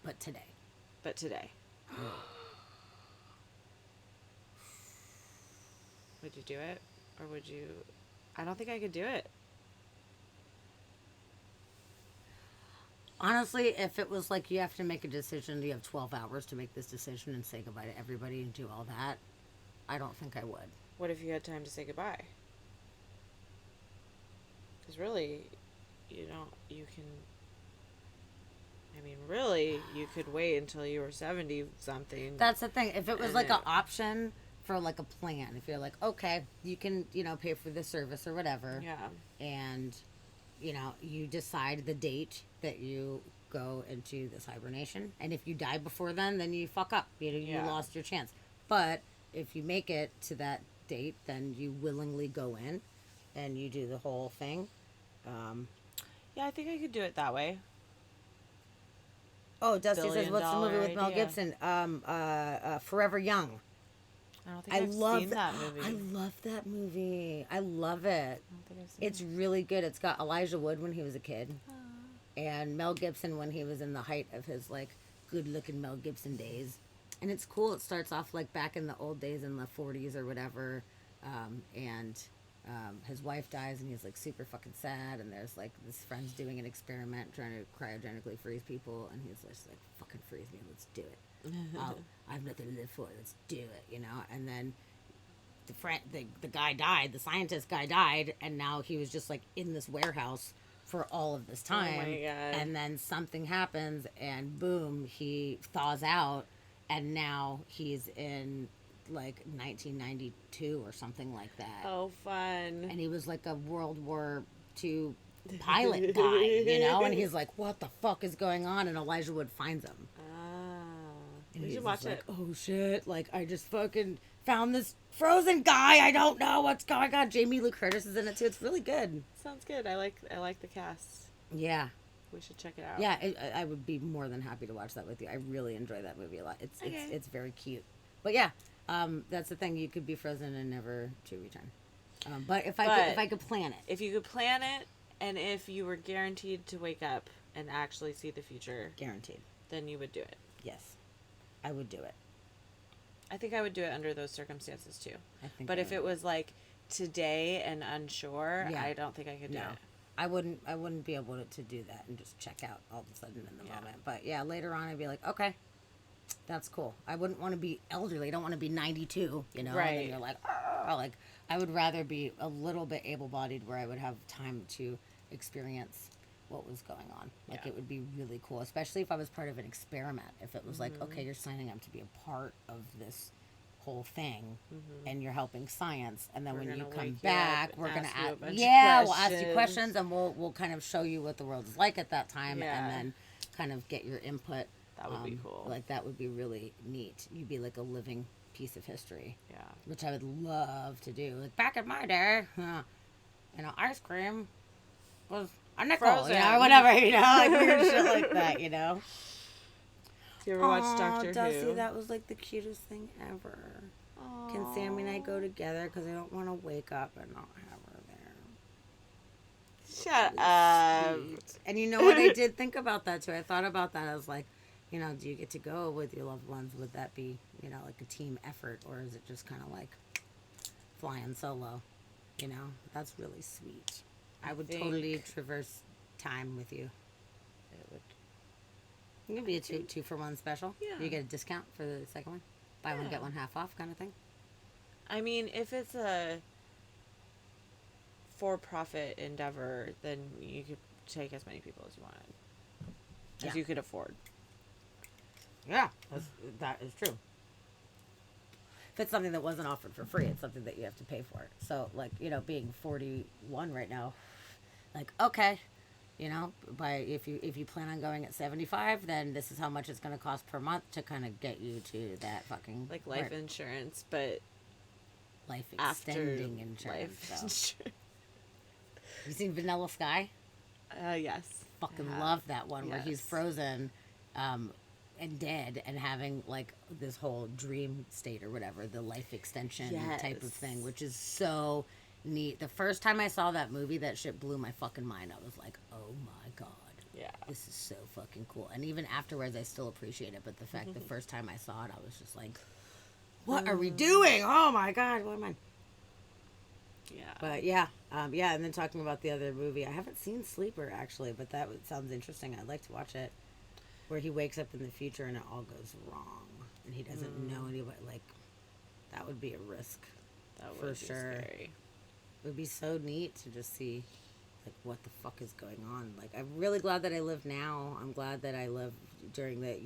But today. But today, would you do it, or would you? I don't think I could do it. Honestly, if it was like you have to make a decision, you have 12 hours to make this decision and say goodbye to everybody and do all that, I don't think I would. What if you had time to say goodbye? Because really, you don't. You can. I mean, really, you could wait until you were 70 something. That's the thing. If it was And like an it- option for like a plan, if you're like, okay, you can, pay for the service or whatever, Yeah. and, you decide the date that you go into this hibernation. And if you die before then you fuck up. You Yeah. lost your chance. But if you make it to that date, then you willingly go in and you do the whole thing. Yeah, I think I could do it that way. Oh, Dusty says, what's the movie $1 with Mel idea. Gibson? Forever Young. I don't think I've seen that movie. I love that movie. I love it. I don't think I've seen It's really good. It's got Elijah Wood when he was a kid, and Mel Gibson when he was in the height of his like good-looking Mel Gibson days. And it's cool. It starts off like back in the old days in the 40s or whatever, and his wife dies and he's like super fucking sad. And there's like this friend's doing an experiment trying to cryogenically freeze people, and he's just like, "Fucking freeze me, let's do it. I have nothing to live for. Let's do it," And then the guy died, the scientist guy died, and now he was just like in this warehouse for all of this time. Oh my God. And then something happens, and boom, he thaws out, and now he's in like 1992 or something like that. Oh, fun. And he was like a World War II pilot guy, and he's like, "What the fuck is going on?" And Elijah Wood finds him. And We he's should watch just like, it. "Oh shit, like I just fucking found this frozen guy. I don't know what's going on." Jamie Lee Curtis is in it too. It's really good. Sounds good. I like the cast. Yeah. We should check it out. Yeah, I would be more than happy to watch that with you. I really enjoy that movie a lot. Okay. It's very cute. But yeah, that's the thing. You could be frozen and never to return. But if I could plan it, If you could plan it, and if you were guaranteed to wake up and actually see the future, guaranteed. then you would do it. Yes, I would do it. I think I would do it under those circumstances too. I think. But I if it would. was like today and unsure, Yeah. I don't think I could do No. it. I wouldn't be able to do that and just check out all of a sudden in the Yeah. moment. But yeah, later on I'd be like, okay, that's cool. I wouldn't want to be elderly. I don't want to be 92, And then Right. you're like, "Argh." Like I would rather be a little bit able-bodied where I would have time to experience what was going on. Like Yeah. it would be really cool, especially if I was part of an experiment. If it was like, okay, you're signing up to be a part of this whole thing and you're helping science, and then We're when you gonna come wake you back up we're and gonna ask you a ask, bunch of we'll ask you questions. questions, and we'll kind of show you what the world is like at that time, Yeah. and then kind of get your input. That would be cool. Like that would be really neat. You'd be like a living piece of history, Yeah. which I would love to do. Like back in my day, ice cream was a nickel, Frozen. or whatever, like weird shit like that, Do you ever watch Aw, Doctor Dusty, Who? that was like the cutest thing ever. Can Sammy and I go together? Because I don't want to wake up and not have her there. Shut up. Sweet. And you know what? I did think about that too. I thought about that. I was like, do you get to go with your loved ones? Would that be, like a team effort? Or is it just kind of like flying solo? That's really sweet. I would totally traverse time with you. It would. It could be a two for one special. Yeah. You get a discount for the second one. Buy one, Yeah. get one half off kind of thing. I mean, if it's a for-profit endeavor, then you could take as many people as you wanted, as Yeah. you could afford. Yeah, that is true. If it's something that wasn't offered for free, it's something that you have to pay for. So, like, being 41 right now, like, okay, by if you plan on going at 75, then this is how much it's going to cost per month to kind of get you to that fucking Like life insurance, but life after extending insurance. life insurance. You seen Vanilla Sky? Yes. Fucking love that one where he's Yes. frozen, and dead and having like this whole dream state or whatever, the life extension type of thing, which is so neat. The first time I saw that movie, that shit blew my fucking mind. I was like, oh my god. Yeah. This is so fucking cool. And even afterwards, I still appreciate it. But the fact the first time I saw it, I was just like, what are we doing? Oh my god, what am I? Yeah. But yeah, and then talking about the other movie, I haven't seen Sleeper actually, but sounds interesting. I'd like to watch it. Where he wakes up in the future and it all goes wrong, and he doesn't know anybody. Like, that would be a risk. That for would be sure. scary. It would be so neat to just see, like, what the fuck is going on. Like, I'm really glad that I live now. I'm glad that I live during the,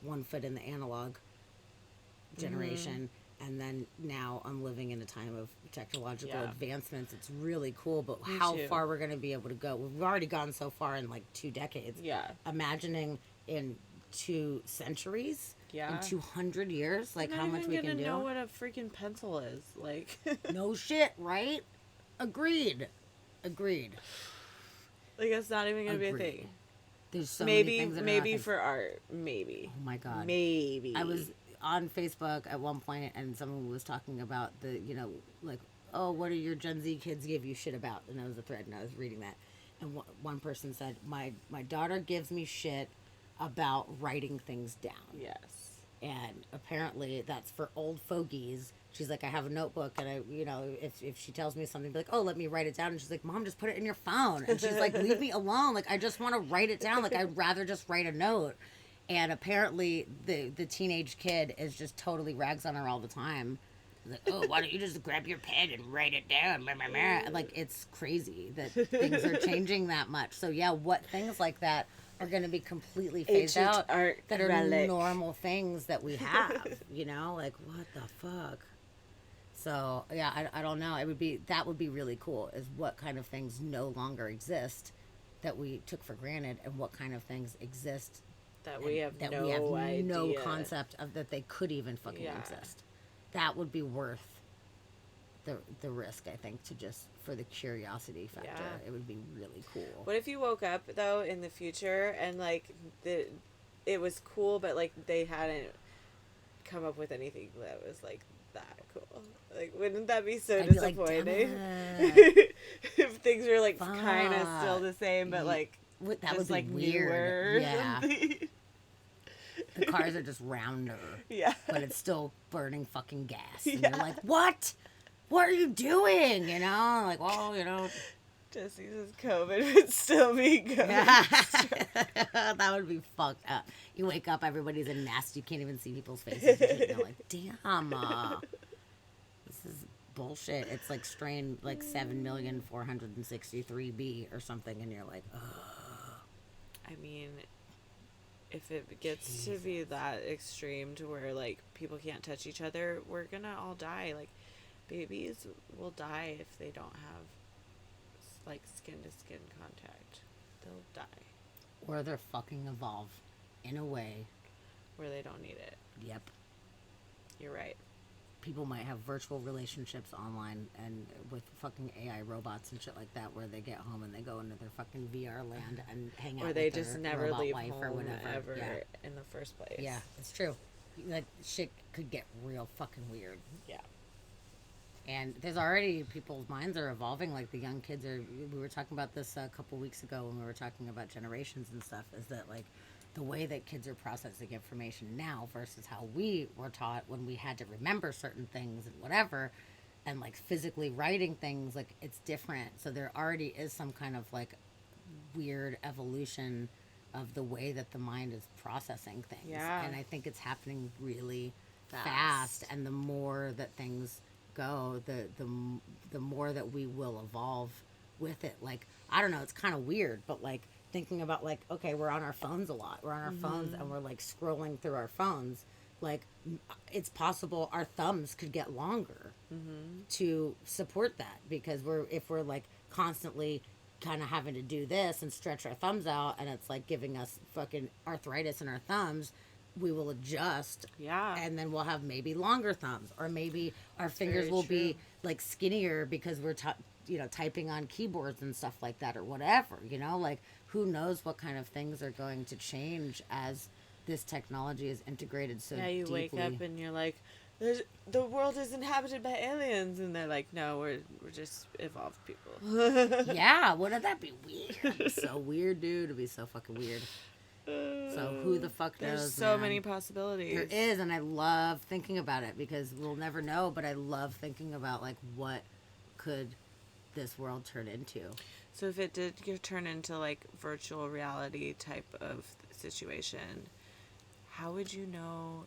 one foot in the analog generation. And then now I'm living in a time of technological advancements. It's really cool, but how far we're going to be able to go. We've already gone so far in like 2 decades. Yeah. Imagining in 2 centuries, Yeah. in 200 years, like how much we can do. I'm not even gonna know what a freaking pencil is. Like. No shit, right? Agreed. Like, it's not even gonna be a thing. There's so many things that are maybe not for art. Maybe. Oh my god. Maybe. I was on Facebook at one point and someone was talking about the, like, oh, what do your Gen Z kids give you shit about? And that was a thread and I was reading that. And one person said, my daughter gives me shit about writing things down. Yes. And apparently that's for old fogies. She's like, I have a notebook and I, if she tells me something, be like, oh, let me write it down. And she's like, Mom, just put it in your phone. And she's like, leave me alone. Like, I just want to write it down. Like, I'd rather just write a note. And apparently the teenage kid is just totally rags on her all the time. Like, oh, why don't you just grab your pen and write it down? Like, it's crazy that things are changing that much. So yeah, what things like that are going to be completely phased out that are normal things that we have, like, what the fuck? So yeah, I don't know. That would be really cool, is what kind of things no longer exist that we took for granted, and what kind of things exist that we have that no we have idea. no concept of that they could even fucking exist. That would be worth the risk, I think, to just for the curiosity factor. Yeah. It would be really cool. What if you woke up though in the future and like it was cool, but like they hadn't come up with anything that was like that cool? Like, wouldn't that be so disappointing? Like, if things were like kind of still the same, but like that just would be like weird. newer. Yeah. The cars are just rounder. Yeah. But it's still burning fucking gas. And you're like, what? What are you doing? Like, well, Jesse says COVID would still be going. That would be fucked up. You wake up, everybody's in masks. You can't even see people's faces. And you're like, damn. This is bullshit. It's like strain like 7,463B or something. And you're like, ugh. I mean, if it gets to be that extreme to where like people can't touch each other, we're gonna all die. Like, babies will die if they don't have like skin to skin contact. They'll die. Or they're fucking evolve in a way where they don't need it. Yep. You're right. People might have virtual relationships online and with fucking AI robots and shit like that, where they get home and they go into their fucking VR land and hang out. Or they with just their never robot leave wife home or whatever. ever Yeah. in the first place. Yeah, it's true. That shit could get real fucking weird. Yeah. And there's already, people's minds are evolving. Like, the young kids are, we were talking about this a couple weeks ago when we were talking about generations and stuff, is that like the way that kids are processing information now versus how we were taught when we had to remember certain things and whatever, and like physically writing things, like, it's different. So there already is some kind of like weird evolution of the way that the mind is processing things. Yeah. And I think it's happening really fast. And the more that things go, the more that we will evolve with it. Like, I don't know, it's kind of weird, but like thinking about like, okay, we're on our phones a lot. We're on our phones and we're like scrolling through our phones. Like, it's possible our thumbs could get longer to support that, because if we're like constantly kind of having to do this and stretch our thumbs out, and it's like giving us fucking arthritis in our thumbs, we will adjust. Yeah. And then we'll have maybe longer thumbs, or maybe our fingers very will true. be like skinnier because we're typing on keyboards and stuff like that, or whatever, like, who knows what kind of things are going to change as this technology is integrated so Yeah, you deeply. wake up and you're like, the world is inhabited by aliens, and they're like, no, we're just evolved people. Yeah, wouldn't that be weird? It'd be so weird, dude. It'd be so fucking weird. So who the fuck knows? There's so man? many possibilities. There is, and I love thinking about it, because we'll never know. But I love thinking about like, what could this world turn into? So if it did turn into like virtual reality type of situation, how would you know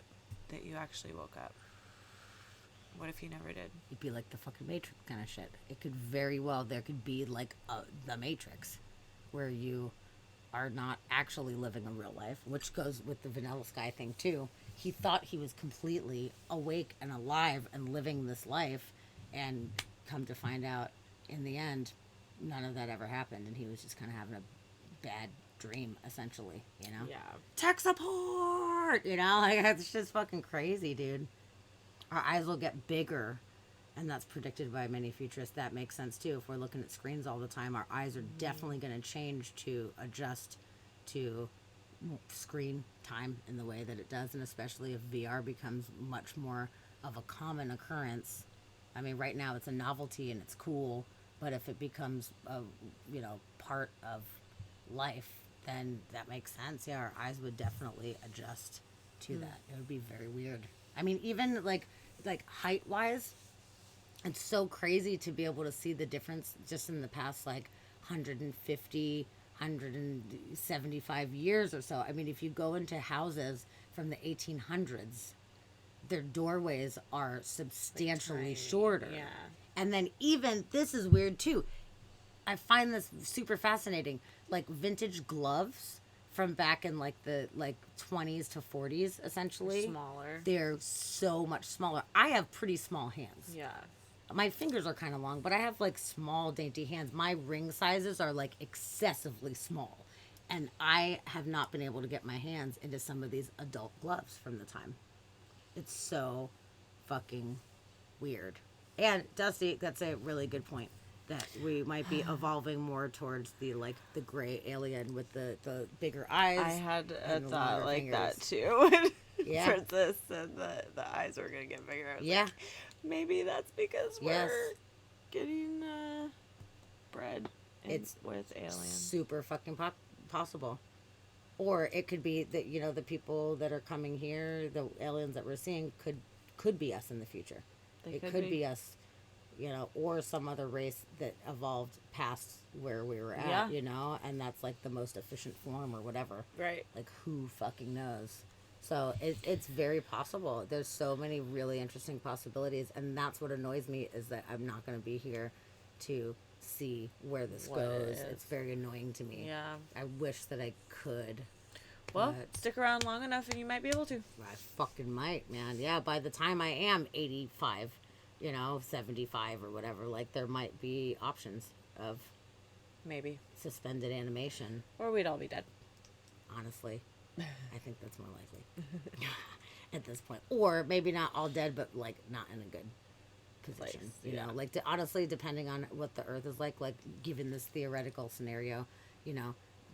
that you actually woke up? What if you never did? It'd be like the fucking Matrix kind of shit. It could very well, there could be like the Matrix, where you are not actually living a real life, which goes with the Vanilla Sky thing too. He thought he was completely awake and alive and living this life, and come to find out in the end, none of that ever happened, and he was just kind of having a bad dream, essentially, Yeah. Tech support, like, it's just fucking crazy, dude. Our eyes will get bigger, and that's predicted by many futurists. That makes sense too. If we're looking at screens all the time, our eyes are definitely going to change to adjust to screen time in the way that it does, and especially if VR becomes much more of a common occurrence. I mean, right now it's a novelty and it's cool, but if it becomes a part of life, then that makes sense. Yeah, our eyes would definitely adjust to that. It would be very weird. I mean, even like height wise, it's so crazy to be able to see the difference just in the past like 150 175 years or so. I mean, if you go into houses from the 1800s, their doorways are substantially tiny, shorter. yeah. And then, even this is weird too, I find this super fascinating, like vintage gloves from back in like the 20s to 40s, essentially. Smaller. They're so much smaller. I have pretty small hands. Yeah. My fingers are kind of long, but I have like small, dainty hands. My ring sizes are like excessively small. And I have not been able to get my hands into some of these adult gloves from the time. It's so fucking weird. And Dusty, that's a really good point, that we might be evolving more towards the gray alien with the bigger eyes. I had a and the thought longer like that fingers. too. Yeah. Princess said that the eyes were gonna get bigger. I was Yeah. like, maybe that's because Yes. we're getting bred It's with aliens. super fucking possible. Or it could be that the people that are coming here, the aliens that we're seeing, could be us in the future. They It could could be. be us, or some other race that evolved past where we were Yeah. at, and that's like the most efficient form or whatever. Right. Like, who fucking knows? So it's very possible. There's so many really interesting possibilities, and that's what annoys me, is that I'm not going to be here to see where this What it goes. is. It's very annoying to me. Yeah. I wish that I could. Well, but stick around long enough and you might be able to. I fucking might, man. Yeah, by the time I am 85, 75 or whatever, like, there might be options of Maybe. suspended animation. Or we'd all be dead. Honestly, I think that's more likely at this point. Or maybe not all dead, but like not in a good position. Place, You yeah. know, like, honestly, depending on what the Earth is like given this theoretical scenario,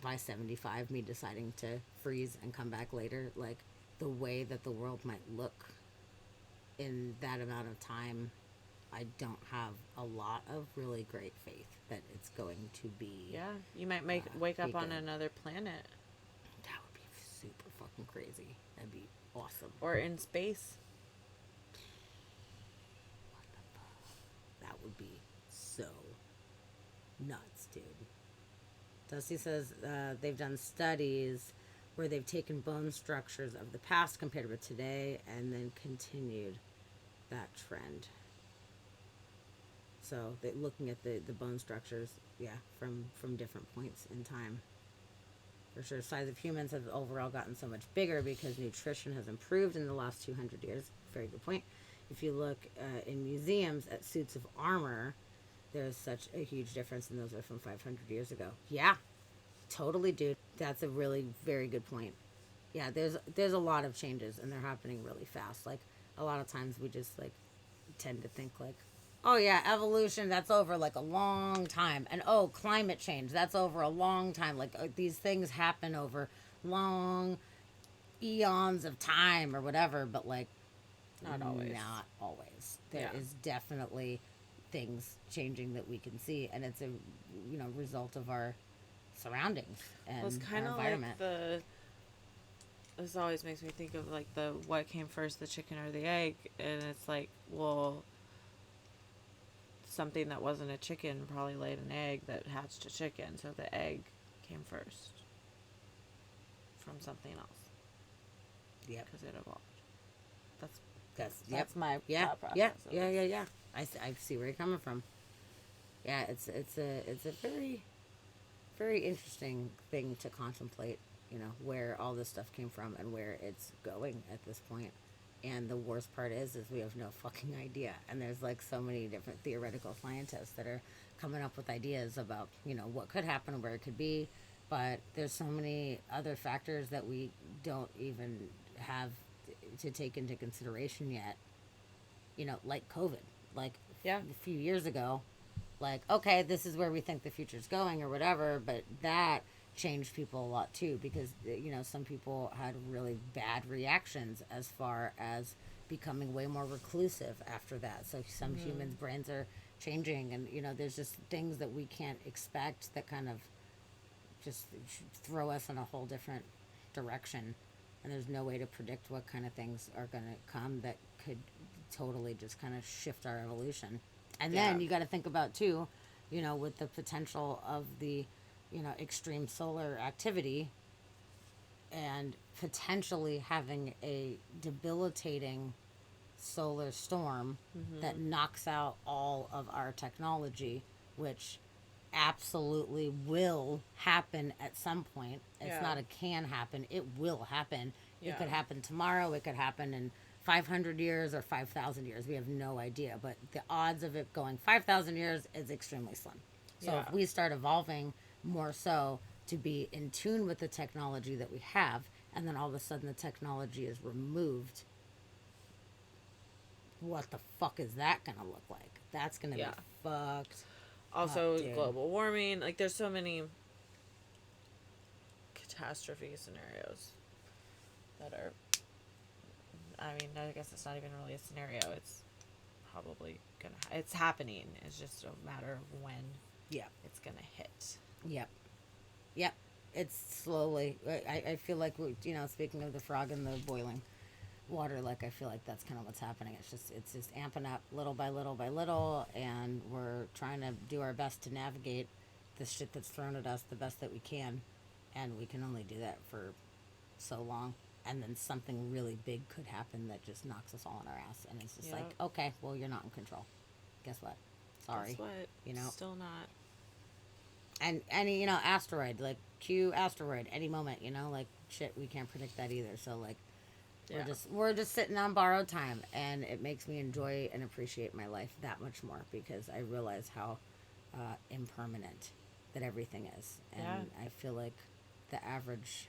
by 75, me deciding to freeze and come back later, like, the way that the world might look in that amount of time, I don't have a lot of really great faith that it's going to be. Yeah. You might wake up on another planet. That would be super fucking crazy. That'd be awesome. Or in space. That would be so nuts, dude. Dusty says they've done studies where they've taken bone structures of the past compared with today and then continued that trend. So they're looking at the bone structures yeah, from different points in time. For sure, size of humans have overall gotten so much bigger because nutrition has improved in the last 200 years. Very good point. If you look in museums at suits of armor, there's such a huge difference, and those are from 500 years ago. Yeah, totally, dude. That's a really very good point. Yeah, there's a lot of changes, and they're happening really fast. Like a lot of times, we just like tend to think like, oh yeah, evolution, that's over like a long time, and oh, climate change, that's over a long time. Like these things happen over long eons of time or whatever, but like Not always. not always. There Yeah. is definitely things changing that we can see, and it's a result of our surroundings Well, it's and kind our of environment. like the. This always makes me think of like the what came first, the chicken or the egg, and it's like, well, something that wasn't a chicken probably laid an egg that hatched a chicken, so the egg came first from something else Yep. because it evolved. That's That's yep. that's my Yeah. thought process. Yeah. Of Yeah. it. Yeah. Yeah. I see where you're coming from. Yeah, it's a very very interesting thing to contemplate. Where all this stuff came from and where it's going at this point. And the worst part is we have no fucking idea. And there's like so many different theoretical scientists that are coming up with ideas about what could happen, where it could be. But there's so many other factors that we don't even have to take into consideration yet. Like COVID. Like Yeah. a few years ago, like, okay, this is where we think the future's going or whatever, but that changed people a lot too because some people had really bad reactions as far as becoming way more reclusive after that. So some humans' brains are changing, and there's just things that we can't expect that kind of just throw us in a whole different direction. And there's no way to predict what kind of things are going to come that could totally just kind of shift our evolution. And then Yeah. you got to think about too, with the potential of the, extreme solar activity and potentially having a debilitating solar storm that knocks out all of our technology, which absolutely will happen at some point. It's Yeah. not a can happen, it will happen. It could Yeah. happen tomorrow, it could happen in 500 years or 5,000 years. We have no idea, but the odds of it going 5,000 years is extremely slim. So Yeah. if we start evolving more so to be in tune with the technology that we have, and then all of a sudden the technology is removed, what the fuck is that gonna look like? That's gonna Yeah. be fucked Also, up, dude. global warming. Like, there's so many catastrophe scenarios that are. I mean, I guess it's not even really a scenario. It's probably gonna. It's happening. It's just a matter of when Yeah. it's gonna hit. Yep. Yep. It's slowly. I feel like speaking of the frog in the boiling water, like I feel like that's kind of what's happening. It's just amping up little by little by little, and we're trying to do our best to navigate the shit that's thrown at us the best that we can, and we can only do that for so long. And then something really big could happen that just knocks us all on our ass, and it's just like, Yep. okay, well, you're not in control. Guess what? Sorry. Guess what? You know. Still not. And any asteroid, like Q asteroid, any moment, like shit, we can't predict that either. So like, Yeah. we're just sitting on borrowed time, and it makes me enjoy and appreciate my life that much more because I realize how impermanent that everything is, and Yeah. I feel like the average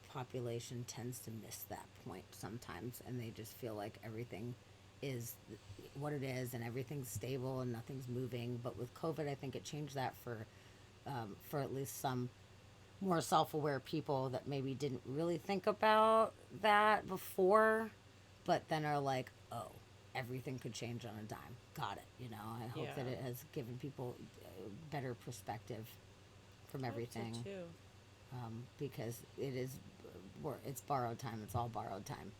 population tends to miss that point sometimes, and they just feel like everything is what it is and everything's stable and nothing's moving. But with COVID, I think it changed that for at least some more self-aware people that maybe didn't really think about that before, but then are like, oh, everything could change on a dime. Got it. I hope that Yeah. it has given people better perspective from I hope so, everything, too. because it's borrowed time. It's all borrowed time.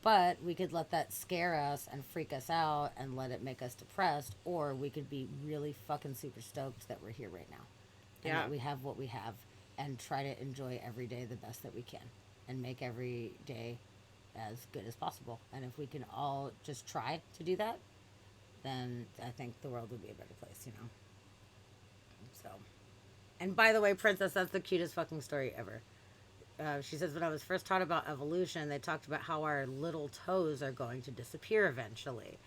But we could let that scare us and freak us out and let it make us depressed, or we could be really fucking super stoked that we're here right now, and Yeah. that we have what we have, and try to enjoy every day the best that we can, and make every day as good as possible. And if we can all just try to do that, then I think the world would be a better place. And by the way, Princess, that's the cutest fucking story ever. She says, when I was first taught about evolution, they talked about how our little toes are going to disappear eventually.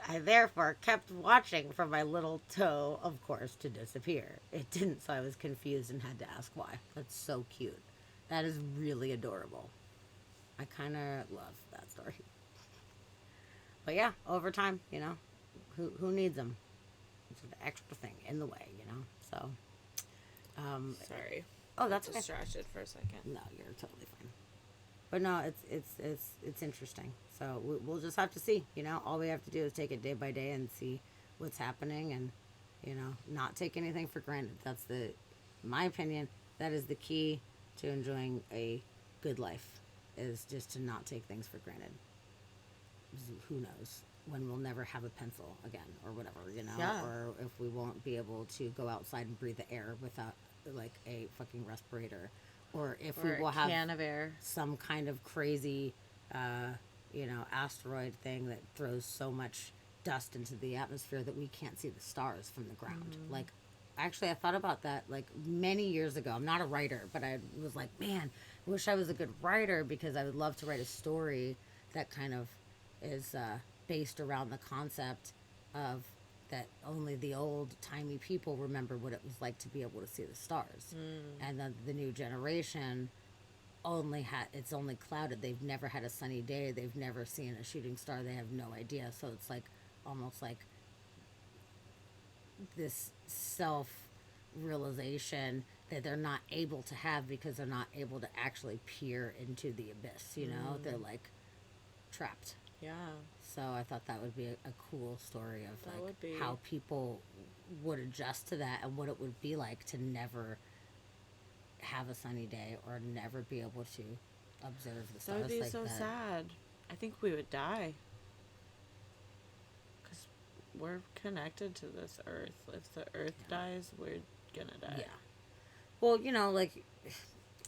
I therefore kept watching for my little toe, of course, to disappear. It didn't, so I was confused and had to ask why. That's so cute. That is really adorable. I kind of love that story. But yeah, over time, who needs them? It's an extra thing in the way, So, um, Sorry. oh, that's okay. Distracted for a second. No, you're totally fine. But no, it's interesting. So we'll just have to see. All we have to do is take it day by day and see what's happening, and not take anything for granted. That's in my opinion, that is the key to enjoying a good life. Is just to not take things for granted. Who knows when we'll never have a pencil again, or whatever, Yeah. or if we won't be able to go outside and breathe the air without like a fucking respirator, or if Or we will a have can of air. some kind of crazy, asteroid thing that throws so much dust into the atmosphere that we can't see the stars from the ground. Like, actually, I thought about that like many years ago. I'm not a writer, but I was like, man, I wish I was a good writer, because I would love to write a story that kind of is based around the concept of that only the old timey people remember what it was like to be able to see the stars, and then the new generation it's only clouded. They've never had a sunny day. They've never seen a shooting star. They have no idea. So it's like almost like this self realization that they're not able to have, because they're not able to actually peer into the abyss. They're like trapped. Yeah. So I thought that would be a cool story of That like would be. how people would adjust to that, and what it would be like to never have a sunny day, or never be able to observe the That stars would be like so that. sad. I think we would die. Because we're connected to this earth. If the earth dies, we're gonna die. Yeah. Well, like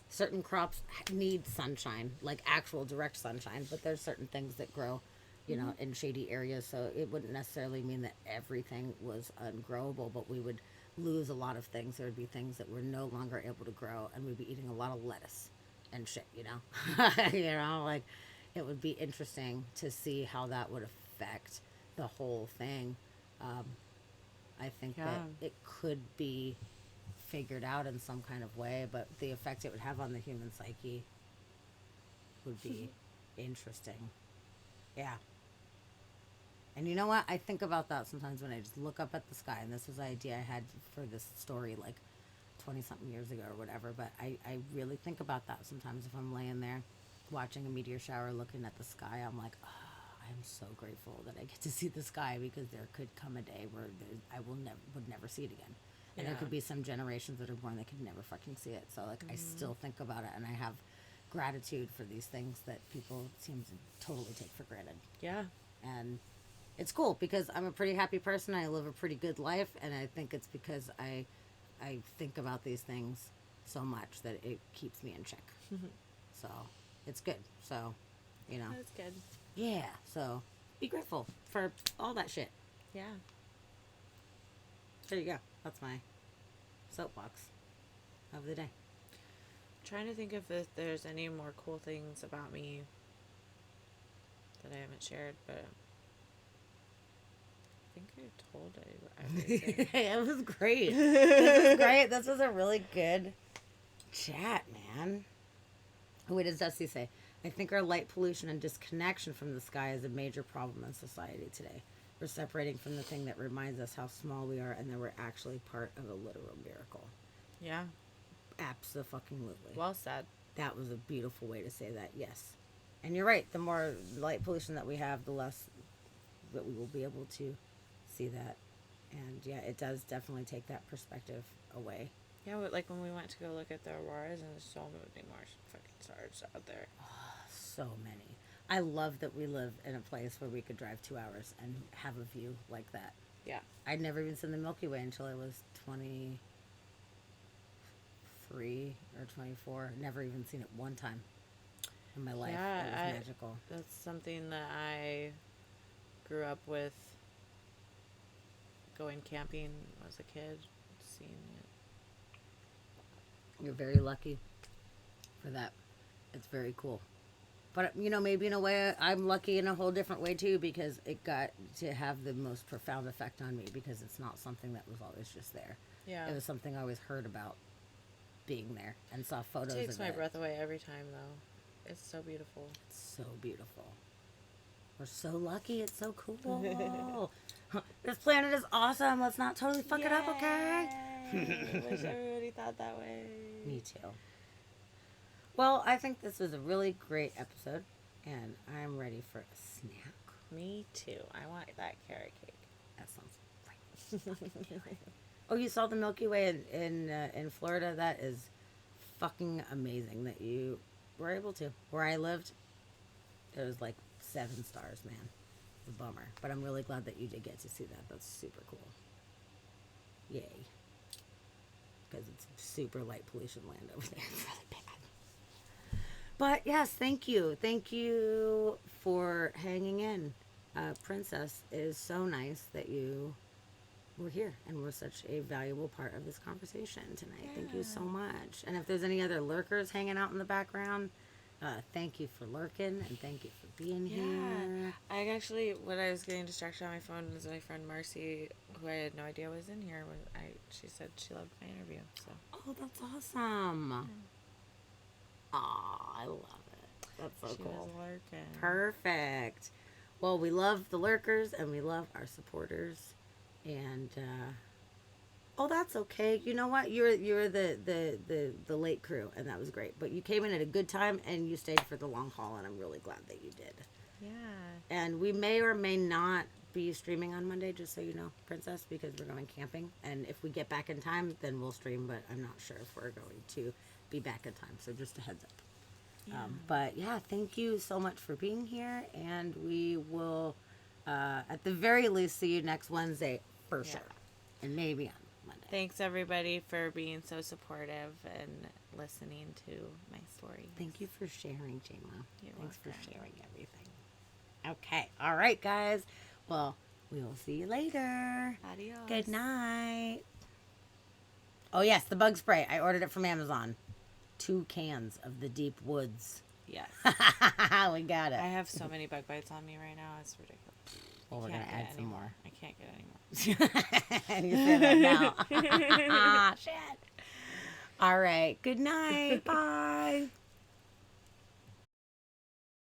certain crops need sunshine, like actual direct sunshine, but there's certain things that grow, in shady areas. So it wouldn't necessarily mean that everything was ungrowable, but we would lose a lot of things. There would be things that we're no longer able to grow, and we'd be eating a lot of lettuce and shit, like it would be interesting to see how that would affect the whole thing. Um, I think that Yeah. it could be figured out in some kind of way, but the effect it would have on the human psyche would be interesting. Yeah. And you know what? I think about that sometimes when I just look up at the sky, and this was the idea I had for this story like 20 something years ago or whatever, but I really think about that sometimes if I'm laying there watching a meteor shower, looking at the sky. I'm like, oh, I'm so grateful that I get to see the sky, because there could come a day where I would never see it again. And there Yeah. could be some generations that are born that could never fucking see it. So like I still think about it, and I have gratitude for these things that people seem to totally take for granted. Yeah. And it's cool because I'm a pretty happy person. I live a pretty good life, and I think it's because I think about these things so much that it keeps me in check. So it's good. So, That's good. yeah. So be grateful for all that shit. Yeah. There you go. That's my soapbox of the day. Trying to think if there's any more cool things about me that I haven't shared, but I think I told everything. It was great. This is great. This was a really good chat, man. What does Dusty say? I think our light pollution and disconnection from the sky is a major problem in society today. We're separating from the thing that reminds us how small we are, and that we're actually part of a literal miracle. Yeah. Absolutely. Well said. That was a beautiful way to say that, yes. And you're right. The more light pollution that we have, the less that we will be able to see that. And yeah, it does definitely take that perspective away. Yeah, like when we went to go look at the auroras, and there's so many more fucking stars out there. So many. I love that we live in a place where we could drive 2 hours and have a view like that. Yeah. I'd never even seen the Milky Way until I was 23 or 24. Never even seen it one time in my life. Yeah, It was magical. That's something that I grew up with. Going camping as a kid, seeing it You're very lucky for that. It's very cool. But maybe in a way, I'm lucky in a whole different way too, because it got to have the most profound effect on me, because it's not something that was always just there. Yeah. It was something I always heard about being there and saw photos Takes of my it. breath away every time, though. It's so beautiful. It's so beautiful. We're so lucky. It's so cool. This planet is awesome. Let's not totally fuck it up, okay? I wish everybody thought that way. Me too. Well, I think this was a really great episode, and I'm ready for a snack. Me too. I want that carrot cake. That sounds right. Oh, you saw the Milky Way in Florida? That is fucking amazing that you were able to. Where I lived, it was like 7 stars, man. It's a bummer. But I'm really glad that you did get to see that. That's super cool. Yay. Because it's super light pollution land over there. It's really bad. But yes, thank you. Thank you for hanging in. Princess, it is so nice that you were here and were such a valuable part of this conversation tonight. Yeah. Thank you so much. And if there's any other lurkers hanging out in the background, thank you for lurking and thank you for being here. I actually, when I was getting distracted on my phone, was my friend Marcy, who I had no idea was in here. She said she loved my interview. So. Oh, that's awesome. Aw, I love it. That's so she cool. Was lurking. Perfect. Well, we love the lurkers and we love our supporters. And oh, that's okay. You know what? You're the late crew, and that was great. But you came in at a good time and you stayed for the long haul, and I'm really glad that you did. Yeah. And we may or may not be streaming on Monday, just so you know, Princess, because we're going camping. And if we get back in time, then we'll stream. But I'm not sure if we're going to be back in time. So just a heads up. Yeah. But yeah, thank you so much for being here, and we will, at the very least, see you next Wednesday for sure, and maybe on Monday. Thanks everybody for being so supportive and listening to my story. Thank you for sharing, Jama. Thanks welcome. for sharing everything. Okay, all right, guys. Well, we will see you later. Adios. Good night. Oh yes, the bug spray. I ordered it from Amazon. 2 cans of the Deep Woods. Yes. We got it. I have so many bug bites on me right now. It's ridiculous. Well, we're going to add some more. I can't get any more. And you say that now. Shit. All right. Good night. Bye.